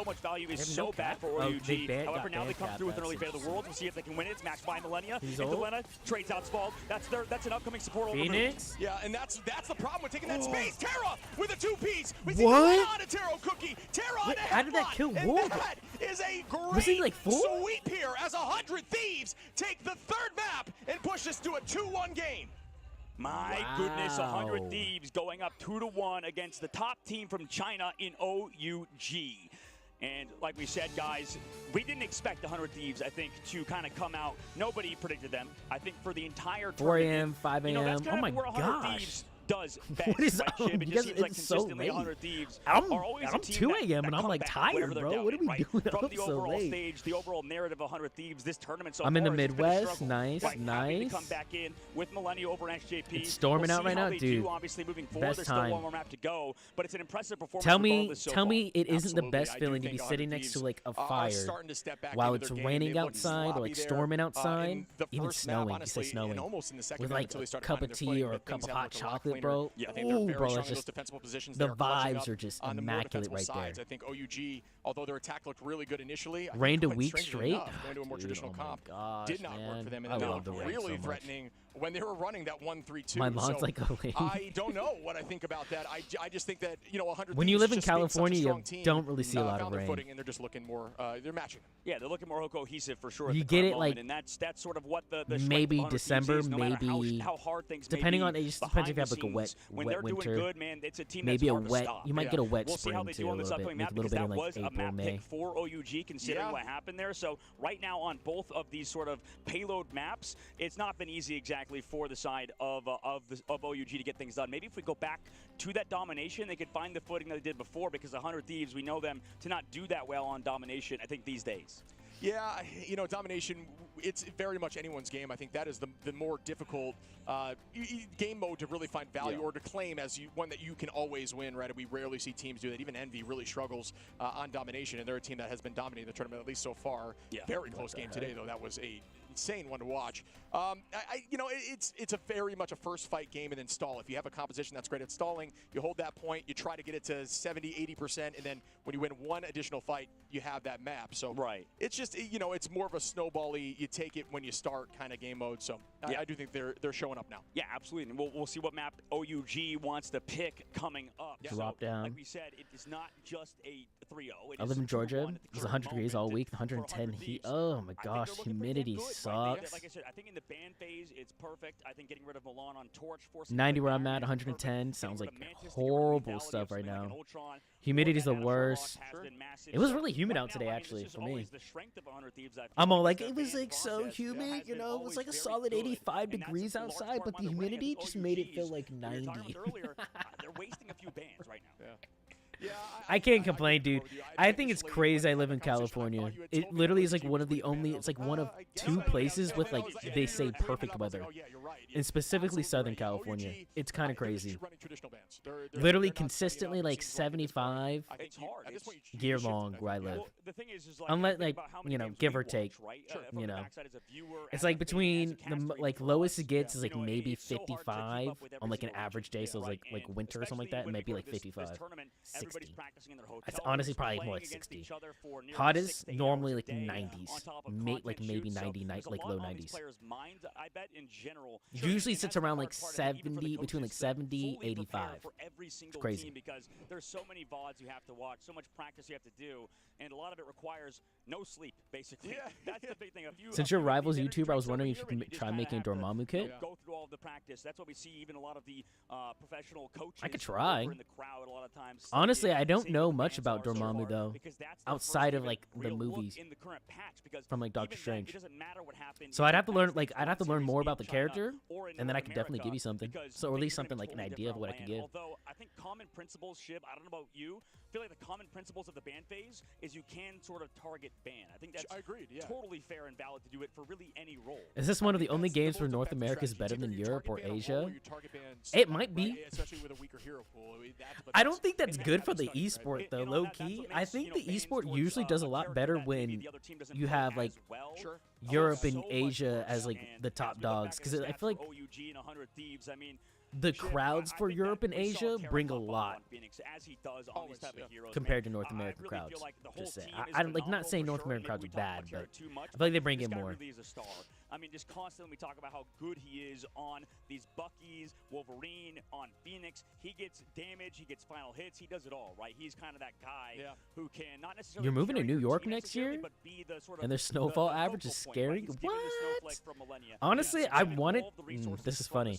so much value is so bad for OUG. However, now they come through with an early Fate of the World. We'll see if they can win it. It's matched by Millennia. Into Lena, trades out Spald. That's an upcoming support over Phoenix? Yeah, and that's the problem with taking that space. Terra with a 2-piece. We see Terra on a Taro Cookie. Terra on a how did that kill and Wolf? that is a great Was he like 4? sweep here as 100 Thieves take the third map and push us to a 2-1 game. My goodness, 100 Thieves going up 2-1 against the top team from China in OUG. And like we said, guys, we didn't expect 100 Thieves, I think, to kind of come out. Nobody predicted them. I think for the entire 4 a.m., 5 a.m. Oh my gosh. Does best, what is right, up? It Because just seems like it's so consistently late. 100 Thieves I'm are always a team 2 that a.m. and I'm come like back tired, whenever they're bro. down What are in, we right? doing From up the so overall late? stage, the overall narrative of 100 Thieves, this tournament so I'm in far the has just been a Midwest. struggle. Nice, Right, happy to nice. come back in with Millennia over SJP. It's storming We'll out see right how now, they dude. do, obviously moving forward. Best There's still time. one more map to go, but it's an impressive performance. Tell me regardless so far. it isn't the Absolutely. best I do feeling to think be 100 sitting next to Thieves like a are fire starting to step back while into it's their game. raining They looked outside or sloppy like there, storming outside, in the even first half, snowing. You honestly, say snowing. and almost in the second With half like until they a started cup finding of their tea footing, or a but cup things of have hot looked a lot chocolate, cleaner. bro. Yeah, I think they're Ooh, very bro, strong it's in those just defensible positions. the They are clutching vibes up are just on the more immaculate defensible right sides. there. I think OUG, although their attack looked really good initially, I think Rained a quite week strangely straight. enough, going to a more Dude, traditional oh my comp gosh, did not work man. for them, and I then love the rain really so much. threatening when they were running that 1-3-2. My lawn's So like a lake. I don't know what I think about that. I just think that 100 When you Thieves live in just being such a California, strong you team, don't really see a lot of found their rain. footing, and they're just looking more. They're matching them. Yeah, they're looking more cohesive for sure. You at the get current it, moment, like, and that's sort of what the strength maybe of 100 Thieves December, is, no matter maybe how hard things depending may on be it just depends if you have like a behind the wet scenes. When wet they're winter. doing good, man, it's a team Maybe that's a hard to wet. stop. You might Yeah. get a wet We'll see how spring they too do a on this little bit, upcoming like map a little because bit in that like was a April, map May. pick for OUG considering what happened there. So right now on both of these sort of payload maps, it's not been easy exactly for the side of OUG to get things done. Maybe if we go back to that domination, they could find the footing that they did before because 100 Thieves, we know them to not do that well on domination, I think, these days. Yeah, domination, it's very much anyone's game. I think that is the more difficult game mode to really find value or to claim as one that you can always win, right? We rarely see teams do that. Even Envy really struggles on domination, and they're a team that has been dominating the tournament, at least so far. Yeah. Very close game today, though. That was a insane one to watch. It's a very much a first fight game and then stall. If you have a composition that's great at stalling, you hold that point, you try to get it to 70-80%, and then when you win one additional fight, you have that map. So it's just it's more of a snowball-y, you take it when you start kind of game mode. So I do think they're showing up now. Yeah, absolutely. And we'll see what map OUG wants to pick coming up. Yeah. Drop down. Like we said, it is not just a 3-0. I live in Georgia. It's 100 degrees all week, 110 heat. Oh my gosh, humidity sucks. Like I said, I think in the ban phase, it's perfect. I think getting rid of Milan on Torch, forcing 90 where I'm at, 110 sounds like horrible stuff right now. Humidity's the worst. It was really humid out today, actually, for me. I'm all like, it was like so humid, it was like a solid 85 degrees outside, but the humidity just made it feel like 90. They're wasting a few bans right now. Yeah, I can't complain, dude. I think it's crazy I live in California. It literally is like one of the only, it's like one of two places with like, they say perfect weather. And specifically Southern California. It's kind of crazy. Literally consistently like 75 year long where I live. Unless like, give or take, It's like between the like lowest it gets is like maybe 55 on like an average day. So it's like winter or something like that. It might be like 55. 60. That's honestly probably more like 60. Hottest normally like 90s, like maybe 90, like low 90s. Usually sits around like 70, between like 70, 85. It's crazy. Because there's so many VODs you have to watch, so much practice you have to do, and a lot of it requires no sleep, basically. That's the big thing. Since your rival's YouTuber, I was wondering if you could try making a Dormammu kit. Go through all of the practice. That's what we see even a lot of the professional coaches. I could try. In the crowd a lot of times. Honestly, I don't know much about Dormammu though, outside of like the movies from like Doctor Strange. So I'd have to learn more about the character, and then I could definitely give you something. So or at least something like an idea of what I could give. Although I think common principles, Shib, I don't know about you, I feel like the common principles of the ban phase is you can sort of target ban. I think that's totally fair and valid to do it for really any role. Is this one of the only games where North America is better than Europe or Asia? It might be. I don't think that's good for the esport though, low key. I think the esport usually does a lot better when you have like Europe and Asia as like the top dogs, because I feel like the crowds for Europe and Asia bring a lot compared to North American crowds. Just say, I'm like not saying North American crowds are bad, but I feel like they bring in more. I mean, just constantly we talk about how good he is on these Buckies, Wolverine, on Phoenix. He gets damage, he gets final hits, he does it all, right? He's kind of that guy who can not necessarily. You're moving to New York next year, but be the sort of and their snowfall average is scary. What? Honestly, I wanted. This is funny.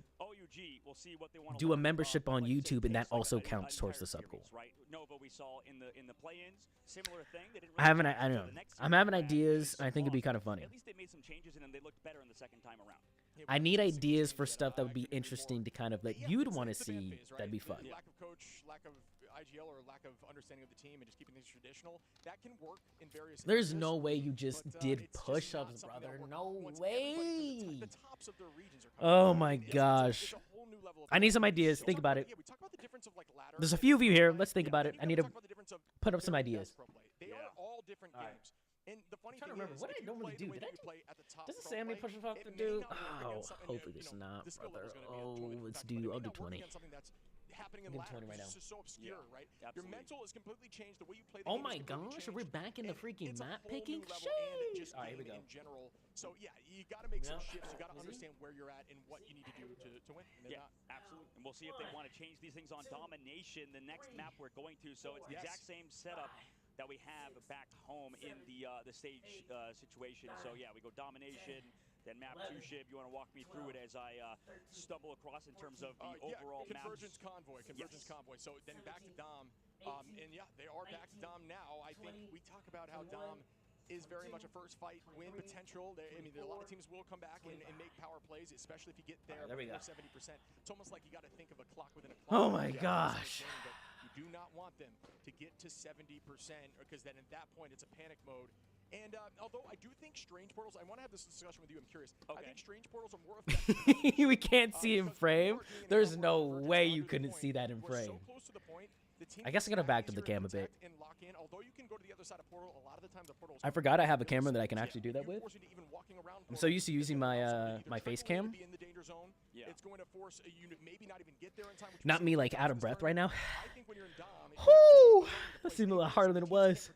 OUG, we'll see what they want to do a membership on YouTube, and that also counts towards the sub goal. Right? Nova, we saw in the play-ins, similar thing. They didn't I don't know. I'm having ideas, and I think it'd be kind of funny. At least they made some changes, and then they looked better in the second time around. I need ideas for stuff that would be interesting to kind of that you'd want to see. That'd be fun. Lack of coach, lack of IGL, or lack of understanding of the team, and just keeping things traditional. That can work in various. There's no way you just did push-ups, brother. No way. Oh my gosh. I need some ideas. Think about it. There's a few of you here. Let's think about it. I need to put up some ideas. They are all different games. And the funny I'm trying to thing remember what did I normally do. Does it say how many push-ups I have to do? Oh, hopefully it's not, brother. Oh, let's do. I'll do 20. Happening in 20 right now. It's just so obscure, right? Your mental is completely changed. The way you play the oh game my is completely gosh, changed. are we back in the freaking map picking? Just All right, here we go. in general. So yeah, you got to make some shifts. You got to understand where you're at and what you need to do to win. Yeah, absolutely. And we'll see if they want to change these things on domination. The next map we're going to. So it's the exact same setup that we have back home in the stage situation. So yeah, we go domination. Then map 2, Shib, you want to walk me through it as I stumble across in terms of the overall map? Convergence Convoy. So then back to Dom. And yeah, they are back to Dom now. I think we talk about how Dom is very much a first fight win potential. I mean, a lot of teams will come back and make power plays, especially if you get there before 70%. It's almost like you got to think of a clock within a clock. Oh my gosh. You do not want them to get to 70%, because then at that point it's a panic mode. And although I do think Strange Portals, I want to have this discussion with you, I'm curious. Okay. I think Strange Portals are more effective. We can't see in frame. There's no way you couldn't see that in frame. So close to the point, the team I guess I gotta back to the cam a bit. and lock in. Although you can go to the other side of portal, a lot of the times the portals I forgot I have a camera that I can actually do that with. I'm so used to using my my face cam. It's going to force a unit maybe not even get there in time. Not me like out of breath right now. I think when you're in Dom, Whoo! That seemed a lot harder than it was.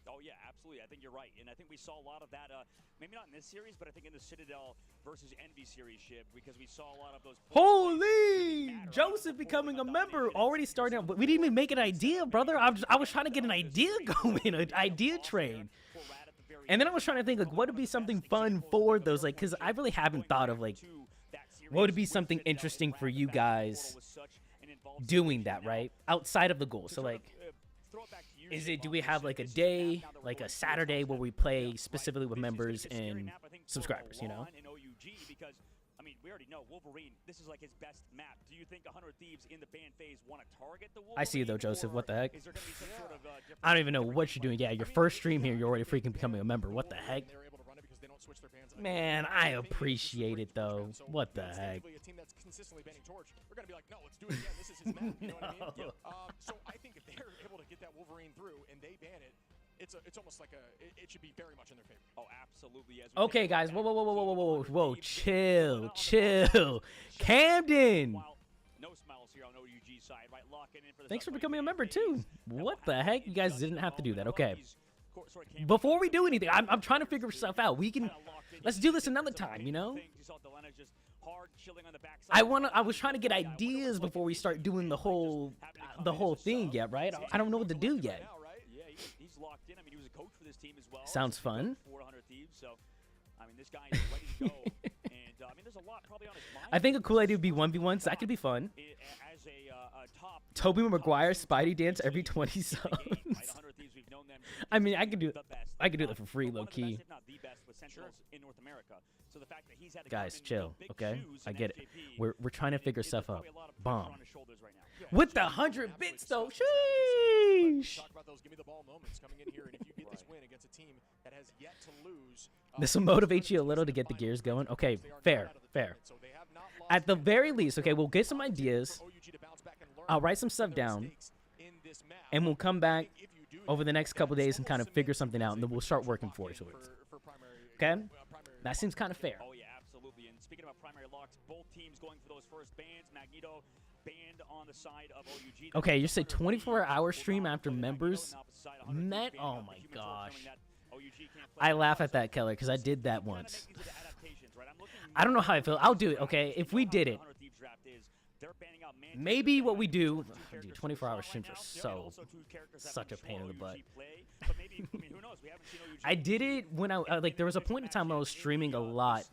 Oh yeah, absolutely. I think you're right, and I think we saw a lot of that. Maybe not in this series, but I think in the Citadel versus Envy series, Shib, because we saw a lot of those. Holy! Joseph becoming a member, already starting out. But we didn't even make an idea, brother. I was trying to get an idea going, an idea train. And then I was trying to think, like, what would be something fun for those, like, because I really haven't thought of, like, what would be something interesting for you guys doing that, right? Outside of the goal. So, like, do we have, like, a day, like a Saturday where we play specifically with members and subscribers, you know? Because, I mean, we already know Wolverine, this is like his best map. Do you think 100 Thieves in the ban phase want to target the Wolverine? I see you though, Joseph. What the heck? Is there gonna be some sort of, I don't even know what you're doing. Yeah, your first stream here, you're already freaking becoming a member. What the heck? Man, I appreciate it though. What the heck? A team that's consistently banning Torch, we're gonna be like, no, let's do it again. This is his map. You know what I mean? So I think if they're able to get that Wolverine through and they ban it, it's almost like it should be very much in their favor. Oh, absolutely. Okay, guys. Whoa. Chill. Camden. No smiles here on OUG side, right? Locking in for the Thanks for becoming a member too. What the heck? You guys didn't have to do that. Okay. Before we do anything, I'm trying to figure stuff out. Let's do this another time, you know? I was trying to get ideas before we start doing the whole thing yet, right? I don't know what to do yet. Yeah, he's locked in. I mean, he was a coach for this team as well. Sounds fun. 400 Thieves, so I mean, this guy is ready to go. And I mean, there's a lot probably on his mind. I think a cool idea would be 1v1s. That could be fun. As a top Tobey Maguire Spidey dance every 20 subs. I mean, I could do that for free, low key. Guys, chill, okay? I get it. We're trying to figure stuff out. Bomb. With the 100 bits though, sheesh. Talk about those give me the ball moments coming in here, and if you get this win against a team that has yet to lose, this will motivate you a little to get the gears going. Okay, fair. At the very least, okay, we'll get some ideas. I'll write some stuff down, and we'll come back over the next couple days and kind of figure something out, and then we'll start working towards it. Okay? That seems kind of fair. Oh yeah, absolutely. And speaking about primary locks, both teams going for those first bans. Magneto banned on the side of OUG. Okay, you said 24-hour stream after members met? Oh my gosh. I laugh at that, Keller, because I did that once. I don't know how I feel. I'll do it, okay? If we did it, maybe what we do, dude, 24-hour streams are such a pain in the butt. I did it when like, there was a point in time when I was streaming a lot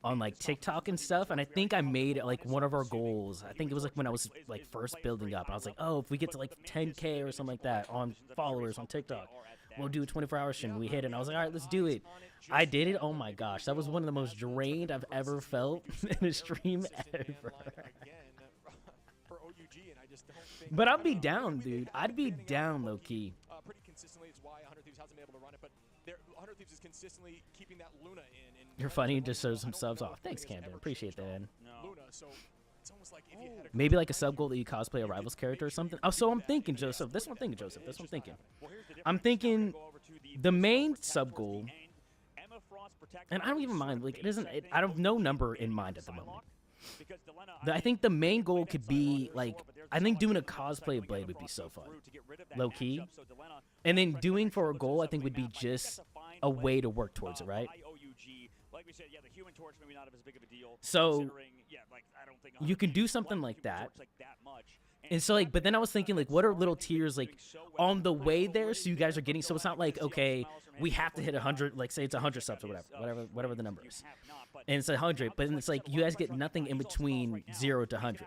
on, like, TikTok and stuff, and I think I made it, like, one of our goals. I think it was, like, when I was, like, first building up. I was like, oh, if we get to, like, 10K or something like that on followers on TikTok, we'll do a 24-hour stream. We hit it, and I was like, all right, let's do it. I did it. Oh, my gosh. That was one of the most drained I've ever felt in a stream ever. But I'd be down, dude. I'd be down, low-key. Pretty consistently, it's why 100 Thieves hasn't been able to run it, but 100 Thieves is consistently keeping that Luna in. You're funny. Just shows some subs off. Thanks, Camden. Appreciate that. Luna, so it's almost like if you had maybe like a sub goal that you cosplay a Rivals character or something. Oh, so I'm thinking, Joseph. This one I'm thinking, Joseph. This one I'm thinking. I'm thinking the main sub goal, and I don't even mind. Like, I don't have no number in mind at the moment. I think the main goal could be, like, I think doing a cosplay of Blade would be so fun, low key. And then doing for a goal, I think would be just a way to work towards it, right? So you can do something like that. And so like, but then I was thinking like, what are little tiers like on the way there? So you guys are getting, so it's not like, okay, we have to hit 100, like say it's 100 subs or whatever the number is. And it's 100, but then it's like you guys get nothing in between 0 to 100.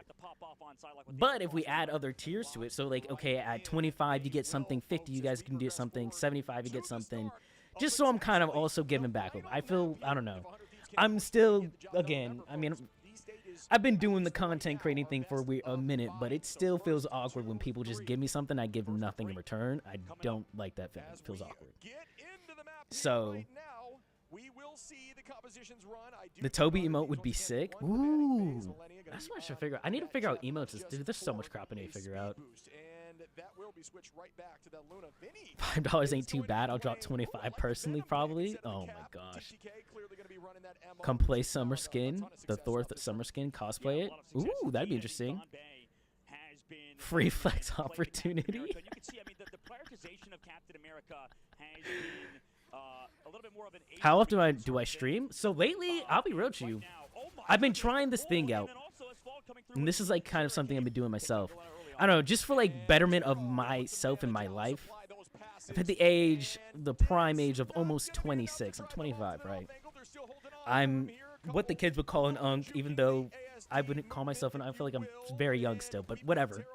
But if we add other tiers to it, so like, okay, at 25 you get something, 50 you guys can do something, 75 you get something. Just so I'm kind of also giving back. I feel, I don't know. I'm still, again, I mean, I've been doing the content creating thing for a minute, but it still feels awkward when people just give me something, I give nothing in return. I don't like that feeling. It feels awkward. So, the Toby emote would be sick. Ooh, that's what I should figure out. I need to figure out emotes. Dude, there's so much crap I need to figure out. $5 ain't too bad. I'll drop 25 personally, probably. Oh my gosh. Come play Summer Skin, the Thor Summer Skin, cosplay it. Ooh, that'd be interesting. Free flex opportunity. How often do I stream? So lately, I'll be real to you. I've been trying this thing out, and this is like kind of something I've been doing myself. I don't know, just for like betterment of myself and my life. I've hit the prime age of almost 26. I'm 25, right? I'm what the kids would call an unk, even though I wouldn't call myself an unk. I feel like I'm very young still, but whatever.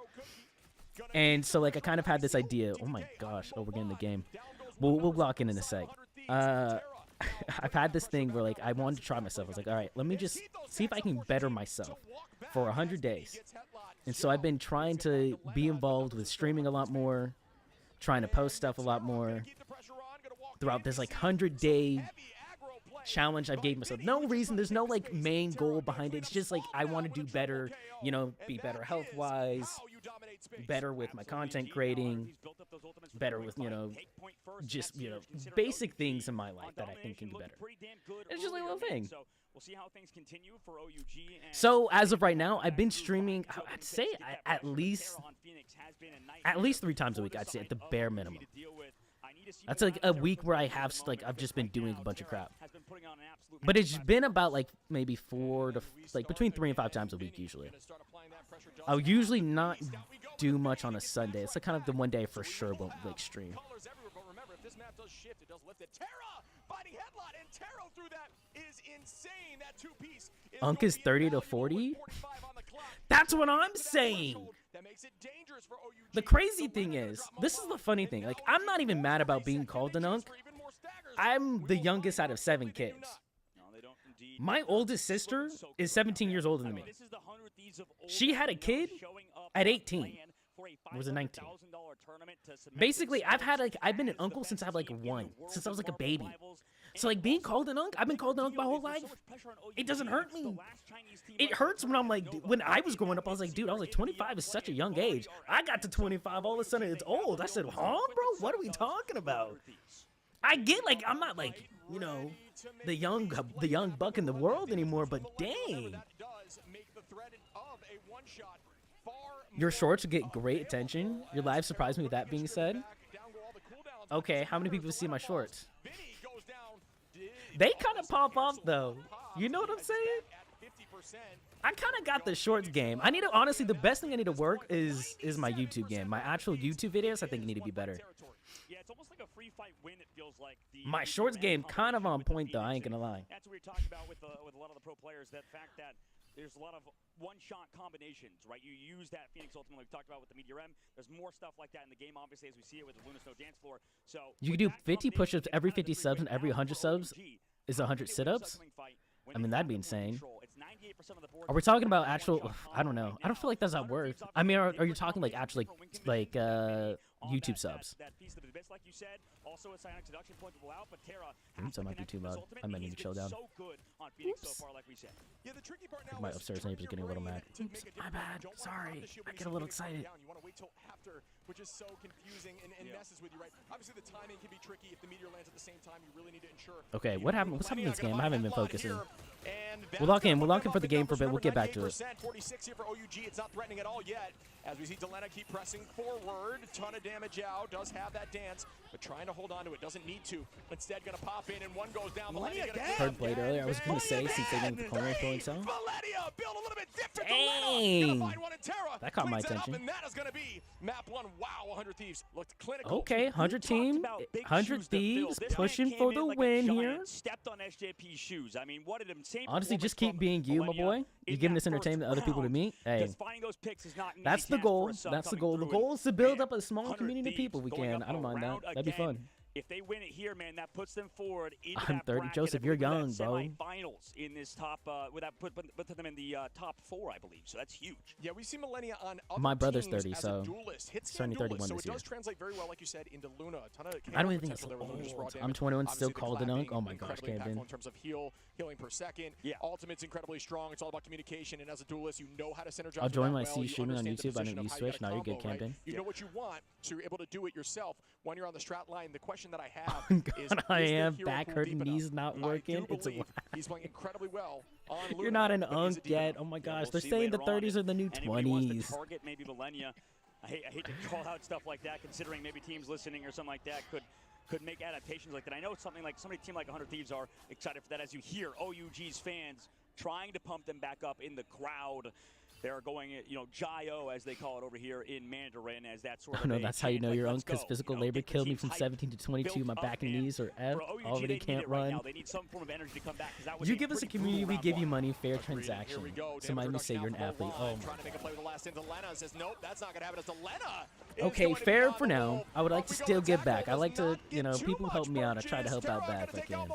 And so like I kind of had this idea. Oh my gosh, we're getting the game. We'll lock in a sec. I've had this thing where like I wanted to try myself. I was like, all right, let me just see if I can better myself for 100 days. And so I've been trying to be involved with streaming a lot more, trying to post stuff a lot more throughout this like 100-day challenge I've gave myself. No reason, there's no like main goal behind it. It's just like I want to do better, you know, be better health-wise, better with my content creating, better with, you know, just, you know, basic things in my life that I think can be better. It's just like a little thing. So as of right now, I've been streaming, I'd say at least 3 times a week, I'd say at the bare minimum. That's like a week where I have like I've just been doing a bunch of crap. But it's been about like maybe 4 to like between 3 and 5 times a week usually. I'll usually not do much on a Sunday. It's like kind of the one day for sure won't like stream. Unk is 30 to 40? That's what I'm saying. The crazy thing is, this is the funny thing. Like, I'm not even mad about being called an unk. I'm the youngest out of 7 kids. My oldest sister is 17 years older than me. She had a kid at 18. Or was it 19? Basically, I've been an uncle since I was like 1, since I was like a baby. So like being called an unk, I've been called an unk my whole life. It doesn't hurt me. It hurts when I'm like, when I was growing up, I was like, dude, I was like 25 is such a young age. I got to 25, all of a sudden it's old. I said, huh, bro? What are we talking about? I get like, I'm not like, you know, the young buck in the world anymore, but dang. Your shorts get great attention. Your live surprised me with that being said. Okay, how many people see my shorts? They kind of pop off though. You know what I'm saying? I kind of got the shorts game. I need to, honestly, the best thing I need to work is my YouTube game. My actual YouTube videos, I think need to be better. My shorts game kind of on point though, I ain't gonna lie. That's what we're talking about with a lot of the pro players, that fact that there's a lot of one-shot combinations, right? You use that Phoenix ultimately. We talked about with the Meteor M. There's more stuff like that in the game, obviously, as we see it with the Luna Snow dance floor. So you can do 50 push-ups every 50 subs, and every 100 subs is 100 sit-ups. I mean, that'd be insane. Are we talking about actual? I don't know. I don't feel like that's how it works. I mean, are you talking like actually like YouTube subs? Oops, I might be too loud. I might need to chill down. Oops. My upstairs neighbors are getting a little mad. Oops, my bad. Sorry. I get a little excited. You want to wait till after, which is so confusing and messes with you, right? Obviously, the timing can be tricky. If the meteor lands at the same time, you really need to ensure. Okay, what happened? What's happening in this game? I haven't been focusing. We'll lock in. We'll lock in for the game for a bit. We'll get back to it. 46 here for OUG. It's not threatening at all yet. As we see Delena keep pressing forward. Ton of damage out. Does have that dance, but trying to hold hold on to it. Doesn't need to. Instead, going to pop in, and one goes down. Millennia Heard Blade earlier. I was going to say, since they named the corner throwing so. Millennia build a little bit different. Dang. That caught my attention. And that is going to be map 1. Wow, 100 Thieves looked clinical. Okay, 100 team, 100 Thieves pushing for the win here. Stepped on SJP's shoes. I mean, what an insane. Honestly, just keep being you, my boy. You're giving us entertainment to other people to meet. Hey, that's the goal. That's the goal. The goal is to build up a small community of people. We can. I don't mind that. That'd be fun. If they win it here, man, that puts them forward into I'm that 30. bracket. Joseph, you're young, bro. Semi-finals in this top, put them in the top 4, I believe. So that's huge. Yeah, we see Millennia on other My brother's teams 30, as so a duelist. Hit turning 31 so this it year. does translate very well, like you said, into Luna. A ton of I don't even think it's old. I'm 21, still called an unk. Oh my gosh, Camden. In terms of healing per second. Yeah. Ultimate's incredibly strong. It's all about communication, and as a duelist, you know how to synergize. I'll join my C streaming on YouTube. I know you switch. Now you're good, Camden. You know what you want, so you're able to do it yourself. When you're on the strat line, the question that I have is I am back hurting, knees not working. It's a he's playing incredibly well. You're not an unk yet. Oh my gosh, they're saying the 30s are the new 20s. Target maybe Millennia. I hate to call out stuff like that, considering maybe teams listening or something like that could make adaptations like that. I know it's something like somebody team like 100 Thieves are excited for that, as you hear OUG's fans trying to pump them back up in the crowd. They're going, Jai-O, as they call it over here in Mandarin, as that sort of. Oh, no, that's how you know you're unk, because physical labor killed me from 17 to 22. My back and knees are F. Already can't run. They need some form of energy to come back. You give us a community, we give you money, fair transaction. Somebody may say you're an athlete. Oh, my. Okay, fair for now. I would like to still give back. I like to, people help me out. I try to help out back if I can.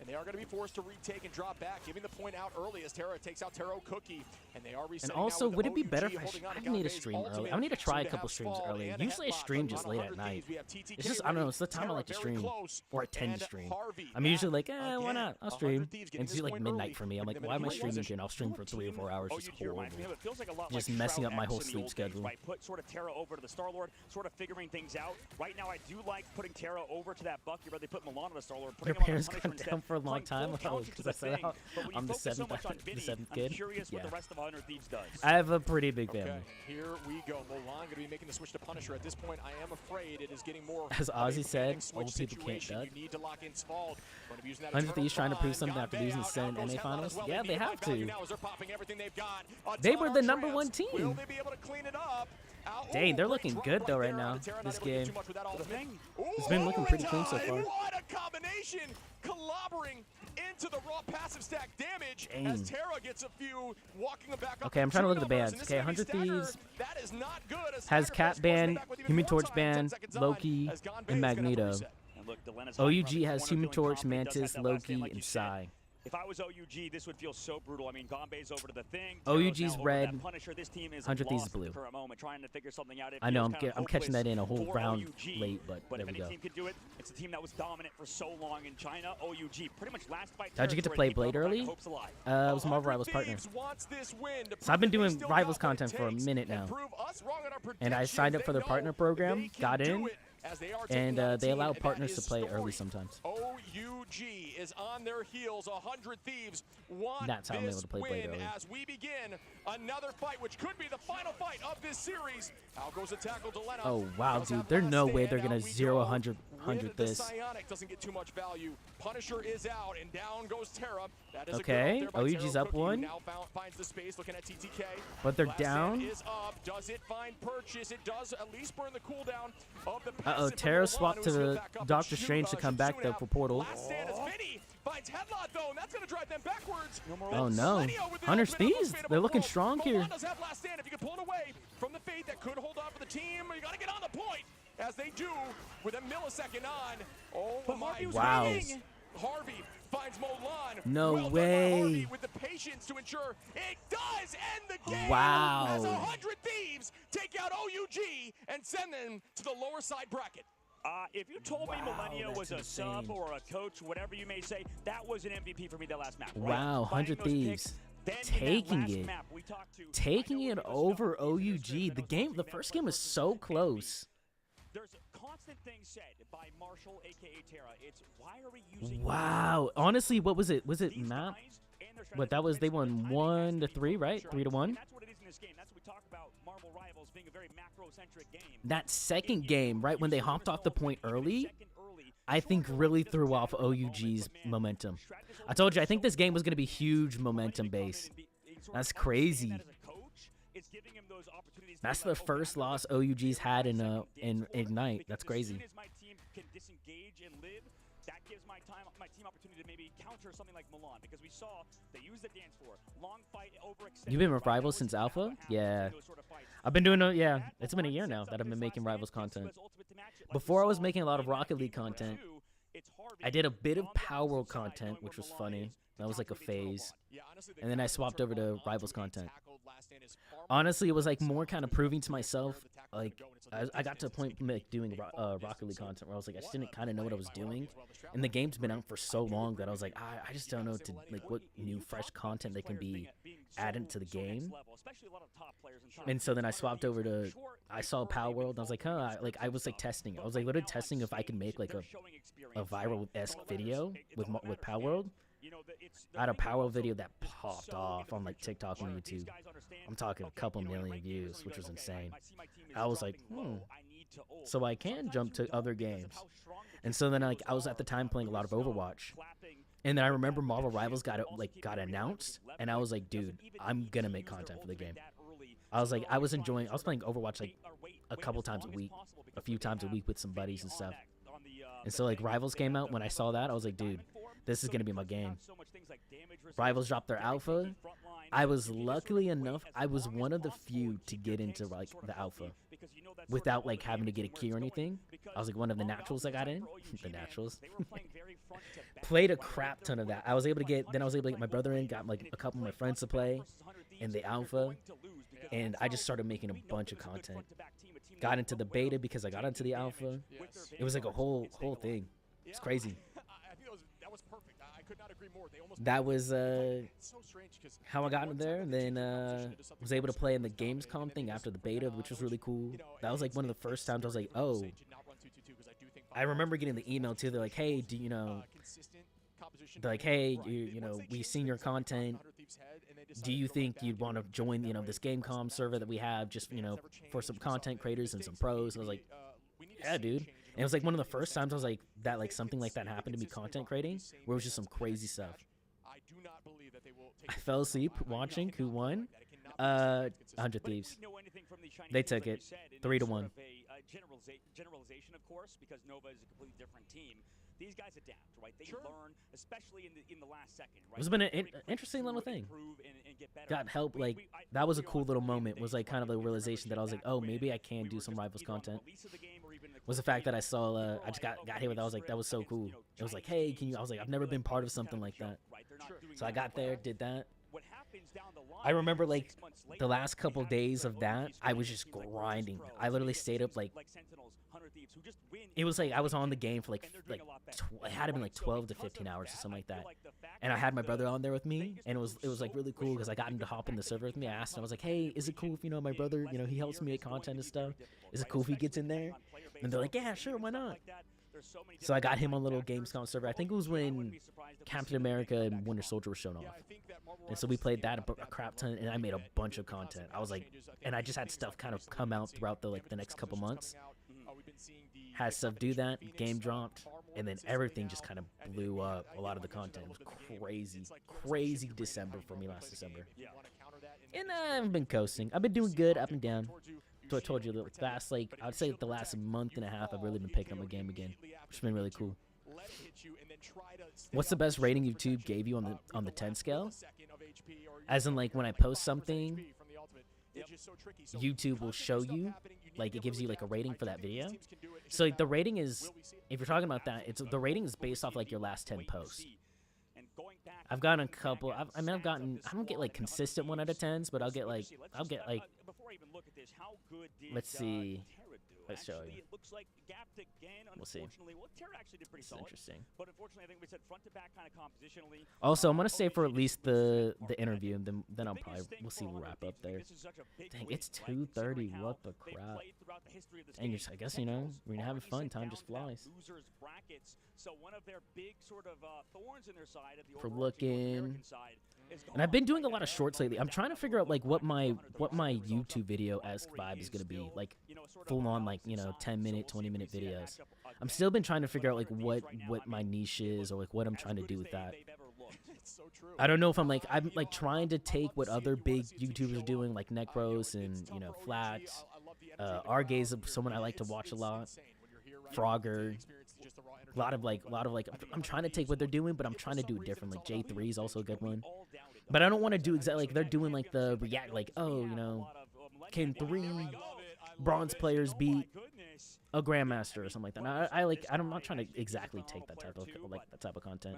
And they are going to be forced to retake and drop back, giving the point out early as Terra takes out Taro Cookie. And they are resetting. And also, would it be better if I need to stream early? I need to try a couple streams early. Usually I stream just late at night. It's just, I don't know, it's the time I like to stream. Or I tend to stream. I'm usually like, why not? I'll stream. And it's usually like midnight for me. I'm like, why am I streaming here? And I'll stream for 3 or 4 hours. Just horrible. Just messing up my whole sleep schedule. Put sort of Terra over to the Star-Lord, sort of figuring things out. Right now, I do like putting Terra over to that Bucky, where they put Milan on the Star-Lord. Your parents got down for a long time. Because I said I'm the seventh kid. Curious what the rest of 100 Thieves does. I have a pretty big family. Okay, here we go. Milan going to be making the switch to Punisher. At this point, I am afraid it is getting more. As Ozzy said, old people can't duck. 100 Thieves trying to prove something after losing the Sen NA Finals? Yeah, they have to. They were the #1 team. Dang, they're looking good though right now. This game. It's been looking pretty clean so far. What a combination! Clobbering into the raw passive stack damage as Terra gets a few walking back up. Okay, I'm trying to look at the bans. Okay, 100 Thieves has Cat Ban, Human Torch Ban, Loki, and Magneto. OUG has Human Torch, Mantis, Loki, and Psy. If I was OUG, this would feel so brutal. I mean, Gombe's over to the thing. OUG's red. Punisher, this team is 100 Thieves blue. Moment, trying to figure something out. I know, I'm catching that in a whole round late, but there we go. If any team could do it, it's a team that was dominant for so long in China. OUG, pretty much last fight. How'd you get to play Blade early? It was Marvel Rivals partner. So I've been doing Rivals content for a minute now. And I signed up for their partner program, got in, and they allow partners to play early sometimes. OUG is on their heels. 100 Thieves want That's how I'm able to play Blade early. As we begin another fight, which could be the final fight of this series. Out goes a tackle to Lena. Oh wow, dude! There's no way they're gonna 0-100 this. Psionic doesn't get too much value. Punisher is out, and down goes Terra. That is okay. OUG's up one. Now finds the space, looking at TTK. But they're down. Is up. Does it find purchase? It does at least burn the cooldown of the. Uh oh, Terra swapped to the Doctor Strange to come back though for Portal. Last stand is Vinny. Finds Headlock though, and that's going to drive them backwards. Oh no. 100 Thieves, they're looking strong here. Does have last stand. If you can pull it away from the fate that could hold on for the team, you got to get on the point, as they do with a millisecond on. Oh my wow. Harvey finds Molan. No way. Harvey with the patience to ensure it does end the game. Wow. As 100 Thieves take out OUG and send them to the lower side bracket. If you told me Millennia was a sub or a coach, whatever you may say, that was an MVP for me that last map. Right? Wow, 100 Thieves. Taking it. Taking it over OUG. The first game was so close. There's a constant thing said by Marshall, aka Terra. It's why are we using wow. Honestly, what was it? Was it map But that was, they won 1-3, right? 3-1. That's what it is in this game. That's what we talk about Marvel Rivals being a very macro-centric game. That second game, right when they hopped off the point early, I think really threw off OUG's momentum. I told you, I think this game was going to be huge momentum base. That's crazy. That's the first loss OUG's had in Ignite. That's crazy. That gives my team opportunity to maybe counter something like Milan, because we saw they use the dance floor. Long fight, overextend. You've been with Rivals since Alpha? Yeah. I've been doing it's been a year now that I've been making Rivals content. Before I was making a lot of Rocket League content. I did a bit of Power World content, which was funny. That was like a phase. And then I swapped over to Rivals content. Honestly, it was like more kind of proving to myself. Like, I got to a point like doing Rocket League content where I was like, I just didn't kind of know what I was doing. And the game's been out for so long that I was like, I just don't know what new fresh content that can be added to the game. And so then I swapped over to, I saw Power World and I was like, I was like testing. I was like literally testing if I could make like a viral-esque video with Power World. I had a Power World video that popped off on like TikTok and YouTube. I'm talking a couple million views, which was insane. I was like, so I can jump to other games. And so then like I was at the time playing a lot of Overwatch. And then I remember Marvel Rivals got announced, and I was like, dude, I'm gonna make content for the game. I was like, I was playing Overwatch like a couple times a week, a few times a week with some buddies and stuff. And so like Rivals came out. When I saw that, I was like, dude, this is gonna be my game. Rivals dropped their alpha. I was luckily enough, I was one of the few to get into like the alpha without like having to get a key or anything. I was like one of the naturals that got in. The naturals. Played a crap ton of that. I was able to get my brother in, got like a couple of my friends to play in the alpha, and I just started making a bunch of content. Got into the beta because I got into the alpha. It was like a whole thing. It's crazy. That was how I got in there, and then was able to play in the Gamescom thing after the beta, which was really cool. That was like one of the first times I was like, oh. I remember getting the email too. They're like, hey, do you know? They're like, hey, we've seen your content. Do you think you'd want to join, this Gamescom server that we have, just for some content creators and some pros? I was like, yeah, dude. And it was like one of the first times I was like that, like something like that happened to me content creating, where it was just some crazy stuff. I fell asleep watching. Who won? 100 Thieves. They took it 3-1. Generalization, of course, because Nova is a completely different team. These guys adapt, right? They learn, especially in the last second, right? It's been an interesting little thing. Got help, like, that was a cool little moment. Was like kind of the realization that I was like, oh, maybe I can do some Rivals content. Was the fact that I saw, I just got hit with, I was like, that was so cool. It was like, hey, I was like, I've never been part of something like that. So I got there, did that. I remember like the last couple days of that, I was just grinding. I literally stayed up like, it was like I was on the game for like it had to been like 12 to 15 hours or something like that. And I had my brother on there with me, and it was like really cool because I got him to hop in the server with me. I asked him, I was like, hey, is it cool if my brother, he helps me make content and stuff? Is it cool if he gets in there? And they're like, yeah, sure, why not? So I got him on a little Gamescom server. I think it was when Captain America and Winter Soldier were shown off. And so we played that a crap ton, and I made a bunch of content. I was like, and I just had stuff kind of come out throughout the next couple months. Had stuff do that, game dropped, and then everything just kind of blew up. A lot of the content was crazy December for me last December. And I've been coasting. I've been doing good up and down. So I told you the last, I'd say the last month and a half, I've really been picking up my game again, which has been really cool. What's the best rating YouTube gave you on the 10 scale? As in, like, when I post something, YouTube will show you, like, it gives you like a rating for that video. So like, the rating is, if you're talking about that, the rating is based off like your last 10 posts. I've gotten a couple. I don't get like consistent 1 out of 10s, but I'll get like let's see. Let's show you. We'll see. It's interesting. Also, I'm gonna stay for at least the interview, and then I'll probably we'll see. We'll wrap up there. Dang, it's 2:30. What the crap? Dang, I guess we're gonna have fun. Time just flies. So one of their big sort of thorns in their side at the For overarching North looking. American side is And I've been doing a lot of shorts lately. I'm trying to figure out like what my YouTube video-esque vibe is gonna be. Like full on like, you know, 10-minute, 20-minute videos. I'm still been trying to figure out like what my niche is or like what I'm trying to do with that. I don't know if I'm like trying to take what other big YouTubers are doing, like Necros and, you know, Flats. Argaze, someone I like to watch a lot. Frogger. A lot of like I'm trying to take what they're doing, but I'm trying to do it different. Like J3 is also a good one. But I don't want to do exactly like they're doing like the react, like, oh, you know, can 3 bronze players beat a grandmaster or something like that. I'm not trying to exactly take that type of content.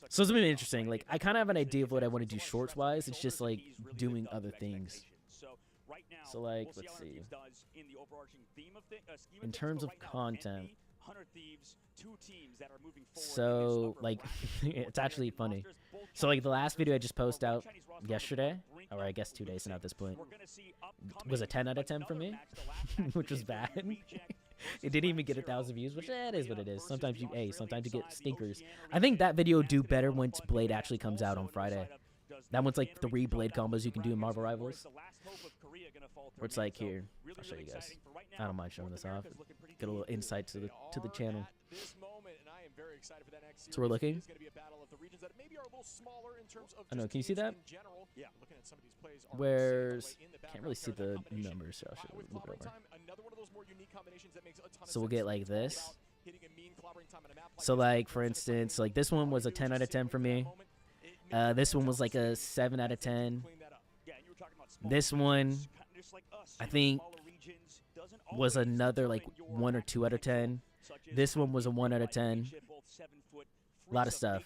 So it's been interesting. Like I kind of have an idea of what I want to do shorts wise. It's just like doing other things. So like, let's see. In terms of content, so like it's actually funny. So like the last video I just posted out yesterday, or I guess 2 days now at this point, was a 10 out of 10 for me, which was bad. It didn't even get 1,000 views, which it is what it is. Sometimes you get stinkers. I think that video will do better once Blade actually comes out on Friday. That one's like 3 Blade combos you can do in Marvel Rivals. Where it's like here, I'll show you guys. I don't mind showing this off. Get a little insight to the channel. So we're looking. I know. Can you see that? Where's can't really see the numbers, so I should look it over. So we'll get like this. So like for instance, like this one was a 10 out of 10 for me. This one was like a 7 out of 10. This one, I think, was another like 1 or 2 out of 10. This one was a 1 out of 10. A lot of stuff.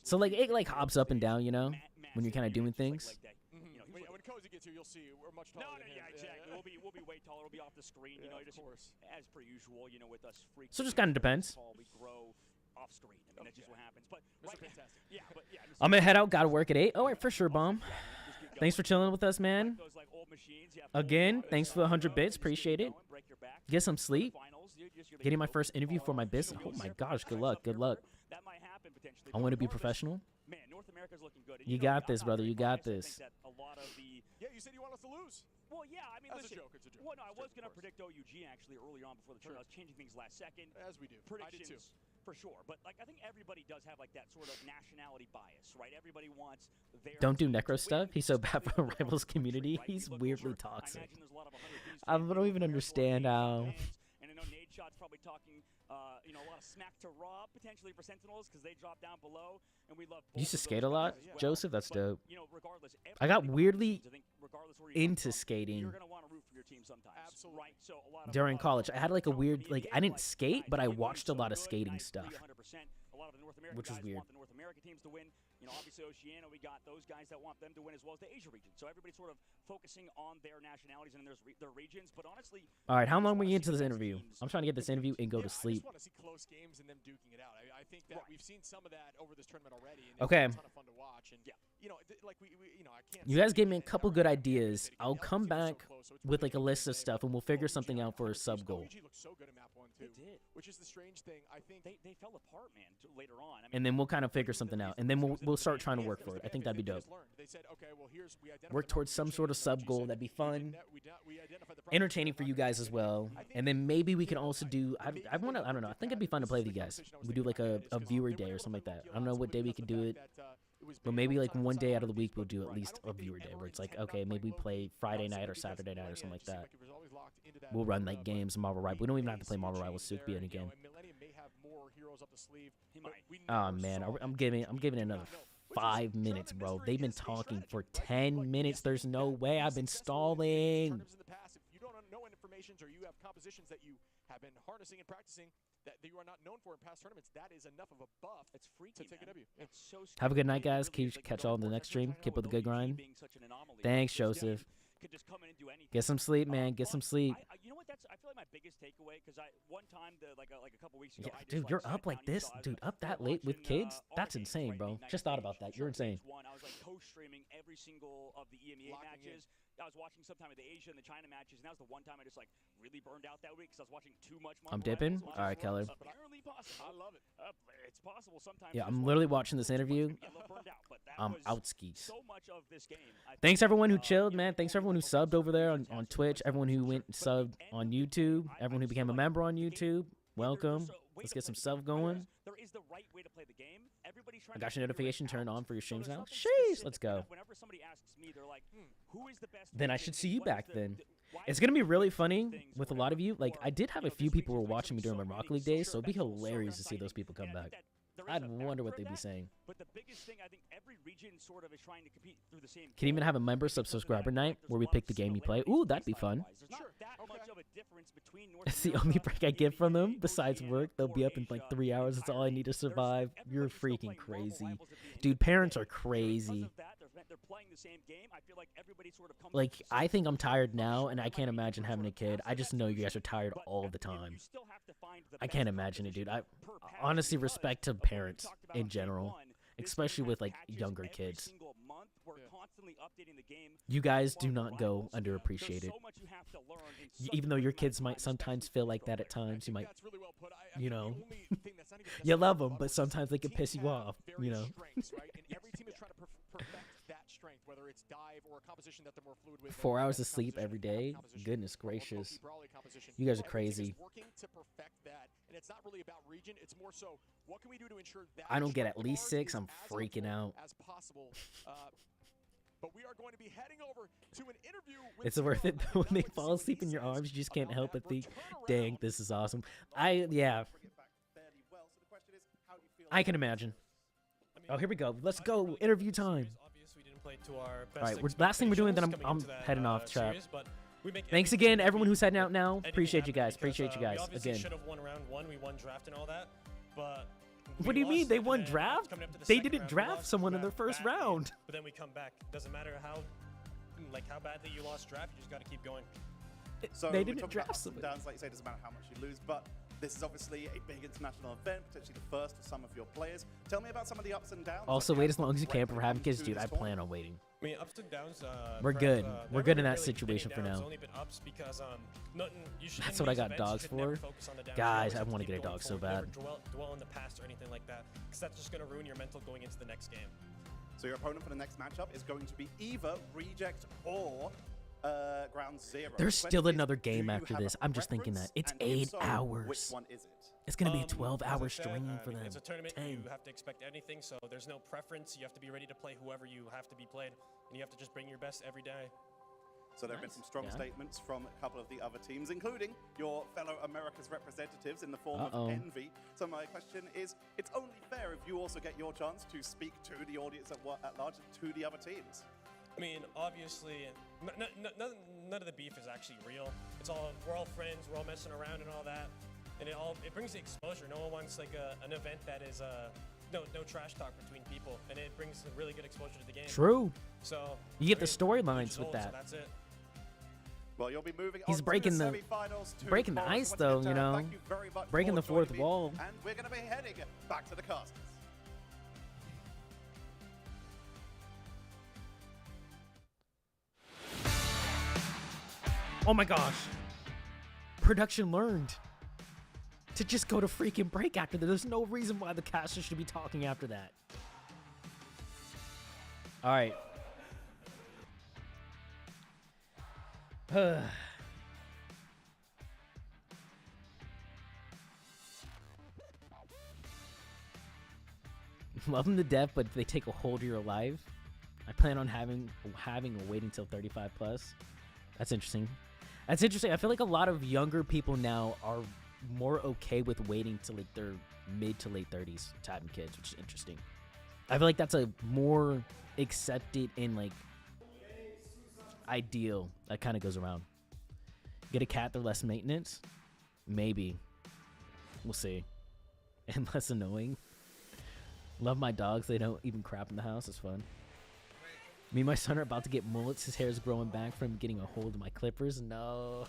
So like it like hops up and down, you know, when you're kind of doing things. When Cozy gets here, you'll see we're much taller than him. Yeah, exactly. We'll be way taller. We'll be off the screen, you know, just as per usual, you know, with us freaks. So just kind of depends. We grow off screen. I mean, that's just what happens. But I'm gonna head out. Gotta work at 8. All right, for sure, Bomb. Thanks for chilling with us, man. Again, thanks for the 100 bits. Appreciate it. Get some sleep. Getting my first interview for my business. Oh my gosh, good luck. Good luck. I want to be professional. You got this, brother. You got this. Yeah, you said you want us to lose. Well, yeah, I mean, listen. It's a joke. Well, no, I was going to predict OUG actually earlier on before the tournament. I was changing things last second. As we do. Predictions, I did too. for sure. But like, I think everybody does have like that sort of nationality bias, right? Everybody wants their. Don't do Necro stuff. He's so bad for the Rivals community. He's weirdly toxic. I don't even understand how. And I know Nade Shot's probably talking, you know, a lot of smack to Rob potentially for Sentinels because they drop down below, and we love. You used to skate a lot, Joseph. That's dope. You know, regardless, I got weirdly into skating. You're gonna want to root for your team sometimes. Absolutely. Right. So a lot of During college. I had like a weird, like I didn't skate, but I watched a lot of skating stuff, a lot of the North American which was guys weird. want the North American teams to win. You know, obviously Oceania, we got those guys that want them to win as well as the Asia region. So everybody's sort of focusing on their nationalities and their regions. But honestly, all right, how long were you into this interview? I'm trying to get this interview and go to sleep. I just want to see close games and them duking it out. I think that we've seen some of that over this tournament already. And okay. It's a ton of fun to watch. And you know, like we you know, I can't. You guys gave me a couple good ideas. I'll come back with like a list of stuff, and we'll figure something out for a sub goal. OG looked so good in map 1 too. They did. Which is the strange thing. I think they fell apart, man. Later on. I mean, and then we'll kind of figure something out, and then we'll start trying to work for it. I think that'd be dope. They said, okay, well, work towards some sort of sub goal. That'd be fun, entertaining for you guys as well. And then maybe we can also do. I don't know. I think it'd be fun to play with you guys. We do like a viewer day or something like that. I don't know what day we could do it, but maybe like one day out of the week we'll do at least a viewer day where it's like, okay, maybe we play Friday night or Saturday night or something like that. We'll run like games, Marvel Rivals. We don't even have to play Marvel Rivals. So it could be in a game. Oh man, I'm giving it another 5 minutes, bro. They've been talking for 10 minutes. There's no way. I've been stalling. If you don't know informations or you have compositions that you have been harnessing and practicing that you are not known for in past tournaments, that is enough of a buff to take a W. Have a good night, guys. Catch y'all in the next stream. Keep up the good grind. Thanks, Joseph. Get some sleep, man. Get some sleep. You know what? I feel like my biggest takeaway because one time, like a couple weeks ago, yeah, dude, you're up like this, dude. Up that late with kids? That's insane, bro. Just thought about that. You're insane. I was like co-streaming every single of the EMEA matches. I was watching sometime of the Asia and the China matches, and that was the one time I just like really burned out that week because I was watching too much. I'm dipping. All right, Keller. Apparently possible. I love it. It's possible sometimes. Yeah, I'm literally watching this interview. I'm out skis. So much of this game. Thanks everyone who chilled, man. Thanks everyone who subbed over there on Twitch. Everyone who went and subbed on YouTube. Everyone who became a member on YouTube. Welcome. Let's get some stuff going. There is the right way to play the game. Everybody's trying I got your notification turned on for your streams now. Sheesh, let's go. Whenever somebody asks me, they're like, who is the best? Then I should see you back then. It's going to be really funny with a lot of you. Like, I did have a few people who were watching me during my Rocket League days, so it'd be hilarious to see those people come back. I'd wonder what they'd be saying. But the biggest thing, I think every region sort of is trying to compete through the same. Can even have a member subscriber night where we pick the game you play. Ooh, that'd be fun. It's the only break I get from them. Besides work, they'll be up in like 3 hours. It's all I need to survive. You're freaking crazy. Dude, parents are crazy. Like, I think I'm tired now, and I can't imagine having a kid. I just know you guys are tired all the time. I can't imagine it, dude. I honestly respect to parents in general, especially with like younger kids. You guys do not go underappreciated. Even though your kids might sometimes feel like that at times, you might, you know, you love them, but sometimes they can piss you off, you know. Every team is trying to perfect that strength, whether it's dive or a composition that they're more fluid with. 4 hours of sleep every day. Goodness gracious. You guys are crazy. Working to perfect that, and it's not really about region, it's more so what can we do to ensure that I don't get at least 6, I'm freaking out. As possible. But we are going to be heading over to an interview with It's worth it though. When they fall asleep in your arms, you just can't help but think, dang, this is awesome. Yeah. I can imagine. Oh, here we go. Let's go. Interview time. All right, last thing we're doing, then I'm heading off, chat. Thanks again, everyone who's heading out now. Appreciate you guys. Appreciate you guys again. Should have won round 1. We won draft and all that, but what do you mean they won draft? They didn't draft someone in their first round. But then we come back. Doesn't matter how badly you lost draft. You just got to keep going. So they didn't draft someone. Downs, like you say, doesn't matter how much you lose, but this is obviously a big international event, potentially the first for some of your players. Tell me about some of the ups and downs. Also, wait as long as you can for having kids, dude. I plan on waiting. I mean, ups and downs. We're good. We're good in that situation for now. It's only been ups because that's what I got dogs for. Guys, I want to get a dog so bad. Never dwell on the past or anything like that, because that's just going to ruin your mental going into the next game. So your opponent for the next matchup is going to be either Reject or Ground Zero. There's still another game after this. I'm just thinking that. It's 8 hours. Which one is it? It's going to be a 12-hour stream for them. It's a tournament. You have to expect anything, so there's no preference. You have to be ready to play whoever you have to be played, and you have to just bring your best every day. So there have been some strong statements from a couple of the other teams, including your fellow America's representatives in the form of Envy. So my question is, it's only fair if you also get your chance to speak to the audience at large, to the other teams. I mean, obviously, none of the beef is actually real. We're all friends, we're all messing around and all that, and it brings the exposure. No one wants like an event that is no trash talk between people, and it brings a really good exposure to the game. True. So you get the storylines with that. So that's it. Well, you'll be moving He's on breaking to the breaking the ice though, you know, breaking the fourth wall. And we're going to be heading back to the casters. Oh my gosh. Production learned to just go to freaking break after that. There's no reason why the caster should be talking after that. All right. Love them to death, but if they take a hold of your life, I plan on having a waiting till 35 plus. That's interesting. That's interesting. I feel like a lot of younger people now are more okay with waiting till like their mid to late 30s to having kids, which is interesting. I feel like that's a more accepted and like ideal that kind of goes around. Get a cat, they're less maintenance. Maybe. We'll see. And less annoying. Love my dogs. They don't even crap in the house. It's fun. Me and my son are about to get mullets. His hair is growing back from getting a hold of my clippers. No.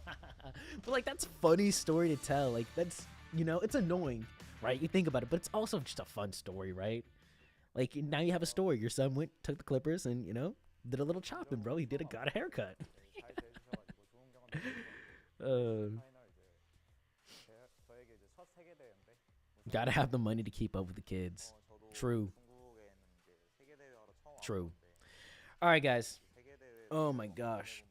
But like, that's a funny story to tell. Like, that's, you know, it's annoying, right? You think about it, but it's also just a fun story, right? Like, now you have a story. Your son took the clippers and, you know, Did a little chopping, bro. He got a haircut. Gotta have the money to keep up with the kids. True. True. All right, guys. Oh my gosh.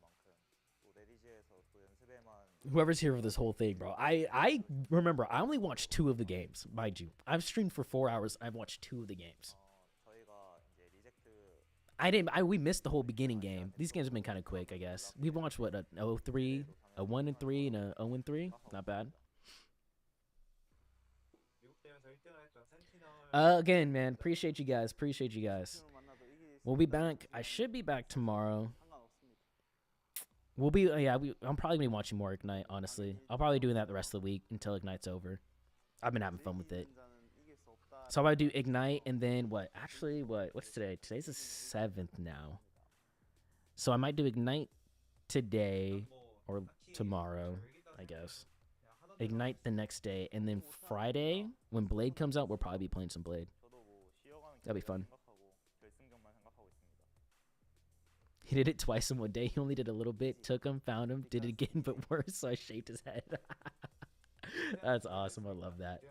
Whoever's here for this whole thing, bro. I remember I only watched 2 of the games, mind you. I've streamed for 4 hours. I've watched 2 of the games. We missed the whole beginning game. These games have been kind of quick, I guess. We watched what, a 0-3, a 1-3, and a 0-3. Not bad. Again, man, appreciate you guys. Appreciate you guys. We'll be back. I should be back tomorrow. We'll be, I'm probably gonna be watching more Ignite, honestly. I'll probably do that the rest of the week until Ignite's over. I've been having fun with it. So I'm gonna do Ignite and then what? Actually, what's today? Today's the 7th now. So I might do Ignite today or tomorrow, I guess. Ignite the next day, and then Friday, when Blade comes out, we'll probably be playing some Blade. That'll be fun. He did it twice in one day. He only did a little bit, took him, found him, did it again, but worse, so I shaved his head. That's awesome. I love that.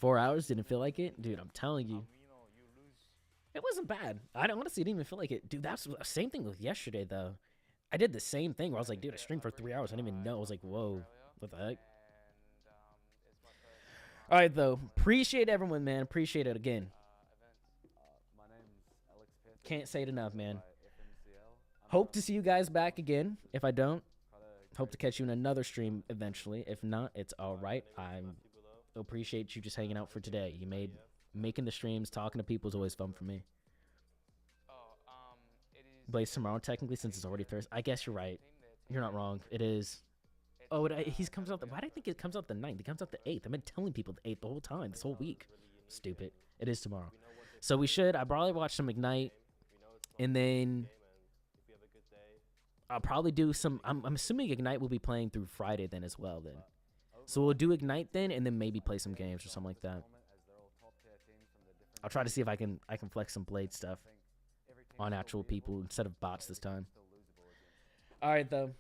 4 hours, didn't feel like it? Dude, I'm telling you. It wasn't bad. I honestly didn't even feel like it. Dude, that's the same thing with yesterday, though. I did the same thing where I was like, dude, I streamed for 3 hours. I didn't even know. I was like, whoa, what the heck? All right, though. Appreciate everyone, man. Appreciate it again. Can't say it enough, man. Hope to see you guys back again. If I don't, hope to catch you in another stream eventually. If not, it's all right. I appreciate you just hanging out for today. Making the streams, talking to people is always fun for me. Blaze tomorrow, technically, since it's already Thursday. I guess you're right. You're not wrong. It is. Oh, he comes out. Why do I think it comes out the 9th? It comes out the 8th. I've been telling people the 8th the whole time, this whole week. Stupid. It is tomorrow. So we should. I probably watch some Ignite. And then I'll probably do some. I'm assuming Ignite will be playing through Friday then as well. Then, so we'll do Ignite then, and then maybe play some games or something like that. I'll try to see if I can flex some Blade stuff on actual people instead of bots this time. All right, though.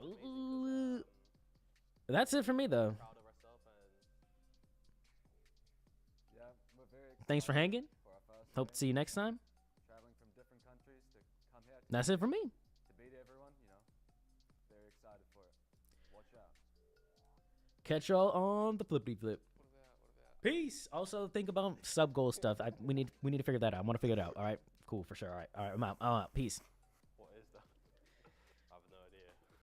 Ooh. That's it for me, though. Thanks for hanging. Hope to see you next time. That's it for me. Catch y'all on the flippity flip. Peace. Also, think about sub goal stuff. We need to figure that out. I want to figure it out. All right. Cool for sure. All right. I'm out. Peace.